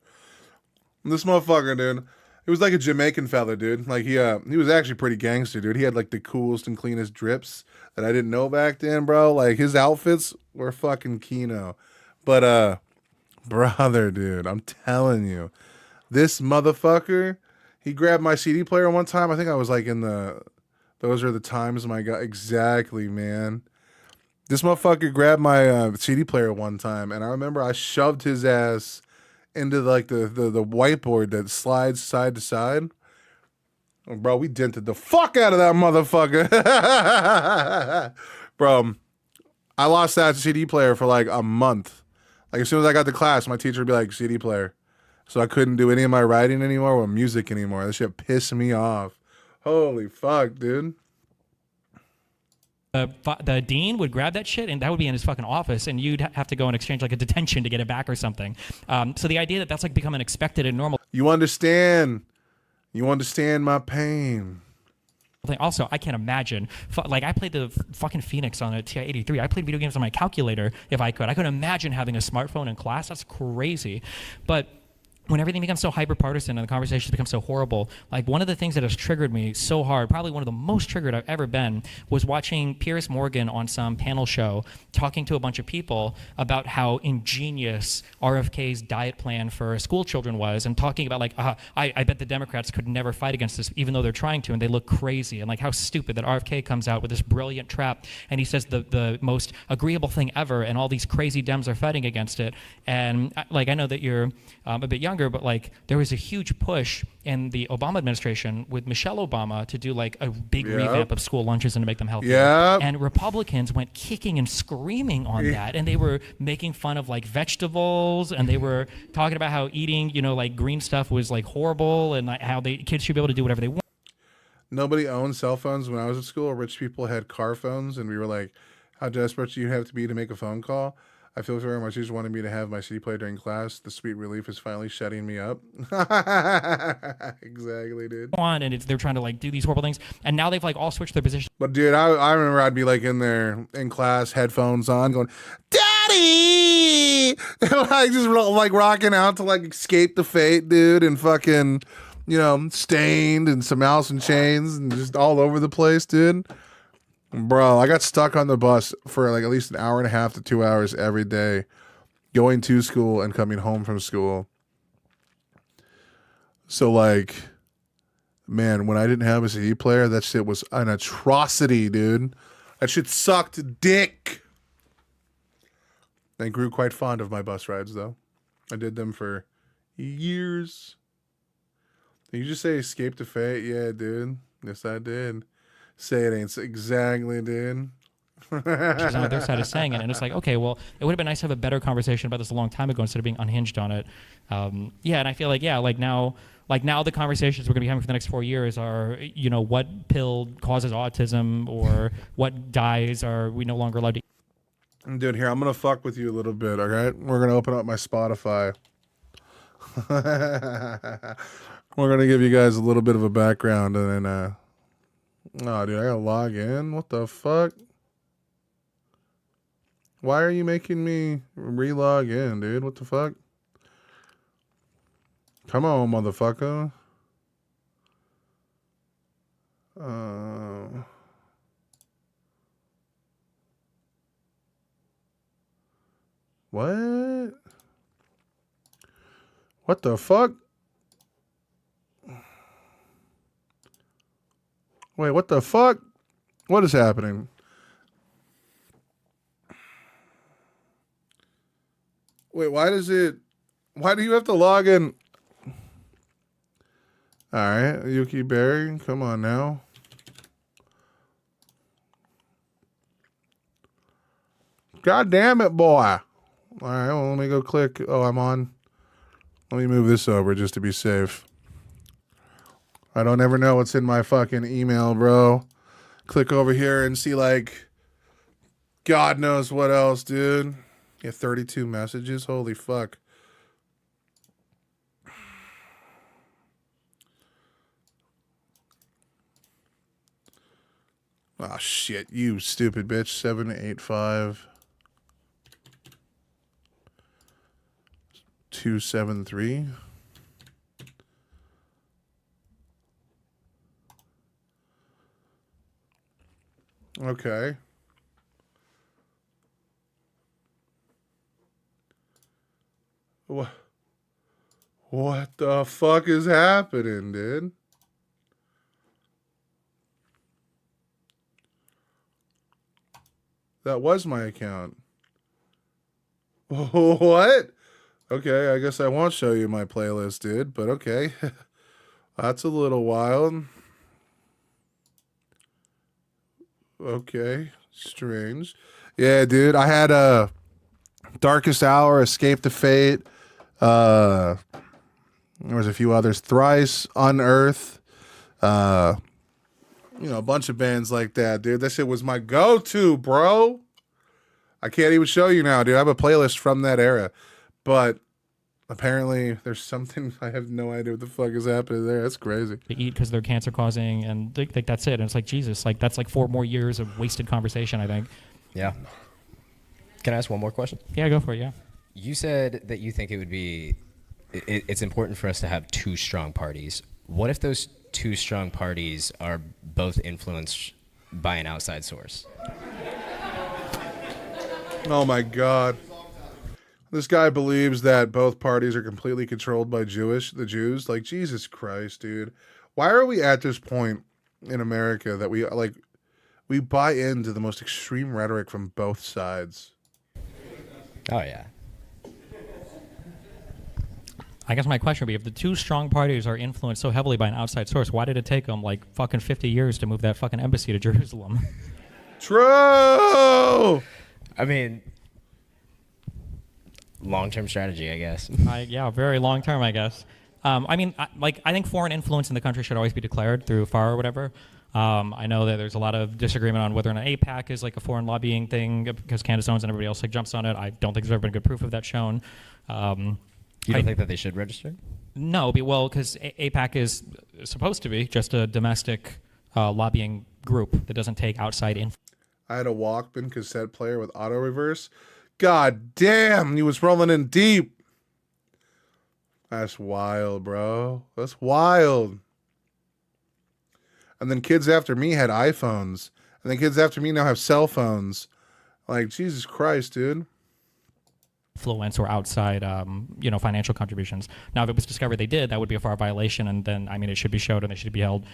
this motherfucker, dude. He was like a Jamaican fella, dude. Like he was actually pretty gangster, dude. He had like the coolest and cleanest drips that I didn't know back then, bro. Like his outfits were fucking Kino. But brother, dude, I'm telling you, this motherfucker, he grabbed my CD player one time. I think I was like those are the times my guy. Exactly, man. This motherfucker grabbed my CD player one time, and I remember I shoved his ass into like the whiteboard that slides side to side. Oh, bro, we dented the fuck out of that motherfucker. Bro, I lost that CD player for like a month. Like as soon as I got to class, my teacher would be like, CD player. So I couldn't do any of my writing anymore or music anymore. That shit pissed me off. Holy fuck, dude. The dean would grab that shit, and that would be in his fucking office, and you'd have to go and exchange like a detention to get it back or something. So the idea that that's like becoming expected and normal. You understand my pain. Also, I can't imagine. Like I played the fucking Phoenix on a TI-83. I played video games on my calculator if I could. I couldn't imagine having a smartphone in class. That's crazy. But when everything becomes so hyper-partisan and the conversations become so horrible, like one of the things that has triggered me so hard, probably one of the most triggered I've ever been, was watching Piers Morgan on some panel show talking to a bunch of people about how ingenious RFK's diet plan for school children was, and talking about like, I bet the Democrats could never fight against this, even though they're trying to, and they look crazy, and like how stupid that RFK comes out with this brilliant trap, and he says the most agreeable thing ever, and all these crazy Dems are fighting against it. And like I know that you're a bit younger, but like there was a huge push in the Obama administration with Michelle Obama to do like a big revamp of school lunches and to make them healthier. And Republicans went kicking and screaming on that, and they were making fun of like vegetables, and they were talking about how eating, like green stuff was like horrible, and like how kids should be able to do whatever they want. Nobody owned cell phones when I was at school. Rich people had car phones, and we were like, how desperate do you have to be to make a phone call? I feel very much just wanted me to have my CD player during class. The sweet relief is finally shutting me up. Exactly, dude. And they're trying to like do these horrible things, and now they've like all switched their position. But dude, I remember I'd be like in there in class, headphones on, going, "Daddy!" Like just like rocking out to like Escape the Fate, dude, and fucking, Stained and some Alice in Chains, and just all over the place, dude. Bro, I got stuck on the bus for like at least an hour and a half to 2 hours every day, going to school and coming home from school. So like, man, when I didn't have a CD player, that shit was an atrocity, dude. That shit sucked dick. I grew quite fond of my bus rides, though. I did them for years. Did you just say escape to fate? Yeah, dude. Yes, I did. Say it ain't exactly, dude. She's on their side of saying it, and it's like, okay, well, it would have been nice to have a better conversation about this a long time ago instead of being unhinged on it. Yeah, and I feel like, yeah, like now the conversations we're gonna be having for the next 4 years are, you know, what pill causes autism or what dyes are we no longer allowed to eat. Dude, here, I'm gonna fuck with you a little bit, all right? We're gonna open up my Spotify. We're gonna give you guys a little bit of a background, and then, oh, dude, I gotta log in. What the fuck? Why are you making me re-log in, dude? What the fuck? Come on, motherfucker. What? What the fuck? Wait, what the fuck? What is happening? Wait, why do you have to log in? All right, Yuki Berry, come on now. God damn it, boy. All right, well, let me go click. Oh, I'm on. Let me move this over just to be safe. I don't ever know what's in my fucking email, bro. Click over here and see, like, God knows what else, dude. Yeah, 32 messages. Holy fuck. Oh, shit. You stupid bitch. 785 273. Okay. What the fuck is happening, dude? That was my account. What? Okay, I guess I won't show you my playlist, dude, but okay. That's a little wild. Okay, strange. Yeah, dude, I had a Darkest Hour, Escape to Fate. There was a few others. Thrice, Unearth. You know, a bunch of bands like that, dude. That shit was my go-to, bro. I can't even show you now, dude. I have a playlist from that era. But apparently there's something, I have no idea what the fuck is happening there. That's crazy. They eat because they're cancer causing, and like that's it. And it's like, Jesus, like that's like 4 more years of wasted conversation, I think. Yeah. Can I ask one more question? Yeah, go for it, yeah. You said that you think it would be, it's important for us to have 2 strong parties. What if those 2 strong parties are both influenced by an outside source? Oh my God. This guy believes that both parties are completely controlled by the Jews. Like, Jesus Christ, dude. Why are we at this point in America that we buy into the most extreme rhetoric from both sides? Oh, yeah. I guess my question would be, if the 2 strong parties are influenced so heavily by an outside source, why did it take them like fucking 50 years to move that fucking embassy to Jerusalem? True! I mean, long-term strategy, I guess. Yeah, very long-term, I guess. I mean, I think foreign influence in the country should always be declared through FAR or whatever. I know that there's a lot of disagreement on whether or not AIPAC is like a foreign lobbying thing because Candace Owens and everybody else like jumps on it. I don't think there's ever been good proof of that shown. You don't think that they should register? No, because AIPAC is supposed to be just a domestic lobbying group that doesn't take outside influence. I had a Walkman cassette player with auto reverse. God damn, he was rolling in deep. That's wild, bro. That's wild. And then kids after me had iPhones. And then kids after me now have cell phones. Like, Jesus Christ, dude. influence or outside, financial contributions. Now, if it was discovered they did, that would be a FAR violation, and then, I mean, it should be showed, and they should be held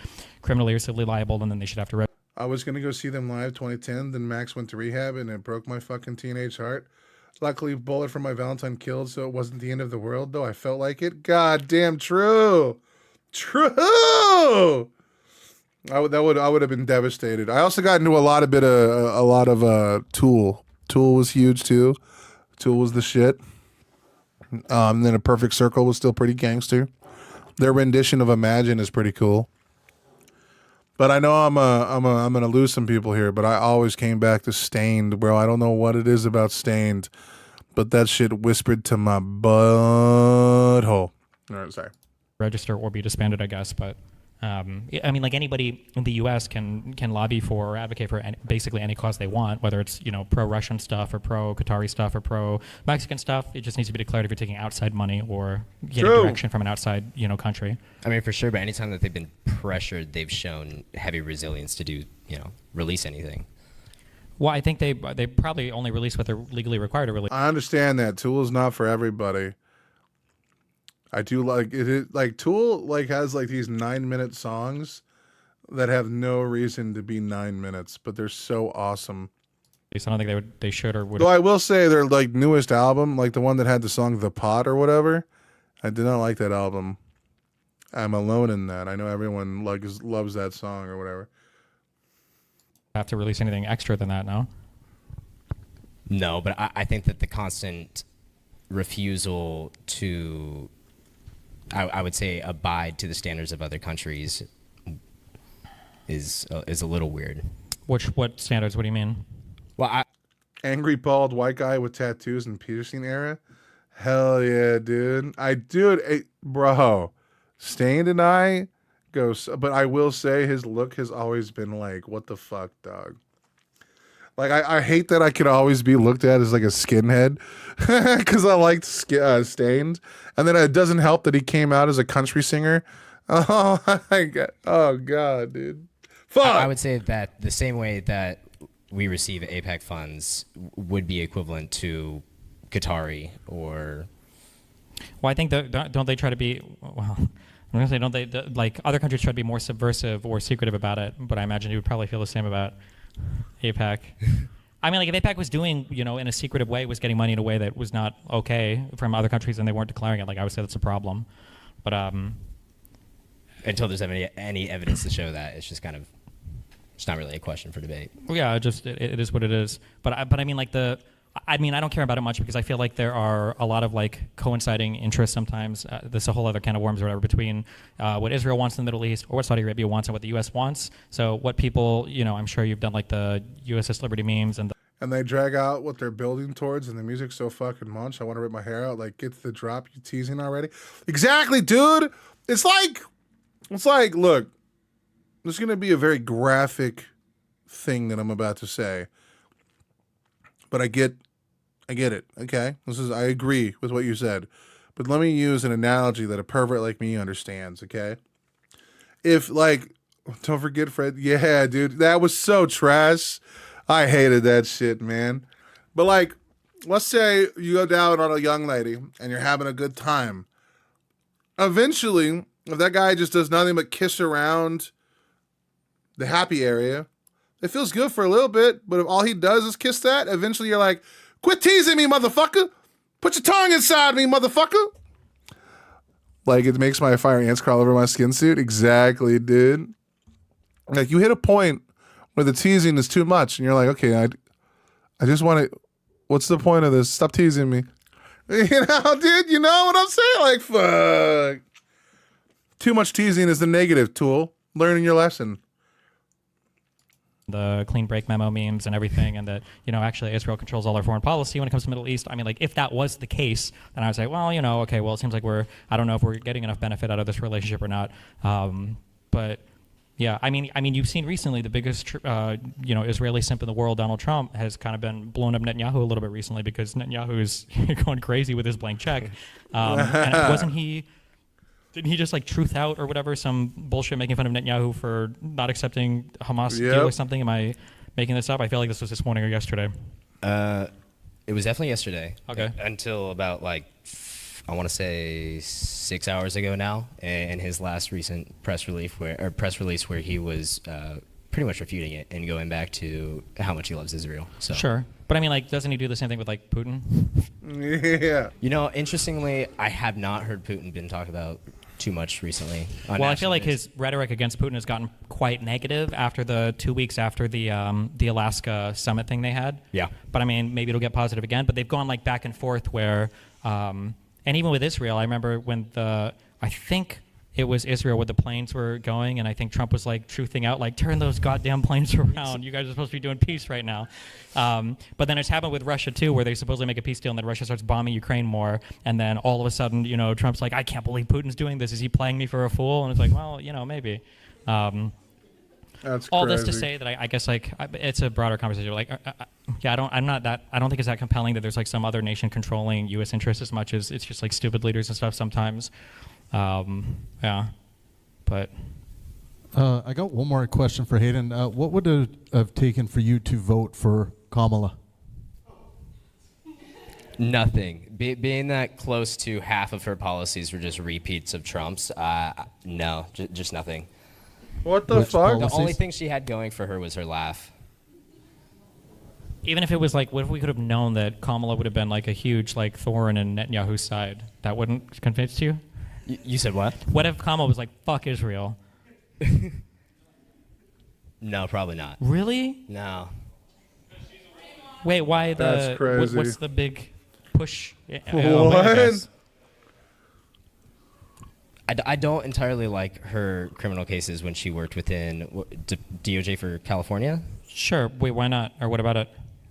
criminally or civilly liable, and then they should have to. I was gonna go see them live 2010. Then Max went to rehab, and it broke my fucking teenage heart. Luckily, Bullet for My Valentine killed, so it wasn't the end of the world. Though I felt like it. God damn, true. I would have been devastated. I also got into a lot of Tool. Tool was huge too. Tool was the shit. Then A Perfect Circle was still pretty gangster. Their rendition of Imagine is pretty cool. But I know I'm gonna lose some people here. But I always came back to Stained, bro. I don't know what it is about Stained, but that shit whispered to my butthole. All right, sorry. Register or be disbanded, I guess. But I mean, like anybody in the U.S. can lobby for or advocate for basically any cause they want, whether it's pro-Russian stuff or pro-Qatari stuff or pro-Mexican stuff. It just needs to be declared if you're taking outside money or getting direction from an outside country. I mean, for sure. But anytime that they've been pressured, they've shown heavy resilience to do release anything. Well, I think they probably only release what they're legally required to release. I understand that Tool is not for everybody. I do like it. Like Tool, has these 9-minute songs that have no reason to be 9 minutes, but they're so awesome. I don't think they should or would. Though I will say their newest album, the one that had the song "The Pot" or whatever, I did not like that album. I'm alone in that. I know everyone loves that song or whatever. Have to release anything extra than that, no? No, but I think that the constant refusal to, I would say, abide to the standards of other countries is a little weird. What standards? What do you mean? Well, angry bald white guy with tattoos and piercing era. Hell yeah, dude. Bro. Stained and I go, but I will say his look has always been what the fuck, dog. I hate that I could always be looked at as a skinhead because I liked Stained. And then it doesn't help that he came out as a country singer. Oh, my God. Oh, God, dude. Fuck. I would say that the same way that we receive AIPAC funds would be equivalent to Qatari or... Well, I think don't they try to be... Well, I'm going to say, don't they... other countries try to be more subversive or secretive about it, but I imagine you would probably feel the same about AIPAC. I mean, if AIPAC was doing, in a secretive way, was getting money in a way that was not okay from other countries and they weren't declaring it, I would say that's a problem. But until there's any evidence to show that, it's just it's not really a question for debate. Well, yeah, it is what it is. But I mean, I don't care about it much because I feel like there are a lot of coinciding interests sometimes. There's a whole other can of worms or whatever between what Israel wants in the Middle East or what Saudi Arabia wants and what the U.S. wants. So what people, I'm sure you've done the USS Liberty memes and they drag out what they're building towards and the music's so fucking munch. I want to rip my hair out. Get to the drop. You teasing already? Exactly, dude. It's look, there's going to be a very graphic thing that I'm about to say. But I get it. Okay, I agree with what you said, but let me use an analogy that a pervert like me understands. Okay, if don't forget Fred. Yeah, dude, that was so trash. I hated that shit, man. But let's say you go down on a young lady and you're having a good time. Eventually, if that guy just does nothing but kiss around the happy area, it feels good for a little bit, but if all he does is kiss that, eventually you're like, quit teasing me, motherfucker. Put your tongue inside me, motherfucker. It makes my fire ants crawl over my skin suit. Exactly, dude. You hit a point where the teasing is too much, and you're like, okay, I just want to, what's the point of this? Stop teasing me. Dude, you know what I'm saying? Fuck. Too much teasing is the negative, Tool. Learning your lesson. The clean break memo memes and everything, and that actually Israel controls all our foreign policy when it comes to the Middle East. I mean, if that was the case, then I would say, well, okay, well, it seems like I don't know if we're getting enough benefit out of this relationship or not. But yeah, I mean, you've seen recently the biggest Israeli simp in the world, Donald Trump, has kind of been blowing up Netanyahu a little bit recently because Netanyahu is going crazy with his blank check. And didn't he just truth out or whatever, some bullshit making fun of Netanyahu for not accepting Hamas deal or something? Am I making this up? I feel like this was this morning or yesterday. It was definitely yesterday. Okay. Until about like, I want to say 6 hours ago now, and his last recent press release where he was pretty much refuting it and going back to how much he loves Israel. So. Sure. But I mean, like, doesn't he do the same thing with like Putin? Yeah. You know, interestingly, I have not heard Putin been talked about too much recently. Well, I feel like his rhetoric against Putin has gotten quite negative after the 2 weeks after the Alaska summit thing they had. Yeah. But I mean, maybe it'll get positive again. But they've gone like back and forth where, and even with Israel, I remember when I think it was Israel where the planes were going, and I think Trump was like truthing out, like, turn those goddamn planes around. You guys are supposed to be doing peace right now. But then it's happened with Russia too, where they supposedly make a peace deal, and then Russia starts bombing Ukraine more, and then all of a sudden, you know, Trump's like, I can't believe Putin's doing this. Is he playing me for a fool? And it's like, well, you know, maybe. That's all this to crazy. say that I guess like it's a broader conversation. Like, yeah, I don't think it's that compelling that there's like some other nation controlling U.S. interests as much as it's just like stupid leaders and stuff sometimes. Yeah, but I got one more question for Hayden. What would it have taken for you to vote for Kamala? Nothing. Being that close to half of her policies were just repeats of Trump's, no, just nothing. What the fuck? The only thing she had going for her was her laugh. even if it was like, what if we could have known that Kamala would have been like a huge like thorn in Netanyahu's side? That wouldn't convince you? You said what? What if Kamala was like, fuck Israel? No, probably not. Really? No. Wait, why the? That's crazy. What's the big push? What? I don't entirely like her criminal cases when she worked within DOJ for California. Sure. Wait, why not? Or what about it?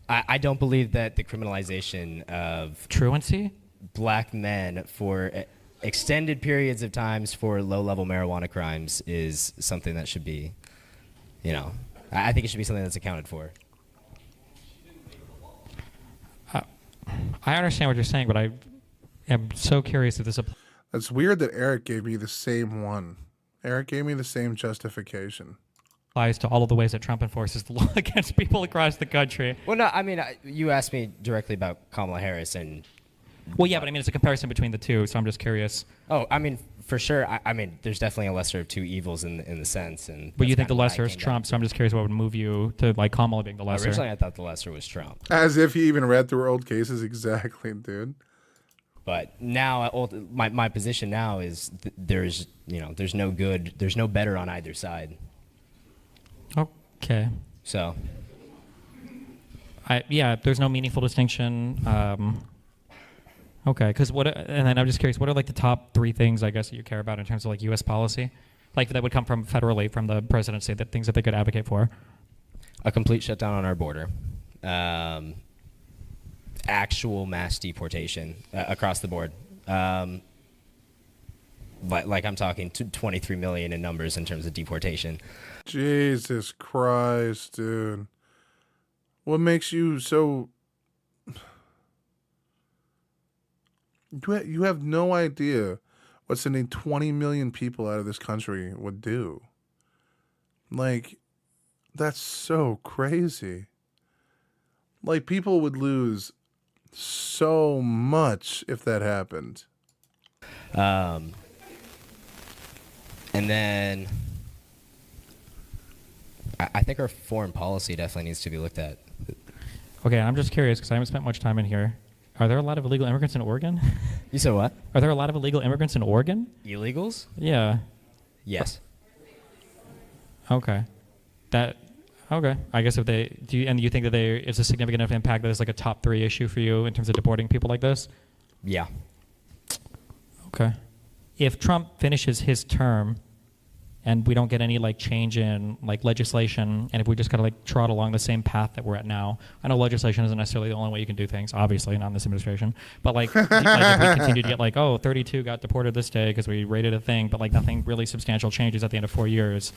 I don't believe that the criminalization of truancy, black men for extended periods of times for low-level marijuana crimes is something that should be, you know, I think it should be something that's accounted for. I understand what you're saying, but I am so curious if this applies. It's weird that Eric gave me the same one. Eric gave me the same justification. Applies to all of the ways that Trump enforces the law against people across the country. Well, no, I mean, you asked me directly about Kamala Harris and... Well, yeah, but I mean, it's a comparison between the two, so I'm just curious. Oh, I mean, for sure. I mean, there's definitely a lesser of two evils in the sense. And but you think the lesser is Trump, so I'm just curious what would move you to like Kamala being the lesser. Originally, I thought the lesser was Trump. As if he even read through old cases. Exactly, dude. But now, my position now is there's no good, there's no better on either side. Okay. So. Yeah, there's no meaningful distinction. Okay, because and then I'm just curious, what are like the top three things I guess that you care about in terms of like U.S. policy, like that would come from federally from the presidency, that things that they could advocate for? A complete shutdown on our border. Actual mass deportation across the board. Like I'm talking 23 million in numbers in terms of deportation. Jesus Christ, dude. What makes you so... You have no idea what sending 20 million people out of this country would do. Like, that's so crazy. Like, people would lose so much if that happened. And then I think our foreign policy definitely needs to be looked at. Okay, I'm just curious because I haven't spent much time in here. Are there a lot of illegal immigrants in Oregon? You said what? Are there a lot of illegal immigrants in Oregon? Illegals? Yeah. Yes. Okay. Okay. I guess if they you think that it's a significant enough impact that it's like a top 3 issue for you in terms of deporting people like this? Yeah. Okay. If Trump finishes his term and we don't get any like change in like legislation, and if we just kind of like trot along the same path that we're at now, I know legislation isn't necessarily the only way you can do things, obviously not in this administration, but like, like if we continue to get like, 32 got deported this day because we rated a thing, but like nothing really substantial changes at the end of 4 years,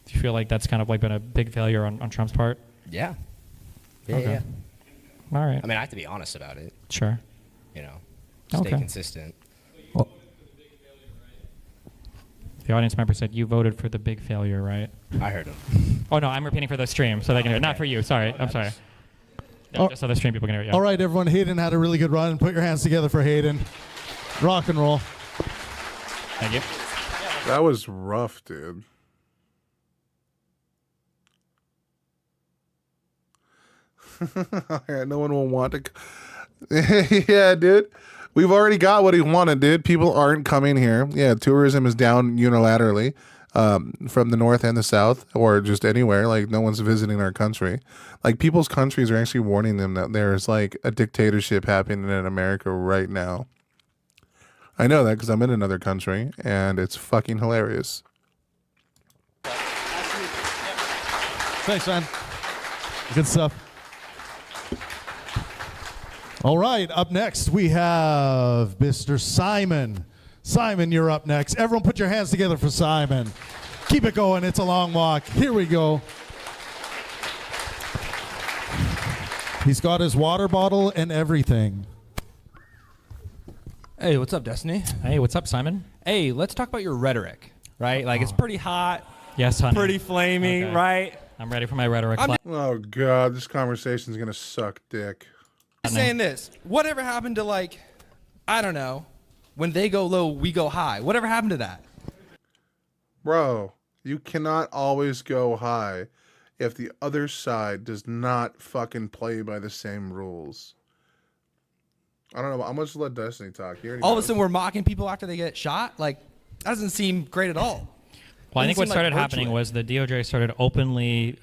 do you feel like that's kind of like been a big failure on Trump's part? Yeah. Okay. All right. I mean, I have to be honest about it. Sure. You know, stay Okay. consistent. The audience member said you voted for the big failure, right? I heard him. Oh no, I'm repeating for the stream so they can hear it. Not for you. Sorry, I'm sorry. Just so the stream people can hear it. Yeah. All right, everyone. Hayden had a really good run. Put your hands together for Hayden. Rock and roll. Thank you. That was rough, dude. No one will want to. Yeah, dude. We've already got what he wanted, dude. People aren't coming here. Yeah, tourism is down unilaterally from the north and the south, or just anywhere. Like, no one's visiting our country. Like, people's countries are actually warning them that there's like a dictatorship happening in America right now. I know that because I'm in another country, and it's fucking hilarious. Thanks, man. Good stuff. All right, up next we have Mr. Simon. Simon, you're up next. Everyone put your hands together for Simon. Keep it going. It's a long walk. Here we go. He's got his water bottle and everything. Hey, what's up, Destiny? Hey, what's up, Simon? Hey, let's talk about your rhetoric, right? Like, it's pretty hot. Yes, honey. Pretty flaming, Okay. right? I'm ready for my rhetoric. Oh, God. This conversation's going to suck dick. I'm saying this. Whatever happened to, like, I don't know, when they go low, we go high? Whatever happened to that? Bro, you cannot always go high if the other side does not fucking play by the same rules. I don't know. I'm going to let Destiny talk. He already All of a knows. sudden, we're mocking people after they get shot? Like, that doesn't seem great at all. Well, I think what Doesn't seem started like happening virtually. was the DOJ started openly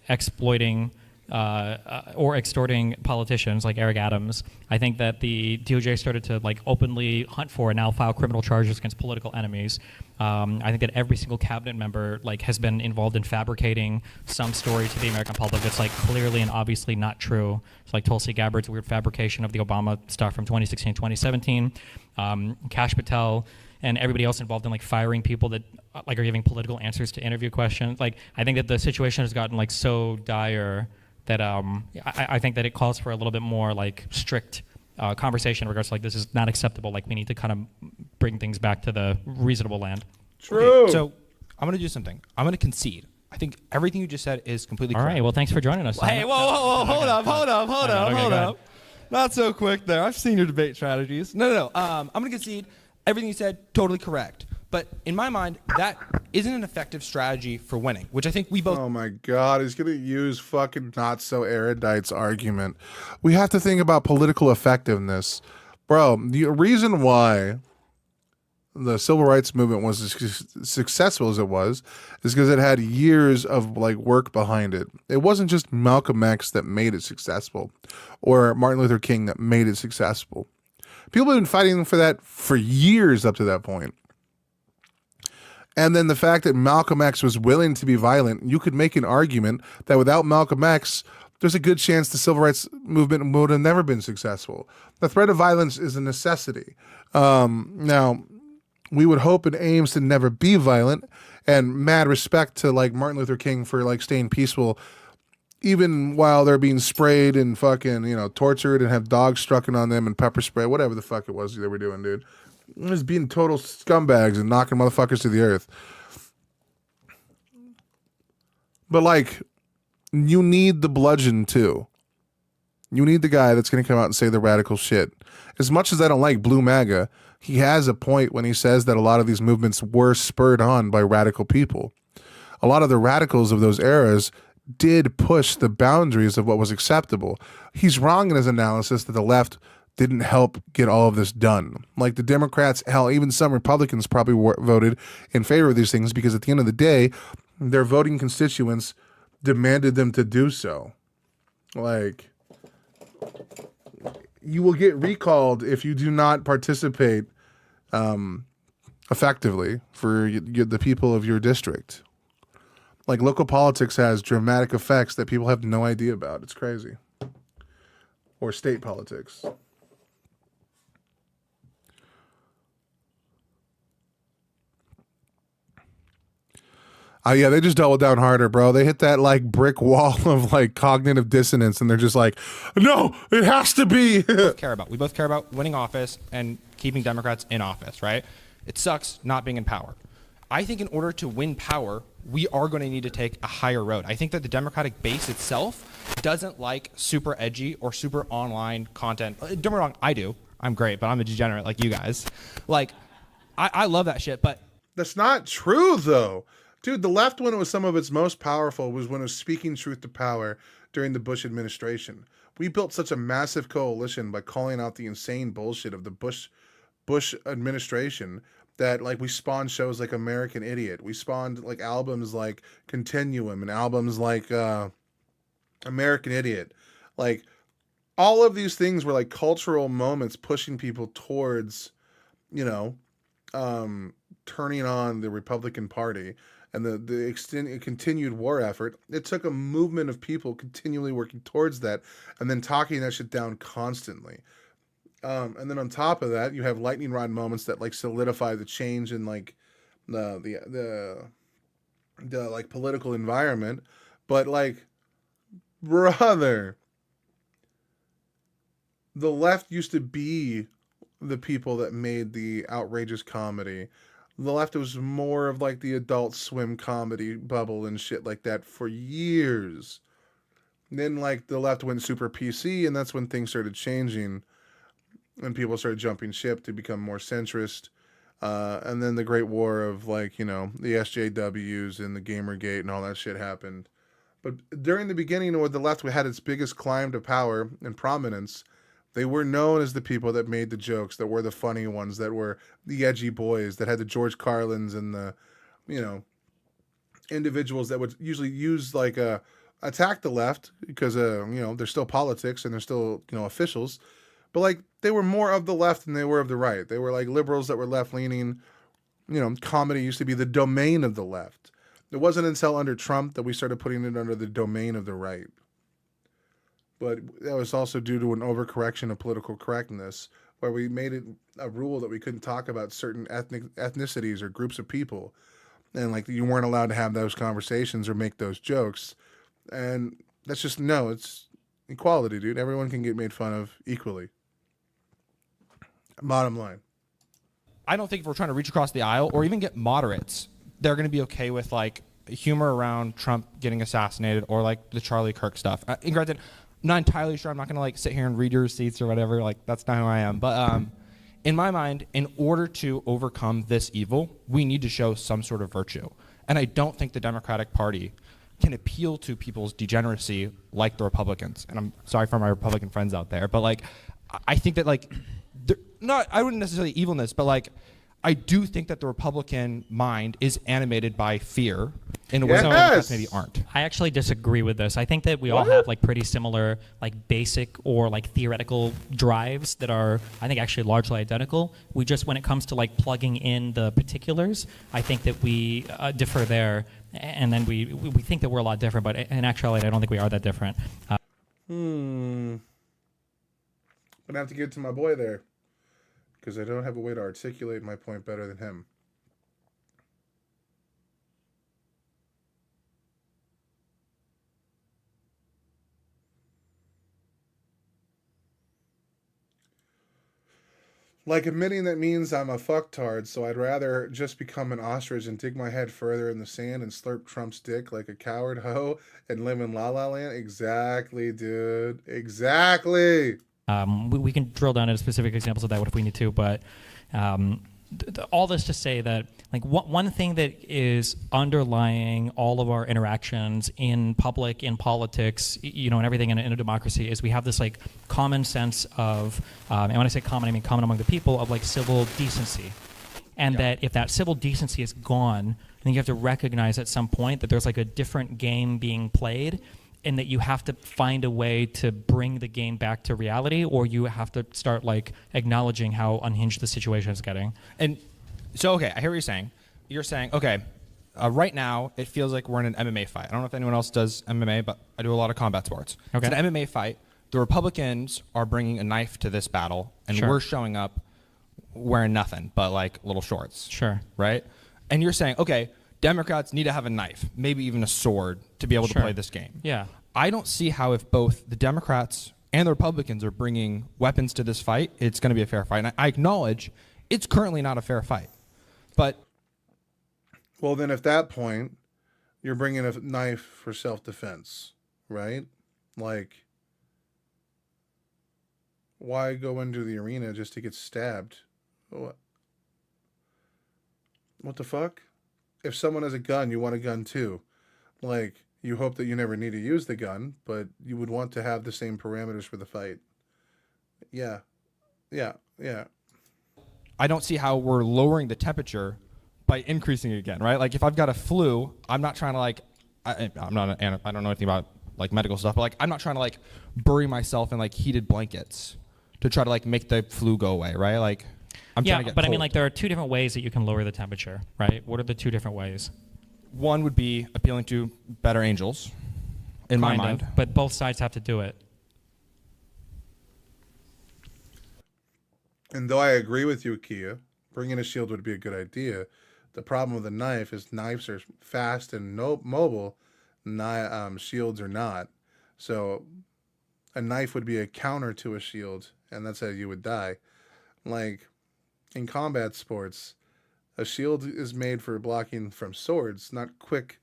exploiting or extorting politicians like Eric Adams. I think that the DOJ started to like openly hunt for and now file criminal charges against political enemies. I think that every single cabinet member like has been involved in fabricating some story to the American public that's like clearly and obviously not true. It's like Tulsi Gabbard's weird fabrication of the Obama stuff from 2016, 2017. Kash Patel and everybody else involved in like firing people that like are giving political answers to interview questions. Like, I think that the situation has gotten like so dire that I think that it calls for a little bit more like strict conversation in regards to like this is not acceptable. Like, we need to kind of bring things back to the reasonable land. True. Okay, so I'm going to do something. I'm going to concede. I think everything you just said is completely All correct. right. Well, thanks for joining us. Hey, whoa, hold up. Okay, go ahead. Not so quick there. I've seen your debate strategies. No. I'm going to concede. Everything you said, totally correct. But in my mind, that isn't an effective strategy for winning, which I think we both... Oh my God, he's going to use fucking not so erudite's argument. We have to think about political effectiveness. Bro, the reason why the civil rights movement was as successful as it was is because it had years of like work behind it. It wasn't just Malcolm X that made it successful or Martin Luther King that made it successful. People have been fighting for that for years up to that point. And then the fact that Malcolm X was willing to be violent, you could make an argument that without Malcolm X, there's a good chance the civil rights movement would have never been successful. The threat of violence is a necessity. Now, we would hope and aims to never be violent, and mad respect to like Martin Luther King for like staying peaceful, even while they're being sprayed and fucking, tortured and have dogs struck on them and pepper spray, whatever the fuck it was they were doing, dude. Just being total scumbags and knocking motherfuckers to the earth. But like, you need the bludgeon too. You need the guy that's going to come out and say the radical shit. As much as I don't like Blue MAGA, he has a point when he says that a lot of these movements were spurred on by radical people. A lot of the radicals of those eras did push the boundaries of what was acceptable. He's wrong in his analysis that the left didn't help get all of this done. Like the Democrats, hell, even some Republicans probably voted in favor of these things because at the end of the day, their voting constituents demanded them to do so. Like, you will get recalled if you do not participate effectively for the people of your district. Like, local politics has dramatic effects that people have no idea about. It's crazy. Or state politics. Yeah, they just doubled down harder, bro. They hit that like brick wall of like cognitive dissonance, and they're just like, no, it has to be. We both care about winning office and keeping Democrats in office, right? It sucks not being in power. I think in order to win power, we are going to need to take a higher road. I think that the Democratic base itself doesn't like super edgy or super online content. Don't get me wrong, I do. I'm great, but I'm a degenerate like you guys. Like, I love that shit, but... That's not true, though. Dude, the left, when it was some of its most powerful, was when it was speaking truth to power during the Bush administration. We built such a massive coalition by calling out the insane bullshit of the Bush administration that, like, we spawned shows like American Idiot. We spawned, like, albums like Continuum and albums like American Idiot. Like, all of these things were, like, cultural moments pushing people towards, you know, turning on the Republican Party and the continued war effort. It took a movement of people continually working towards that and then talking that shit down constantly. And then on top of that, you have lightning rod moments that like solidify the change in like the like political environment. But like, brother, the left used to be the people that made the outrageous comedy. The left was more of like the Adult Swim comedy bubble and shit like that for years. Then like the left went super PC, and that's when things started changing and people started jumping ship to become more centrist. And then the Great War of like, you know, the SJWs and the Gamergate and all that shit happened. But during the beginning when the left had its biggest climb to power and prominence, they were known as the people that made the jokes, that were the funny ones, that were the edgy boys, that had the George Carlins and the, you know, individuals that would usually use like attack the left because, you know, they're still politics and they're still, you know, officials. But like they were more of the left than they were of the right. They were like liberals that were left leaning. You know, comedy used to be the domain of the left. It wasn't until under Trump that we started putting it under the domain of the right. But that was also due to an overcorrection of political correctness, where we made it a rule that we couldn't talk about certain ethnicities or groups of people. And like you weren't allowed to have those conversations or make those jokes. And that's just, no, it's equality, dude. Everyone can get made fun of equally. Bottom line. I don't think if we're trying to reach across the aisle or even get moderates, they're going to be okay with like humor around Trump getting assassinated or like the Charlie Kirk stuff. And granted, I'm not entirely sure. I'm not going to like sit here and read your receipts or whatever. Like that's not who I am. But in my mind, in order to overcome this evil, we need to show some sort of virtue. And I don't think the Democratic Party can appeal to people's degeneracy like the Republicans. And I'm sorry for my Republican friends out there, but like I think that like I wouldn't necessarily evilness, but like I do think that the Republican mind is animated by fear in a way that Democrats maybe aren't. I actually disagree with this. I think that we all have like pretty similar like basic or like theoretical drives that are, I think, actually largely identical. We just, when it comes to like plugging in the particulars, I think that we differ there, and then we think that we're a lot different, but in actuality, I don't think we are that different. I'm gonna have to give it to my boy there, because I don't have a way to articulate my point better than him. Like admitting that means I'm a fucktard, so I'd rather just become an ostrich and dig my head further in the sand and slurp Trump's dick like a coward hoe and live in La La Land? Exactly, dude. Exactly. We can drill down into specific examples of that if we need to, but all this to say that like one thing that is underlying all of our interactions in public, in politics, you know, and everything in a democracy is we have this like common sense of, and when I say common, I mean common among the people, of like civil decency. And that if that civil decency is gone, I think you have to recognize at some point that there's like a different game being played, and that you have to find a way to bring the game back to reality, or you have to start like acknowledging how unhinged the situation is getting. And so, okay, I hear what you're saying. You're saying, okay, right now it feels like we're in an MMA fight. I don't know if anyone else does MMA, but I do a lot of combat sports. Okay. It's an MMA fight. The Republicans are bringing a knife to this battle, and Sure. we're showing up wearing nothing but like little shorts. Sure. Right? And you're saying, okay, Democrats need to have a knife, maybe even a sword, to be able to Sure. play this game. Yeah. I don't see how, if both the Democrats and the Republicans are bringing weapons to this fight, it's going to be a fair fight. And I acknowledge it's currently not a fair fight. But Well, then at that point, you're bringing a knife for self-defense, right? Like, why go into the arena just to get stabbed? What the fuck? If someone has a gun, you want a gun too. Like, you hope that you never need to use the gun, but you would want to have the same parameters for the fight. Yeah. I don't see how we're lowering the temperature by increasing it again, right? Like if I've got a flu, I'm not trying to like, I don't know anything about like medical stuff, but like I'm not trying to like bury myself in like heated blankets to try to like make the flu go away, right? Like I'm trying to get but I mean cold. like there are two different ways that you can lower the temperature, right? What are the two different ways? One would be appealing to better angels, in my mind. But both sides have to do it. And though I agree with you, Kia, bringing a shield would be a good idea. The problem with a knife is knives are fast and mobile. Shields are not. So a knife would be a counter to a shield, and that's how you would die. Like in combat sports, a shield is made for blocking from swords, not quick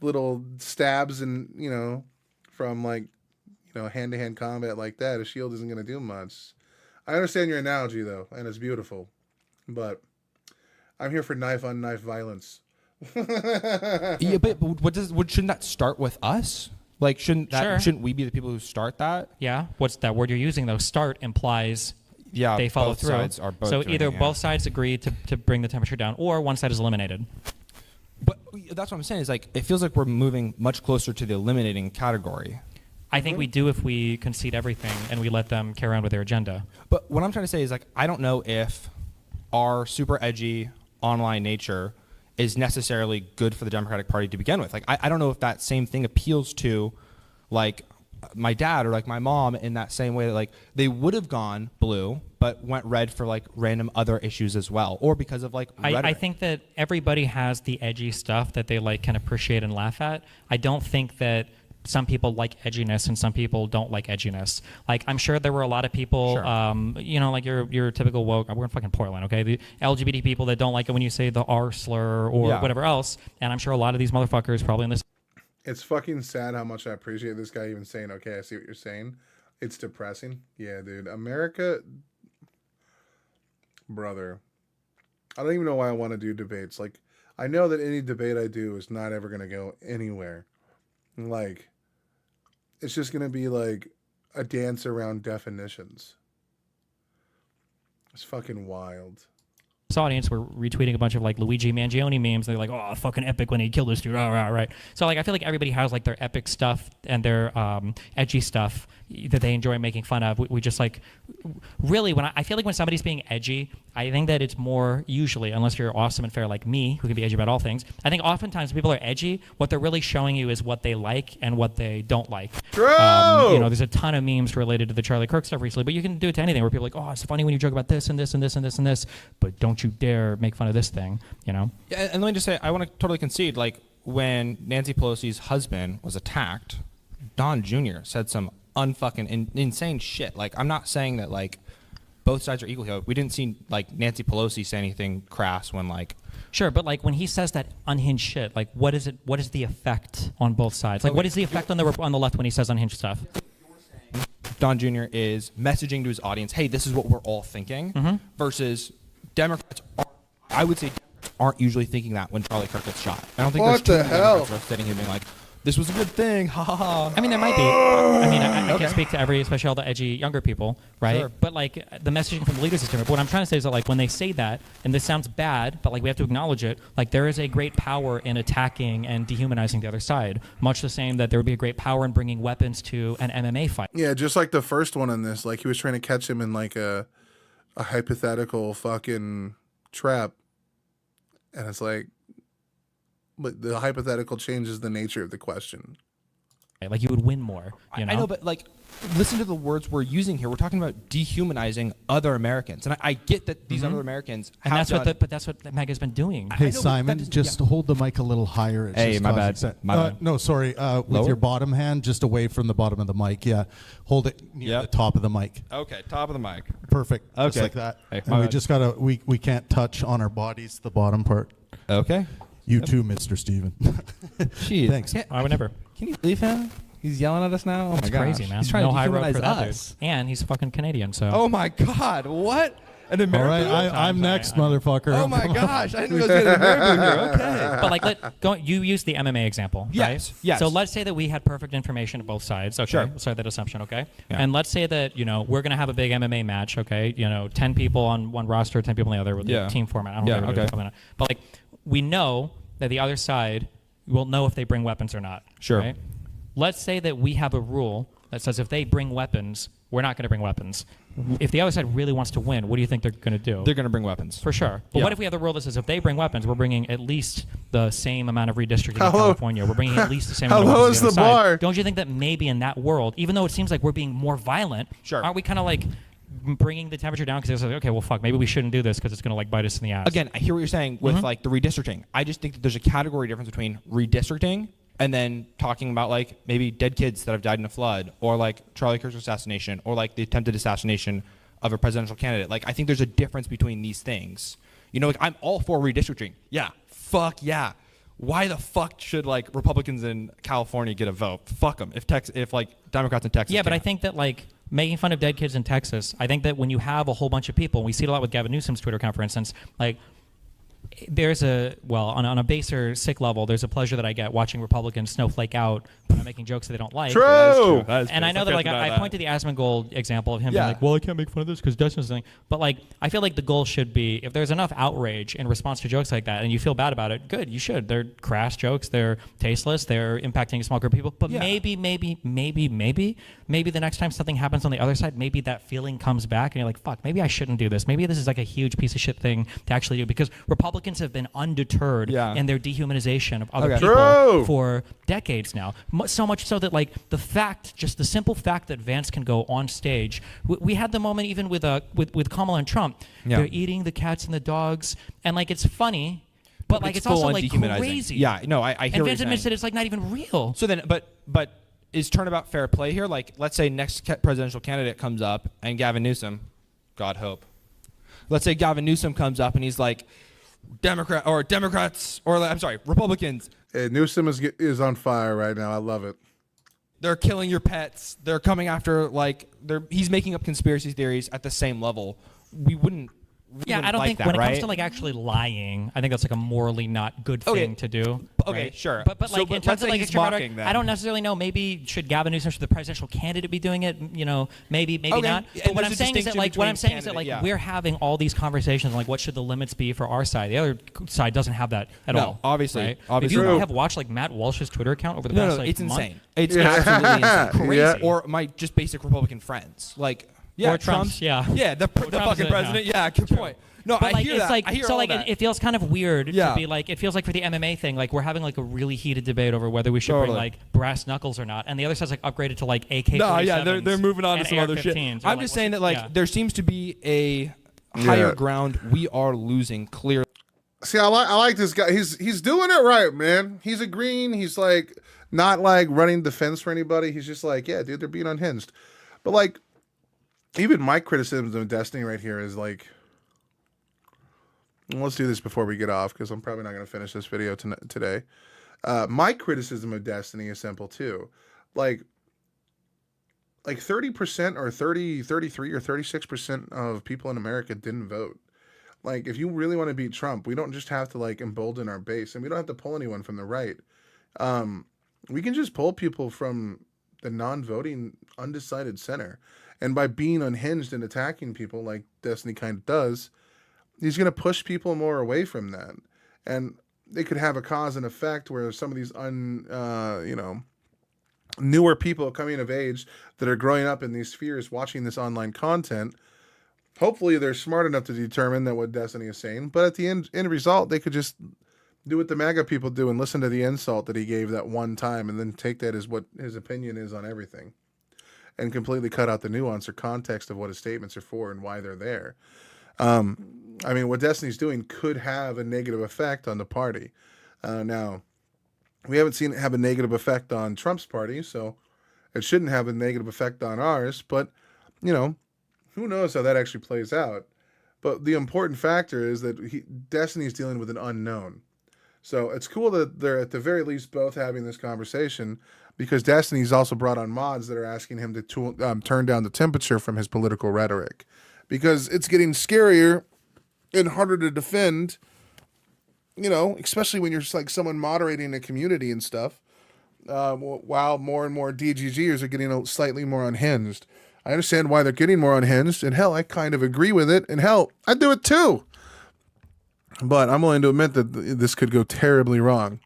little stabs and, from like, hand-to-hand combat like that. A shield isn't going to do much. I understand your analogy, though, and it's beautiful. But I'm here for knife-on-knife violence. Yeah, but shouldn't that start with us? Like, shouldn't we be the people who start that? Yeah. What's that word you're using, though? Start implies they follow both through. sides are both so doing either it, yeah. both sides agree to bring the temperature down, or one side is eliminated. But that's what I'm saying is like it feels like we're moving much closer to the eliminating category. I think we do if we concede everything and we let them carry on with their agenda. But what I'm trying to say is like I don't know if our super edgy online nature is necessarily good for the Democratic Party to begin with. Like I don't know if that same thing appeals to like my dad or like my mom in that same way that like they would have gone blue but went red for like random other issues as well, or because of like I think that everybody has the edgy stuff that they like can appreciate and laugh at. I don't think that some people like edginess and some people don't like edginess. Like I'm sure there were a lot of people, like your typical woke. We're in fucking Portland, okay? The LGBT people that don't like it when you say the R slur or whatever else. And I'm sure a lot of these motherfuckers probably in this. It's fucking sad how much I appreciate this guy even saying, okay, I see what you're saying. It's depressing. Yeah, dude. America, brother. I don't even know why I want to do debates. Like, I know that any debate I do is not ever going to go anywhere. Like, it's just going to be like a dance around definitions. It's fucking wild. Audience were retweeting a bunch of like Luigi Mangione memes. They're like, "Oh, fucking epic when he killed this dude." Right. So like, I feel like everybody has like their epic stuff and their edgy stuff that they enjoy making fun of. We just like, really, I feel like when somebody's being edgy, I think that it's more usually, unless you're awesome and fair like me, who can be edgy about all things. I think oftentimes when people are edgy, what they're really showing you is what they like and what they don't like. True. There's a ton of memes related to the Charlie Kirk stuff recently, but you can do it to anything where people are like, "Oh, it's funny when you joke about this and this and this and this and this, but don't you dare make fun of this thing," Yeah, and let me just say, I want to totally concede, like, when Nancy Pelosi's husband was attacked, Don Jr. said some unfucking insane shit. Like, I'm not saying that, like, both sides are equal here. We didn't see, like, Nancy Pelosi say anything crass when, like... Sure, but, like, when he says that unhinged shit, like, what is the effect on both sides? Like, what is the effect on the left when he says unhinged stuff? Don Jr. is messaging to his audience, hey, this is what we're all thinking, versus Democrats I would say aren't usually thinking that when Charlie Kirk gets shot. I don't think What there's the hell? Democrats sitting here being like, this was a good thing, ha ha ha. I mean, there might be. I mean, I can't speak to especially all the edgy younger people, right? Sure. But like the messaging from the leaders is different. But what I'm trying to say is that like when they say that, and this sounds bad, but like we have to acknowledge it. Like there is a great power in attacking and dehumanizing the other side. Much the same that there would be a great power in bringing weapons to an MMA fight. Yeah, just like the first one in this. Like he was trying to catch him in like a hypothetical fucking trap. And it's like, but the hypothetical changes the nature of the question. Like you would win more. You know? I know, but like, listen to the words we're using here. We're talking about dehumanizing other Americans, and I get that these other Americans. And have that's what MAGA's been doing. Hey Simon, just hold the mic a little higher. It's Hey, just my causing bad. My bad. No, sorry. With Lower? your bottom hand, just away from the bottom of the mic. Yeah, hold it near the top of the mic. Okay, top of the mic. Perfect. Just Okay. like that. Hey, And my we bad. just gotta we can't touch on our bodies the bottom part. Okay. You too, Mr. Steven. Jeez. Thanks. I would never. Can you believe him? He's yelling at us now. Oh my It's gosh. crazy, man. He's trying No to high road dehumanize for that us. dude. And he's fucking Canadian, so. Oh my God! What? An All American? right, I'm next, motherfucker. Oh my gosh! I didn't know it was an American here. Okay. But like, you use the MMA example, Yes, right? yes. So let's say that we had perfect information on both sides. Okay, Sure. let's start that assumption. Okay, Yeah. and let's say that we're gonna have a big MMA match. Okay, 10 people on one roster, 10 people on the other with Yeah. the team format. I don't Yeah, know if they're okay. doing it. But like, we know that the other side will know if they bring weapons or not. Sure. Right? Let's say that we have a rule that says if they bring weapons, we're not going to bring weapons. If the other side really wants to win, what do you think they're going to do? They're going to bring weapons. For sure. But Yeah. what if we have the rule that says if they bring weapons, we're bringing at least the same amount of redistricting in California. We're bringing at least the same How amount of low weapons is to the other side. bar? Don't you think that maybe in that world, even though it seems like we're being more violent, aren't we kind of like bringing the temperature down because it's like, okay, well, fuck, maybe we shouldn't do this because it's going to like bite us in the ass. Again, I hear what you're saying with Mhm. like the redistricting. I just think that there's a category difference between redistricting and then talking about like maybe dead kids that have died in a flood, or like Charlie Kirk's assassination, or like the attempted assassination of a presidential candidate. Like, I think there's a difference between these things. Like, I'm all for redistricting. Yeah, fuck yeah. Why the fuck should like Republicans in California get a vote? Fuck them. If like Democrats in Texas. Yeah, but I can't. think that like making fun of dead kids in Texas, I think that when you have a whole bunch of people, and we see it a lot with Gavin Newsom's Twitter account, for instance, like there's on a baser sick level, there's a pleasure that I get watching Republicans snowflake out when I'm making jokes that they don't like. True. That is true. That is And true. I know that like I point to the Asmongold example of him Yeah. being like, well, I can't make fun of this because Dustin's saying. But like, I feel like the goal should be if there's enough outrage in response to jokes like that, and you feel bad about it, good, you should. They're crass jokes, they're tasteless, they're impacting a small group of people. But Yeah. maybe the next time something happens on the other side, maybe that feeling comes back, and you're like, fuck, maybe I shouldn't do this. Maybe this is like a huge piece of shit thing to actually do, because Republicans have been undeterred in their dehumanization of other Okay. people True. for decades now. So much so that like just the simple fact that Vance can go on stage. We had the moment even with Kamala and Trump. Yeah. They're eating the cats and the dogs, and like it's funny, but like it's also full-on like dehumanizing. crazy. Yeah, no, I hear And what Vance you're admits saying. that it's like not even real. So then, but is turnabout fair play here? Like, let's say next presidential candidate comes up and Gavin Newsom, God hope. Let's say Gavin Newsom comes up and he's like, Democrats, or I'm sorry, Republicans. Hey, Newsom is on fire right now. I love it. They're killing your pets. They're coming after he's making up conspiracy theories at the same level. We wouldn't. Yeah, I don't think that, when it right? comes to like actually lying, I think that's like a morally not good thing to do. Okay, right? sure. But So, like but in terms let's of say like he's extreme rhetoric, mocking them. I don't necessarily know. Maybe should Gavin Newsom, should the presidential candidate be doing it? Maybe Okay. not. And But what there's I'm a saying is that distinction like what I'm between saying is that like candidate, yeah. we're having all these conversations on like what should the limits be for our side. The other side doesn't have that at No, all. obviously. right? Obviously. If you True. have watched like Matt Walsh's Twitter account over the No, past like it's month, insane. It's Yeah. absolutely insane. Crazy. Yeah. Or my just basic Republican friends. Like, yeah, Or Trump's, yeah. Yeah, the Trump's fucking it, yeah. president. Yeah, good point. No, But I like hear it's that. like I hear so all like that. it feels kind of weird Yeah. to be like it feels like for the MMA thing like we're having like a really heated debate over whether we should Totally. bring like brass knuckles or not, and the other side's like upgraded to like AK-47s. No, yeah, they're moving on to and some other shit. AR-15s. I'm We're just saying that like yeah. there seems to be a higher Yeah. ground we are losing clearly. See, I like this guy. He's doing it right, man. He's agreeing. He's like not like running defense for anybody. He's just like, yeah, dude, they're being unhinged. But like, even my criticism of Destiny right here is like, let's do this before we get off because I'm probably not going to finish this video today. My criticism of Destiny is simple too. Like 30% or 33 or 36% of people in America didn't vote. Like, if you really want to beat Trump, we don't just have to like embolden our base, and we don't have to pull anyone from the right. We can just pull people from the non-voting, undecided center. And by being unhinged and attacking people like Destiny kind of does, he's going to push people more away from that. And it could have a cause and effect where some of these newer people coming of age that are growing up in these spheres watching this online content, hopefully they're smart enough to determine that what Destiny is saying. But at the end result, they could just do what the MAGA people do and listen to the insult that he gave that one time and then take that as what his opinion is on everything and completely cut out the nuance or context of what his statements are for and why they're there. I mean, what Destiny's doing could have a negative effect on the party. Now, we haven't seen it have a negative effect on Trump's party, so it shouldn't have a negative effect on ours. But, who knows how that actually plays out. But the important factor is that Destiny's dealing with an unknown. So it's cool that they're at the very least both having this conversation, because Destiny's also brought on mods that are asking him to turn down the temperature from his political rhetoric, because it's getting scarier and harder to defend, you know, especially when you're just like someone moderating a community and stuff, while more and more DGGers are getting slightly more unhinged. I understand why they're getting more unhinged, and hell, I kind of agree with it, and hell, I do it too. But I'm willing to admit that this could go terribly wrong.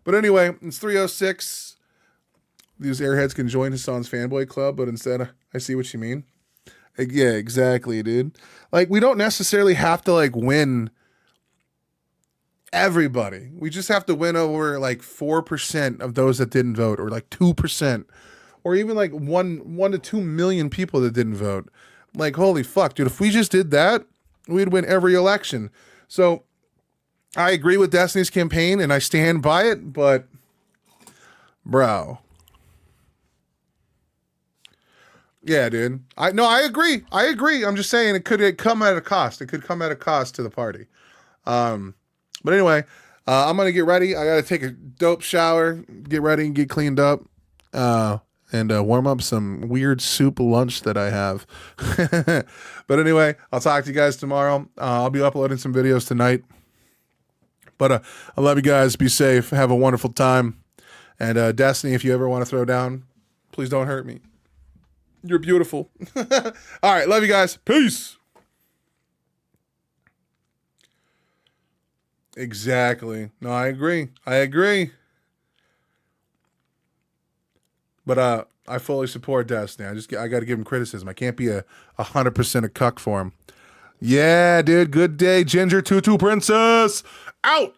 But anyway, it's 3:06. These airheads can join Hassan's fanboy club, but instead, I see what you mean. Yeah, exactly, dude. Like, we don't necessarily have to, like, win everybody. We just have to win over, like, 4% of those that didn't vote, or, like, 2%, or even, like, 1 to 2 million people that didn't vote. Like, holy fuck, dude. If we just did that, we'd win every election. So, I agree with Destiny's campaign, and I stand by it, but, bro. Yeah, dude. I agree. I agree. I'm just saying it could come at a cost. It could come at a cost to the party. But anyway, I'm going to get ready. I got to take a dope shower, get ready and get cleaned up, and warm up some weird soup lunch that I have. But anyway, I'll talk to you guys tomorrow. I'll be uploading some videos tonight. But I love you guys. Be safe. Have a wonderful time. And Destiny, if you ever want to throw down, please don't hurt me. You're beautiful. All right. Love you guys. Peace. Exactly. No, I agree. But I fully support Destiny. I got to give him criticism. I can't be 100% a cuck for him. Yeah, dude. Good day, Ginger Tutu Princess. Out.